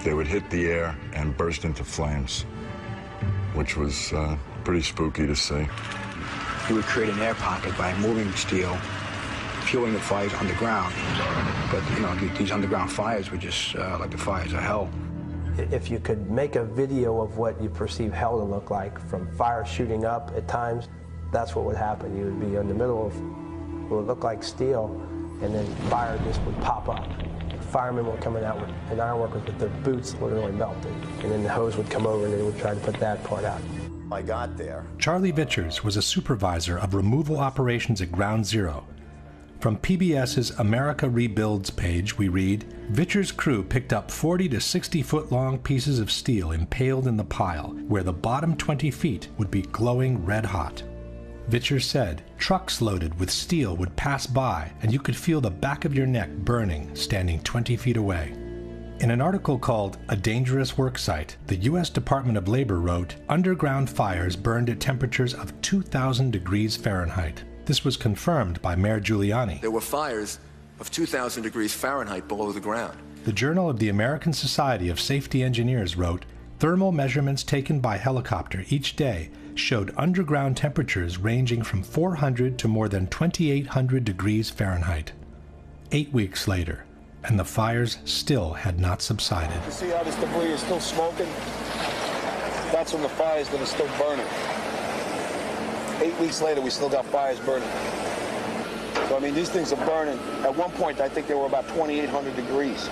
They would hit the air and burst into flames, which was pretty spooky to see. You would create an air pocket by moving steel, fueling the fires underground. But, you know, these underground fires were just like the fires of hell. If you could make a video of what you perceive hell to look like, from fire shooting up at times, that's what would happen. You would be in the middle of what would look like steel, and then fire just would pop up. Firemen were coming out and ironworkers with their boots literally melted. And then the hose would come over and they would try to put that part out. I got there. Charlie Vichers was a supervisor of removal operations at Ground Zero. From PBS's America Rebuilds page, we read, Vichers' crew picked up 40 to 60-foot-long pieces of steel impaled in the pile, where the bottom 20 feet would be glowing red hot. Vichers said, trucks loaded with steel would pass by and you could feel the back of your neck burning standing 20 feet away. In an article called A Dangerous Worksite, the U.S. Department of Labor wrote, underground fires burned at temperatures of 2,000 degrees Fahrenheit. This was confirmed by Mayor Giuliani. There were fires of 2,000 degrees Fahrenheit below the ground. The Journal of the American Society of Safety Engineers wrote, thermal measurements taken by helicopter each day showed underground temperatures ranging from 400 to more than 2,800 degrees Fahrenheit. 8 weeks later, and the fires still had not subsided. You see how this debris is still smoking? That's from the fires that are still burning. 8 weeks later, we still got fires burning. So, I mean, these things are burning. At one point, I think they were about 2,800 degrees.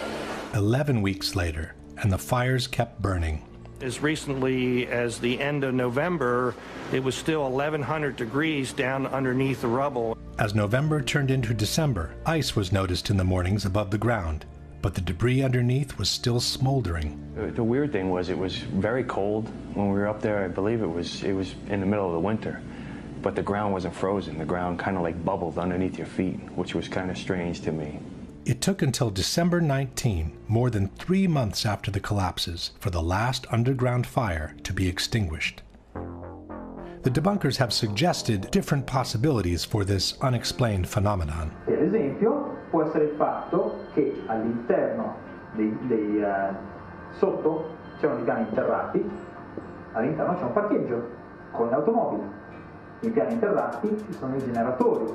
11 weeks later, and the fires kept burning. As recently as the end of November, it was still 1,100 degrees down underneath the rubble. As November turned into December, ice was noticed in the mornings above the ground, but the debris underneath was still smoldering. The weird thing was it was very cold when we were up there. I believe it was in the middle of the winter, but the ground wasn't frozen. The ground kind of like bubbled underneath your feet, which was kind of strange to me. It took until December 19, more than 3 months after the collapses, for the last underground fire to be extinguished. The debunkers have suggested different possibilities for this unexplained phenomenon. Ad esempio, può essere il fatto che all'interno sotto c'erano dei piani interrati, all'interno c'è un parcheggio con le automobili. Nei piani interrati ci sono i generatori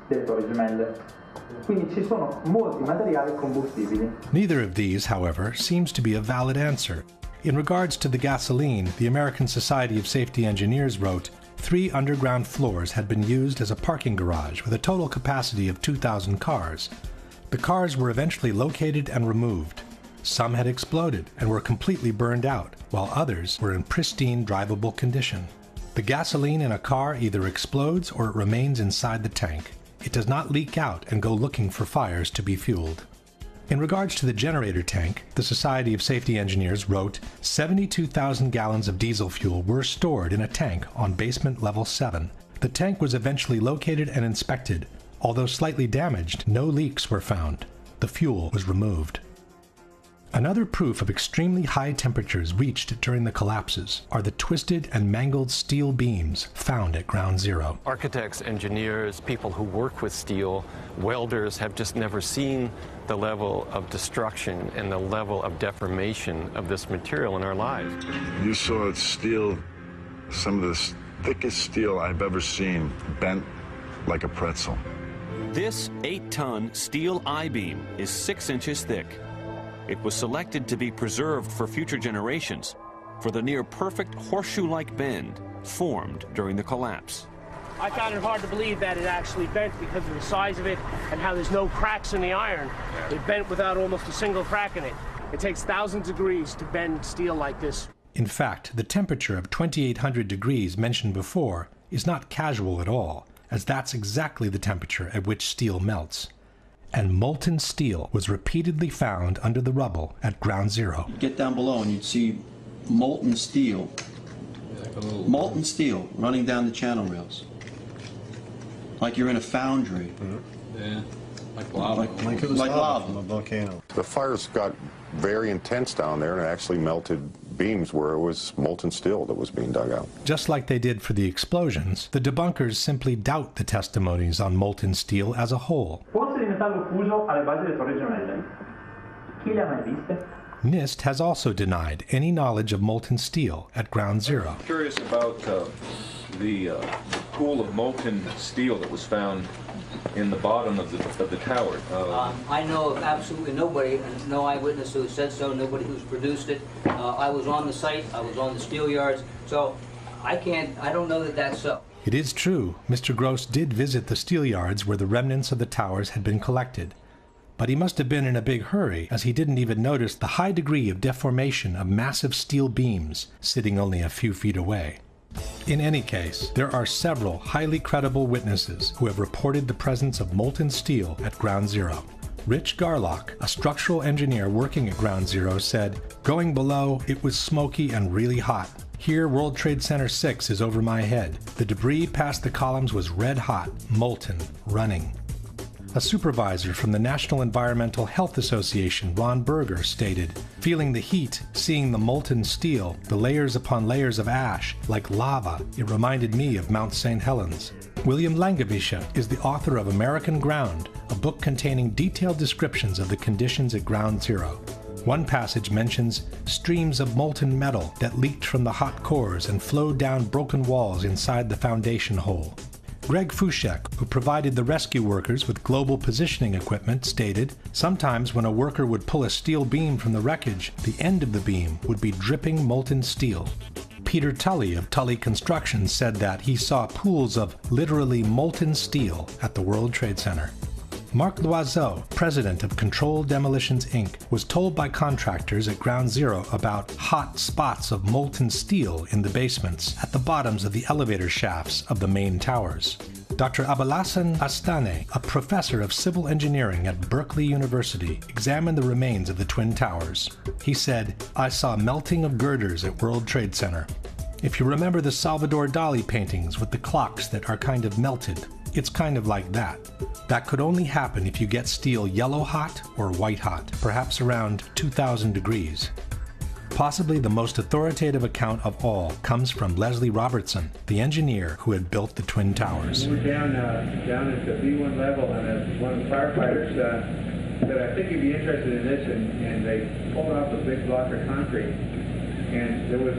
delle torri gemelle. Quindi ci sono molti materiali combustibili. Neither of these, however, seems to be a valid answer. In regards to the gasoline, the American Society of Safety Engineers wrote, 3 underground floors had been used as a parking garage with a total capacity of 2,000 cars. The cars were eventually located and removed. Some had exploded and were completely burned out, while others were in pristine drivable condition. The gasoline in a car either explodes or it remains inside the tank. It does not leak out and go looking for fires to be fueled. In regards to the generator tank, the Society of Safety Engineers wrote, 72,000 gallons of diesel fuel were stored in a tank on basement level 7. The tank was eventually located and inspected. Although slightly damaged, no leaks were found. The fuel was removed. Another proof of extremely high temperatures reached during the collapses are the twisted and mangled steel beams found at Ground Zero. Architects, engineers, people who work with steel, welders have just never seen the level of destruction and the level of deformation of this material in our lives. You saw steel, some of the thickest steel I've ever seen, bent like a pretzel. This 8-ton steel I-beam is 6 inches thick. It was selected to be preserved for future generations for the near-perfect horseshoe-like bend formed during the collapse. I found it hard to believe that it actually bent because of the size of it and how there's no cracks in the iron. It bent without almost a single crack in it. It takes thousands of degrees to bend steel like this. In fact, the temperature of 2,800 degrees mentioned before is not casual at all, as that's exactly the temperature at which steel melts. And molten steel was repeatedly found under the rubble at Ground Zero. You'd get down below and you'd see molten steel running down the channel rails. Like you're in a foundry. Yeah, like lava. Like it was lava from a volcano. The fires got very intense down there and it actually melted beams where it was molten steel that was being dug out. Just like they did for the explosions, the debunkers simply doubt the testimonies on molten steel as a whole. NIST has also denied any knowledge of molten steel at Ground Zero. I'm curious about the pool of molten steel that was found in the bottom of the tower. I know of absolutely nobody, and no eyewitness who said so, nobody who's produced it. I was on the site, I was on the steel yards, so I don't know that that's so. It is true, Mr. Gross did visit the steel yards where the remnants of the towers had been collected. But he must have been in a big hurry, as he didn't even notice the high degree of deformation of massive steel beams sitting only a few feet away. In any case, there are several highly credible witnesses who have reported the presence of molten steel at Ground Zero. Rich Garlock, a structural engineer working at Ground Zero, said, "Going below, it was smoky and really hot. Here, World Trade Center 6 is over my head. The debris past the columns was red hot, molten, running." A supervisor from the National Environmental Health Association, Ron Berger, stated, "Feeling the heat, seeing the molten steel, the layers upon layers of ash, like lava, it reminded me of Mount St. Helens." William Langewiesche is the author of American Ground, a book containing detailed descriptions of the conditions at Ground Zero. One passage mentions streams of molten metal that leaked from the hot cores and flowed down broken walls inside the foundation hole. Greg Fushek, who provided the rescue workers with global positioning equipment, stated, "Sometimes when a worker would pull a steel beam from the wreckage, the end of the beam would be dripping molten steel." Peter Tully of Tully Construction said that he saw pools of literally molten steel at the World Trade Center. Marc Loiseau, president of Controlled Demolitions Inc., was told by contractors at Ground Zero about hot spots of molten steel in the basements at the bottoms of the elevator shafts of the main towers. Dr. Abalassan Astane, a professor of civil engineering at Berkeley University, examined the remains of the Twin Towers. He said, "I saw melting of girders at World Trade Center. If you remember the Salvador Dali paintings with the clocks that are kind of melted, it's kind of like that. That could only happen if you get steel yellow hot or white hot, perhaps around 2,000 degrees. Possibly the most authoritative account of all comes from Leslie Robertson, the engineer who had built the Twin Towers. We're down at the B1 level, and one of the firefighters said, "I think you'd be interested in this," and they pulled off a big block of concrete, and there was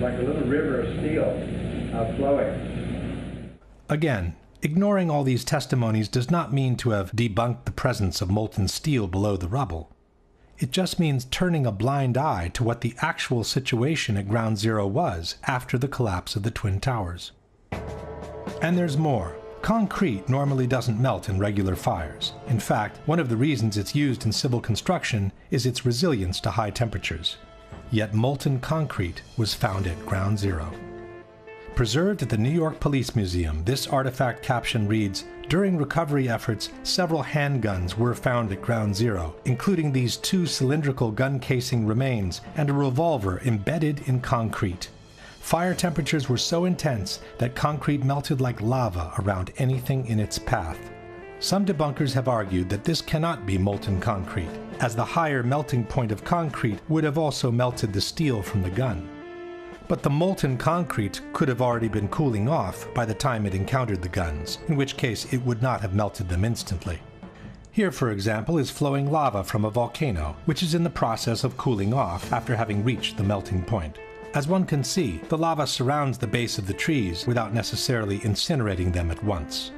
like a little river of steel flowing. Again, ignoring all these testimonies does not mean to have debunked the presence of molten steel below the rubble. It just means turning a blind eye to what the actual situation at Ground Zero was after the collapse of the Twin Towers. And there's more. Concrete normally doesn't melt in regular fires. In fact, one of the reasons it's used in civil construction is its resilience to high temperatures. Yet molten concrete was found at Ground Zero. Preserved at the New York Police Museum, this artifact caption reads, "During recovery efforts, several handguns were found at Ground Zero, including these 2 cylindrical gun casing remains and a revolver embedded in concrete. Fire temperatures were so intense that concrete melted like lava around anything in its path. Some debunkers have argued that this cannot be molten concrete, as the higher melting point of concrete would have also melted the steel from the gun. But the molten concrete could have already been cooling off by the time it encountered the guns, in which case it would not have melted them instantly. Here, for example, is flowing lava from a volcano, which is in the process of cooling off after having reached the melting point. As one can see, the lava surrounds the base of the trees without necessarily incinerating them at once.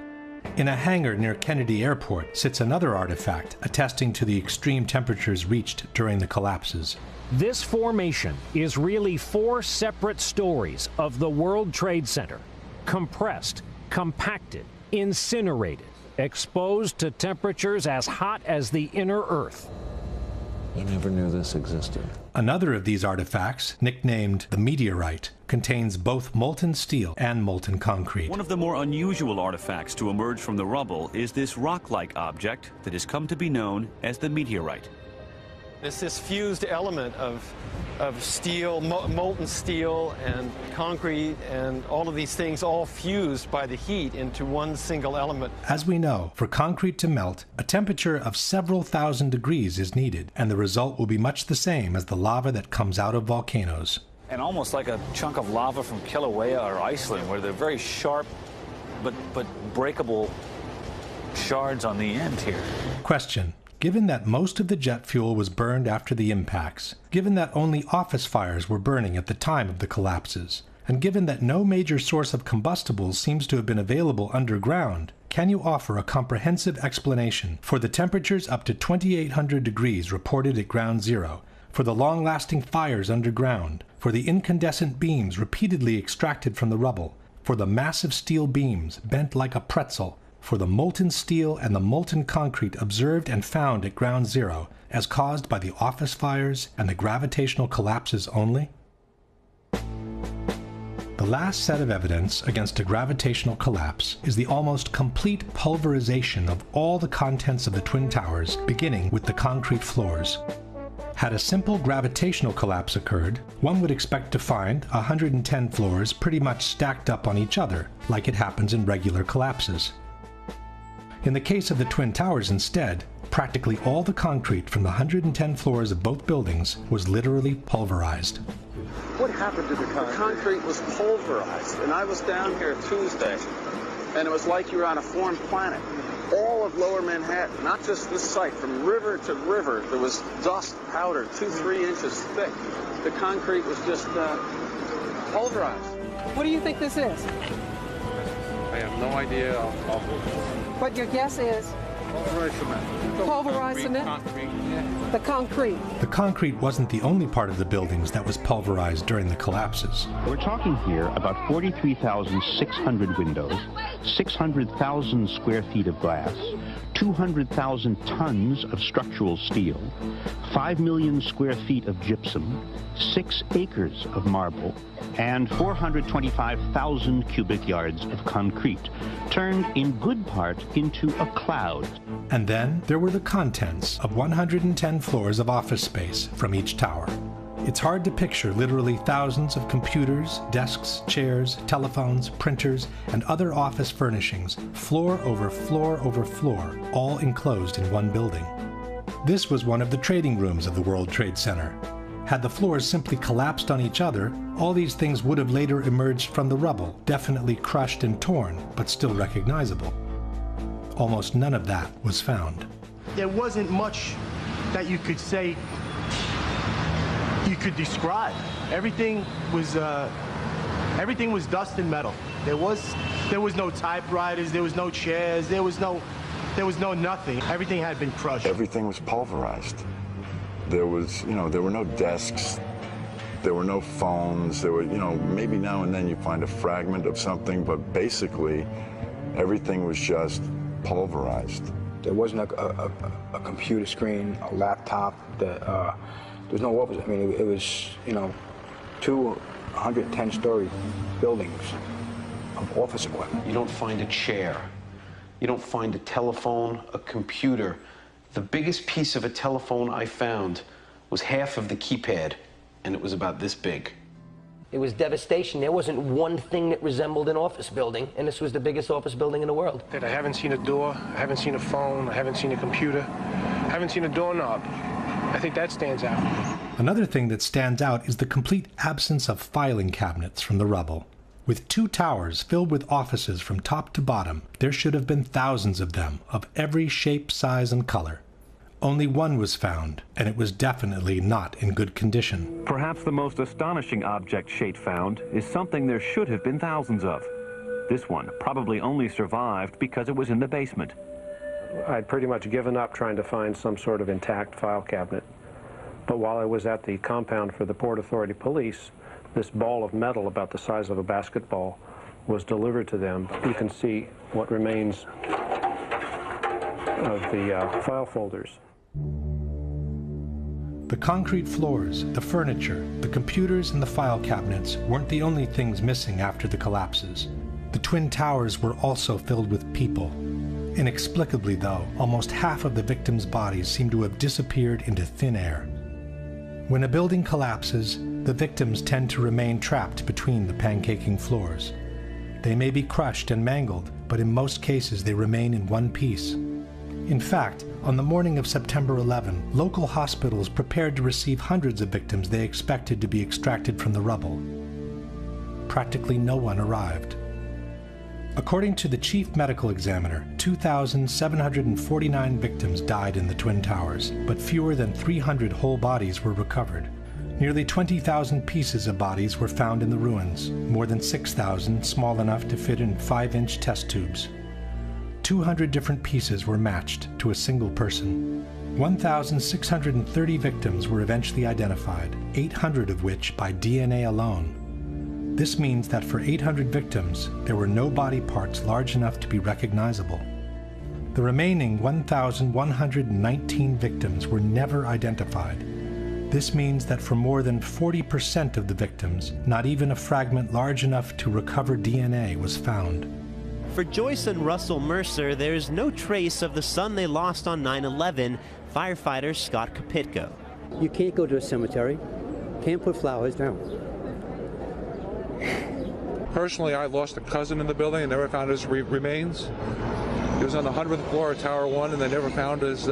In a hangar near Kennedy Airport sits another artifact attesting to the extreme temperatures reached during the collapses. This formation is really 4 separate stories of the World Trade Center, compressed, compacted, incinerated, exposed to temperatures as hot as the inner Earth. I never knew this existed. Another of these artifacts, nicknamed the meteorite, contains both molten steel and molten concrete. One of the more unusual artifacts to emerge from the rubble is this rock-like object that has come to be known as the meteorite. It's this fused element of steel, molten steel and concrete and all of these things all fused by the heat into one single element. As we know, for concrete to melt, a temperature of several thousand degrees is needed, and the result will be much the same as the lava that comes out of volcanoes. And almost like a chunk of lava from Kilauea or Iceland, where they're very sharp but breakable shards on the end here. Question. Given that most of the jet fuel was burned after the impacts, given that only office fires were burning at the time of the collapses, and given that no major source of combustibles seems to have been available underground, can you offer a comprehensive explanation for the temperatures up to 2,800 degrees reported at ground zero, for the long-lasting fires underground, for the incandescent beams repeatedly extracted from the rubble, for the massive steel beams bent like a pretzel, for the molten steel and the molten concrete observed and found at ground zero as caused by the office fires and the gravitational collapses only? The last set of evidence against a gravitational collapse is the almost complete pulverization of all the contents of the Twin Towers, beginning with the concrete floors. Had a simple gravitational collapse occurred, one would expect to find 110 floors pretty much stacked up on each other, like it happens in regular collapses. In the case of the Twin Towers instead, practically all the concrete from the 110 floors of both buildings was literally pulverized. What happened to the concrete? The concrete was pulverized, and I was down here Tuesday, and it was like you were on a foreign planet. All of Lower Manhattan, not just this site, from river to river, there was dust, powder, 2-3 inches thick. The concrete was just pulverized. What do you think this is? I have no idea. What your guess is? Pulverized cement. Pulverized cement? Concrete, yeah. The concrete. The concrete wasn't the only part of the buildings that was pulverized during the collapses. We're talking here about 43,600 windows, 600,000 square feet of glass, 200,000 tons of structural steel, 5 million square feet of gypsum, 6 acres of marble, and 425,000 cubic yards of concrete, turned in good part into a cloud. And then there were the contents of 110 floors of office space from each tower. It's hard to picture literally thousands of computers, desks, chairs, telephones, printers, and other office furnishings, floor over floor over floor, all enclosed in one building. This was one of the trading rooms of the World Trade Center. Had the floors simply collapsed on each other, all these things would have later emerged from the rubble, definitely crushed and torn, but still recognizable. Almost none of that was found. There wasn't much that you could say, you could describe. Everything was dust and metal. There was no typewriters, there was no chairs, there was no nothing. Everything had been crushed. Everything was pulverized. There was, there were no desks, there were no phones, there were, maybe now and then you find a fragment of something, but basically everything was just pulverized. There wasn't a computer screen, a laptop, there was no office. I mean, it was, 210-story buildings of office equipment. You don't find a chair. You don't find a telephone, a computer. The biggest piece of a telephone I found was half of the keypad, and it was about this big. It was devastation. There wasn't one thing that resembled an office building, and this was the biggest office building in the world. I haven't seen a door, I haven't seen a phone, I haven't seen a computer, I haven't seen a doorknob. I think that stands out. Another thing that stands out is the complete absence of filing cabinets from the rubble. With 2 towers filled with offices from top to bottom, there should have been thousands of them, of every shape, size, and color. Only one was found, and it was definitely not in good condition. Perhaps the most astonishing object Shate found is something there should have been thousands of. This one probably only survived because it was in the basement. I'd pretty much given up trying to find some sort of intact file cabinet. But while I was at the compound for the Port Authority Police, this ball of metal about the size of a basketball was delivered to them. You can see what remains of the file folders. The concrete floors, the furniture, the computers, and the file cabinets weren't the only things missing after the collapses. The Twin Towers were also filled with people. Inexplicably, though, almost half of the victims' bodies seem to have disappeared into thin air. When a building collapses, the victims tend to remain trapped between the pancaking floors. They may be crushed and mangled, but in most cases they remain in one piece. In fact, on the morning of September 11, local hospitals prepared to receive hundreds of victims they expected to be extracted from the rubble. Practically no one arrived. According to the chief medical examiner, 2,749 victims died in the Twin Towers, but fewer than 300 whole bodies were recovered. Nearly 20,000 pieces of bodies were found in the ruins, more than 6,000 small enough to fit in 5-inch test tubes. 200 different pieces were matched to a single person. 1,630 victims were eventually identified, 800 of which by DNA alone. This means that for 800 victims, there were no body parts large enough to be recognizable. The remaining 1,119 victims were never identified. This means that for more than 40% of the victims, not even a fragment large enough to recover DNA was found. For Joyce and Russell Mercer, there's no trace of the son they lost on 9/11, firefighter Scott Kopitko. You can't go to a cemetery, can't put flowers down. Personally, I lost a cousin in the building and never found his remains. He was on the 100th floor of Tower 1 and they never found his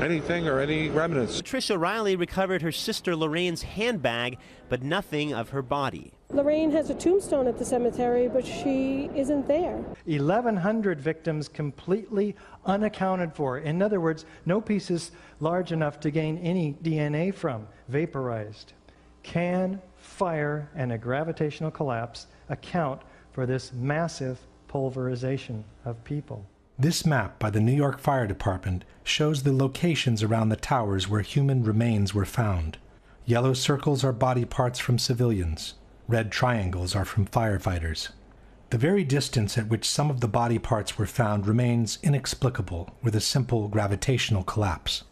anything or any remnants. Patricia Riley recovered her sister Lorraine's handbag, but nothing of her body. Lorraine has a tombstone at the cemetery, but she isn't there. 1,100 victims completely unaccounted for. In other words, no pieces large enough to gain any DNA from, vaporized. Can fire and a gravitational collapse account for this massive pulverization of people? This map by the New York Fire Department shows the locations around the towers where human remains were found. Yellow circles are body parts from civilians. Red triangles are from firefighters. The very distance at which some of the body parts were found remains inexplicable with a simple gravitational collapse.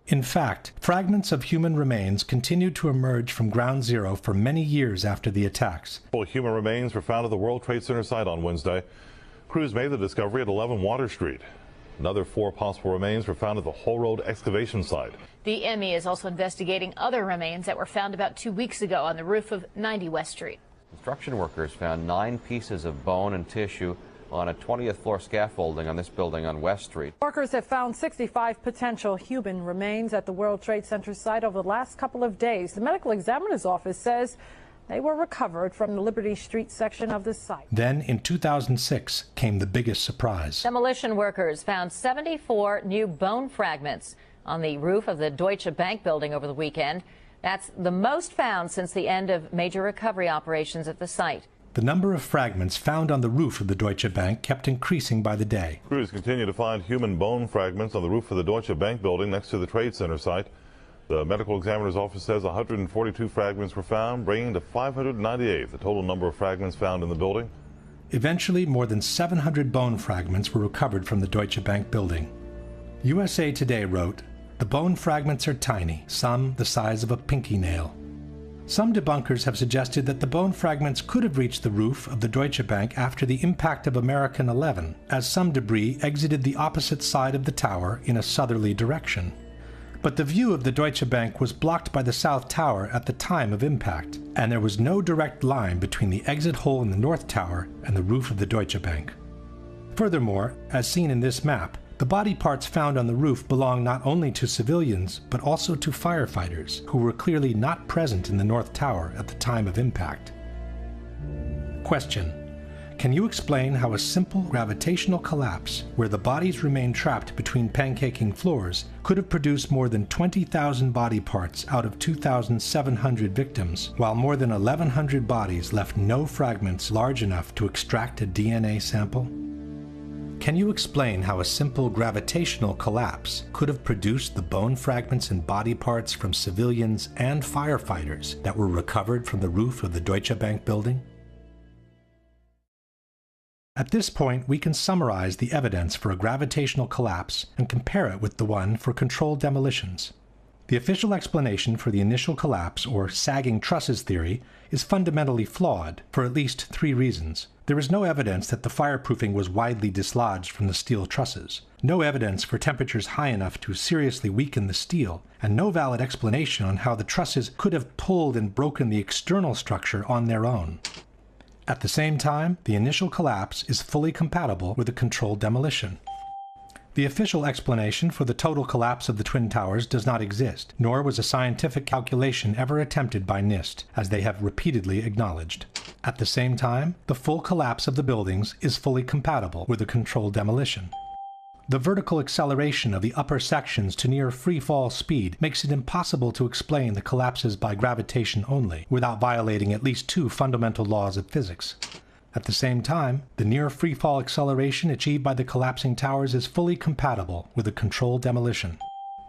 In fact, fragments of human remains continued to emerge from Ground Zero for many years after the attacks. Human remains were found at the World Trade Center site on Wednesday. Crews made the discovery at 11 Water Street. Another 4 possible remains were found at the Whole Road excavation site. The ME is also investigating other remains that were found about 2 weeks ago on the roof of 90 West Street. Construction workers found 9 pieces of bone and tissue on a 20th floor scaffolding on this building on West Street. Workers have found 65 potential human remains at the World Trade Center site over the last couple of days. The medical examiner's office says they were recovered from the Liberty Street section of the site. Then, in 2006, came the biggest surprise. Demolition workers found 74 new bone fragments on the roof of the Deutsche Bank building over the weekend. That's the most found since the end of major recovery operations at the site. The number of fragments found on the roof of the Deutsche Bank kept increasing by the day. Crews continue to find human bone fragments on the roof of the Deutsche Bank building next to the Trade Center site. The medical examiner's office says 142 fragments were found, bringing to 598 the total number of fragments found in the building. Eventually, more than 700 bone fragments were recovered from the Deutsche Bank building. USA Today wrote, "The bone fragments are tiny, some the size of a pinky nail." Some debunkers have suggested that the bone fragments could have reached the roof of the Deutsche Bank after the impact of American 11, as some debris exited the opposite side of the tower in a southerly direction. But the view of the Deutsche Bank was blocked by the South Tower at the time of impact, and there was no direct line between the exit hole in the North Tower and the roof of the Deutsche Bank. Furthermore, as seen in this map, the body parts found on the roof belong not only to civilians, but also to firefighters, who were clearly not present in the North Tower at the time of impact. Question: can you explain how a simple gravitational collapse, where the bodies remain trapped between pancaking floors, could have produced more than 20,000 body parts out of 2,700 victims, while more than 1,100 bodies left no fragments large enough to extract a DNA sample? Can you explain how a simple gravitational collapse could have produced the bone fragments and body parts from civilians and firefighters that were recovered from the roof of the Deutsche Bank building? At this point, we can summarize the evidence for a gravitational collapse and compare it with the one for controlled demolitions. The official explanation for the initial collapse, or sagging trusses theory, is fundamentally flawed for at least 3 reasons. There is no evidence that the fireproofing was widely dislodged from the steel trusses, no evidence for temperatures high enough to seriously weaken the steel, and no valid explanation on how the trusses could have pulled and broken the external structure on their own. At the same time, the initial collapse is fully compatible with a controlled demolition. The official explanation for the total collapse of the Twin Towers does not exist, nor was a scientific calculation ever attempted by NIST, as they have repeatedly acknowledged. At the same time, the full collapse of the buildings is fully compatible with a controlled demolition. The vertical acceleration of the upper sections to near free-fall speed makes it impossible to explain the collapses by gravitation only, without violating at least 2 fundamental laws of physics. At the same time, the near free-fall acceleration achieved by the collapsing towers is fully compatible with a controlled demolition.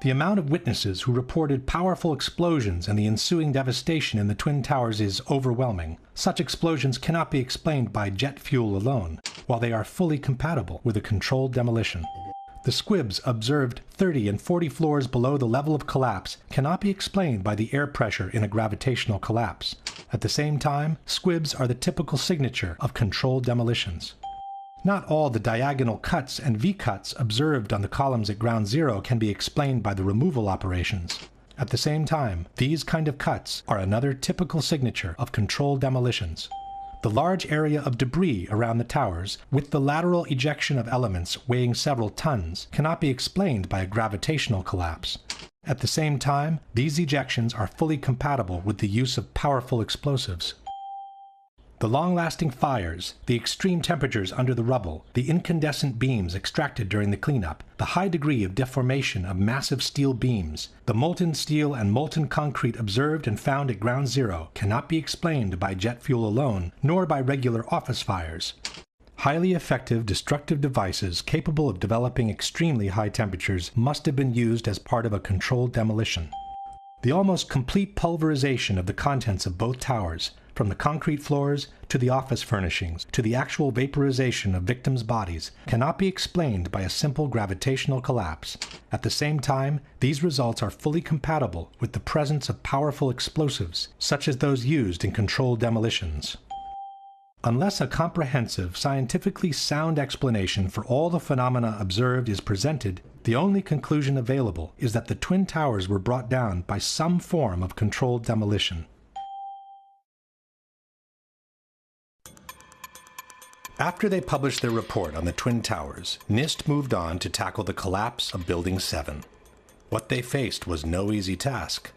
The amount of witnesses who reported powerful explosions and the ensuing devastation in the Twin Towers is overwhelming. Such explosions cannot be explained by jet fuel alone, while they are fully compatible with a controlled demolition. The squibs observed 30 and 40 floors below the level of collapse cannot be explained by the air pressure in a gravitational collapse. At the same time, squibs are the typical signature of controlled demolitions. Not all the diagonal cuts and V-cuts observed on the columns at ground zero can be explained by the removal operations. At the same time, these kind of cuts are another typical signature of controlled demolitions. The large area of debris around the towers, with the lateral ejection of elements weighing several tons, cannot be explained by a gravitational collapse. At the same time, these ejections are fully compatible with the use of powerful explosives. The long-lasting fires, the extreme temperatures under the rubble, the incandescent beams extracted during the cleanup, the high degree of deformation of massive steel beams, the molten steel and molten concrete observed and found at ground zero cannot be explained by jet fuel alone, nor by regular office fires. Highly effective destructive devices capable of developing extremely high temperatures must have been used as part of a controlled demolition. The almost complete pulverization of the contents of both towers, from the concrete floors to the office furnishings to the actual vaporization of victims' bodies, cannot be explained by a simple gravitational collapse. At the same time, these results are fully compatible with the presence of powerful explosives, such as those used in controlled demolitions. Unless a comprehensive, scientifically sound explanation for all the phenomena observed is presented, the only conclusion available is that the Twin Towers were brought down by some form of controlled demolition. After they published their report on the Twin Towers, NIST moved on to tackle the collapse of Building 7. What they faced was no easy task.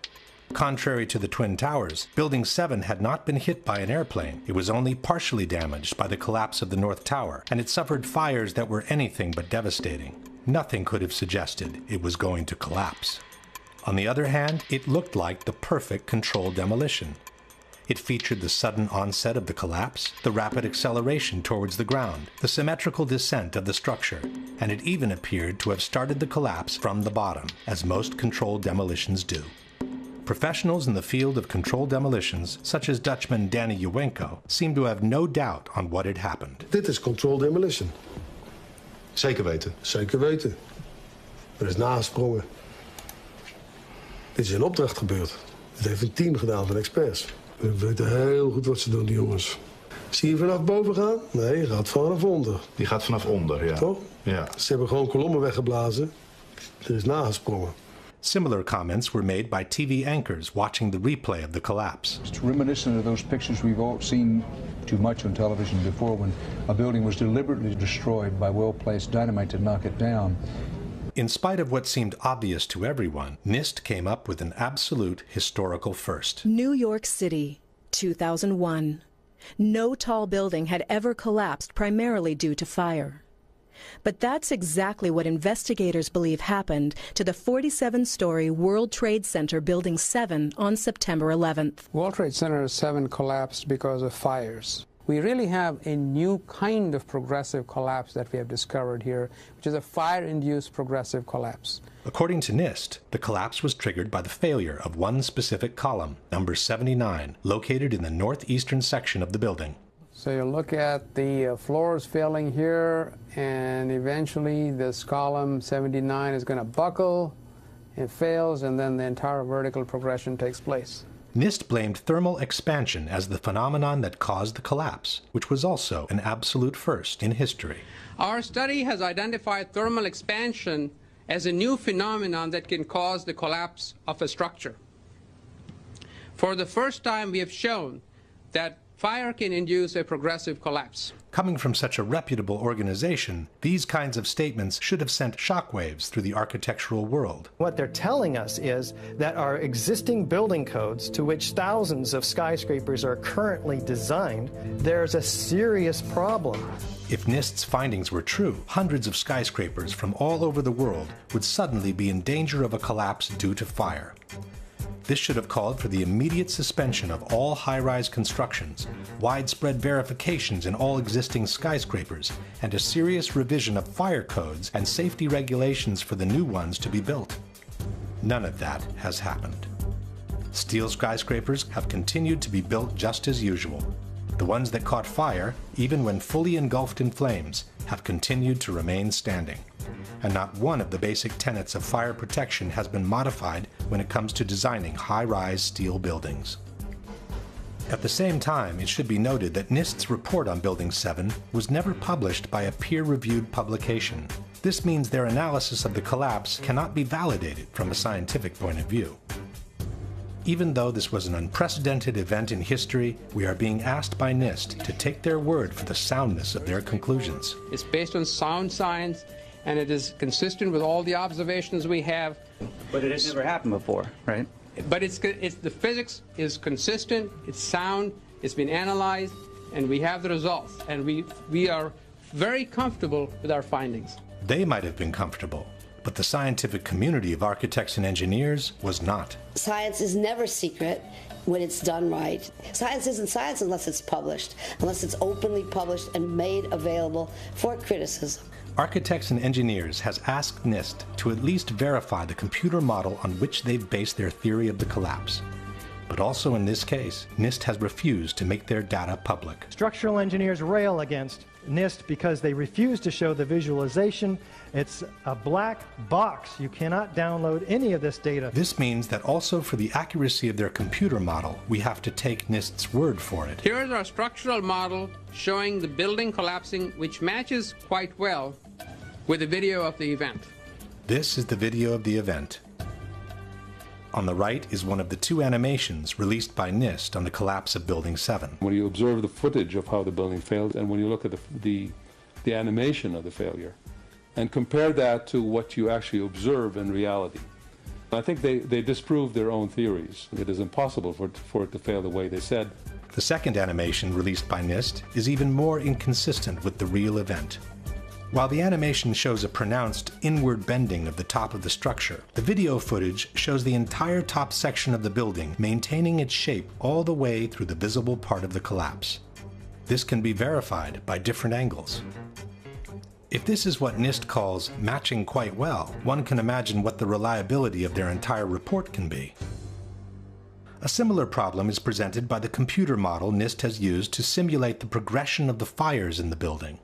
Contrary to the Twin Towers, Building 7 had not been hit by an airplane. It was only partially damaged by the collapse of the North Tower, and it suffered fires that were anything but devastating. Nothing could have suggested it was going to collapse. On the other hand, it looked like the perfect controlled demolition. It featured the sudden onset of the collapse, the rapid acceleration towards the ground, the symmetrical descent of the structure, and it even appeared to have started the collapse from the bottom, as most controlled demolitions do. Professionals in the field of controlled demolitions, such as Dutchman Danny Juwenko, seem to have no doubt on what had happened. Dit is controlled demolition. Zeker weten? Zeker weten. Er is nagesprongen. Dit is in opdracht gebeurd. Dit heeft een team gedaan van experts. We weten heel goed wat ze doen, die jongens. Zie je vanaf boven gaan? Nee, je gaat vanaf onder. Die gaat vanaf onder, ja. Toch? Ja. Ze hebben gewoon kolommen weggeblazen. Er is nagesprongen. Similar comments were made by TV anchors watching the replay of the collapse. It's reminiscent of those pictures we've all seen too much on television before, when a building was deliberately destroyed by well-placed dynamite to knock it down. In spite of what seemed obvious to everyone, NIST came up with an absolute historical first. New York City, 2001. No tall building had ever collapsed primarily due to fire. But that's exactly what investigators believe happened to the 47-story World Trade Center Building 7 on September 11th. World Trade Center 7 collapsed because of fires. We really have a new kind of progressive collapse that we have discovered here, which is a fire-induced progressive collapse. According to NIST, the collapse was triggered by the failure of one specific column, number 79, located in the northeastern section of the building. So you look at the floors failing here, and eventually this column 79 is going to buckle, it fails, and then the entire vertical progression takes place. NIST blamed thermal expansion as the phenomenon that caused the collapse, which was also an absolute first in history. Our study has identified thermal expansion as a new phenomenon that can cause the collapse of a structure. For the first time, we have shown that fire can induce a progressive collapse. Coming from such a reputable organization, these kinds of statements should have sent shockwaves through the architectural world. What they're telling us is that our existing building codes, to which thousands of skyscrapers are currently designed, there's a serious problem. If NIST's findings were true, hundreds of skyscrapers from all over the world would suddenly be in danger of a collapse due to fire. This should have called for the immediate suspension of all high-rise constructions, widespread verifications in all existing skyscrapers, and a serious revision of fire codes and safety regulations for the new ones to be built. None of that has happened. Steel skyscrapers have continued to be built just as usual. The ones that caught fire, even when fully engulfed in flames, have continued to remain standing. And not one of the basic tenets of fire protection has been modified when it comes to designing high-rise steel buildings. At the same time, it should be noted that NIST's report on Building 7 was never published by a peer-reviewed publication. This means their analysis of the collapse cannot be validated from a scientific point of view. Even though this was an unprecedented event in history, we are being asked by NIST to take their word for the soundness of their conclusions. It's based on sound science, and it is consistent with all the observations we have. But it has never happened before, right? But the physics is consistent, it's sound, it's been analyzed, and we have the results. And we are very comfortable with our findings. They might have been comfortable, but the scientific community of architects and engineers was not. Science is never secret when it's done right. Science isn't science unless it's published, unless it's openly published and made available for criticism. Architects and Engineers has asked NIST to at least verify the computer model on which they've based their theory of the collapse. But also in this case, NIST has refused to make their data public. Structural engineers rail against NIST because they refuse to show the visualization. It's a black box. You cannot download any of this data. This means that also for the accuracy of their computer model, we have to take NIST's word for it. Here is our structural model showing the building collapsing, which matches quite well with the video of the event. This is the video of the event. On the right is one of the two animations released by NIST on the collapse of Building 7. When you observe the footage of how the building failed, and when you look at the animation of the failure, and compare that to what you actually observe in reality, I think they disprove their own theories. It is impossible for it to fail the way they said. The second animation released by NIST is even more inconsistent with the real event. While the animation shows a pronounced inward bending of the top of the structure, the video footage shows the entire top section of the building maintaining its shape all the way through the visible part of the collapse. This can be verified by different angles. If this is what NIST calls matching quite well, one can imagine what the reliability of their entire report can be. A similar problem is presented by the computer model NIST has used to simulate the progression of the fires in the building.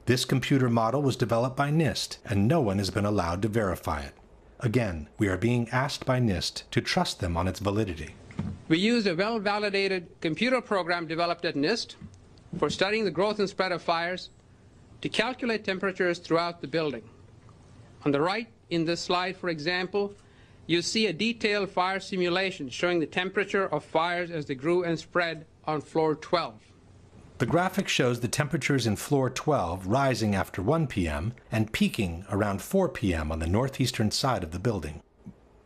This computer model was developed by NIST, and no one has been allowed to verify it. Again, we are being asked by NIST to trust them on its validity. We used a well-validated computer program developed at NIST for studying the growth and spread of fires to calculate temperatures throughout the building. On the right in this slide, for example, you see a detailed fire simulation showing the temperature of fires as they grew and spread on floor 12. The graphic shows the temperatures in floor 12 rising after 1 p.m. and peaking around 4 p.m. on the northeastern side of the building.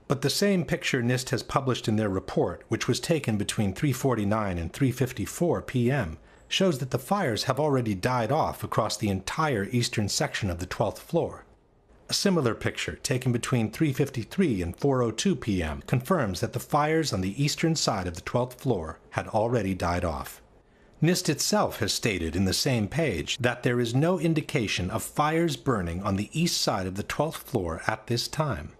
But the same picture NIST has published in their report, which was taken between 3:49 and 3:54 p.m., shows that the fires have already died off across the entire eastern section of the 12th floor. A similar picture, taken between 3:53 and 4:02 p.m., confirms that the fires on the eastern side of the 12th floor had already died off. NIST itself has stated in the same page that there is no indication of fires burning on the east side of the 12th floor at this time.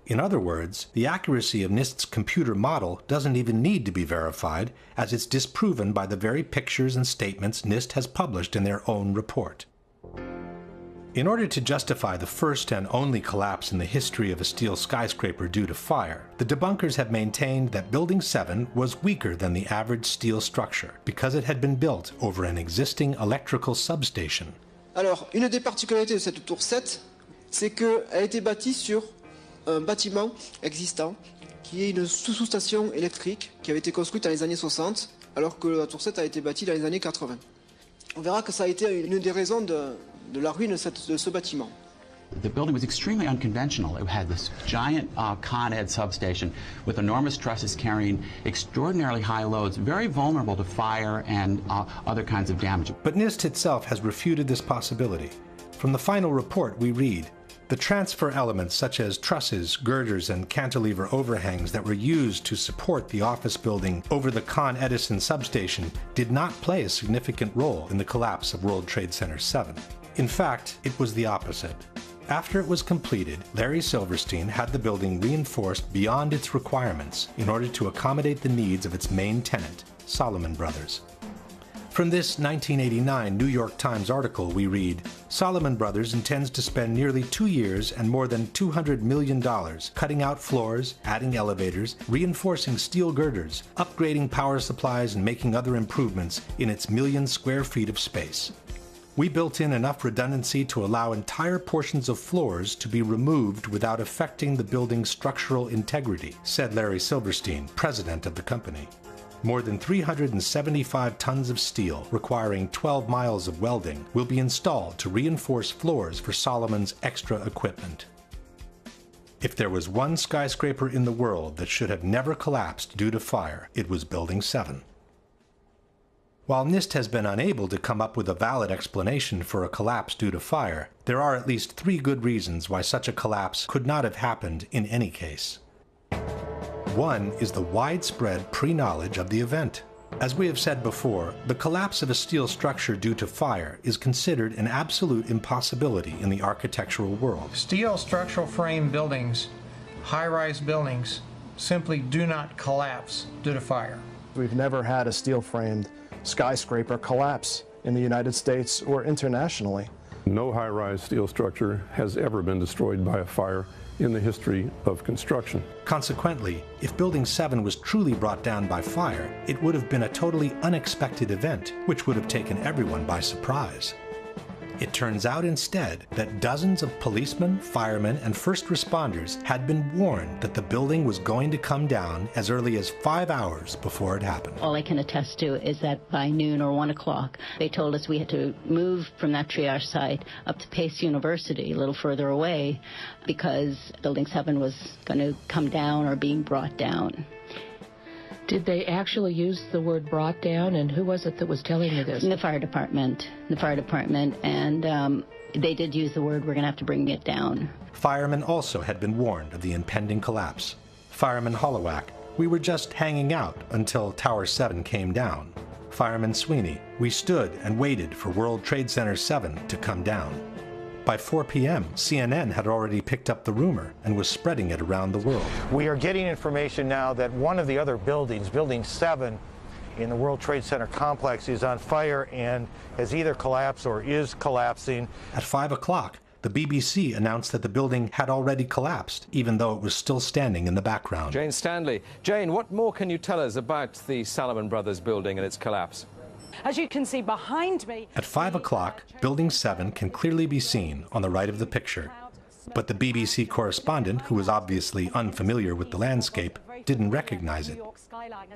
In other words, the accuracy of NIST's computer model doesn't even need to be verified, as it's disproven by the very pictures and statements NIST has published in their own report. In order to justify the first and only collapse in the history of a steel skyscraper due to fire, the debunkers have maintained that Building 7 was weaker than the average steel structure because it had been built over an existing electrical substation. Alors, une des particularités de cette tour 7, c'est qu'elle a été bâtie sur un bâtiment existant qui est une sous-station électrique qui avait été construite dans les années 60, alors que la tour 7 a été bâtie dans les années 80. On verra que ça a été une des raisons de la ruine de ce bâtiment. The building was extremely unconventional. It had this giant Con Ed substation with enormous trusses carrying extraordinarily high loads, very vulnerable to fire and other kinds of damage. But NIST itself has refuted this possibility. From the final report we read, the transfer elements such as trusses, girders, and cantilever overhangs that were used to support the office building over the Con Edison substation did not play a significant role in the collapse of World Trade Center 7. In fact, it was the opposite. After it was completed, Larry Silverstein had the building reinforced beyond its requirements in order to accommodate the needs of its main tenant, Salomon Brothers. From this 1989 New York Times article we read, Salomon Brothers intends to spend nearly 2 years and more than $200 million cutting out floors, adding elevators, reinforcing steel girders, upgrading power supplies, and making other improvements in its million square feet of space. We built in enough redundancy to allow entire portions of floors to be removed without affecting the building's structural integrity, said Larry Silverstein, president of the company. More than 375 tons of steel, requiring 12 miles of welding, will be installed to reinforce floors for Salomon's extra equipment. If there was one skyscraper in the world that should have never collapsed due to fire, it was Building 7. While NIST has been unable to come up with a valid explanation for a collapse due to fire, there are at least 3 good reasons why such a collapse could not have happened in any case. One is the widespread pre-knowledge of the event. As we have said before, the collapse of a steel structure due to fire is considered an absolute impossibility in the architectural world. Steel structural frame buildings, high-rise buildings, simply do not collapse due to fire. We've never had a steel-framed skyscraper collapse in the United States or internationally. No high-rise steel structure has ever been destroyed by a fire in the history of construction. Consequently, if Building 7 was truly brought down by fire, it would have been a totally unexpected event, which would have taken everyone by surprise. It turns out instead that dozens of policemen, firemen, and first responders had been warned that the building was going to come down as early as 5 hours before it happened. All I can attest to is that by noon or 1 o'clock, they told us we had to move from that triage site up to Pace University, a little further away, because Building 7 was going to come down or being brought down. Did they actually use the word brought down, and who was it that was telling you this? The fire department, and they did use the word, we're going to have to bring it down. Firemen also had been warned of the impending collapse. Fireman Hollowak, we were just hanging out until Tower 7 came down. Fireman Sweeney, we stood and waited for World Trade Center 7 to come down. By 4 p.m., CNN had already picked up the rumor and was spreading it around the world. We are getting information now that one of the other buildings, Building 7 in the World Trade Center complex, is on fire and has either collapsed or is collapsing. At 5 o'clock, the BBC announced that the building had already collapsed, even though it was still standing in the background. Jane Stanley. Jane, what more can you tell us about the Salomon Brothers building and its collapse? As you can see behind me... At 5 o'clock, Building 7 can clearly be seen on the right of the picture. But the BBC correspondent, who was obviously unfamiliar with the landscape, didn't recognize it.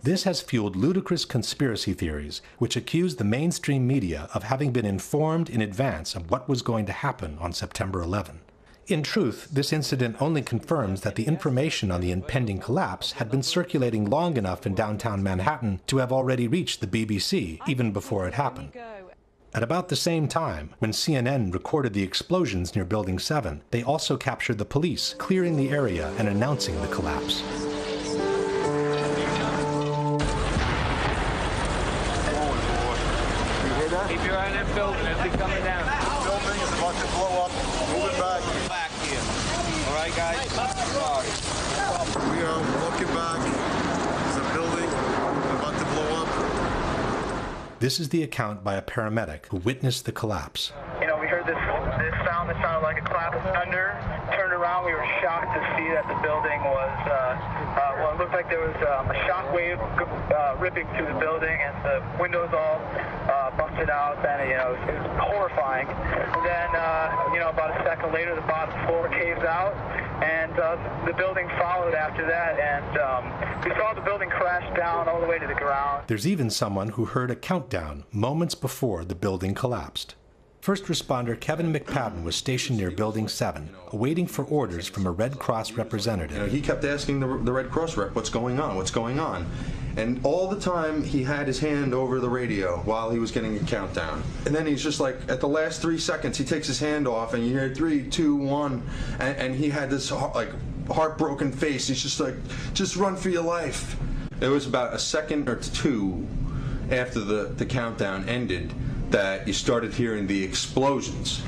This has fueled ludicrous conspiracy theories, which accuse the mainstream media of having been informed in advance of what was going to happen on September 11. In truth, this incident only confirms that the information on the impending collapse had been circulating long enough in downtown Manhattan to have already reached the BBC even before it happened. At about the same time, when CNN recorded the explosions near Building 7, they also captured the police clearing the area and announcing the collapse. Keep your eye on that building, it'll be coming down. The building is about to blow up. Moving back. Back here. All right, guys? We are looking back. There's a building about to blow up. This is the account by a paramedic who witnessed the collapse. You know, we heard this sound that sounded like a clap of thunder. Turned around, we were shocked to see that the building was, well, it looked like there was a shock wave ripping through the building, and the windows all busted out, and, you know, it was horrifying. And then, you know, about a second later, the bottom floor caves out, and the building followed after that, and we saw the building crash down all the way to the ground. There's even someone who heard a countdown moments before the building collapsed. First responder Kevin McPadden was stationed near Building 7, awaiting for orders from a Red Cross representative. You know, he kept asking the Red Cross rep, what's going on, what's going on? And all the time he had his hand over the radio while he was getting a countdown. And then he's just like, at the last 3 seconds, he takes his hand off and you hear 3, 2, 1, and he had this like heartbroken face. He's just like, just run for your life. It was about a second or two after the countdown ended that you started hearing the explosions.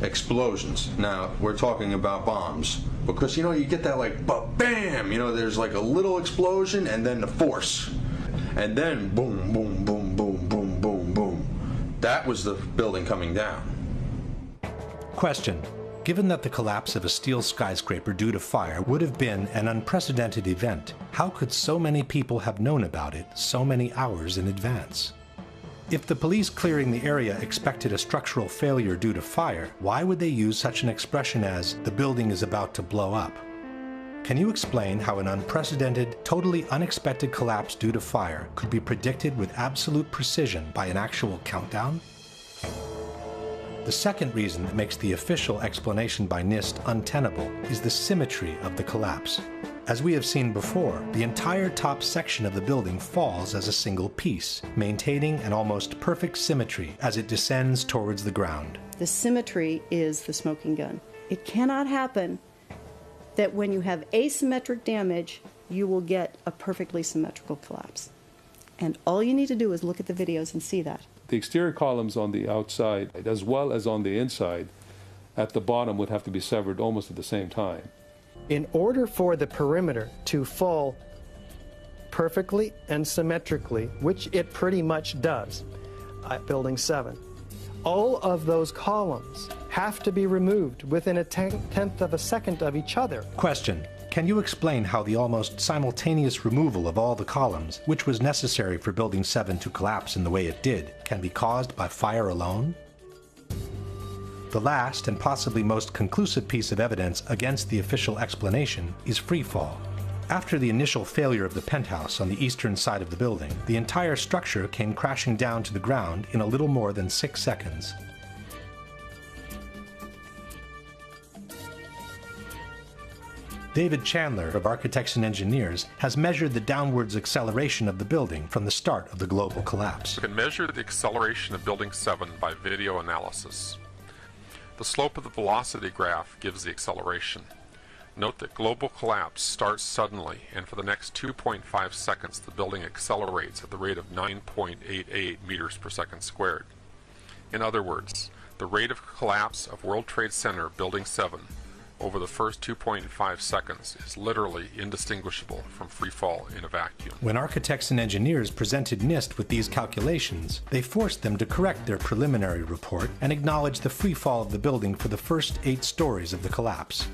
Explosions. Now, we're talking about bombs. Because, you know, you get that like, bam! You know, there's like a little explosion and then the force. And then boom, boom, boom, boom, boom, boom, boom. That was the building coming down. Question. Given that the collapse of a steel skyscraper due to fire would have been an unprecedented event, how could so many people have known about it so many hours in advance? If the police clearing the area expected a structural failure due to fire, why would they use such an expression as, "the building is about to blow up"? Can you explain how an unprecedented, totally unexpected collapse due to fire could be predicted with absolute precision by an actual countdown? The second reason that makes the official explanation by NIST untenable is the symmetry of the collapse. As we have seen before, the entire top section of the building falls as a single piece, maintaining an almost perfect symmetry as it descends towards the ground. The symmetry is the smoking gun. It cannot happen that when you have asymmetric damage, you will get a perfectly symmetrical collapse. And all you need to do is look at the videos and see that. The exterior columns on the outside, as well as on the inside, at the bottom would have to be severed almost at the same time. In order for the perimeter to fall perfectly and symmetrically, which it pretty much does at Building 7, all of those columns have to be removed within a tenth of a second of each other. Question. Can you explain how the almost simultaneous removal of all the columns, which was necessary for Building 7 to collapse in the way it did, can be caused by fire alone? The last and possibly most conclusive piece of evidence against the official explanation is freefall. After the initial failure of the penthouse on the eastern side of the building, the entire structure came crashing down to the ground in a little more than 6 seconds. David Chandler of Architects and Engineers has measured the downwards acceleration of the building from the start of the global collapse. We can measure the acceleration of Building 7 by video analysis. The slope of the velocity graph gives the acceleration. Note that global collapse starts suddenly, and for the next 2.5 seconds the building accelerates at the rate of 9.88 meters per second squared. In other words, the rate of collapse of World Trade Center Building 7 over the first 2.5 seconds is literally indistinguishable from free fall in a vacuum. When Architects and Engineers presented NIST with these calculations, they forced them to correct their preliminary report and acknowledge the free fall of the building for the first 8 stories of the collapse.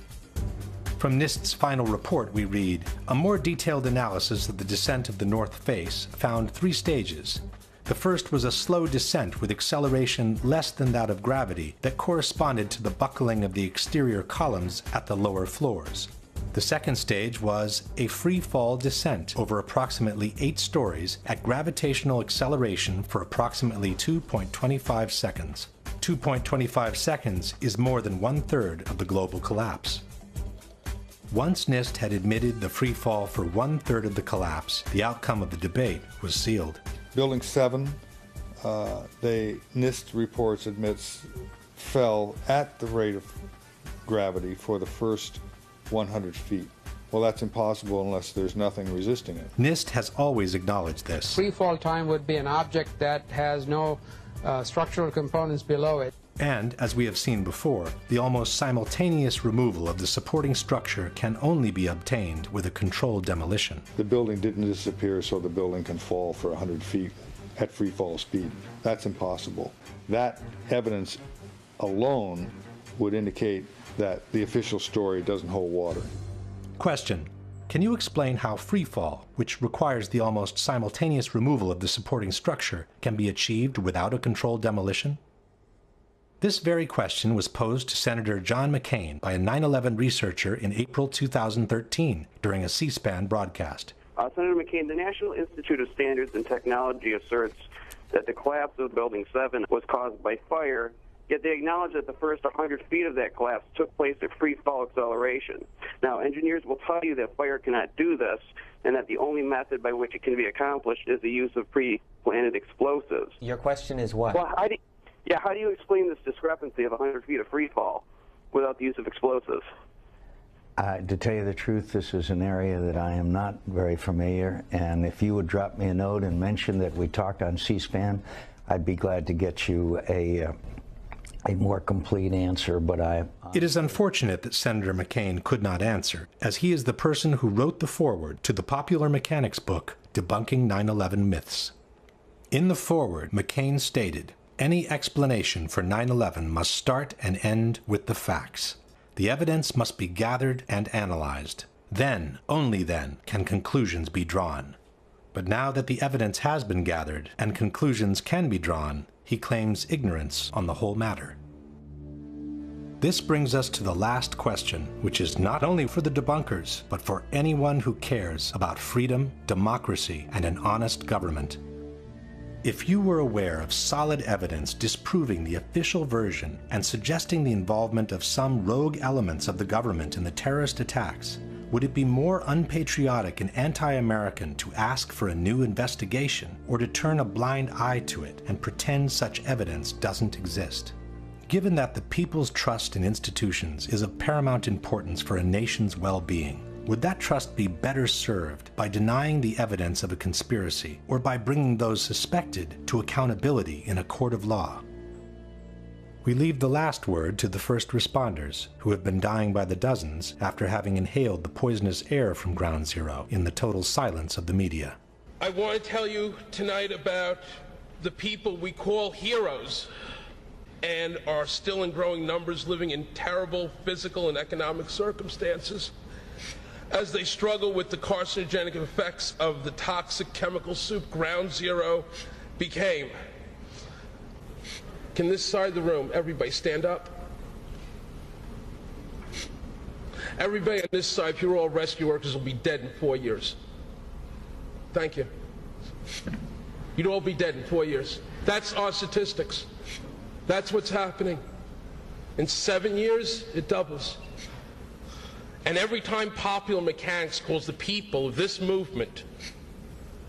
From NIST's final report we read, a more detailed analysis of the descent of the north face found 3 stages. The first was a slow descent with acceleration less than that of gravity that corresponded to the buckling of the exterior columns at the lower floors. The second stage was a free-fall descent over approximately 8 stories at gravitational acceleration for approximately 2.25 seconds. 2.25 seconds is more than 1/3 of the global collapse. Once NIST had admitted the free fall for 1/3 of the collapse, the outcome of the debate was sealed. Building 7, NIST reports admits fell at the rate of gravity for the first 100 feet. Well, that's impossible unless there's nothing resisting it. NIST has always acknowledged this. Free fall time would be an object that has no structural components below it. And, as we have seen before, the almost simultaneous removal of the supporting structure can only be obtained with a controlled demolition. The building didn't disappear so the building can fall for 100 feet at free fall speed. That's impossible. That evidence alone would indicate that the official story doesn't hold water. Question: can you explain how free fall, which requires the almost simultaneous removal of the supporting structure, can be achieved without a controlled demolition? This very question was posed to Senator John McCain by a 9/11 researcher in April 2013 during a C-SPAN broadcast. Senator McCain, the National Institute of Standards and Technology asserts that the collapse of Building 7 was caused by fire, yet they acknowledge that the first 100 feet of that collapse took place at free fall acceleration. Now, engineers will tell you that fire cannot do this, and that the only method by which it can be accomplished is the use of pre-planted explosives. Your question is what? Well, how do you explain this discrepancy of 100 feet of free fall without the use of explosives? To tell you the truth, this is an area that I am not very familiar, and if you would drop me a note and mention that we talked on C-SPAN, I'd be glad to get you a more complete answer, but It is unfortunate that Senator McCain could not answer, as he is the person who wrote the foreword to the popular mechanics book, Debunking 9/11 Myths. In the foreword, McCain stated, "Any explanation for 9/11 must start and end with the facts. The evidence must be gathered and analyzed. Then, only then, can conclusions be drawn." But now that the evidence has been gathered and conclusions can be drawn, he claims ignorance on the whole matter. This brings us to the last question, which is not only for the debunkers, but for anyone who cares about freedom, democracy, and an honest government. If you were aware of solid evidence disproving the official version and suggesting the involvement of some rogue elements of the government in the terrorist attacks, would it be more unpatriotic and anti-American to ask for a new investigation, or to turn a blind eye to it and pretend such evidence doesn't exist? Given that the people's trust in institutions is of paramount importance for a nation's well-being, would that trust be better served by denying the evidence of a conspiracy, or by bringing those suspected to accountability in a court of law? We leave the last word to the first responders, who have been dying by the dozens after having inhaled the poisonous air from Ground Zero in the total silence of the media. I want to tell you tonight about the people we call heroes and are still in growing numbers living in terrible physical and economic circumstances as they struggle with the carcinogenic effects of the toxic chemical soup Ground Zero became. Can this side of the room, everybody stand up? Everybody on this side, if you're all rescue workers, will be dead in 4 years. Thank you. You'd all be dead in 4 years. That's our statistics. That's what's happening. In 7 years, it doubles. And every time popular mechanics calls the people of this movement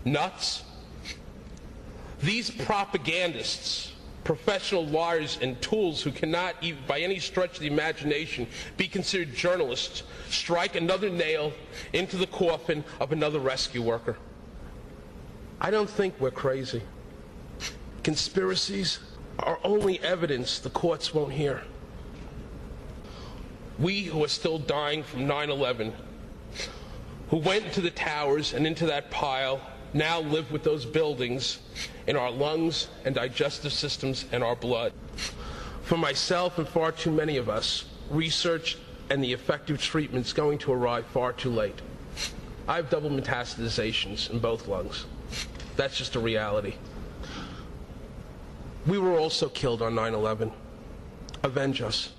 nuts, these propagandists, professional liars and tools who cannot even by any stretch of the imagination be considered journalists, strike another nail into the coffin of another rescue worker. I don't think we're crazy. Conspiracies are only evidence the courts won't hear. We who are still dying from 9/11, who went into the towers and into that pile, now live with those buildings in our lungs and digestive systems and our blood. For myself and far too many of us, research and the effective treatment's going to arrive far too late. I have double metastasizations in both lungs. That's just a reality. We were also killed on 9/11. Avenge us.